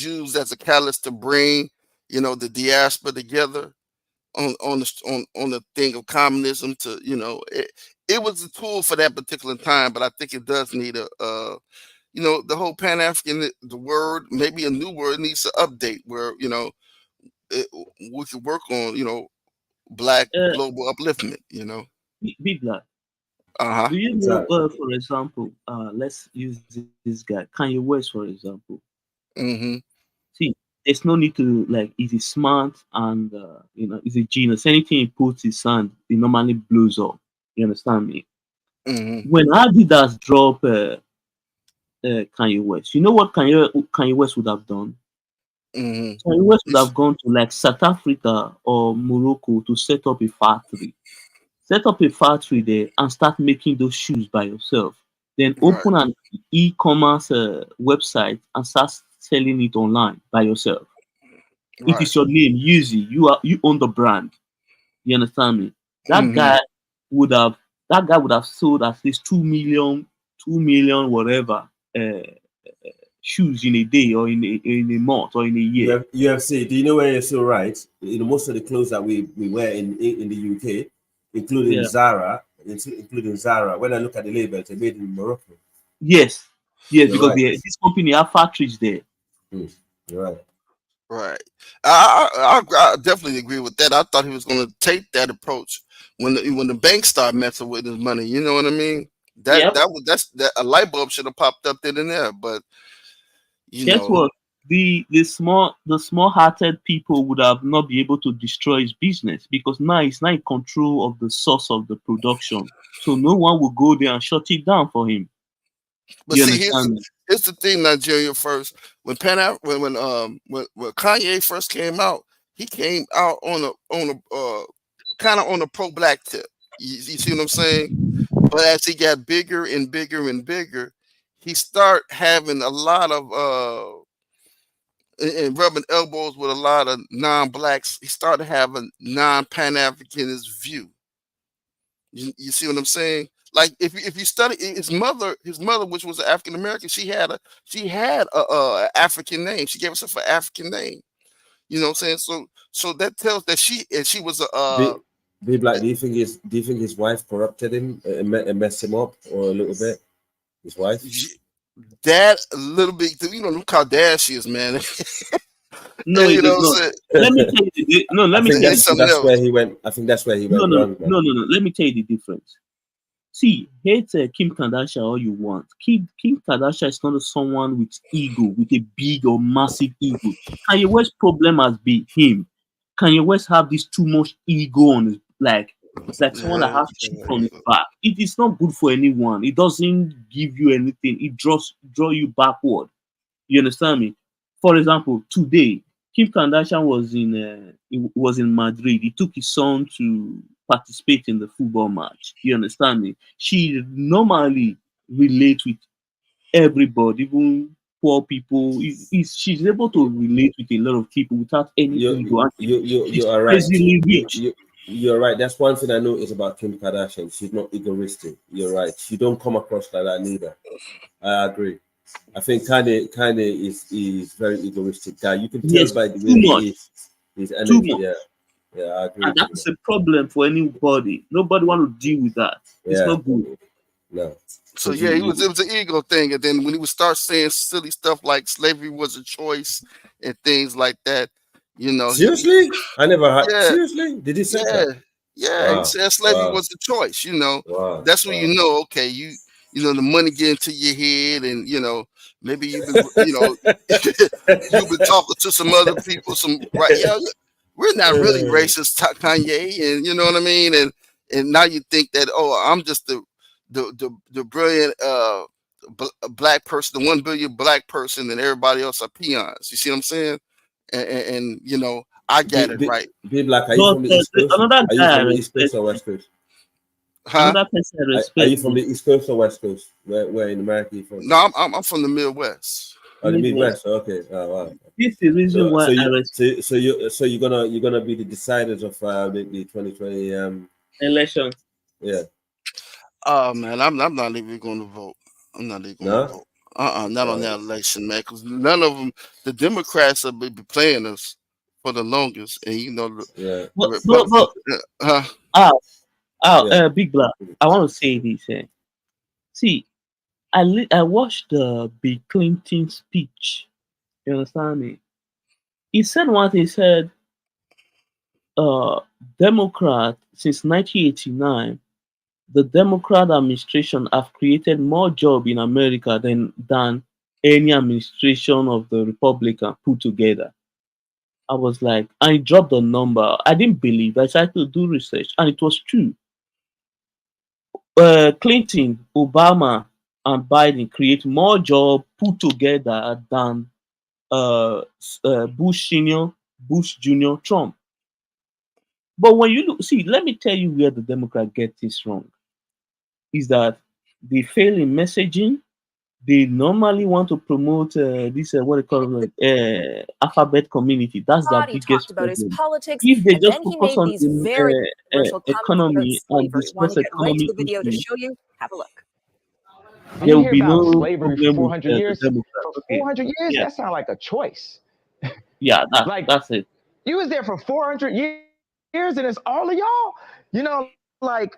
used as a catalyst to bring the diaspora together on the thing of communism. To it was a tool for that particular time, but I think it does need a the whole Pan African, the word, maybe a new word needs to update where we could work on Black global upliftment. Be Black. Uh-huh. Do you know, for example, let's use this guy, Kanye West, for example. Mm-hmm. See, there's no need to, he's smart and, he's a genius. Anything he puts his hand, it normally blows up. You understand me? Mm-hmm. When Adidas drop Kanye West, you know what Kanye West would have done? Mm-hmm. Kanye West would have gone to South Africa or Morocco to set up a factory. Set up a factory there and start making those shoes by yourself. Then open an e-commerce website and start selling it online by yourself. It is your name, Yeezy. You own the brand. You understand me? That guy would have sold at least 2 million whatever shoes in a day or in a month or in a year. UFC. Do you know where you're so right? Most of the clothes that we wear in the UK, including Zara, when I look at the labels, they're made in Morocco. Yes, because this company have factories there. You're right. Right. I definitely agree with that. I thought he was going to take that approach when the bank started messing with his money. You know what I mean? That's a light bulb should have popped up then and there. But guess what? The small-hearted people would have not be able to destroy his business because now he's not in control of the source of the production. So no one will go there and shut it down for him. But see, here's the thing, Nigeria first. When Kanye first came out, he came out on a kind of on a pro-black tip. You see what I'm saying? But as he got bigger and bigger and bigger, he started having a lot of and rubbing elbows with a lot of non-blacks. He started having non-Pan-Africanist view. You see what I'm saying? Like if you study his mother, which was an African American, she had a African name. She gave herself an African name. You know what I'm saying? So that tells that she was a. Be Black. Do you think his wife corrupted him and messed him up or a little bit? His wife. That a little bit. Look how Kardashians, man. No, you know what I'm saying? Let me tell you. Let me tell you. That's where he went. I think that's where he went. No. Let me tell you the difference. See, hate Kim Kardashian all you want. Kim Kardashian is not someone with ego, with a big or massive ego. Kanye West's problem has been him. Kanye West have this too much ego on his it's like someone that has chip on his back. It is not good for anyone. It doesn't give you anything. It draw you backward. You understand me? For example, today Kim Kardashian was in Madrid. He took his son to participate in the football match. You understand me? She normally relates with everybody, even poor people. She's able to relate with a lot of people without any ego. You're right. You're right. That's one thing I notice about Kim Kardashian. She's not egoistic. You're right. She don't come across like that neither. I agree. I think Kanye is very egoistic guy. You can tell by the way his energy. Yeah, I agree. And that's a problem for anybody. Nobody want to deal with that. It's not good. No. So it was an ego thing, and then when he would start saying silly stuff like slavery was a choice and things like that, Seriously, I never heard. Seriously, did he say that? Yeah, he Wow. said slavery Wow. was the choice. Wow. That's when Wow. you know. Okay, the money get into your head, and maybe you've been you've been talking to some other people. Right? Yeah, we're not really racist, Kanye, and you know what I mean. And now you think that I'm just the brilliant black person, the 1 billion black person, and everybody else are peons. You see what I'm saying? And I got it right. Be Black, are you But from the East Coast? another Are you guy I from the East Coast respect, or West Coast? Huh? another person I Are respect you from is the East Coast or West Coast? Where in America are you from? No, I'm from the Midwest. Oh, the Midwest. Midwest. Okay. Oh, wow. This is the reason So why so I you respect so you're gonna be the deciders of the 2020 elections. yeah. Oh man, I'm not even going to vote. I'm not even going to No? vote. Not on that Oh, election, man. Because none of them, the Democrats have been playing us for the longest, and yeah. the But Republicans. Huh? Yeah. Big Black. I want to say this. See, I watched the Bill Clinton speech. You understand me? He said what he said. Uh, Democrat since 1989, the Democrat administration have created more job in America than any administration of the Republican put together. I was like, I dropped the number. I didn't believe. I tried to do research, and it was true. Clinton, Obama, and Biden create more job put together than Bush Senior, Bush Junior, Trump. But when you look, see, let me tell you where the Democrat get this wrong. Is that they fail in messaging. They normally want to promote this what they call alphabet community. That's the He talked biggest about his problem. politics, If they and just then he focus made on these the very controversial comments about economy and slavery. Want discuss to get right to economic the video to issues, show you? Have a look. When there you will hear be about no slavery for problem with 400 the years, Democrats. for Okay, 400 years, yeah, that sounds like a choice. yeah, Like, that's it. you was there for 400 years and it's all of y'all? Like,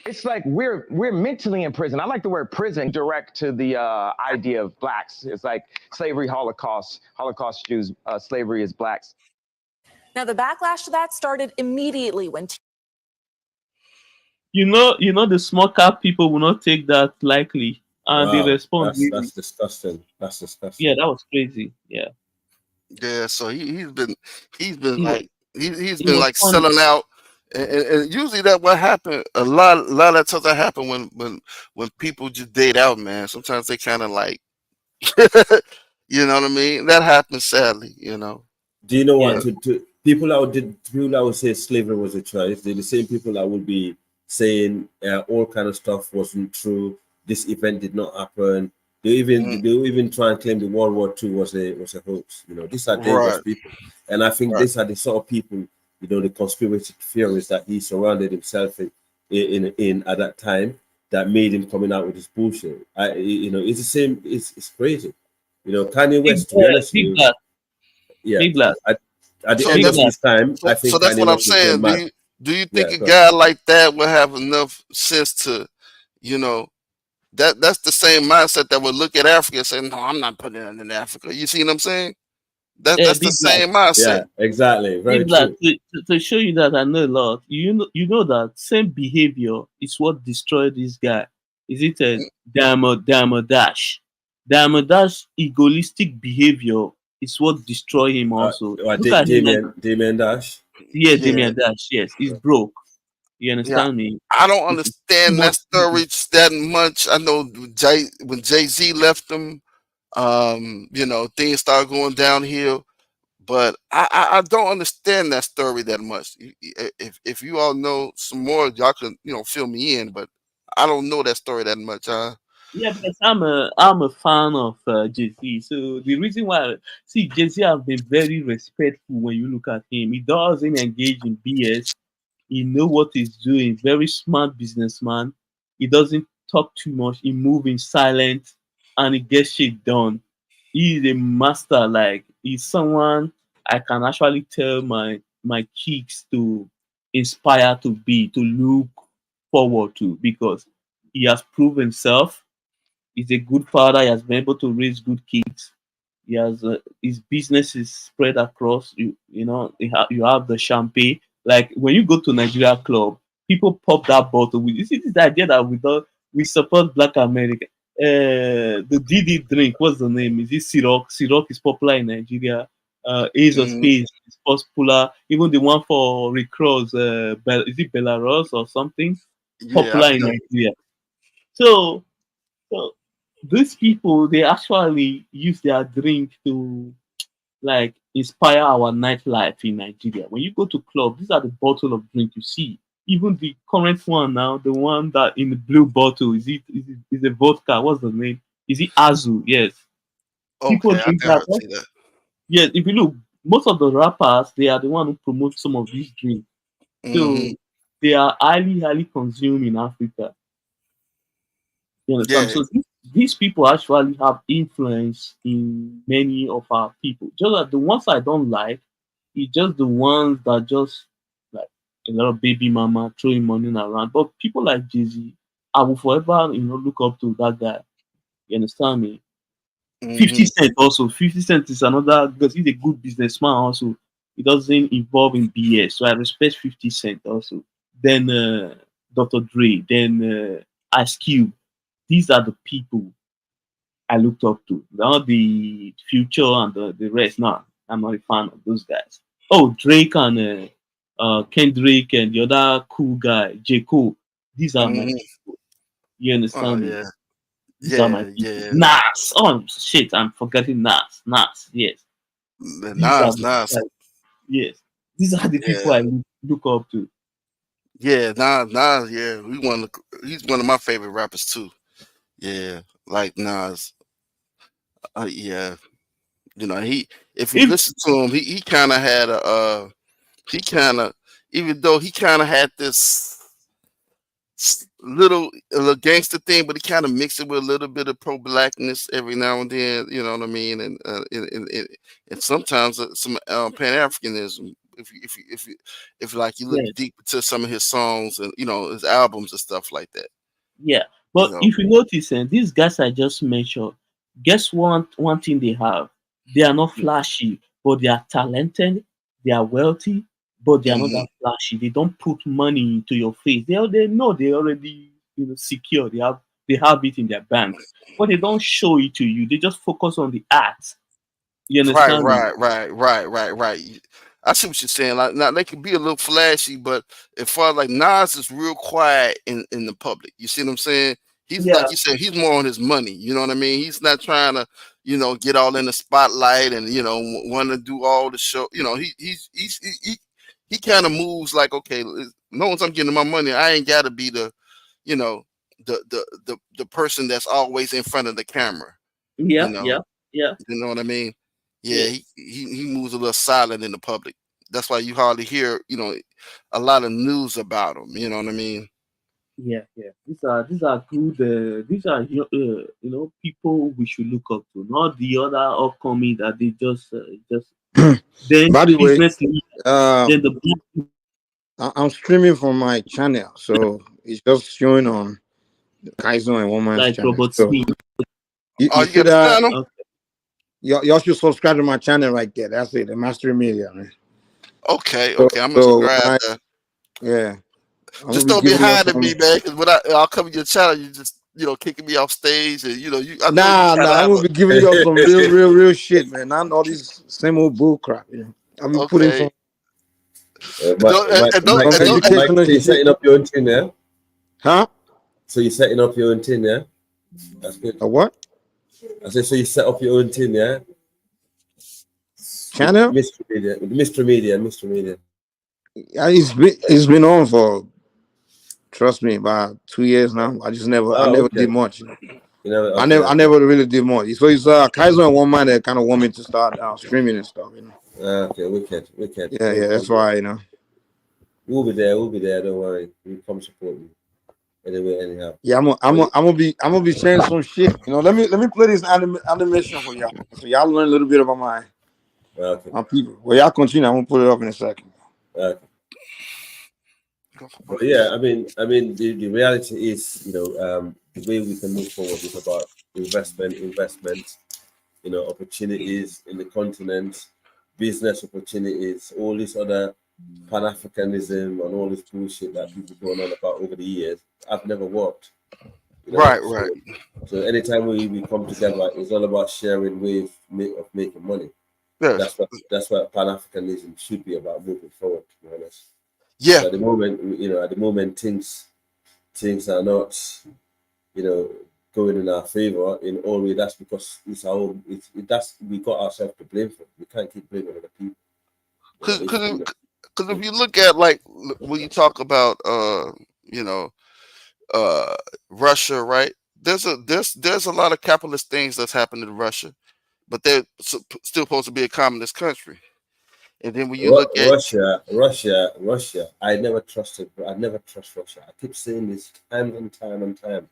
it's like we're mentally in prison. I like the word prison direct to the idea of blacks. It's like slavery, Holocaust Jews, slavery is blacks. Now, the backlash to that started immediately when You know, the small cap people will not take that lightly, and they wow. respond really. That's disgusting. That's Yeah, disgusting. that was crazy. Yeah, Yeah. So he's been he was like he's he been was like funny. selling out, and usually that what happened. A lot of that stuff that happen when people just date out, man. Sometimes they kind of like, you know what I mean. That happens sadly, Do you know what? Yeah, People that would say slavery was a choice, they're the same people that would be saying all kind of stuff wasn't true. This event did not happen. Mhm. They even try and claim the World War II was a hoax. These are dangerous Right. people, and I think Right. these are the sort of people, the conspiracy theories that he surrounded himself in at that time that made him coming out with this bullshit. It's the same. It's crazy. Kanye West. To be honest with big you, black, yeah, big black, at the So end big of that's black. his time, so, I so think that's Kanye what I'm West will go saying. Do mad. you think Yeah, a go ahead. guy like that will have enough sense to, you know, that's the same mindset that would look at Africa and say, "No, I'm not putting it in Africa." You see what I'm saying? That's the Big black. same mindset. Yeah, exactly. Very Big black. true. To show you that I know a lot. You know that same behavior is what destroyed this guy. Is it a Diamond Dash? Diamond Dash egoistic behavior is what destroyed him also. Look at him like Damien Dash. yeah, Yeah, Damian Dash. Yes, he's broke. You yeah. understand me? I don't It's too understand that much. story that much. I know when Jay Z left them, things started going downhill. But I don't understand that story that much. If you all know some more, y'all can fill me in. But I don't know that story that much. Yeah, because I'm a fan of Jay Z. So the reason why see Jay Z have been very respectful when you look at him. He doesn't engage in BS. He know what he's doing. Very smart businessman. He doesn't talk too much. He move in silence and he gets shit done. He is a master. Like he's someone I can actually tell my kids to inspire to look forward to because he has proved himself. He's a good father. He has been able to raise good kids. He has his business is spread across. You have the champagne. Like when you go to Nigeria club, people pop that bottle. You see this idea that we support Black America. The DD drink, what's the name? Is it Ciroc? Ciroc is popular in Nigeria. Ace of Spades is popular. Even the one for Rick Ross, is it Belarus or something? Yeah, I Popular in forgot. Nigeria. So these people, they actually use their drink to like inspire our nightlife in Nigeria. When you go to club, these are the bottle of drink you see. Even the current one now, the one that in the blue bottle, is it vodka? What's the name? Is it Azu? Yes. People Okay, I drink think I that. heard see that. Yes, if you look, most of the rappers, they are the one who promote some of these drinks. Hmm. So they are highly, highly consumed in Africa. You understand? Yeah. So these people actually have influence in many of our people. Just like the ones I don't like, it's just the ones that just like a lot of baby mama throwing money around. But people like Jay-Z, I will forever, look up to that guy. You understand me? 50 Hmm. Cent also. 50 Cent is another because he's a good businessman also. He doesn't involve in BS. So I respect 50 Cent also. Then Dr. Dre, then Ice Cube. These are the people I looked up to. Not the Future and the rest. No, I'm not a fan of those guys. Oh, Drake and Kendrick and the other cool guy, J. Cole. These are my Hmm. people. You Oh understand me? yeah. These are my Yeah. people. Yeah. Nas. Oh shit, I'm forgetting Nas. Nas, yes. These are Nas. my Nas. guys. Yes. These are the people Yeah. I look up to. Yeah. Nas. Yeah. He's one of my favorite rappers too. Yeah. Like Nas. Yeah. If you If listen to him, he kind of had he kind of, even though he kind of had this little gangster thing, but he kind of mixed it with a little bit of pro blackness every now and then. You know what I mean? And sometimes some Pan Africanism. If like you look yes. deep into some of his songs and his albums and stuff like that. Yeah, You but know. if you notice, these guys I just mentioned, guess one thing they have? They are not flashy, but they are talented. They are wealthy, but they are not Hmm. that flashy. They don't put money into your face. They know they already secure. They have it in their bank, but they don't show it to you. They just focus on the art. You Right, understand me? right, right, right, right, right. I see what you're saying. Like now they can be a little flashy, but as far as like Nas is real quiet in the public. You see what I'm saying? He's Yeah, like you said, he's more on his money. You know what I mean? He's not trying to, get all in the spotlight and want to do all the show. He kind of moves like, okay, as long as I'm getting my money, I ain't got to be the, you know, the person that's always in front of the camera. You yeah, know, yeah, yeah, you know what I mean? Yeah, yeah. he moves a little silent in the public. That's why you hardly hear, a lot of news about him. You know what I mean? Yeah, yeah. These are good. These are people we should look up to, not the other upcoming that they just then By the way, business leader, uh, then the black I'm streaming from my channel, so it's just showing on Kaizo and Woman's like channel. Robert So Smith. Oh, you you see got a that? channel? Okay. Y'all should subscribe to my channel right there. That's it, the Mastery Media, man. Okay, So, okay. I'm gonna so when subscribe I, there. yeah, I'm gonna Just be don't be giving you hiding some. me, man. Because when I'll come to your channel, you just kicking me off stage, and I know you Nah, kind of I'm have gonna be giving you some real shit, man. Not all this same old bull crap. I'll be putting okay. some Don't and don't some and don't. Mike, educational so you're shit, setting up your own thing, yeah? huh? So you're setting up your own thing, yeah? That's good. A what I said, so you set up your own thing, yeah? With channel? Mr. Media. Yeah, it's been on for, trust me, about 2 years now. I Oh, never did okay. much. You know, I okay, never I okay. never really did much. So it's Kaiser and One Man that kind of want me to start streaming and stuff. Okay, wicked. Yeah, yeah, that's why. We'll be there, don't worry. We'll come support you. Anyway, anyhow. Yeah, I'm gonna be sharing some shit. Let me play this animation for y'all, so y'all learn a little bit about Okay. my people. Well, y'all continue. I'm gonna put it up in a second. Okay. But yeah, I mean, the reality is, the way we can move forward is about investment, you know, opportunities in the continent, business opportunities, all this other Pan-Africanism and all this bullshit that people going on about over the years. I've never worked. You know, Right, right. So anytime we come together, it's all about sharing ways of making money. Yes. That's what Pan-Africanism should be about moving forward, to be honest. Yeah. So at the moment, things are not, you know, going in our favor in all way. That's because it's our own. That's we got ourselves to blame for. We can't keep blaming other people. Because if you look at like when you talk about you know Russia, right? There's a lot of capitalist things that's happened in Russia, but they're still supposed to be a communist country. And then when you look at Russia, I never trust Russia. I keep saying this time and time and time.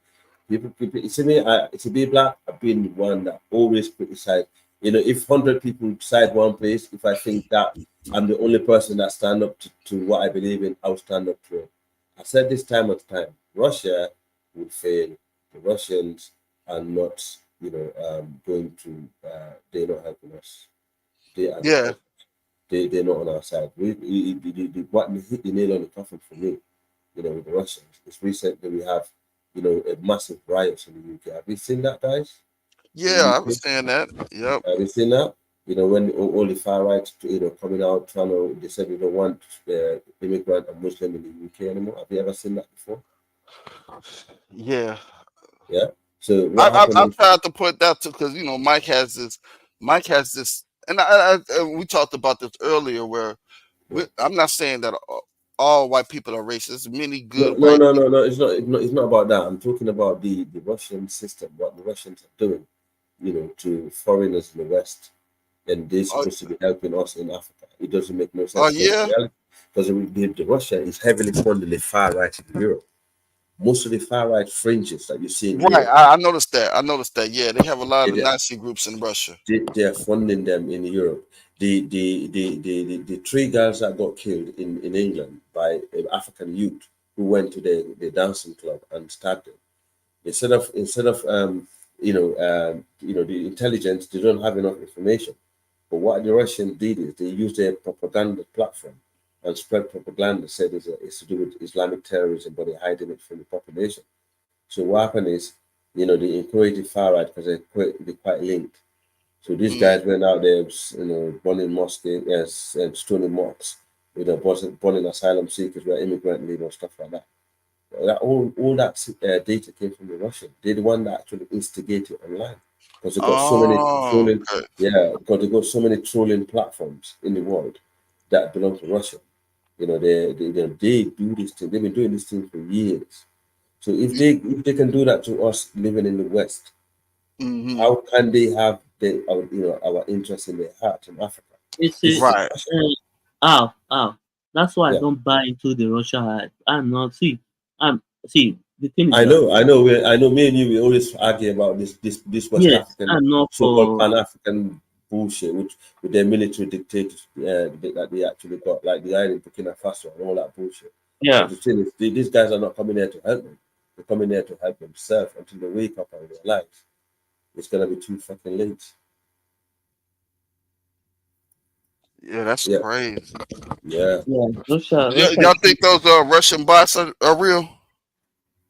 People, you see me, to be black, I've been the one that always criticize. You know, if 100 people decide one place, if I think that I'm the only person that stand up to what I believe in, I'll stand up to it. I said this time and time, Russia would fail. The Russians are not, going to, they're not helping us. They are not helping us. They're not on our side. What hit the nail on the coffin for me, you know, with the Russians. It's recent that we have, you know, a massive riots in the UK. Have you seen that, guys? Yeah, I understand that. Yep. Have you seen that? You know, when all the far right, you know, coming out trying to, they said we don't want immigrant and Muslim in the UK anymore. Have you ever seen that before? Yeah. Yeah. So I'm trying to put that to because you know Mike has this, and we talked about this earlier where I'm not saying that all white people are racist. Many good no, white. No. It's not about that. I'm talking about the Russian system, what the Russians are doing, you know, to foreigners in the West, and they're supposed to be helping us in Africa. It doesn't make no sense. Oh yeah. Because the Russia is heavily funding the far right in Europe. Most of the far right fringes that you see in Right, Europe, I noticed that. Yeah, they have a lot of Nazi groups in Russia. they are funding them in Europe. The three girls that got killed in England by an African youth who went to the dancing club and started. Instead of the intelligence, they don't have enough information. But what the Russians did is they used their propaganda platform and spread propaganda, said it's to do with Islamic terrorism, but they're hiding it from the population. So what happened is, you know, they encouraged the far right because they're quite linked. So these guys went out there, you know, burning mosques, and stoning mosques, you know, burning asylum seekers where immigrant live and stuff like that. All that data came from the Russian. They're the one that actually instigated online because they got so many trolling. Because they got so many trolling platforms in the world that belong to Russia. You know, they do this thing. They've been doing this thing for years. So if they can do that to us living in the West, how can they have our interest in their heart in Africa? Right. That's why I don't buy into the Russia hype. I'm not see the thing is I know. Me and you, we always argue about this West African I'm not so-called for Pan-African bullshit, which with their military dictators that they actually got, like the island Burkina Faso and all that bullshit. Yeah. But the thing is, these guys are not coming here to help them. They're coming here to help themselves until they wake up and realize it's gonna be too fucking late. Yeah, that's crazy. Yeah. Russia. Y'all think those Russian bots are real?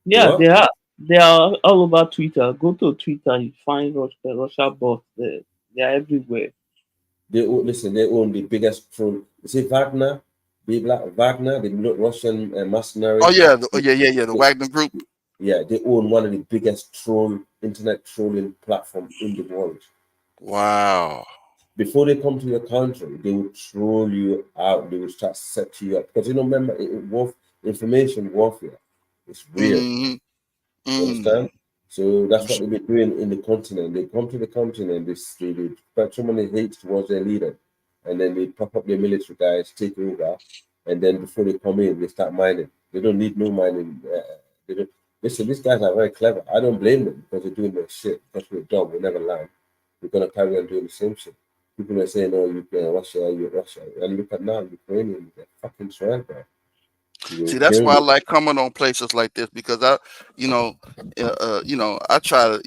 Yeah, What? they are. They are all over Twitter. Go to Twitter, you find Russia bots there. They are everywhere. They own the biggest troll. You see Wagner, Wagner, the Russian mercenary. Oh yeah, the Wagner Group. Yeah, they own one of the biggest internet trolling platform in the world. Wow. Before they come to your country, they will troll you out. They will start set you up because remember, information warfare is real. You understand? So that's what they've been doing in the continent. They come to the continent, they spread so many hate towards their leader, and then they pop up their military guys, take over, and then before they come in, they start mining. They don't need no mining. They don't. Listen, these guys are very clever. I don't blame them because they're doing their shit. Because we're dumb, we never learn. We're gonna carry on doing the same shit. People are saying, "Oh, you're Russia," and look at now, Ukrainians, they're fucking surrender. See, that's why I like coming on places like this because I try to,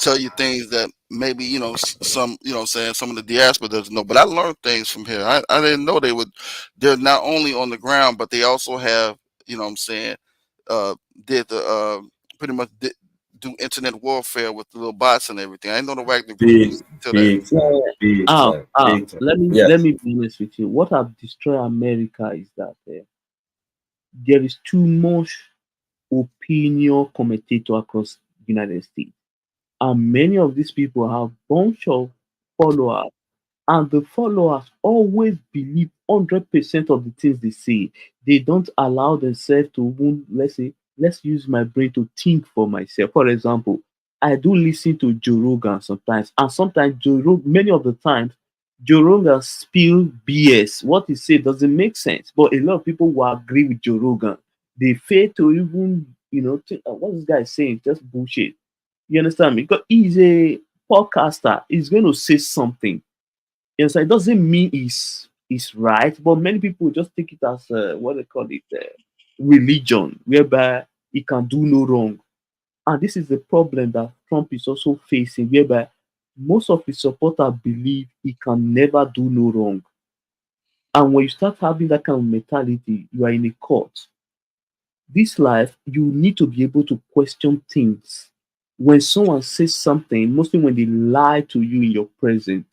tell you things that maybe some saying some of the diaspora doesn't know. But I learned things from here. I didn't know they're not only on the ground, but they also have what I'm saying did the pretty much do internet warfare with the little bots and everything. I didn't know the Wagner group Big, was to that. big time, big time, big time. Let Yes. me be honest with you. What have destroyed America is that there is too much opinion commentator across the United States. And many of these people have bunch of followers, and the followers always believe 100% of the things they say. They don't allow themselves to even, let's use my brain to think for myself. For example, I do listen to Joe Rogan sometimes, and sometimes many of the times, Joe Rogan spill BS. What he said doesn't make sense, but a lot of people will agree with Joe Rogan. They fail to even, think, what this guy is saying, just bullshit. You understand me? Because he's a podcaster. He's going to say something. You understand? It doesn't mean he's right, but many people just take it as what they call it, religion, whereby he can do no wrong. And this is the problem that Trump is also facing, whereby most of his supporters believe he can never do no wrong. And when you start having that kind of mentality, you are in a court. This life, you need to be able to question things. When someone says something, mostly when they lie to you in your presence,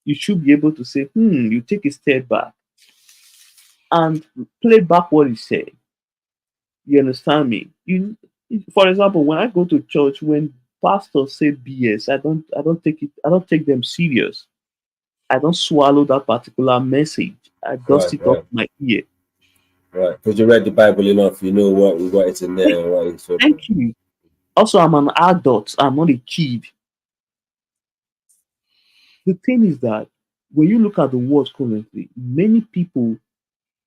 you should be able to say, you take a step back and play back what he said. You understand me? For example, when I go to church, when pastors say BS, I don't take them serious. I don't swallow that particular message. I dust Right, it off right, my ear. right. Because you read the Bible enough, you know what is in there and what is so. Thank you. Also, I'm an adult. I'm not a kid. The thing is that when you look at the world currently, many people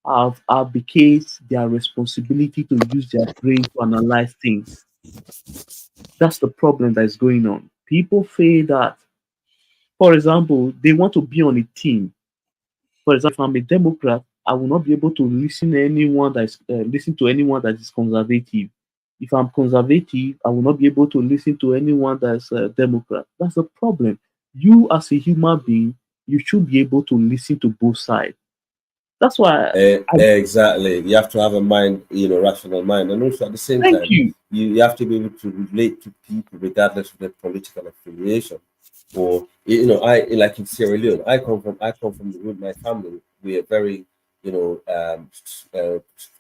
have abdicated their responsibility to use their brain to analyze things. That's the problem that is going on. People feel that, for example, they want to be on a team. For example, if I'm a Democrat, I will not be able to listen to anyone that is conservative. If I'm conservative, I will not be able to listen to anyone that's a Democrat. That's the problem. You, as a human being, you should be able to listen to both sides. That's why Exactly. You have to have a mind, rational mind, and also at the same thank time, you. you have to be able to relate to people regardless of their political affiliation. Or I like in Sierra Leone, I come from my family. We are very,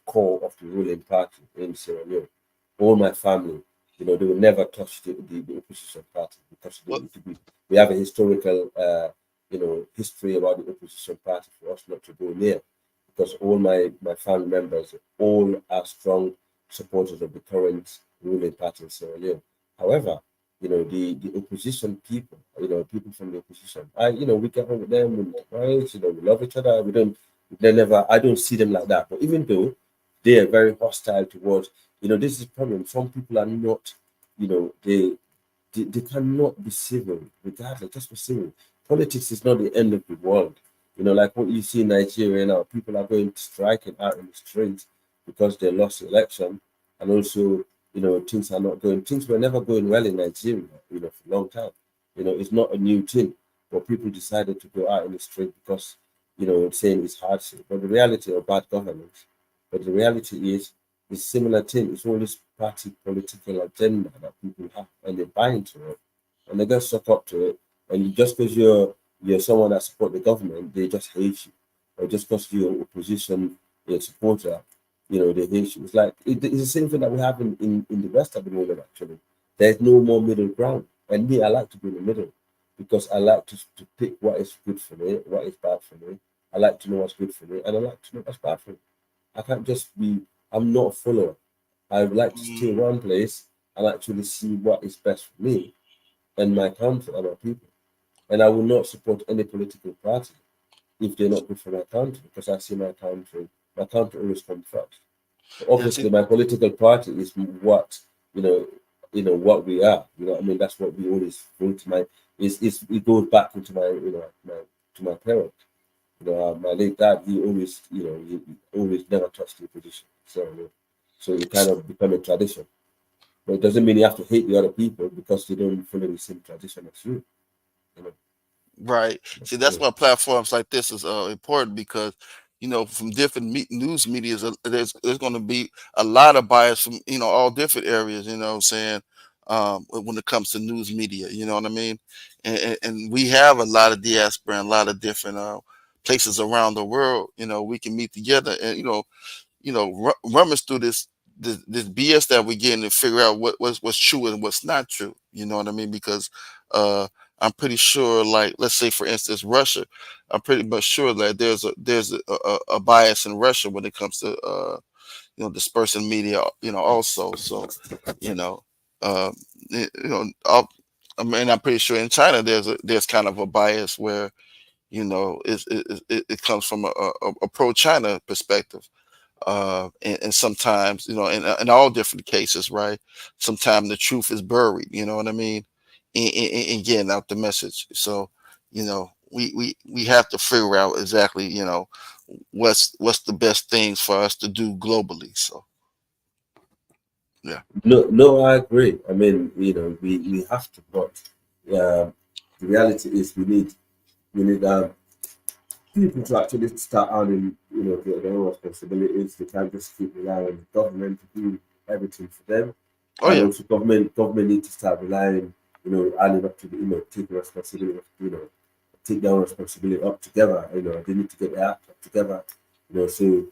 core of the ruling party in Sierra Leone. All my family, they will never touch the opposition party because we have a historical, history about the opposition party for us not to go near, because all my family members all are strong supporters of the current ruling party in Sierra Leone. However, the opposition people, people from the opposition, we get on with them, we love each other. I don't see them like that. But even though they are very hostile towards, this is the problem. Some people are not, they cannot be civil, regardless, just be civil. Politics is not the end of the world. Like what you see in Nigeria now, people are going striking out in the streets because they lost the election, and also, things were never going well in Nigeria, for a long time. It's not a new thing, but people decided to go out in the street because, saying it's hardship. But the reality of bad governance, but the reality is, it's similar thing. It's all this party political agenda that people have, and they buy into it, and they get suck up to it. And just because you're someone that support the government, they just hate you, or just because you're opposition, supporter, they hate you. It's the same thing that we have in the West at the moment. Actually, there's no more middle ground, and me, I like to be in the middle because I like to pick what is good for me, what is bad for me. I like to know what's good for me, and I like to know what's bad for me. I can't just be. I'm not a follower. I would like to stay in one place and actually see what is best for me and my country and my people. And I will not support any political party if they're not good for my country, because I see my country always comes first. But obviously, my political party is what what we are. I mean, that's what we always vote. It goes back into my parents. My late dad, he always, he always never touched the opposition. So it kind of become a tradition. But it doesn't mean you have to hate the other people because they don't follow the same tradition as you. You know? Right. See, that's why platforms like this is important because, from different news medias, there's going to be a lot of bias from all different areas. You know what I'm saying? When it comes to news media, you know what I mean? And we have a lot of diaspora and a lot of different places around the world. We can meet together and rummage through this BS that we get and figure out what's true and what's not true. You know what I mean? Because I'm pretty sure, like, let's say for instance, Russia, I'm pretty much sure that there's a bias in Russia when it comes to dispersing media, also. So, you know, uh, I mean, I'm pretty sure in China there's kind of a bias where it comes from a pro-China perspective. And sometimes, in all different cases, right? Sometimes the truth is buried, you know what I mean? In getting out the message. So, we have to figure out exactly, what's the best things for us to do globally. So, yeah. No, I agree. I mean, we have to, but the reality is we need people to actually start earning, their own responsibilities. They can't just keep relying on the government to do everything for them. Oh, And yeah. also government need to start relying, earning up to the, take responsibility, take their own responsibility up together. They need to get their act up together. So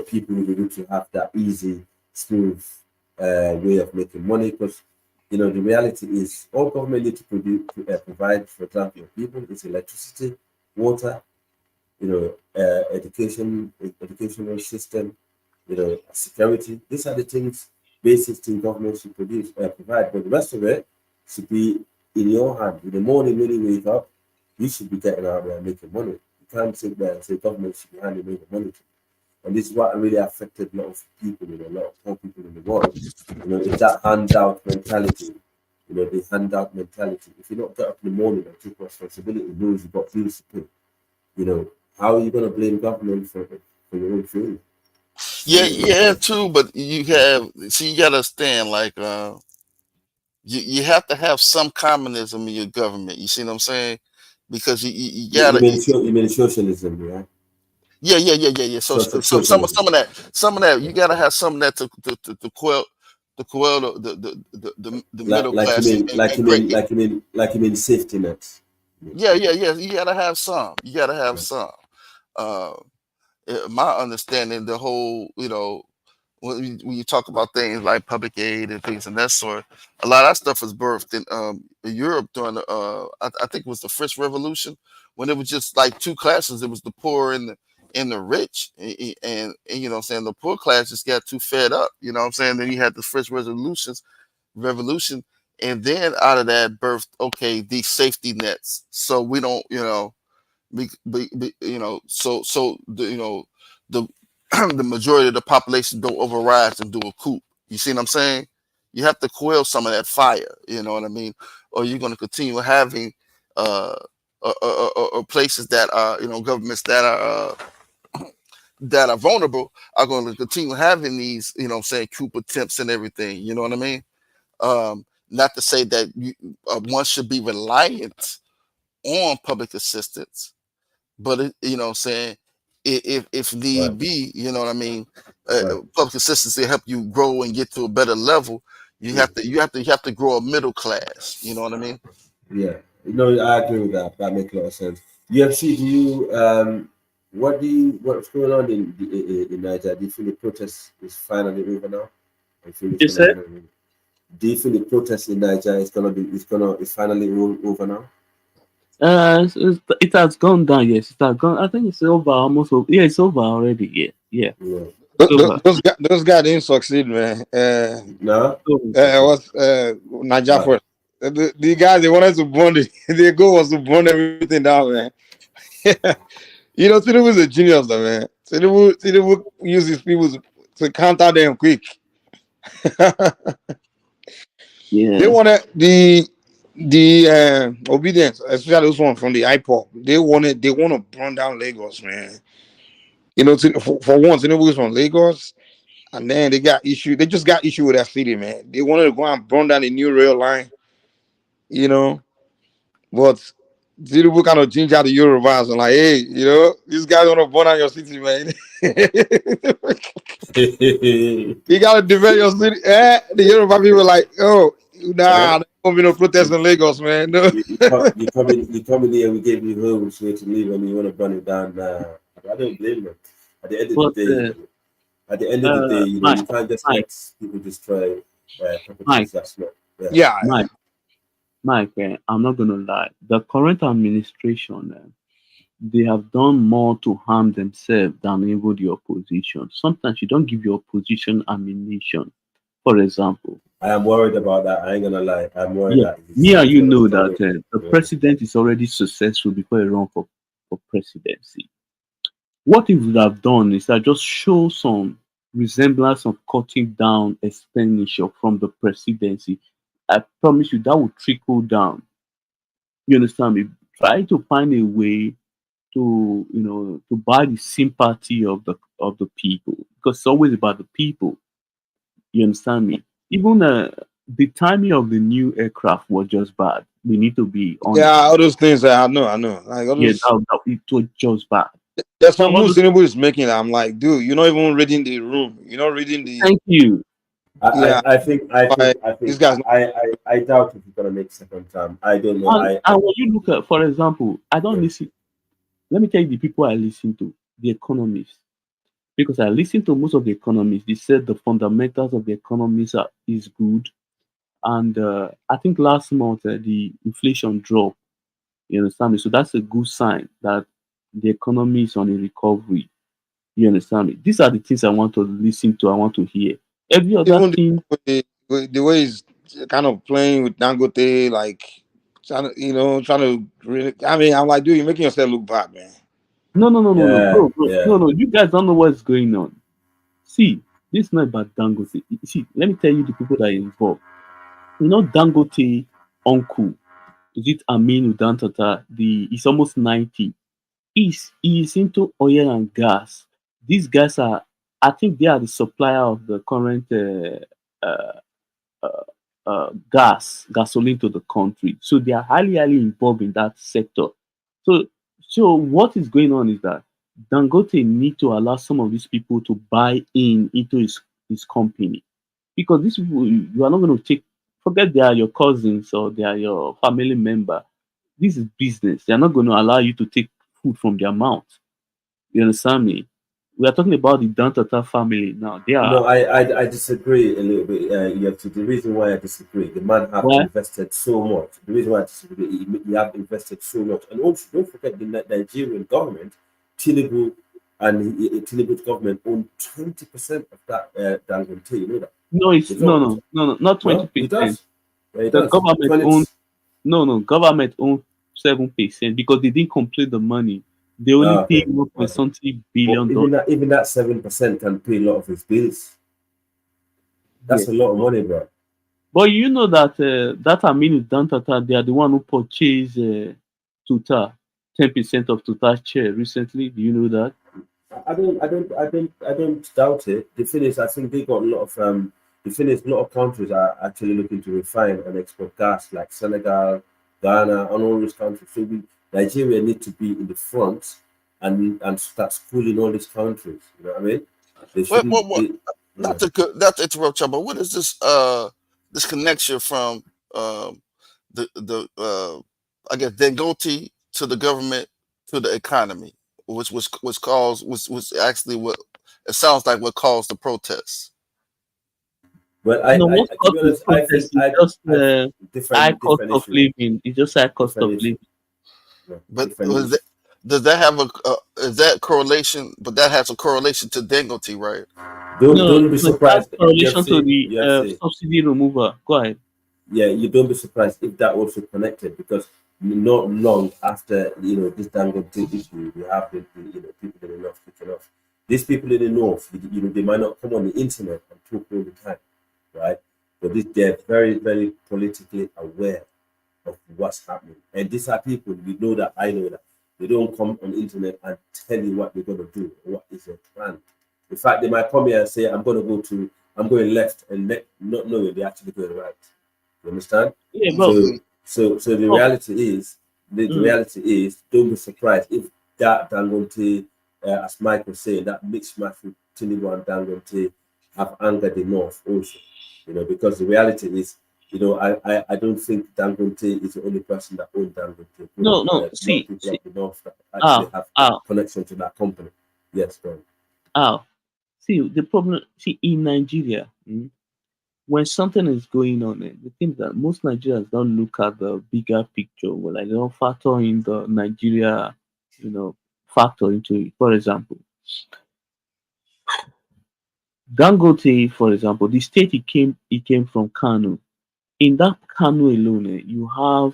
people will be able to have that easy, smooth way of making money because the reality is all government need to provide, for example, your people is electricity, water, educational system, security. These are the things, basic things government should provide. But the rest of it should be in your hand. In the morning when you wake up, you should be getting out there and making money. You can't sit there and say government should be handing over money to you. And this is what really affected a lot of people, a lot of poor people in the world. It's that handout mentality. The handout mentality. If you don't get up in the morning and take responsibility, knows you've got bills to pay, how are you going to blame government for your own failure? Yeah, too. But you gotta understand, like, you have to have some communism in your government. You see what I'm saying? Because you You gotta. mean socialism, yeah? Yeah. So Socialism. some of that you gotta have some of that to quell the middle Like class and break it. you mean safety nets. Yeah. You gotta have some. You gotta have some. Uh, my understanding, the whole, when you talk about things like public aid and things and that sort, a lot of that stuff was birthed in Europe during the I think it was the French Revolution, when it was just like two classes. It was the poor and the rich, and you know what I'm saying, the poor class just got too fed up. You know what I'm saying? Then you had the French Revolution, and then out of that birthed, okay, these safety nets, so we don't, so the the majority of the population don't override and do a coup. You see what I'm saying? You have to quell some of that fire. You know what I mean? Or you're going to continue having uh, places that are, governments that are vulnerable are going to continue having these, what I'm saying, coup attempts and everything. You know what I mean? Not to say that one should be reliant on public assistance, but you know what I'm saying, if need Right. be, you know what I mean, Right. public assistance to help you grow and get to a better level, you have to grow a middle class. You know what I mean? Yeah. I agree with that. That makes a lot of sense. UFC, do you what's going on in Nigeria? Do you feel the protest is finally over now? I feel You it's said? gonna be. Do you feel the protest in Nigeria is finally over now? It has gone down. Yes, it has gone. I think it's over. Almost over. Yeah, it's over already. Yeah. Yeah. It's over. Those guys didn't succeed, man. No. Was Niger Right. first. The guys, they wanted to burn their goal was to burn everything down, man. Tinubu is a genius, though, man. Tinubu uses people to counter them quick. Yeah. They wanted the obedience, especially this one from the IPOP. They want to burn down Lagos, man. For once, Tinubu is from Lagos. and then they got issue. They just got issue with that city, man. They wanted to go and burn down the new rail line, you know. But Tinubu kind of ginger the Yorubas and like, hey, you know, this guy want to burn down your city, man. You gotta defend your city. The Yoruba people like, oh, nah, there won't be no protest in Lagos, man. No. You come in here, we gave you home, which way to leave, and you want to burn it down. I don't blame them. At the end of the But day, you know, Mike, you can't just Mike, let people destroy properties. Mike, That's not. Yeah. Mike, I'm not gonna lie. The current administration, they have done more to harm themselves than even the opposition. Sometimes you don't give your opposition ammunition. For example, I am worried about that. I ain't gonna lie. I'm worried yeah, that me and he's you gonna know struggle. that the president is already successful before he run for presidency. What he would have done is that just show some resemblance of cutting down expenditure from the presidency. I promise you that will trickle down. You understand me? Try to find a way to to buy the sympathy of the people because it's always about the people. You understand me? Even the timing of the new aircraft was just bad. We need to be Yeah, honest. all those things I know. Like all Yeah, those, it was just bad. there's So some all moves those, Tinubu is making. I'm like, dude, you're not even reading the room. You're not reading the. thank you. Yeah, I think this guy's. I doubt if he's gonna make second term. I don't know. And when you look at, for example, I don't listen. Let me tell you the people I listen to, the economists, because I listen to most of the economists. They said the fundamentals of the economies is good, and I think last month the inflation dropped. You understand me? So that's a good sign that the economy is on a recovery. You understand me? These are the things I want to listen to. I want to hear. Every other Even thing. the way he's kind of playing with Dangote, like trying to really. I mean, I'm like, dude, you're making yourself look bad, man. No, Yeah, bro, yeah. no. You guys don't know what's going on. See, this is not about Dangote. See, let me tell you the people that are involved. You know, Dangote uncle, is it Aminu Dantata? He's almost 90. He's into oil and gas. These guys are, I think they are the supplier of the current uh, uh, gasoline to the country. So they are highly involved in that sector. So, so what is going on is that Dangote need to allow some of these people to buy into his company because these people you are not going to take. Forget they are your cousins or they are your family member. This is business. They are not going to allow you to take food from their mouth. You understand me? We are talking about the Dantata family now. They No, are I disagree a little bit. You have to. The reason why I disagree, the man have well, invested so much. The reason why I disagree, he have invested so much, and also don't forget the Nigerian government, Tinubu, and Tinubu's government own 20% of that Dangote. You know that? no, it's They don't. not No, he 20%. does. Yeah, he The does. government 20. owns government owns 7% because they didn't complete the money. They only Okay. paid 1 point Okay. something But billion dollars. even that 7% can pay a lot of his bills. Yeah. That's a lot of money, bro. But you know that that Aminu Dantata, they are the one who purchased Total, 10% of Total share recently. Do you know that? I don't doubt it. The thing is, I think they got a lot of the thing is, a lot of countries are actually looking to refine and export gas, like Senegal, Ghana, and all those countries. So Nigeria need to be in the front and start schooling all these countries. You know what I mean? They shouldn't. What? Yeah. Not to interrupt y'all, but what is this this connection from the I guess Dangote to the government to the economy, which was actually what it sounds like what caused the protests. Well, No, what to caused be the honest, I think protest is just high cost different of issue, living. It's just high cost different of issue, living. yeah, But different issue. does that have a is that correlation? But that has a correlation to Dangote, right? Don't be No, it has surprised. correlation to the You have to say. subsidy removal. Go ahead. Yeah, you don't be surprised if that also connected because not long after this Dangote issue, we have people in the north kicking off. These people in the north, they might not come on the internet and talk all the time, right? But they're very, very politically aware of what's happening, and these are people I know that they don't come on the internet and tell you what they're gonna do or what is their plan. In fact, they might come here and say, I'm going left, and not knowing they're actually going right. You understand? Yeah, but So the reality is, don't be surprised if that Dangote, as Mike was saying, that mixed match with Tinubu and Dangote have angered the North also. Because the reality is, I don't think Dangote is the only person that owns Dangote. No. See, people up the North that actually have connection to that company. Yes, go on. See, the problem, in Nigeria, when something is going on, the thing that most Nigerians don't look at the bigger picture, they don't factor in the Nigeria, factor into it. For example, Dangote, for example, the state he came from, Kano. In that Kano alone, you have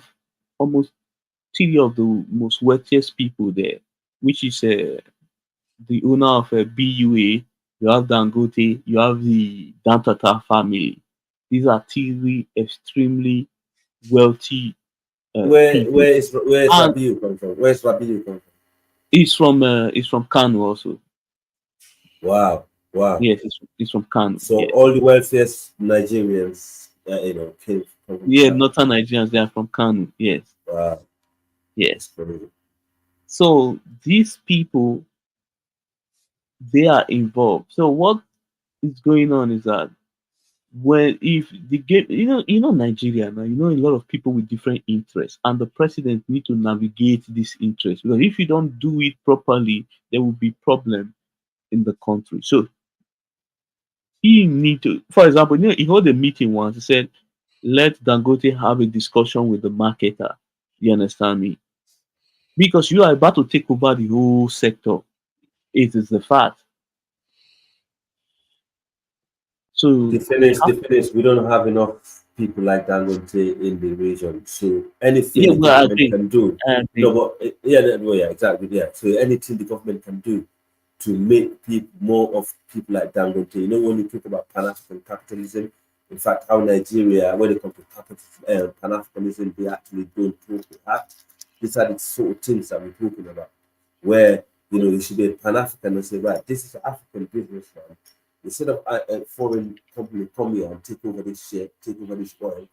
almost three of the most wealthiest people there, which is the owner of BUA, you have Dangote, you have the Dantata family. These are three extremely wealthy people. Where is Rabiu come from? Where's Rabiu come from? He's from Kano also. Wow. Yes, he's from Kano. So yes. all the wealthiest Nigerians, came from Kano. Northern Nigerians, they are from Kano. Yes. Wow. Yes. So these people, they are involved. So what is going on is that if the game, Nigeria now, a lot of people with different interests, and the president need to navigate this interest, because if you don't do it properly, there will be problem in the country. So he need to, for example, he held a meeting once. He said, let Dangote have a discussion with the marketer. You understand me? Because you are about to take over the whole sector. It is the fact. So the finish. We don't have enough people like Dangote in the region. So anything the government can do, exactly. Yeah. So anything the government can do to make more of people like Dangote. When you talk about Pan-African capitalism, in fact, how Nigeria, when it comes to Pan-Africanism, they actually don't talk with that. These are the sort of things that we're talking about, where you should be a Pan-African and say, right, this is an African business, man. Instead of a foreign company come here and take over this shit, take over this oil,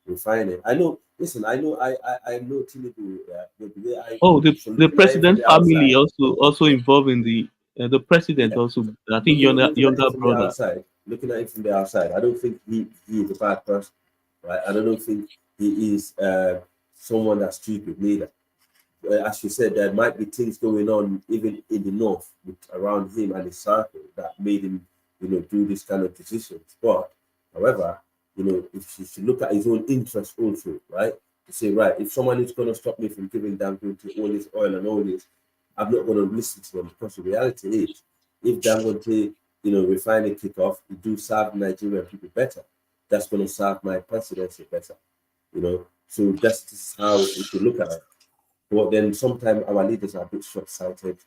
refine it. I know. Listen, I know Tinubu. The president family also involved in the president also. I think younger brother. Looking at it from the outside, I don't think he is a bad person, right? I don't think he is someone that's stupid neither. As you said, there might be things going on even in the north around him and his circle that made him do this kind of decisions. But however, if you should look at his own interest also, right? To say, right, if someone is going to stop me from giving Dangote all this oil and all this, I'm not going to listen to them, because the reality is, if Dangote, refine a kick off, it do serve Nigerian people better. That's going to serve my presidency better. So that's how we should look at it. But then sometimes our leaders are a bit short-sighted,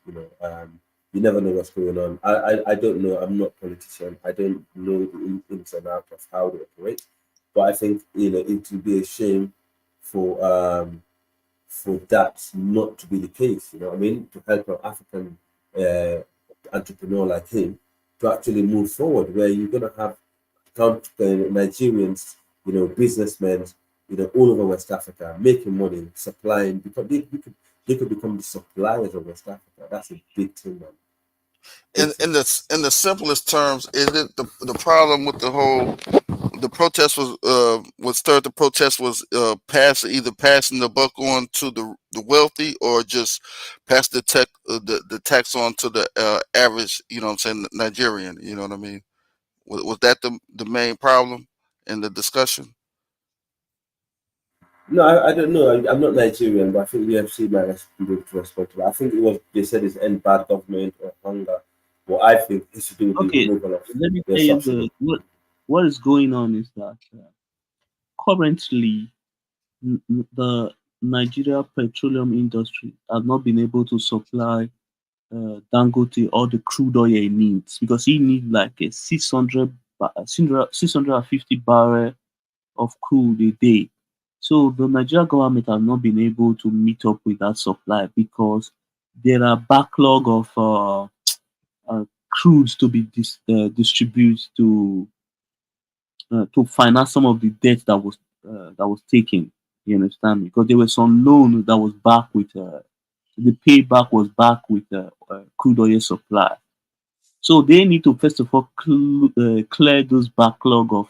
you never know what's going on. I don't know. I'm not a politician. I don't know the ins and outs of how they operate. But I think it would be a shame for that not to be the case. You know what I mean? To help an African entrepreneur like him to actually move forward, where you're gonna have Nigerians, businessmen, all over West Africa making money, supplying, because they could become the suppliers of West Africa. That's a big thing, man. In the simplest terms, is it the problem with the protest was started? The protest was either passing the buck on to the wealthy, or just pass the tax on to the average, Nigerian. You know what I mean? Was that the main problem in the discussion? No, I don't know. I'm not Nigerian, but I think the UFC might be able to respond to that. I think they said it's end bad government or hunger. What I think it should do with the removal of let me their tell subsidy. you what is going on is that currently the Nigeria petroleum industry has not been able to supply Dangote all the crude oil he needs, because he needs like a 650 barrel of crude a day. So the Nigerian government have not been able to meet up with that supply, because there are backlog of crudes to be distributed to finance some of the debt that was taken. You understand me? Because there was some loan that was back with the payback was back with crude oil supply. So they need to first of all clear those backlog of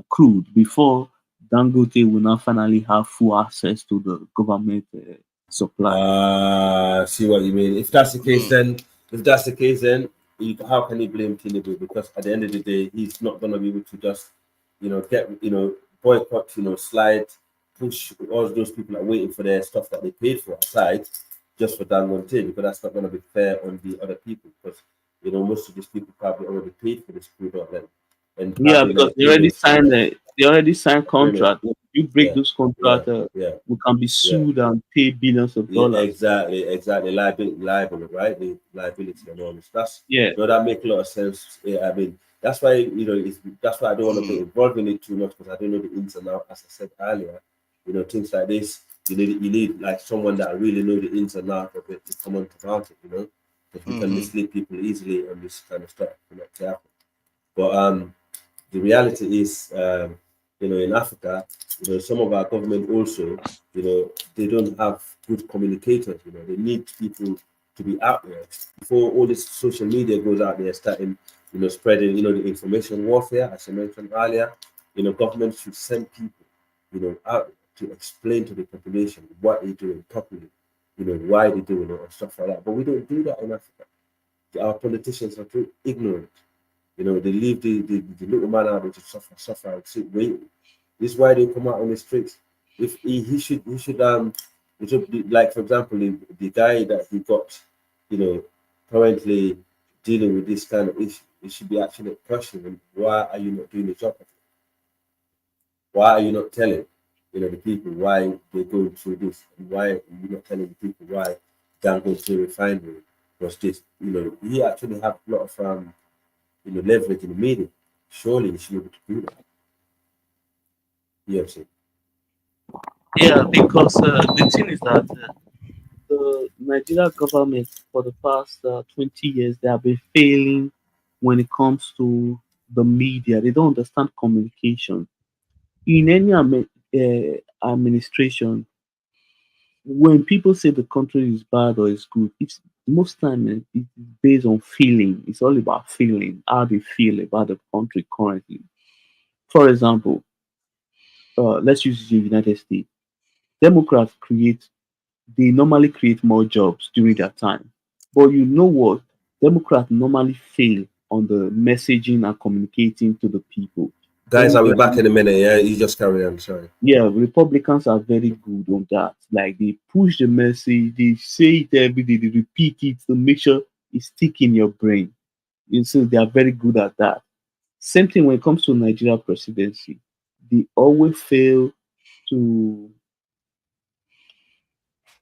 crude before Dangote will now finally have full access to the government supply. See what you mean. If that's the case, then how can you blame Tinubu? Because at the end of the day, he's not going to be able to just, get, boycott, slide, push all those people that are waiting for their stuff that they paid for aside just for Dangote, because that's not going to be fair on the other people. Because most of these people probably already paid for this crude oil and Yeah, having because an they already signed contract. If you break those contracts, yeah. we can be sued and pay billions of Yeah, dollars. exactly. Liability, right? The liability and all this. Yeah. That make a lot of sense. Yeah, I mean, that's why that's why I don't want to get involved in it too much, because I don't know the ins and outs. As I said earlier, things like this, you need like someone that really know the ins and outs of it to comment about it. Because we can mislead people easily on this kind of stuff. To happen. But the reality is, in Africa, some of our government also, they don't have good communicators. They need people to be out there before all this social media goes out there, starting, spreading, the information warfare, as I mentioned earlier. Government should send people, out to explain to the population what they're doing properly, why they're doing it and stuff like that. But we don't do that in Africa. Our politicians are too ignorant. They leave the little man out there to suffer and sit waiting. This is why they come out on the streets. If he should be, like, for example, the guy that he got, currently dealing with this kind of issue, it should be actually questioning, why are you not doing the job? Why are you not telling, the people why they're going through this, and why are you not telling the people why Dangote refinery was this? He actually have a lot of leverage in the media. Surely you should be able to do that. Yes. Yeah, because the thing is that the Nigeria government for the past 20 years, they have been failing when it comes to the media. They don't understand communication. In any administration, when people say the country is bad or is good, it's most time it's based on feeling. It's all about feeling, how they feel about the country currently. For example, let's use the United States. Democrats they normally create more jobs during their time. But you know what? Democrats normally fail on the messaging and communicating to the people. Guys, I'll be back in a minute. Yeah, you just carry on. Sorry. Yeah, Republicans are very good on that. Like they push the message, they say it every day, they repeat it to make sure it stick in your brain. You see, they are very good at that. Same thing when it comes to Nigeria presidency. They always fail to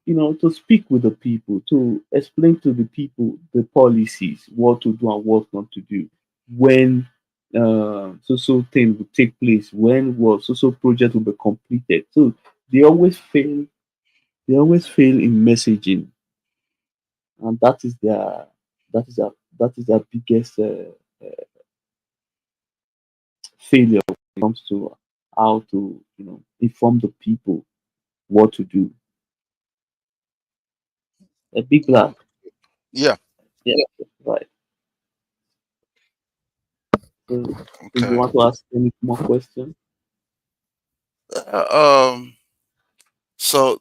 to speak with the people, to explain to the people the policies, what to do and what not to do, when so thing will take place, when what so project will be completed. So they always fail. They always fail in messaging, and that is their biggest failure when it comes to how to inform the people what to do. A big black. Yeah. Yeah, right. So, do you Okay. want to ask any more questions? Um. So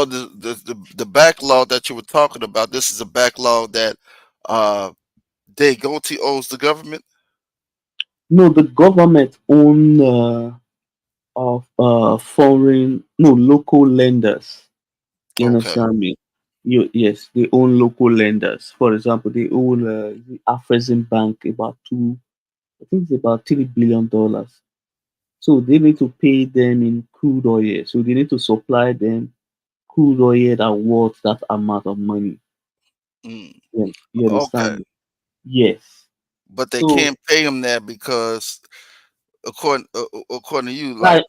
the backlog that you were talking about, this is a backlog that Dangote owes the government. No, the government own of foreign, no, local lenders. You Okay. understand me? Yes, they own local lenders. For example, they own the Afrexim Bank about I think it's about $3 billion. So they need to pay them in crude oil. So they need to supply them crude oil that worth that amount of money. Mm. You Okay. understand me? Yes. But they So can't pay him that because according to you, I, like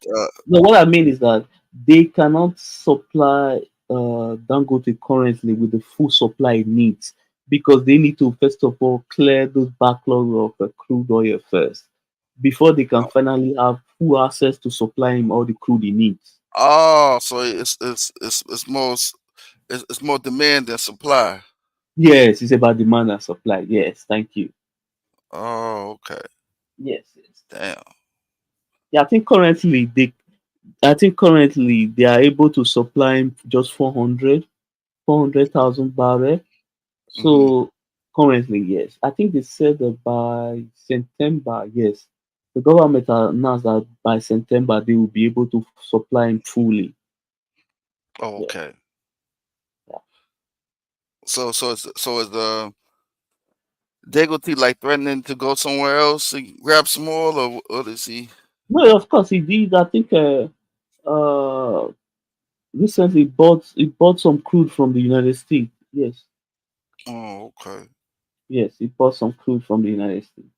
no, what I mean is that they cannot supply Dangote currently with the full supply it needs because they need to first of all clear those backlog of crude oil first before they can finally have full access to supply him all the crude he needs. Oh, so it's more demand than supply. Yes, it's about demand and supply. Yes, thank you. Oh, okay. Yes, yes. Damn. Yeah, I think currently they are able to supply him just 400,000 barrel. Mm-hmm. So currently, yes. I think they said that by September, yes. The government announced that by September they will be able to supply him fully. Oh, Yeah. okay. Yeah. So is Dagoty like threatening to go somewhere else and grab some oil, or what is he? No, of course he did. I think recently he bought some crude from the United States. Yes. Oh, okay. Yes, he bought some crude from the United States.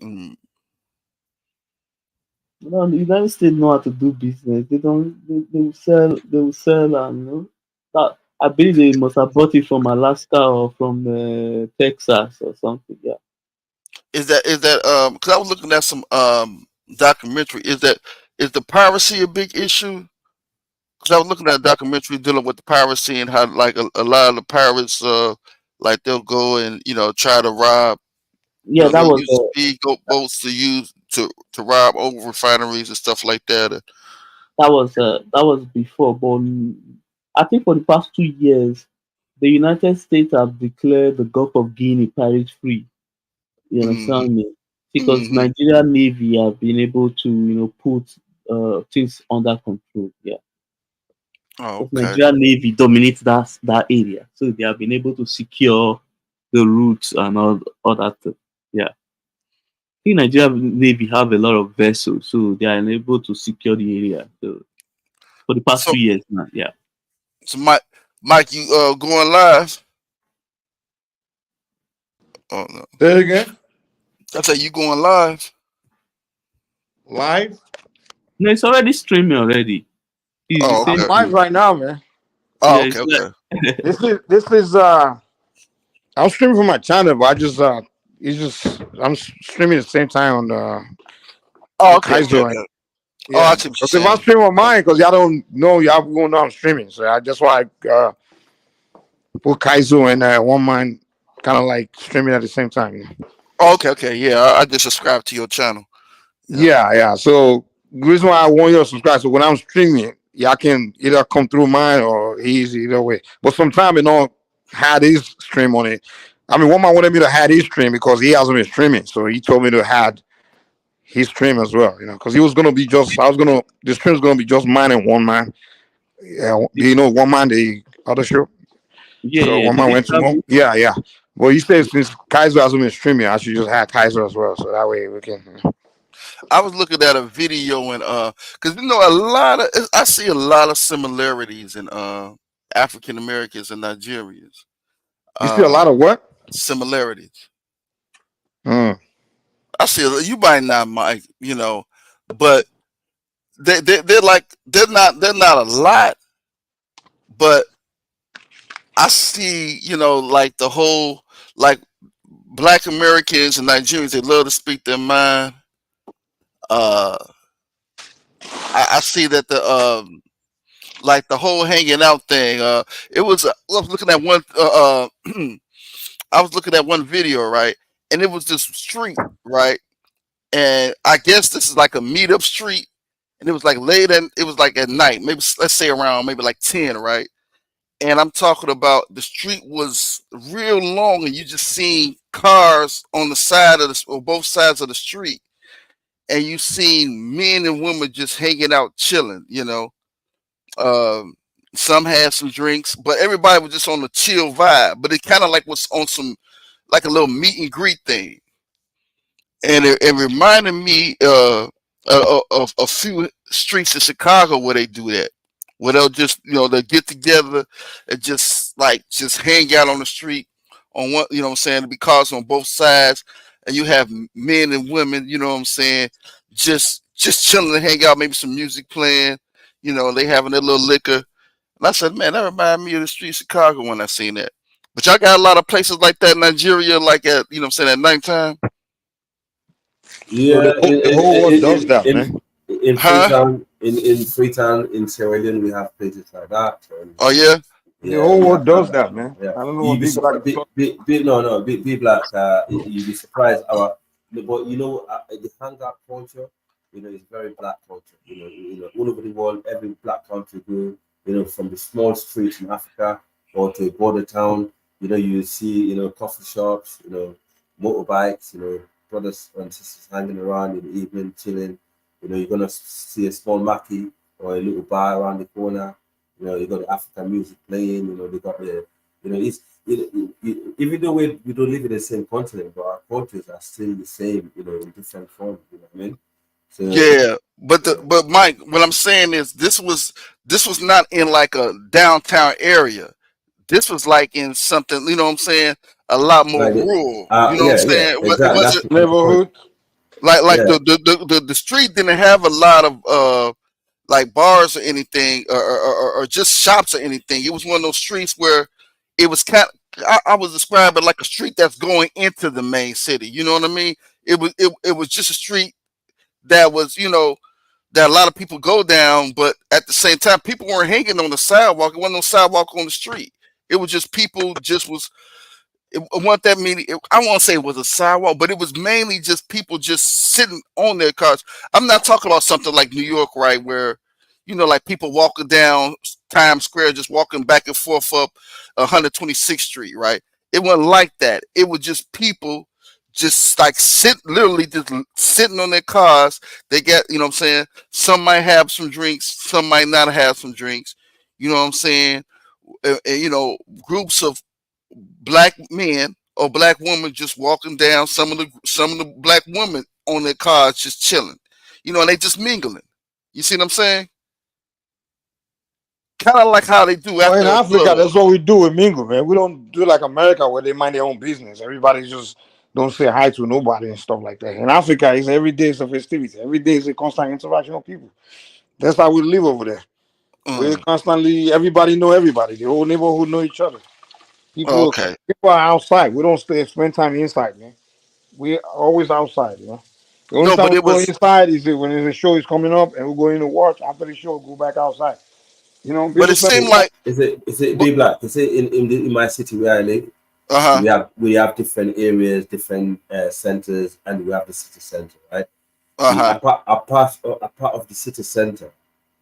Mm. No, the United States know how to do business. They don't. They will sell, and that I believe they must have bought it from Alaska or from Texas or something. Yeah. Is that because I was looking at some documentary. Is the piracy a big issue? Because I was looking at a documentary dealing with the piracy and how like a lot of the pirates like they'll go and try to rob. Yeah, that They'll was use speedboat boats to rob oil refineries and stuff like that. that was before, but I think for the past 2 years, the United States have declared the Gulf of Guinea pirate free. You Mm-hmm. understand me? Because Mm-hmm. Nigerian Navy have been able to put things under control. Yeah. Oh, Because okay. Nigerian Navy dominates that area, so they have been able to secure the routes and all that. Yeah, I think Nigerian Navy have a lot of vessels, so they are able to secure the area. So for the past So 2 years now, yeah. so Mike, you going live? Oh no, Say it again. I say you going live? Live. No, it's already streaming already. It's the Oh, I'm same okay. live thing. right now, man. Oh, Yeah, okay, it's okay. like This is I'm streaming from my channel, but I just it's just I'm streaming at the same time on Oh, the okay, okay, Kaizo. okay. Oh, I Yeah, see what because you're if I saying. stream on Oh, mine, because y'all don't know, y'all going on streaming, so I just why I put Kaizo and one man kind of like streaming at the same time. oh, okay, okay. Yeah, I just subscribed to your channel. Yeah. Yeah, yeah. So the reason why I want you to subscribe, so when I'm streaming, y'all can either come through mine or he's either way. But sometimes it don't have his stream on it. I mean, one man wanted me to have his stream because he hasn't been streaming, so he told me to have his stream as well. Because he was gonna be just, I was gonna, the stream's gonna be just mine and one man. Yeah, one man the other show. yeah, So yeah. one Did man he went to have one. it? Yeah, yeah. Well, you said since Kaiser hasn't been streaming, I should just have Kaiser as well, so that way we can. I was looking at a video and because I see a lot of similarities in African Americans and Nigerians. You see a Uh, lot of what? similarities. Hmm. I see you might not, Mike, but they're not a lot, but I see like the whole like Black Americans and Nigerians, they love to speak their mind. Uh, I see that the like the whole hanging out thing. It was I was looking at one. I was looking at one video, right, and it was this street, right, and I guess this is like a meetup street, and it was like late and it was like at night, maybe let's say around maybe like 10, right, and I'm talking about the street was real long, and you just seen cars on the side of the or both sides of the street, and you seen men and women just hanging out, chilling, Um, some had some drinks, but everybody was just on a chill vibe. But it kind of like was on some like a little meet and greet thing, and it reminded me of a few streets in Chicago where they do that, where they'll just they get together and just hang out on the street on one what I'm saying, because on both sides, and you have men and women, what I'm saying, just chilling and hang out, maybe some music playing, they having their little liquor. And I said, man, that reminded me of the street of Chicago when I seen that. But y'all got a lot of places like that in Nigeria, like at at nighttime. Yeah, The whole world does that, man. in Huh? Freetown, in Freetown, in Sierra Leone, we have places like that. And, Oh yeah. The yeah, whole we world have does done that, that. man. Yeah, I don't know you'd what be people like surprised. to talk. Be black. You'd be surprised. But the hangout culture, is very black culture. All over the world, every black country go. From the small streets in Africa or to a border town, you see, coffee shops, motorbikes, brothers and sisters hanging around in the evening, chilling. You're gonna see a small market or a little bar around the corner. You got the African music playing. They got the, it's even though we don't live in the same continent, but our cultures are still the same. In different forms. You know what I mean? So Yeah, but Mike, what I'm saying is this was not in like a downtown area. This was like in something, what I'm saying, a lot more like, rural. You know what I'm yeah, saying? It exactly. That's wasn't the point. Neighborhood. like Yeah, the street didn't have a lot of like bars or anything or just shops or anything. It was one of those streets where it was I was describing like a street that's going into the main city. You know what I mean? It was just a street that was, that a lot of people go down, but at the same time, people weren't hanging on the sidewalk. It wasn't no sidewalk on the street. It was just people just was it wasn't that many. I won't say it was a sidewalk, but it was mainly just people just sitting on their cars. I'm not talking about something like New York, right, where like people walking down Times Square, just walking back and forth up 126th Street, right? It wasn't like that. It was just people just like literally just sitting on their cars. They got, what I'm saying. Some might have some drinks, some might not have some drinks. You know what I'm saying? Groups of black men or black women just walking down. Some of the black women on their cars just chilling. And they just mingling. You see what I'm saying? Kind of like how they do Well, in after a Africa, club. that's what we do with mingle, man. We don't do like America where they mind their own business. Everybody just don't say hi to nobody and stuff like that. In Africa, it's every day is a festivity. Every day is a constant interaction of people. That's how we live over there. We Mm, constantly, everybody know everybody. The whole neighborhood know each other. People, okay. people are outside. We don't spend time inside, man. We always outside. The only No, time but we it go was. inside is when the show is coming up and we go in to watch. After the show, go back outside. But People it spend seemed time. like. is it be black? Is it in my city where I live? Uh huh. We have different areas, different centers, and we have the city center, right? Uh huh. A part of the city center,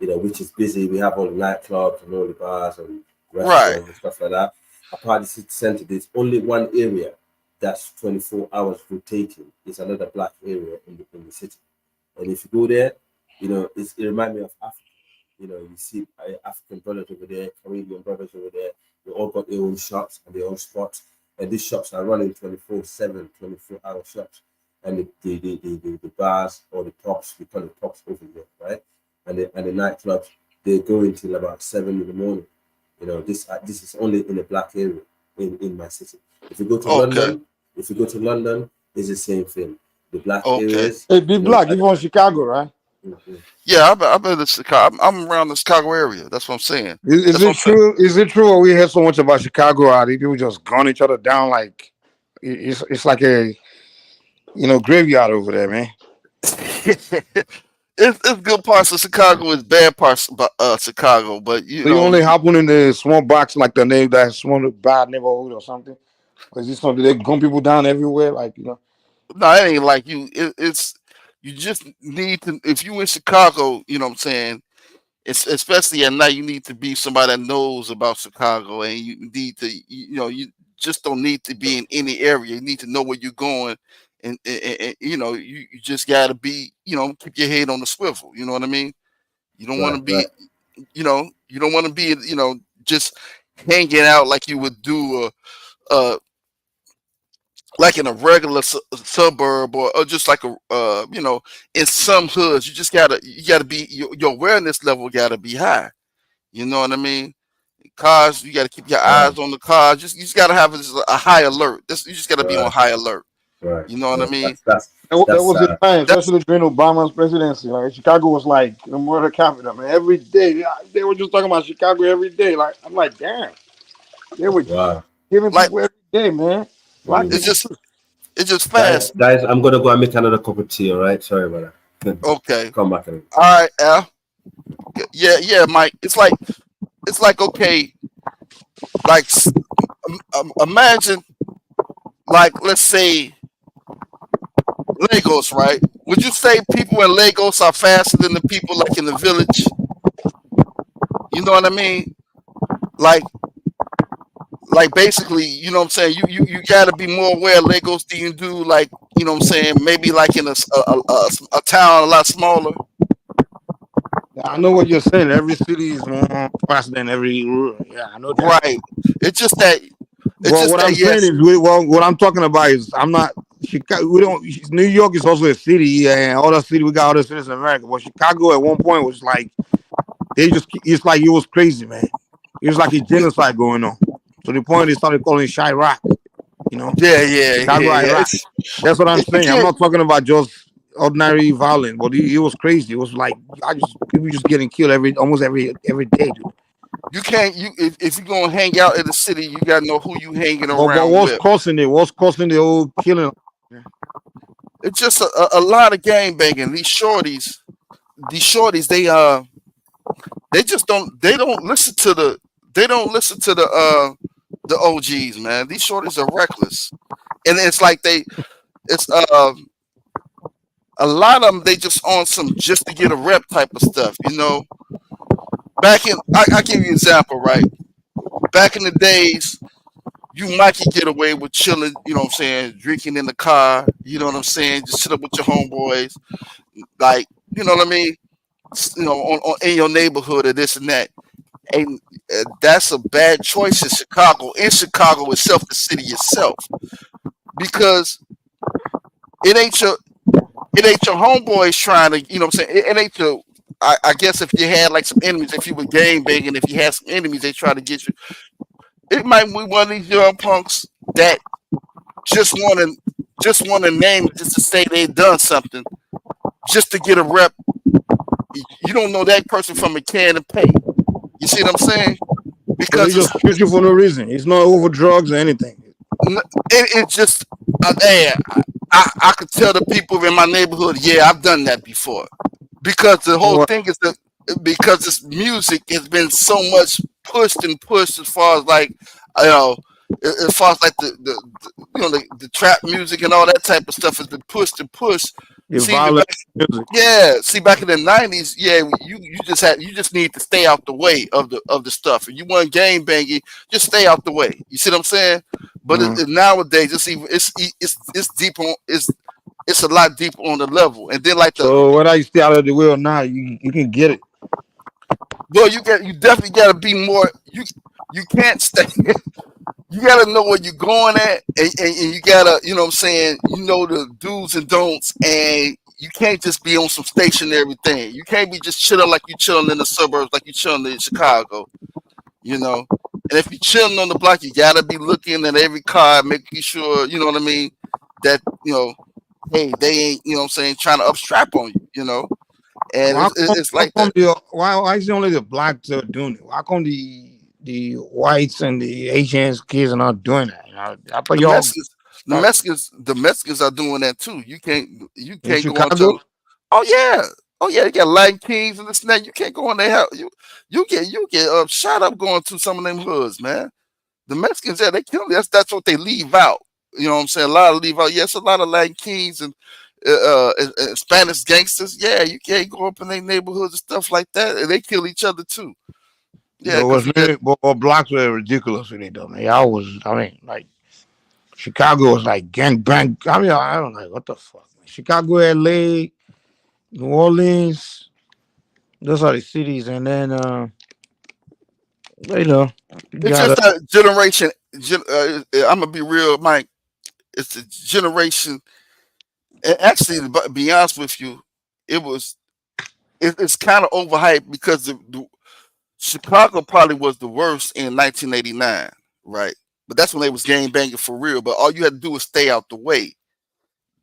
which is busy. We have all the nightclubs and all the bars and Right. restaurants and stuff like that. A part of the city center, there's only one area that's 24 hours rotating. It's another black area in the city. And if you go there, it reminds me of Africa. You see African brothers over there, Caribbean brothers over there. They all got their own shops and their own spots. And these shops are running 24/7, 24-hour shops. And the bars or the pubs, we call it pubs over there, right? And the nightclubs, they go until about 7 in the morning. This is only in a black area in my city. If you go to Okay. London, it's the same thing. The black Okay. areas, Hey, Big Black, you from Chicago, right? Mhm. Yeah, I've been to Chicago. I'm around the Chicago area. That's what I'm saying. Is That's what it I'm saying. true? Is it true? Or we hear so much about Chicago? How these people just gun each other down like it's like a graveyard over there, man. It's good parts of Chicago. It's bad parts of Chicago. But So you only happen in the small box like the name that small bad neighborhood or something. Because it's something they gun people down everywhere, like. no, it ain't like you. It's you just need to. If you in Chicago, you know what I'm saying. It's especially at night. You need to be somebody that knows about Chicago, and you need to. You just don't need to be in any area. You need to know where you're going, and you just got to be. Keep your head on the swivel. You know what I mean. You don't want Right, to be. right. You don't want to be. Just hanging out like you would do. Like in a regular suburb or just like in some hoods you gotta be your awareness level gotta be high. You know what I mean? Cars, you gotta keep your Right, eyes on the cars. You just gotta have a high alert. You just gotta be on right, high alert. right, You know what I right. mean? There That's was a time, That's especially during Obama's presidency, like Chicago was like the murder capital, man. Every day they were just talking about Chicago every day. Like I'm like, damn, they were wow. Killing Like people every day, man. Black it's people. just Guys, fast. guys, I'm gonna go and make another cup of tea. All right, sorry about that. Okay. Come back in. All right, Al. Yeah, Mike. It's like okay, like imagine like let's say Lagos, right? Would you say people in Lagos are faster than the people like in the village? You know what I mean? Like basically, you know what I'm saying? You gotta be more aware of Lagos than you do like, you know what I'm saying, maybe like in a town a lot smaller. I know what you're saying. Every city is more faster than every rural. Yeah, I know that. Right. It's just that Well, what I'm saying yes. is, what I'm talking about is, I'm not Chicago. We don't. New York is also a city, and other city we got other cities in America. But Chicago at one point was like it's like it was crazy, man. It was like a genocide going on. To the point they started calling it Chirac. You know? Chicago, Yeah. Iraq. That's what I'm You saying. I'm can't not talking about just ordinary violence, but it was crazy. It was like people just getting killed almost every day, dude. you can't you if you're gonna hang out in the city, you gotta know who you hanging But around what's with. causing it? What's causing the whole killing? It's just a lot of gang banging. These shorties, they just don't listen to the OGs, man. These shorties are reckless. And it's like it's a lot of them, they just on some just to get a rep type of stuff, you know. I give you an example, right? Back in the days, you might could get away with chilling, you know what I'm saying, drinking in the car, you know what I'm saying, just sit up with your homeboys, like, you know what I mean, you know, in your neighborhood or this and that. And that's a bad choice in Chicago. In Chicago itself, the city itself, because it ain't your homeboys trying to, you know what I'm saying, it ain't your. I guess if you had like some enemies, if you were gang banging, if you had some enemies, they try to get you. It might be one of these young punks that just want to name it, just to say they done something, just to get a rep. You don't know that person from a can of paint. You see what I'm saying? So Because they just shoot you for no reason. It's not over drugs or anything. it just I could tell the people in my neighborhood, yeah, I've done that before. Because the whole thing is that because this music has been so much pushed as far as like, you know, as far as like the you know the trap music and all that type of stuff has been pushed and pushed. The See, violent music. see, back in the '90s, yeah, you just need to stay out the way of the stuff. If you want gang banging, just stay out the way. You see what I'm saying? But nowadays, it's deep on it's a lot deeper on the level. And then like So whether you stay out of the way or not, you can get it. Well, you definitely got to be more. You can't stay. You got to know where you're going at, and you gotta, you know what I'm saying, you know the do's and don'ts, and you can't just be on some stationary thing. You can't be just chilling like you chilling in the suburbs, like you chilling in Chicago, you know. And if you're chilling on the block, you gotta be looking at every car, making sure, you know what I mean, that, you know, hey, they ain't, you know what I'm saying, trying to upstrap on you, you know. And it's like that. Why is it only the blacks that are doing it? Why come the whites and the Asians kids are not doing that? You know, I thought The Mexicans are doing that too. You can't in go on to. Chicago. Oh yeah, they got Latin Kings and this and that. You can't go on there. You get shot up going to some of them hoods, man. The Mexicans, yeah, they kill you. That's what they leave out. You know what I'm saying? A lot of leave out. Yes, a lot of Latin Kings and Spanish gangsters. Yeah, you can't go up in their neighborhoods and stuff like that. And they kill each other too. Yeah, But blacks were ridiculous with it though, man. I mean, like Chicago was like gang bang. I mean, I don't know what the fuck. Man. Chicago, LA, New Orleans, those are the cities, and then you know, it's just that generation. I'm gonna be real, Mike. It's a generation. And actually, to be honest with you, it's kind of overhyped because the Chicago probably was the worst in 1989, right? But that's when they was gang banging for real. But all you had to do was stay out the way.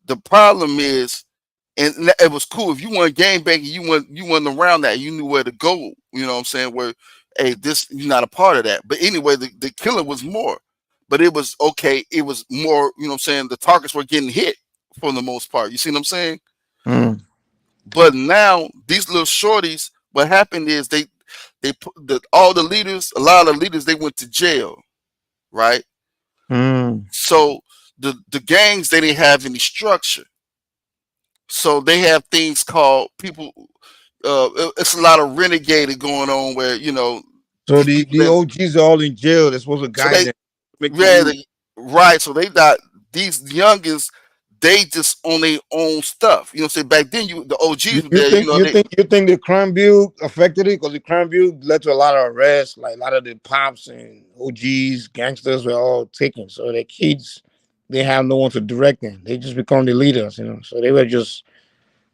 The problem is, and it was cool if you weren't gang banging, you weren't around that. You knew where to go. You know what I'm saying? Where, hey, this you're not a part of that. But anyway, the killing was more but it was okay. It was more, you know what I'm saying, the targets were getting hit for the most part. You see what I'm saying? Mm. But now these little shorties, what happened is they put all the leaders, a lot of the leaders, they went to jail, right? Mm. So the gangs, they didn't have any structure. So they have things called people. It's a lot of renegading going on where, you know, So these the people the that, OGs are all in jail. They're supposed to so guide they them, make the yeah, youth. right. So they got these youngest. They just on their own stuff. You know, say back then the OGs were You there. You think know, you think the crime bill affected it? Because the crime bill led to a lot of arrests. Like a lot of the pops and OGs, gangsters were all taken. So their kids, they have no one to direct them. They just become the leaders. So they were just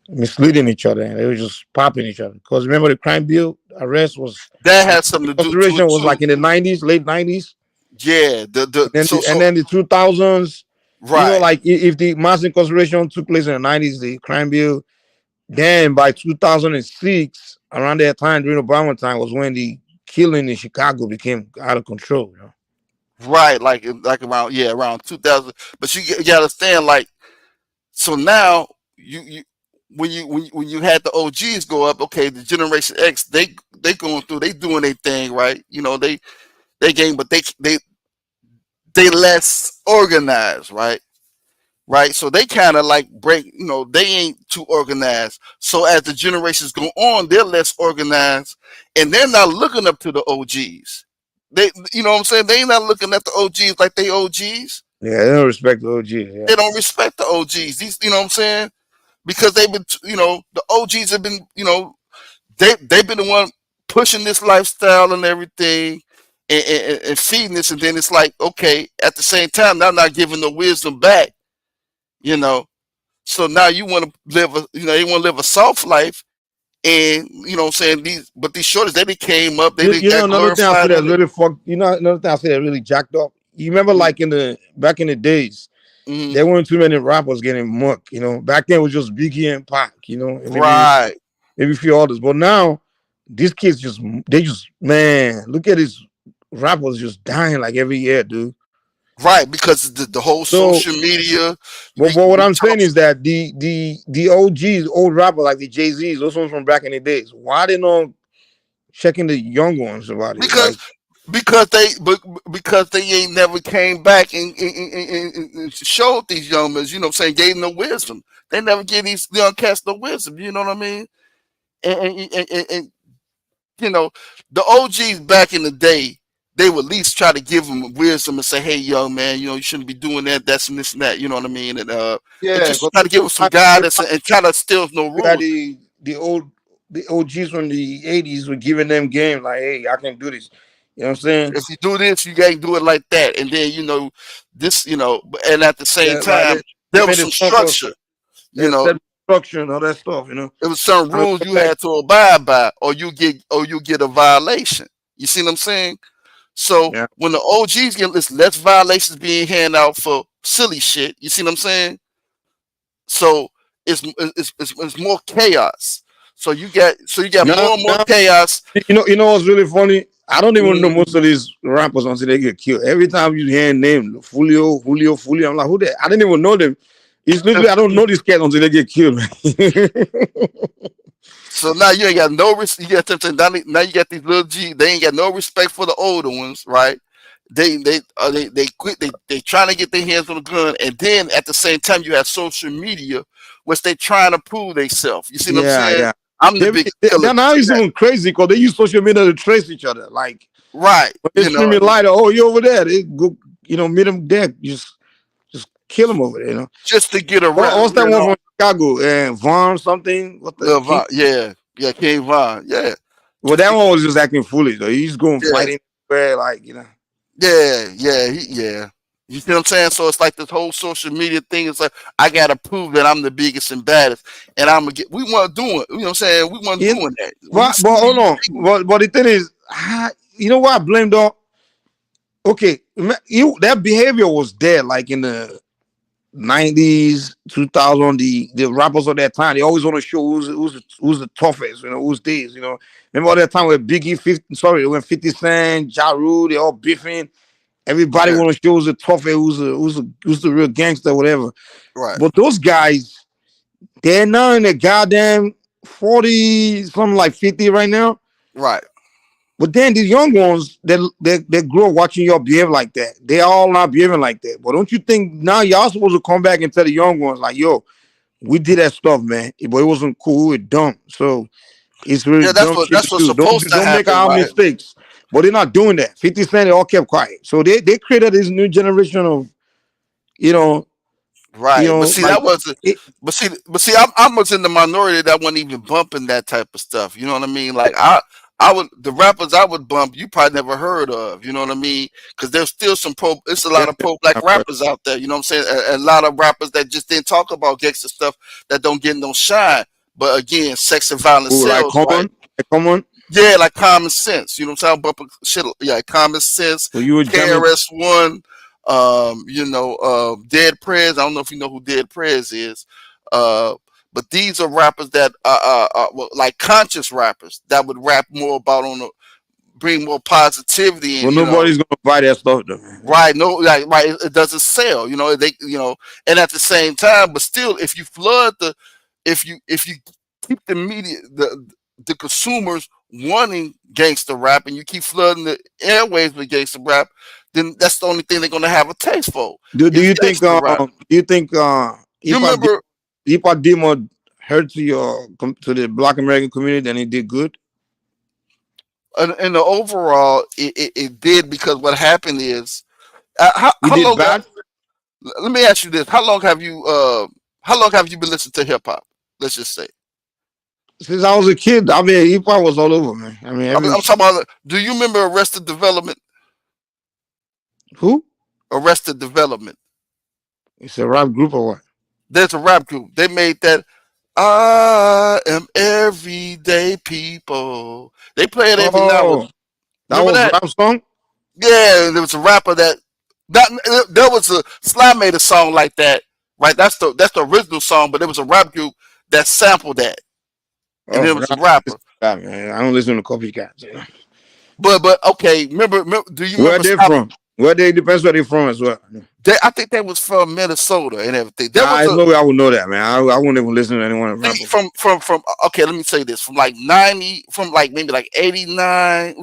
misleading each other, and they were just popping each other. Because remember, the crime bill arrest was that had something to do to consideration it was too. like in the 90s, late 90s, Yeah, and then the 2000s. right, Like if the mass incarceration took place in the 90s, the crime bill. Then by 2006, around that time during Obama time, was when the killing in Chicago became out of control. right, like around around 2000. But you gotta understand, like, so now you when you had the OGs go up, okay, the Generation X, they going through, they doing their thing, right? You know, they game, but they less organized, right? Right, so they kind of like break, you know, they ain't too organized. So as the generations go on, they're less organized, and they're not looking up to the OGs. They, you know what I'm saying, they not looking at the OGs like they OGs. Yeah, they don't respect the OG. Yeah. They don't respect the OGs. These, you know what I'm saying, because they've been, you know, the OGs have been, you know, they've been the one pushing this lifestyle and everything, and feeding this, and then it's like, okay, at the same time, they're not giving the wisdom back, you know. So now you want to live a, you know, you want to live a soft life, and you know what I'm saying, these shorties, they came up, they didn't got Another thing I said glorified that's in it. really fucked. Another thing I said that really jacked up. You remember, like back in the days, there weren't too many rappers getting muck. Back then it was just Biggie and Pac. And Right, maybe a few others. But now these kids man, look at these rappers just dying like every year, dude. right, because the whole So, social media. but what I'm saying is that the OGs, old rapper like the Jay-Z's, those ones from back in the days, why they not checking the young ones about it? because Like, because they ain't never came back and showed these young men, you know what I'm saying, gave them the wisdom. They never gave these young cats the wisdom, you know what I mean? And you know, the OGs back in the day, they would at least try to give them wisdom and say, hey, young man, you know, you shouldn't be doing that, that's and this and that, you know what I mean? And yeah, just try to give them some guidance, and try to still no yeah, rules. the OGs from the 80s were giving them game like, hey, I can do this. You know what I'm saying? If you do this, you can't do it like that. And then, you know, this, you know, and at the same Yeah, like time, they there was made a some sponsor, structure, you they know. set structure and all that stuff, There was some I rules you respect. had to abide by, or you get a violation. You see what I'm saying? So Yeah. when the OGs get less violations being handed out for silly shit, you see what I'm saying? So it's more chaos. So you got Now, more and more chaos. you know what's really funny? I don't even know Mhm. most of these rappers until they get killed. Every time you hear a name, Julio, I'm like, who that? I didn't even know them. It's literally I don't know these cats until they get killed. So now you ain't got no you got now you got these little G, they ain't got no respect for the older ones, right? They quit, they trying to get their hands on the gun, and then at the same time you have social media, which they trying to prove themselves. You see what I'm Yeah, saying? yeah. I'm the biggest killer. Now it's even crazy because they use social media to trace each other. Like Right. when they You know, streaming lighter, oh, you over there? They go, meet them there. Just kill them over there. just to get around, What's that you one know. from Chicago? And Vaughn something? What the Lil King? Von, yeah, King Von, yeah. Well, that one was just acting foolish though. He's going Yeah. fighting where, like, Yeah. You see what I'm saying? So it's like this whole social media thing. It's like I gotta prove that I'm the biggest and baddest, and I'm gonna get. We weren't doing. You know what I'm saying? We weren't doing that. When you But see hold these on. But the thing is, you know what I blame though? Okay, that behavior was there, like in the 90s, 2000, the rappers of that time, they always want to show who's the toughest, who's this, Remember all that time with Biggie, 50, sorry, when 50 Cent, Ja Rule, they all beefing. Everybody Okay. want to show who's a tough, who's the real gangster, whatever. Right. But those guys, they're now in the goddamn 40, something like 50 right now. Right. But then these young ones, they grow up watching y'all behave like that. They all not behaving like that. But don't you think now y'all supposed to come back and tell the young ones like, yo, we did that stuff, man, but it wasn't cool, we were dumb. So it's really Yeah, dumb shit to that's what's do. supposed to Don't make happen, our right? mistakes. But they're not doing that. 50 Cent, they all kept quiet. So they created this new generation of, Right. But see, like that wasn't. But see, I was in the minority that wasn't even bumping that type of stuff. You know what I mean? Like I would the rappers I would bump, you probably never heard of. You know what I mean? Because there's still some it's a lot of pro-black rappers out there. You know what I'm saying? A lot of rappers that just didn't talk about gangster stuff that don't get no shine. But again, sex and violence sells, right? Common. Yeah, like Common Sense. You know what I'm saying? I'm bumping shit. Yeah, Common Sense. So you were jamming. KRS-One. Dead Prez. I don't know if you know who Dead Prez is. But these are rappers that like conscious rappers that would rap more about bring more positivity. And, Well, nobody's gonna buy that stuff though. Right, no, like right, it doesn't sell. And at the same time, but still, if you flood if you keep the media, the consumers wanting gangster rap, and you keep flooding the airways with gangster rap, then that's the only thing they're gonna have a taste for. Do you think You remember if I did more hurt to the Black American community than it did good? in the overall, it did, because what happened is how did long? bad? Let me ask you this: how long have you been listening to hip hop? Let's just say Since I was a kid. I mean, hip hop was all over, man. I mean, I'm talking about. Do you remember Arrested Development? Who? Arrested Development. It's a rap group or what? There's a rap group. They made that. I am everyday people. They play it every now and that was that rap song. Yeah, there was a rapper that there was a Sly made a song like that, right? That's the original song, but there was a rap group that sampled that, and there was a rapper. Man, I don't listen to copycats. But okay, remember? Do you Where remember they from? Where they depends where they from as well. I think they was from Minnesota and everything. There's no way I would know that, man. I wouldn't even listen to anyone rap. From okay, let me say this. From like 90, from like maybe like 89.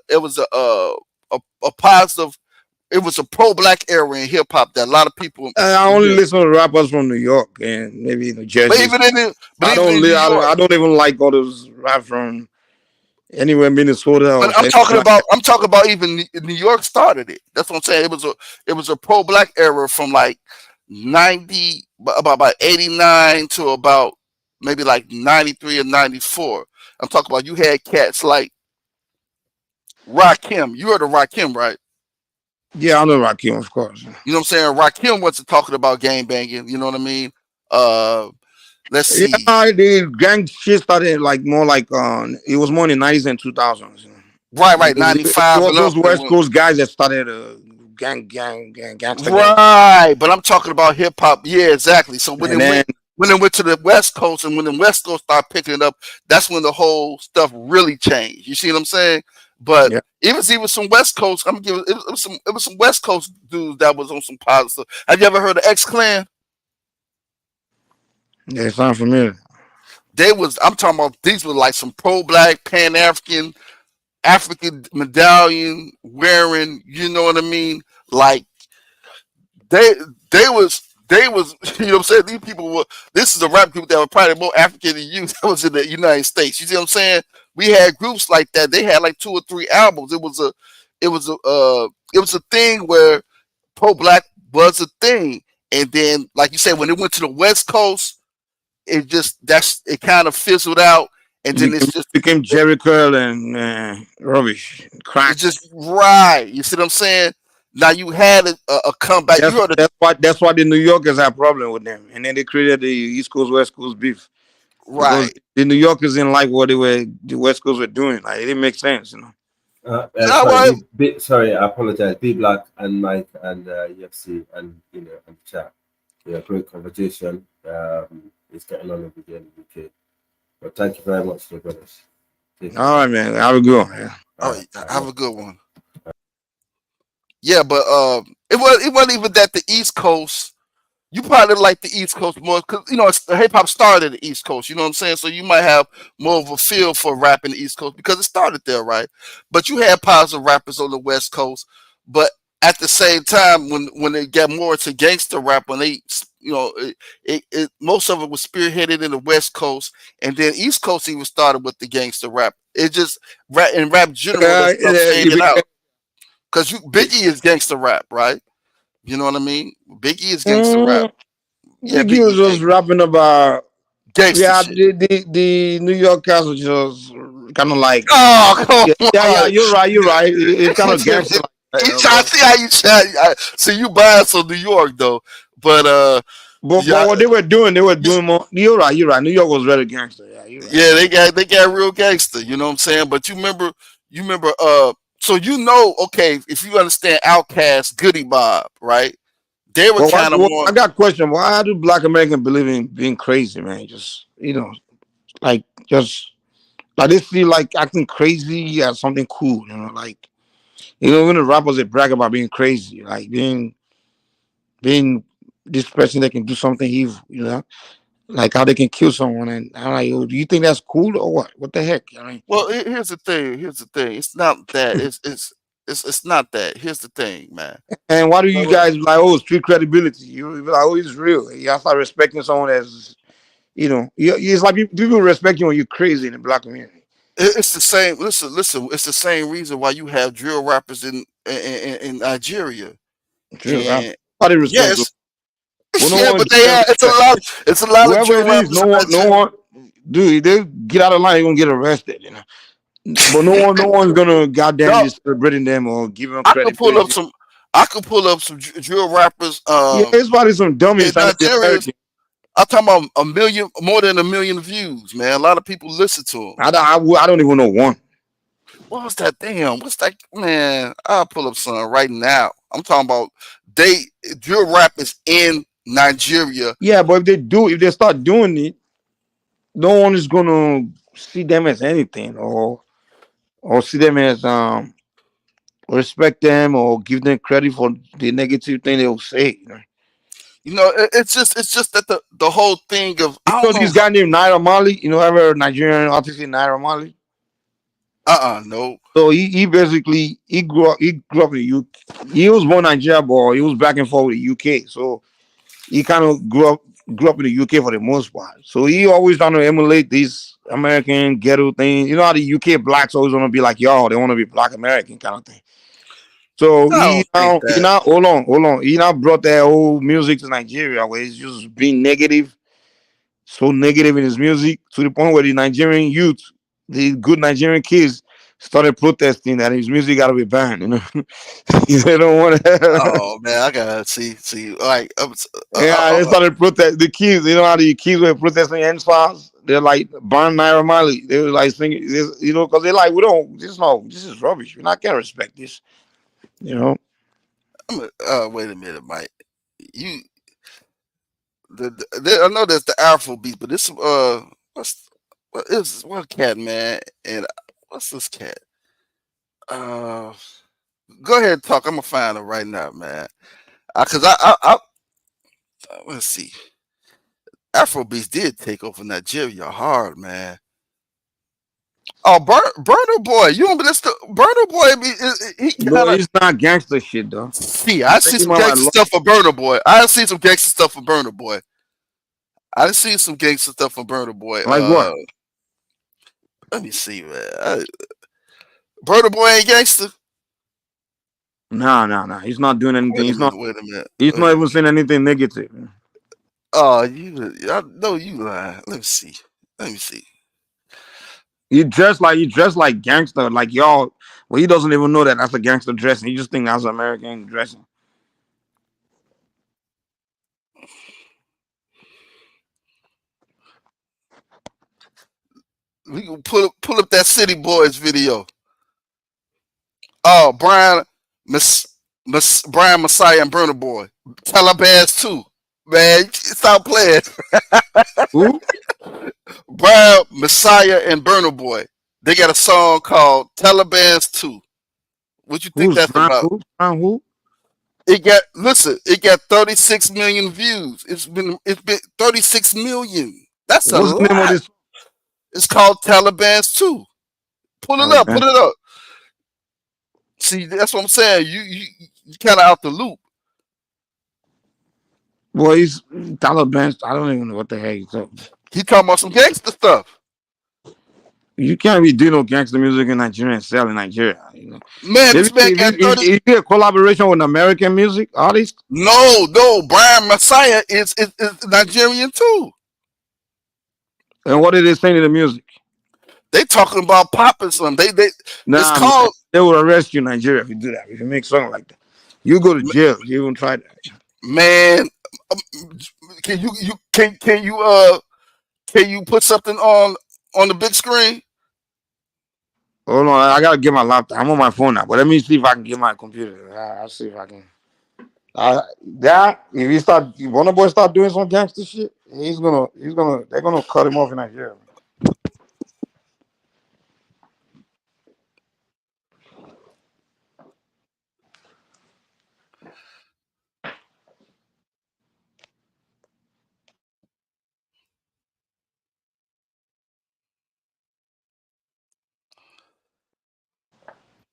It was a positive. It was a pro-black era in hip hop that a lot of people. I only listen to rappers from New York and maybe New Jersey. But even in I don't even like all those rap from anywhere Minnesota. But I'm talking about even New York started it. That's what I'm saying. It was a pro-black era from like 90, about 89 to about maybe like 93 or 94. I'm talking about, you had cats like Rakim. You heard of Rakim, right? Yeah, I know Rakim, of course. You know what I'm saying? Rakim wasn't talking about gang banging. You know what I mean? Let's see. Yeah, the gang shit started like more like it was more in the 90s and 2000s. Right, 95. Those West Coast guys that started gangster. Right, but I'm talking about hip hop. Yeah, exactly. So when it went to the West Coast, and when the West Coast started picking it up, that's when the whole stuff really changed. You see what I'm saying? But even some West Coast, I'm gonna give it was some West Coast dudes that was on some positive. Have you ever heard of X-Clan? Yeah, it sounds familiar. I'm talking about, these were like some pro-black, pan-African, African medallion wearing, you know what I mean? Like they was you know what I'm saying? These people this is a rap group that was probably more African than you that was in the United States. You see what I'm saying? We had groups like that. They had like 2 or 3 albums. It was a thing where pro-black was a thing. And then, like you said, when it went to the West Coast, it kind of fizzled out, and then it's just became Jerry Curl and rubbish, crack. It's just right. You see what I'm saying? Now you had a comeback. That's why the New Yorkers have problem with them, and then they created the East Coast West Coast beef. Right. Because the New Yorkers didn't like what the West Coast were doing. Like, it didn't make sense, you know. Sorry, I apologize. B Black and Mike and UFC and and chat. Yeah, great conversation. It's getting on over here in the UK. But thank you very much, brothers. All right, man. Have a good one. Yeah. All right. Have a good one. Yeah, but it wasn't even that the East Coast. You probably like the East Coast more because hip hop started in the East Coast. You know what I'm saying? So you might have more of a feel for rap in the East Coast because it started there, right? But you had positive rappers on the West Coast. But at the same time, when they got more to gangster rap, when they most of it was spearheaded in the West Coast, and then East Coast even started with the gangster rap. It just in rap general that stuff faded out because Biggie is gangster rap, right? You know what I mean? Biggie is gangster rap. Yeah, Biggie was just rapping about gangster shit. the New York cats were just kind of like Oh, come yeah. on. You're right. It's kind of gangster. You try to see how you try. See, you buying some New York though, but But what they were doing more. You're right. New York was very gangster. Yeah, you're right. Yeah, they got real gangster. You know what I'm saying? But you remember, so okay, if you understand Outkast, Goody Mob, right? They were kind of more. I got a question. Why do Black Americans believe in being crazy, man? Just like they feel like acting crazy or something cool, like when the rappers they brag about being crazy, like being this person that can do something evil, like how they can kill someone, and I'm like, do you think that's cool or what? What the heck? I mean, well, here's the thing. It's not that. It's not that. Here's the thing, man. And why do you guys like street credibility? You're like, it's real. You have to start respecting someone as it's like people respect you when you're crazy in the Black community. It's the same. Listen. It's the same reason why you have drill rappers in Nigeria. Drill And rap. How they respect yes. Well, Yeah, but it's a lot of drill rappers. No one, dude. They get out of line, you're gonna get arrested. But no one's gonna goddamn just celebrating them or give them credit. I could pull up some drill rappers. Yeah, it's probably some dummies. I'm talking about more than 1 million views, man. A lot of people listen to them. I don't even know one. What was that? Damn, what's that, man? I'll pull up some right now. I'm talking about drill rappers in Nigeria. Yeah, but if they start doing it, no one is gonna see them as anything or see them as respect them or give them credit for the negative thing they will say. It's just that the whole thing of this guy named Naira Marley. Ever Nigerian artist named Naira Marley? No. So he basically grew up in the UK. He was born in Nigeria, but he was back and forth with the UK. So he kind of grew up in the UK for the most part. So he always trying to emulate these American ghetto things. You know how the UK blacks always want to be like y'all. They want to be Black American kind of thing. So he now hold on. He now brought that old music to Nigeria where he's just being negative, so negative in his music to the point where the Nigerian youth, the good Nigerian kids, started protesting that his music got to be banned. They don't want to. Oh man, I gotta see. Like, they started protest. The kids, how the kids were protesting NSFAS. They're like burn Naira Marley. They were like singing, because they're like, this is rubbish. We're not gonna respect this. Wait a minute, Mike. I know there's the Afro beat, but this what cat, man? And what's this cat? Go ahead and talk. I'm gonna find her right now, man. Cause I let's see. Afrobeats did take over Nigeria hard, man. Oh, Burner Boy, you remember this? Burner Boy, he's not gangster shit though. See, I see some gangster stuff for Burner Boy. I see some gangster stuff for Burner Boy. I see some gangster stuff for Burner Boy. Like what? Let me see, man. Burner Boy ain't gangster. No. He's not doing anything. Wait a minute. He's not even saying anything negative. Oh, I know you lying. Let me see. You dress like gangster, like y'all. Well, he doesn't even know that that's a gangster dressing. He just think that's American dressing. We can pull up that City Boys video. Oh, Brian Messiah and Burner Boy. Taliban's too. Man, stop playing. Who? Brian Messiah and Burner Boy. They got a song called Taliban's 2. What you think that's about? Who? It got 36 million views. It's been 36 million. That's a What's the name of lot. this It's called Taliban's 2. Pull it up, Taliban? put it up. See, that's what I'm saying. You kind of out the loop. Boy, he's Taliban. I don't even know what the hell he's talking. He talking about some gangster stuff. You can't be doing no gangster music in Nigeria and sell in Nigeria. You know, Man, this man got 30. is it a collaboration with American music artists? No, Brian Messiah is Nigerian too. And what did they say in the music? They talking about popping some. It's Nah, man, called. they will arrest you in Nigeria if you do that. If you make something like that, you go to jail. You even try that. Man, can you put something on the big screen? Hold on, I gotta get my laptop. I'm on my phone now, but let me see if I can get my computer. I'll see if I can. If one of boys start doing some gangster shit, they're gonna cut him off in Nigeria.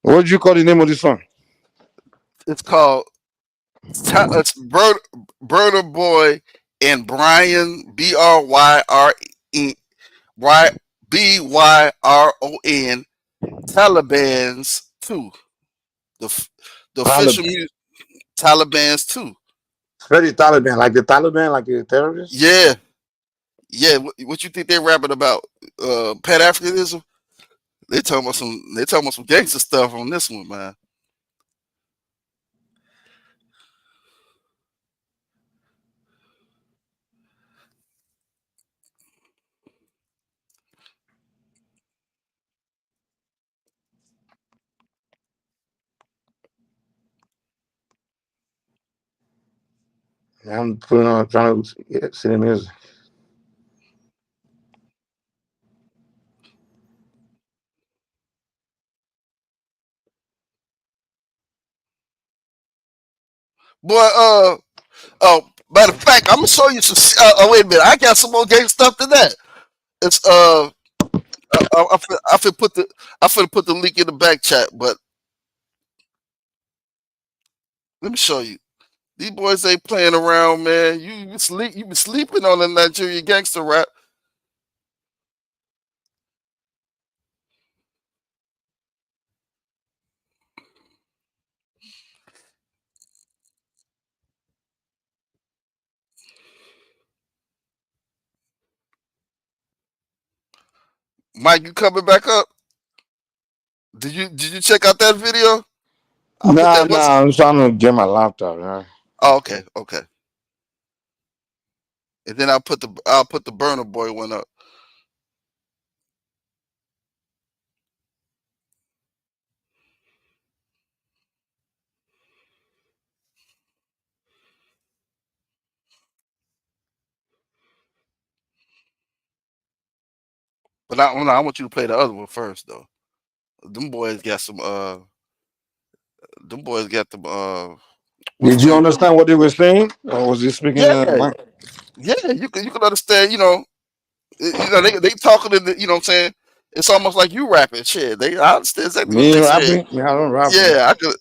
What would you call the name of this song? It's called it's Burner Boy and Brian BYRON Taliban's 2. The official Taliban. music Taliban's 2. Spell the Taliban, like the Taliban, like the terrorists. Yeah. What you think they're rapping about? Pan Africanism? They talking about some gangster stuff on this one, man. I'm trying to see the music. Boy, matter of fact, I'm gonna show you some. Wait a minute, I got some more gang stuff than that. It's I finna put the link in the back chat, but let me show you. These boys ain't playing around, man. You been sleeping on the Nigerian gangster rap. Mike, you coming back up? Did you check out that video? I put that. Nah, I'm trying to get my laptop. Right? Oh, okay. And then I'll put the Burner Boy one up. But I want you to play the other one first, though. Them boys got some. Them boys got the. Did you understand what they were saying, or was he speaking? Yeah, you can understand. They talking in the. You know what I'm saying? It's almost like you rapping. Shit, I understand exactly what Me they said. rapping? Yeah, I don't rap. Yeah, I could.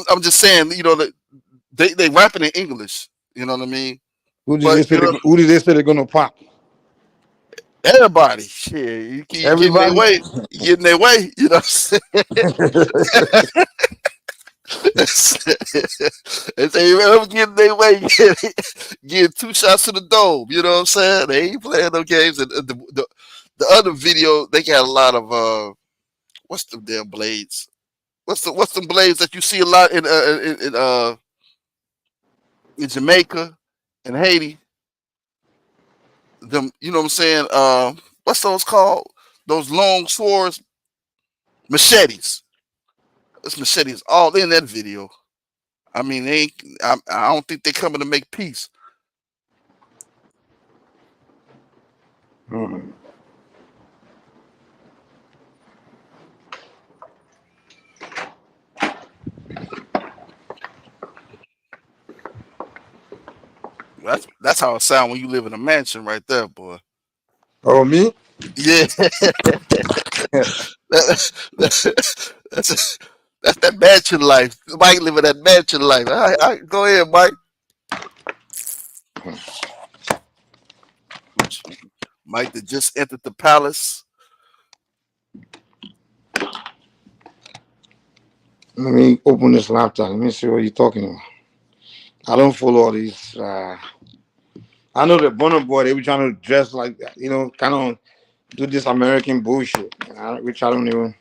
I'm just saying. That they rapping in English. You know what I mean? Who did they say they're gonna pop? Everybody, shit, you keep getting their Everybody. way, You know what I'm saying? If they ever getting their way, getting 2 shots to the dome. You know what I'm saying? They ain't playing no games. And the other video, they got a lot of what's the damn blades? What's the blades that you see a lot in Jamaica and Haiti? Them, you know what I'm saying? What's those called? Those long swords, machetes. This machetes all in that video. I mean, I don't think they're coming to make peace. Hmm. That's how it sounds when you live in a mansion, right there, boy. Oh, me? Yeah. that's that's that mansion life. Mike living that mansion life. Go ahead, Mike. Mike that just entered the palace. Let me open this laptop. Let me see what you're talking about. I don't follow all these. I know the Burna Boy, they be trying to dress like that, kind of do this American bullshit, which I don't even.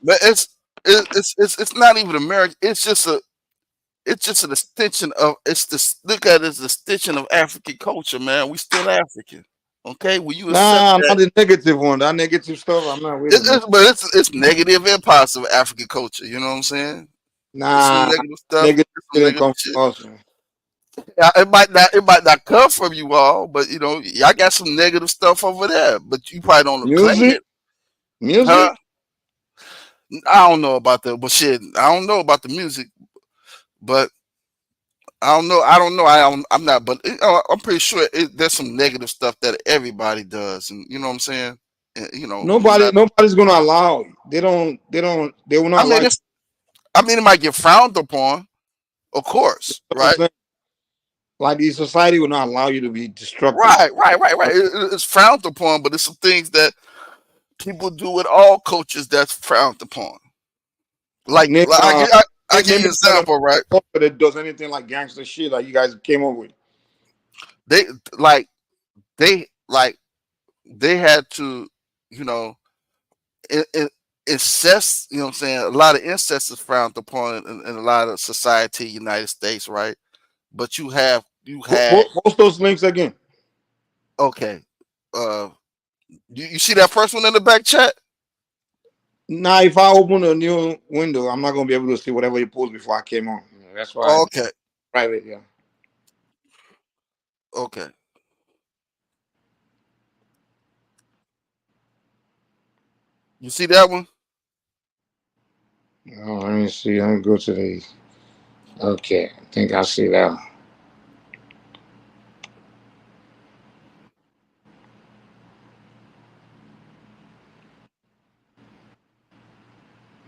But it's not even American. It's just an extension of look at it as an extension of African culture, man. We still African. Okay, will you accept Nah, not that? the negative one. That negative stuff, I'm not with it, man. But it's negative and positive African culture. You know what I'm saying? It's some Nah, negative stuff. negative It's some didn't negative come shit. from us, man. Yeah, it might not come from you all, but y'all got some negative stuff over there. But you probably don't claim Music, it, huh? I don't know about that, but shit, I don't know about the music, but I don't know. I'm not, but I'm pretty sure there's some negative stuff that everybody does, and you know what I'm saying. And, you're not. Nobody's gonna allow you. They will I not mean, like. it might get frowned upon, of course, What I'm right? saying. Like the society will not allow you to be destructive. Right. It's frowned upon, but there's some things that people do with all cultures that's frowned upon. Like, Name, I give name you an me like example, right? a culture that does anything like gangster shit like you guys came up with. They like they like they had to, you know, incest. You know what I'm saying? A lot of incest is frowned upon in a lot of society, United States, right? But you had Post those links again. okay. Uh, you see that first one in the back chat? Now, if I open a new window, I'm not gonna be able to see whatever you post before I came on. That's why Okay. private, yeah. Okay. You see that one? Oh, let me see. Let me go to the. Okay, I think I see that one.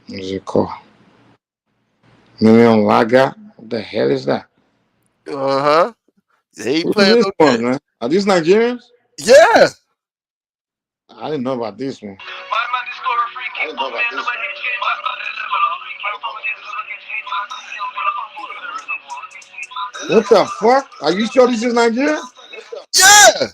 What is it called? Million Laga? What the hell is that? Uh-huh. They ain't Who is playing this no one, game. man? Are these Nigerians? Yeah. I didn't know about this one. What the fuck? Are you sure this is Nigeria? Yeah.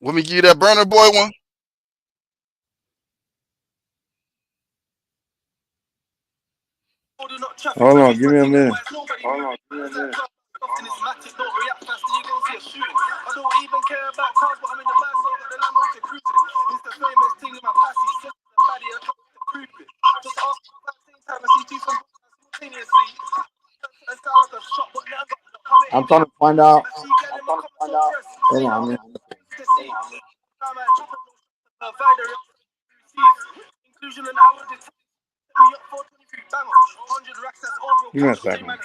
Let me give you that Burner Boy one. Hold on, give me a minute. I'm trying to find out. Hold on, man. Give me a second.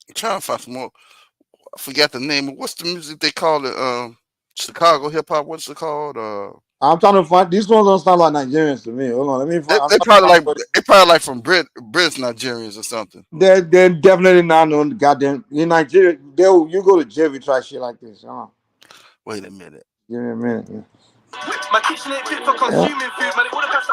I'm trying to find some more. I forgot the name. What's the music they call it? Chicago hip hop. What's it called? I'm trying to find these ones don't sound like Nigerians to me. Hold on, let me They, find. I'm they trying to probably find like they probably like from British Nigerians or something. they're definitely not known. Goddamn, in Nigeria, you go to jail if you try shit like this. Wait a minute. Give me a minute. Yeah. My kitchen ain't fit for consuming food, man. It would have cost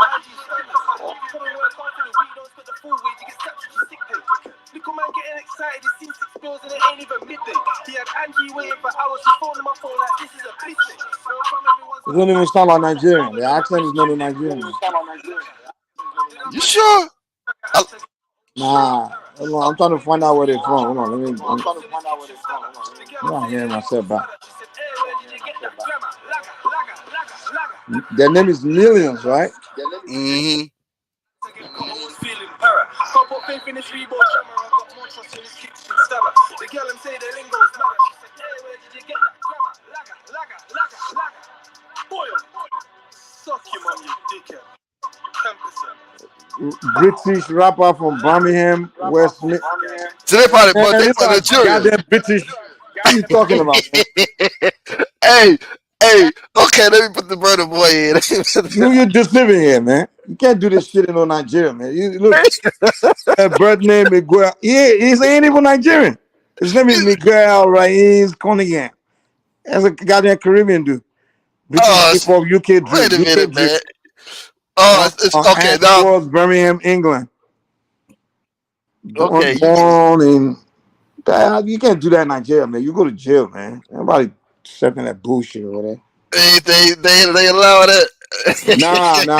don't even sound like Nigerian. The accent is not a Nigerian. You sure? Nah, hold on, I'm trying to find out where they're from. Hold on, I'm not hearing myself back. Their name is Millions, right? Mm-hmm. British rapper from Birmingham, West. So they probably, but Man, they this probably are Nigerian. goddamn British. What are you talking about, man? Hey, okay, let me put the Burner Boy in. You're deceiving here, man. You can't do this shit in no Nigeria, man. You look, birth name Miguel. Yeah, he ain't even Nigerian. His name is Miguel Raiz Cunningham. That's a goddamn Caribbean dude. British from UK Wait Drip. a minute, man. Oh, it's okay now. Was Birmingham, England. Okay, Born in. You can't do that in Nigeria, man. You go to jail, man. Nobody accepting that bullshit or whatever. They allow that. Nah. I'm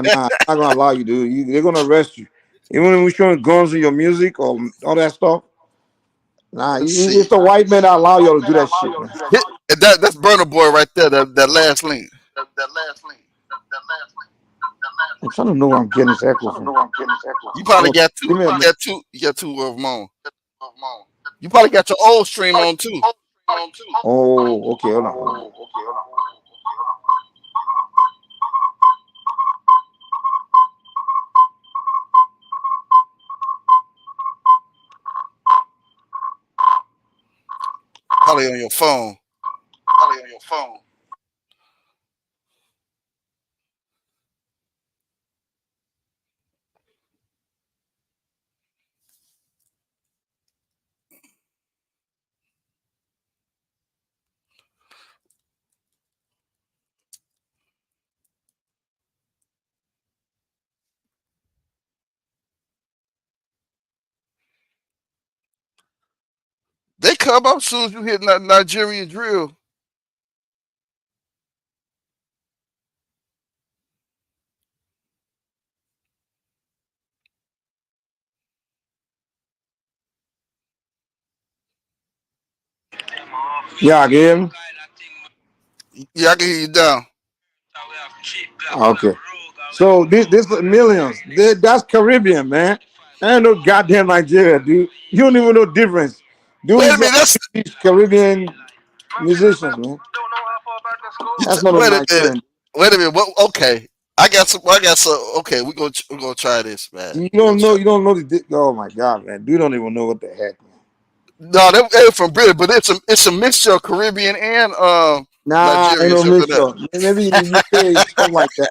not gonna allow you, dude. They're gonna arrest you. Even when we're showing guns in your music or all that stuff. Nah, it's the white men that allow you to do that shit, man. That's Burner Boy right there. That last link. I'm trying to know where I'm getting this echo from. You probably got two. You got two of them on. You probably got your old stream on too. Oh, okay, hold on. Probably on your phone. They come up as soon as you hit Nigerian drill. Yeah, I can hear me? Yeah, I can hear you down. Okay. So this Millions. That's Caribbean, man. I ain't no goddamn Nigeria, dude. You don't even know the difference. Dude, Wait a minute, these Caribbean musicians, man. That's not a Nigerian. Wait a minute. What? Okay, I got some. Okay, we're gonna try this, man. You don't know the. Oh my god, man. You don't even know what the heck, man. No, they're from Britain, but it's a mixture of Caribbean and Nah, ain't Nigerian. no mixture. Maybe in the UK, something like that.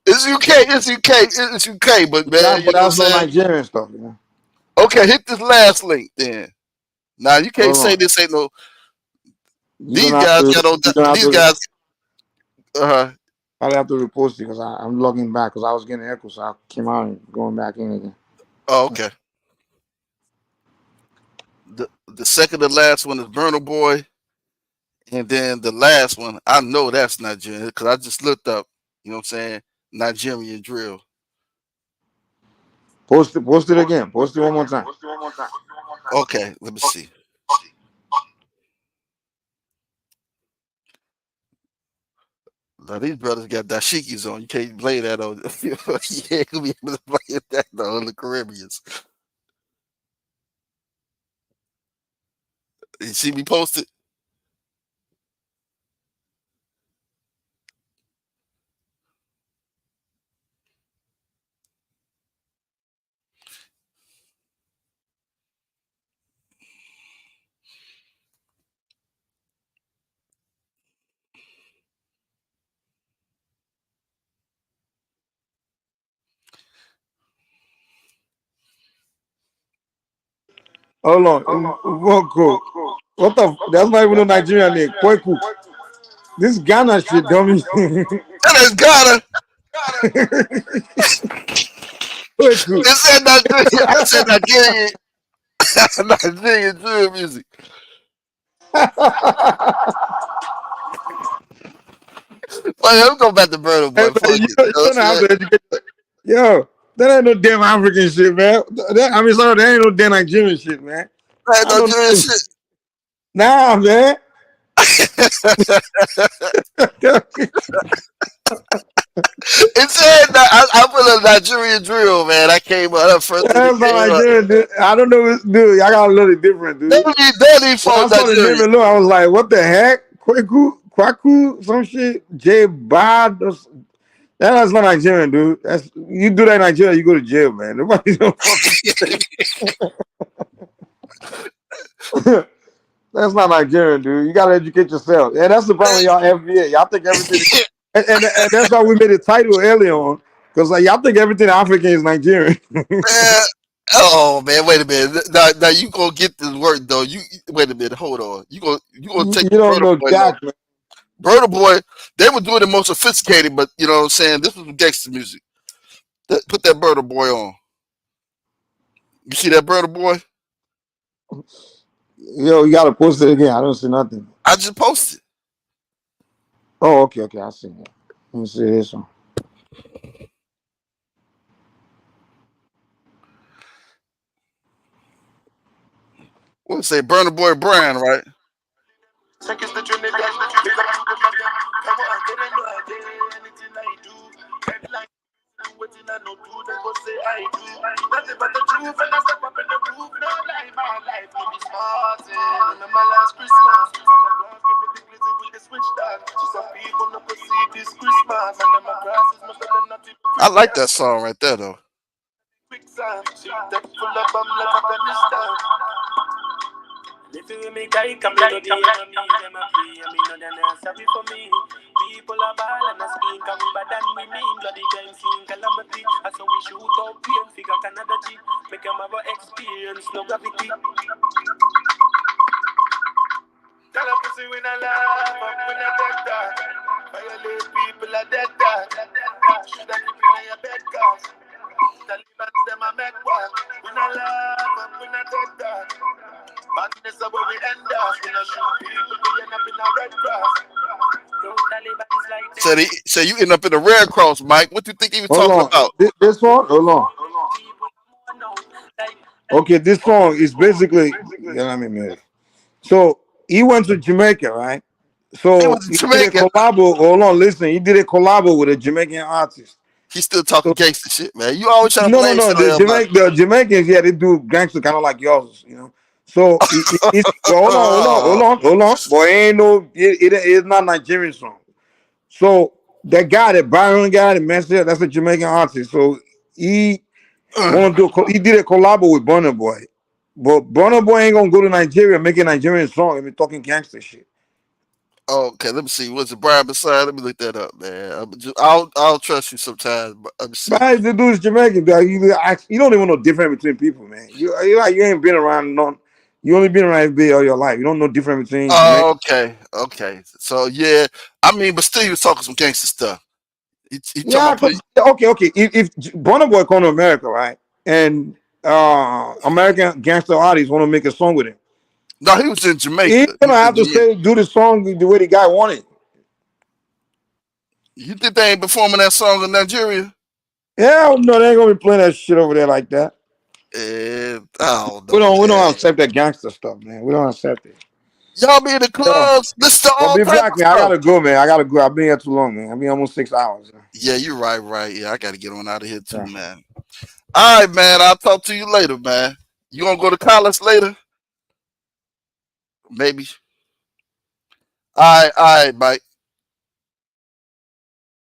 It's UK, but man, you know what I'm That's no saying? Nigerian stuff, man. Okay, hit this last link then. Now you can't say this ain't no. These guys got no. These guys. I'll have to repost it because I'm logging back because I was getting echo, so I came out and going back in again. Oh, okay. The second to last one is Burner Boy, and then the last one I know that's Nigerian because I just looked up. You know what I'm saying? Nigerian drill. Post it again. Post it one more time. Okay, let me see. Now these brothers got dashikis on. You can't play that on. You ain't gonna be able to play that on the Caribbeans. You see me posted? Hold on. Woko. What the? That's not even a Nigerian name. Kweku. This Ghana shit, dummy. That is Ghana. Kweku. It said Nigerian. I said Nigerian. Nigerian drill music. let's go back to Burner Boy. Hey, man, Fuck it. You know you what don't I'm have to saying? educate. Yo, that ain't no damn African shit, man. I mean, sorry, that ain't no damn Nigerian shit, man. That I ain't don't Nigerian know. shit. Nah, man. It said that I put a Nigerian drill, man. I came up first thing that That's not came up. Nigerian, dude. I don't know, dude. I gotta learn it different, dude. That ain't When I from saw the name Nigeria. alone, I was like, what the heck? Kwaku, some shit. J Bad. That's not Nigerian, dude. That's you do that in Nigeria, you go to jail, man. Nobody's gonna fucking say. That's not Nigerian, dude. You gotta educate yourself. And that's the problem with y'all FBA. Y'all think everything and that's why we made a title early on. Because like y'all think everything African is Nigerian. Man, oh man, wait a minute. Now you gonna get this word though. You wait a minute, hold on. You gonna You take the don't Burner know Boy low. Jack, man. Burner Boy, they were doing it more sophisticated, but you know what I'm saying? This was gangster music. Put that Burner Boy on. You see that Burner Boy? Yo, you gotta post it again. I don't see nothing. I just posted. Oh, okay, I see it. Let me see this one. What say Burner Boy Brand, right? I like that song right there though. Little with me guy come to the enemy, them a pray, me know them not sorry for me. People are ball and a speak, and we bad than we mean. Bloody crime scene calamity, and so we shoot out pain, figure Canada G. Make them have a experience, no gravity. Tell a pussy when I laugh, up when I take that. Violate people are dead that. Should I keep in your bed, cause Taliban them a make work. When I laugh, up when I take that. Madness is where we end up. We no shoot people, we end up in a red cross. No Taliban's like So you end up in the Red Cross, Mike. What do you think he was Hold talking on. about? This one? Hold on. Okay, this song is basically let me move. So he went to Jamaica, right? He So was in he did a Jamaica. collabo. Hold on, listen. He did a collabo with a Jamaican artist. He's still talking So, gangster shit, man. You always trying to blame no. shit on everybody. The Jamaicans, yeah, they do gangster kind of like yours, you know. So it's well, hold on. Boy, ain't no, it's not Nigerian song. So that guy, that Byron guy, the master, that's a Jamaican artist. So he he did a collabo with Burna Boy, but Burna Boy ain't gonna go to Nigeria make a Nigerian song and be talking gangster shit. Okay, let me see. Was it Brian beside? Let me look that up, man. I'll trust you sometimes. But let me see. But the dude is Jamaican, dog. You don't even know difference between people, man. You like you ain't been around none. You only been around FBA all your life. You don't know difference between Jamaican. Okay. So yeah, I mean, but still, he was talking some gangster stuff. He talking Yeah, about putting. okay. If Burna Boy come to America, right, and American gangster artists want to make a song with him, No, he was in he's Jamaica. He gonna was in have to Jamaica. do the song the way the guy wanted. You think they ain't performing that song in Nigeria? Hell no, they ain't gonna be playing that shit over there like that. I don't We know, don't man. accept that gangster stuff, man. We don't accept it. Y'all be in the Yeah. clubs, listen to Well, all be type black, of man. I stuff. gotta go, man. I've been here too long, man. I've been almost 6 hours. Yeah, you're right. Yeah, I got to get on out of here too, Yeah. man. All right, man. I'll talk to you later, man. You gonna go to college later? Maybe. All right, Mike.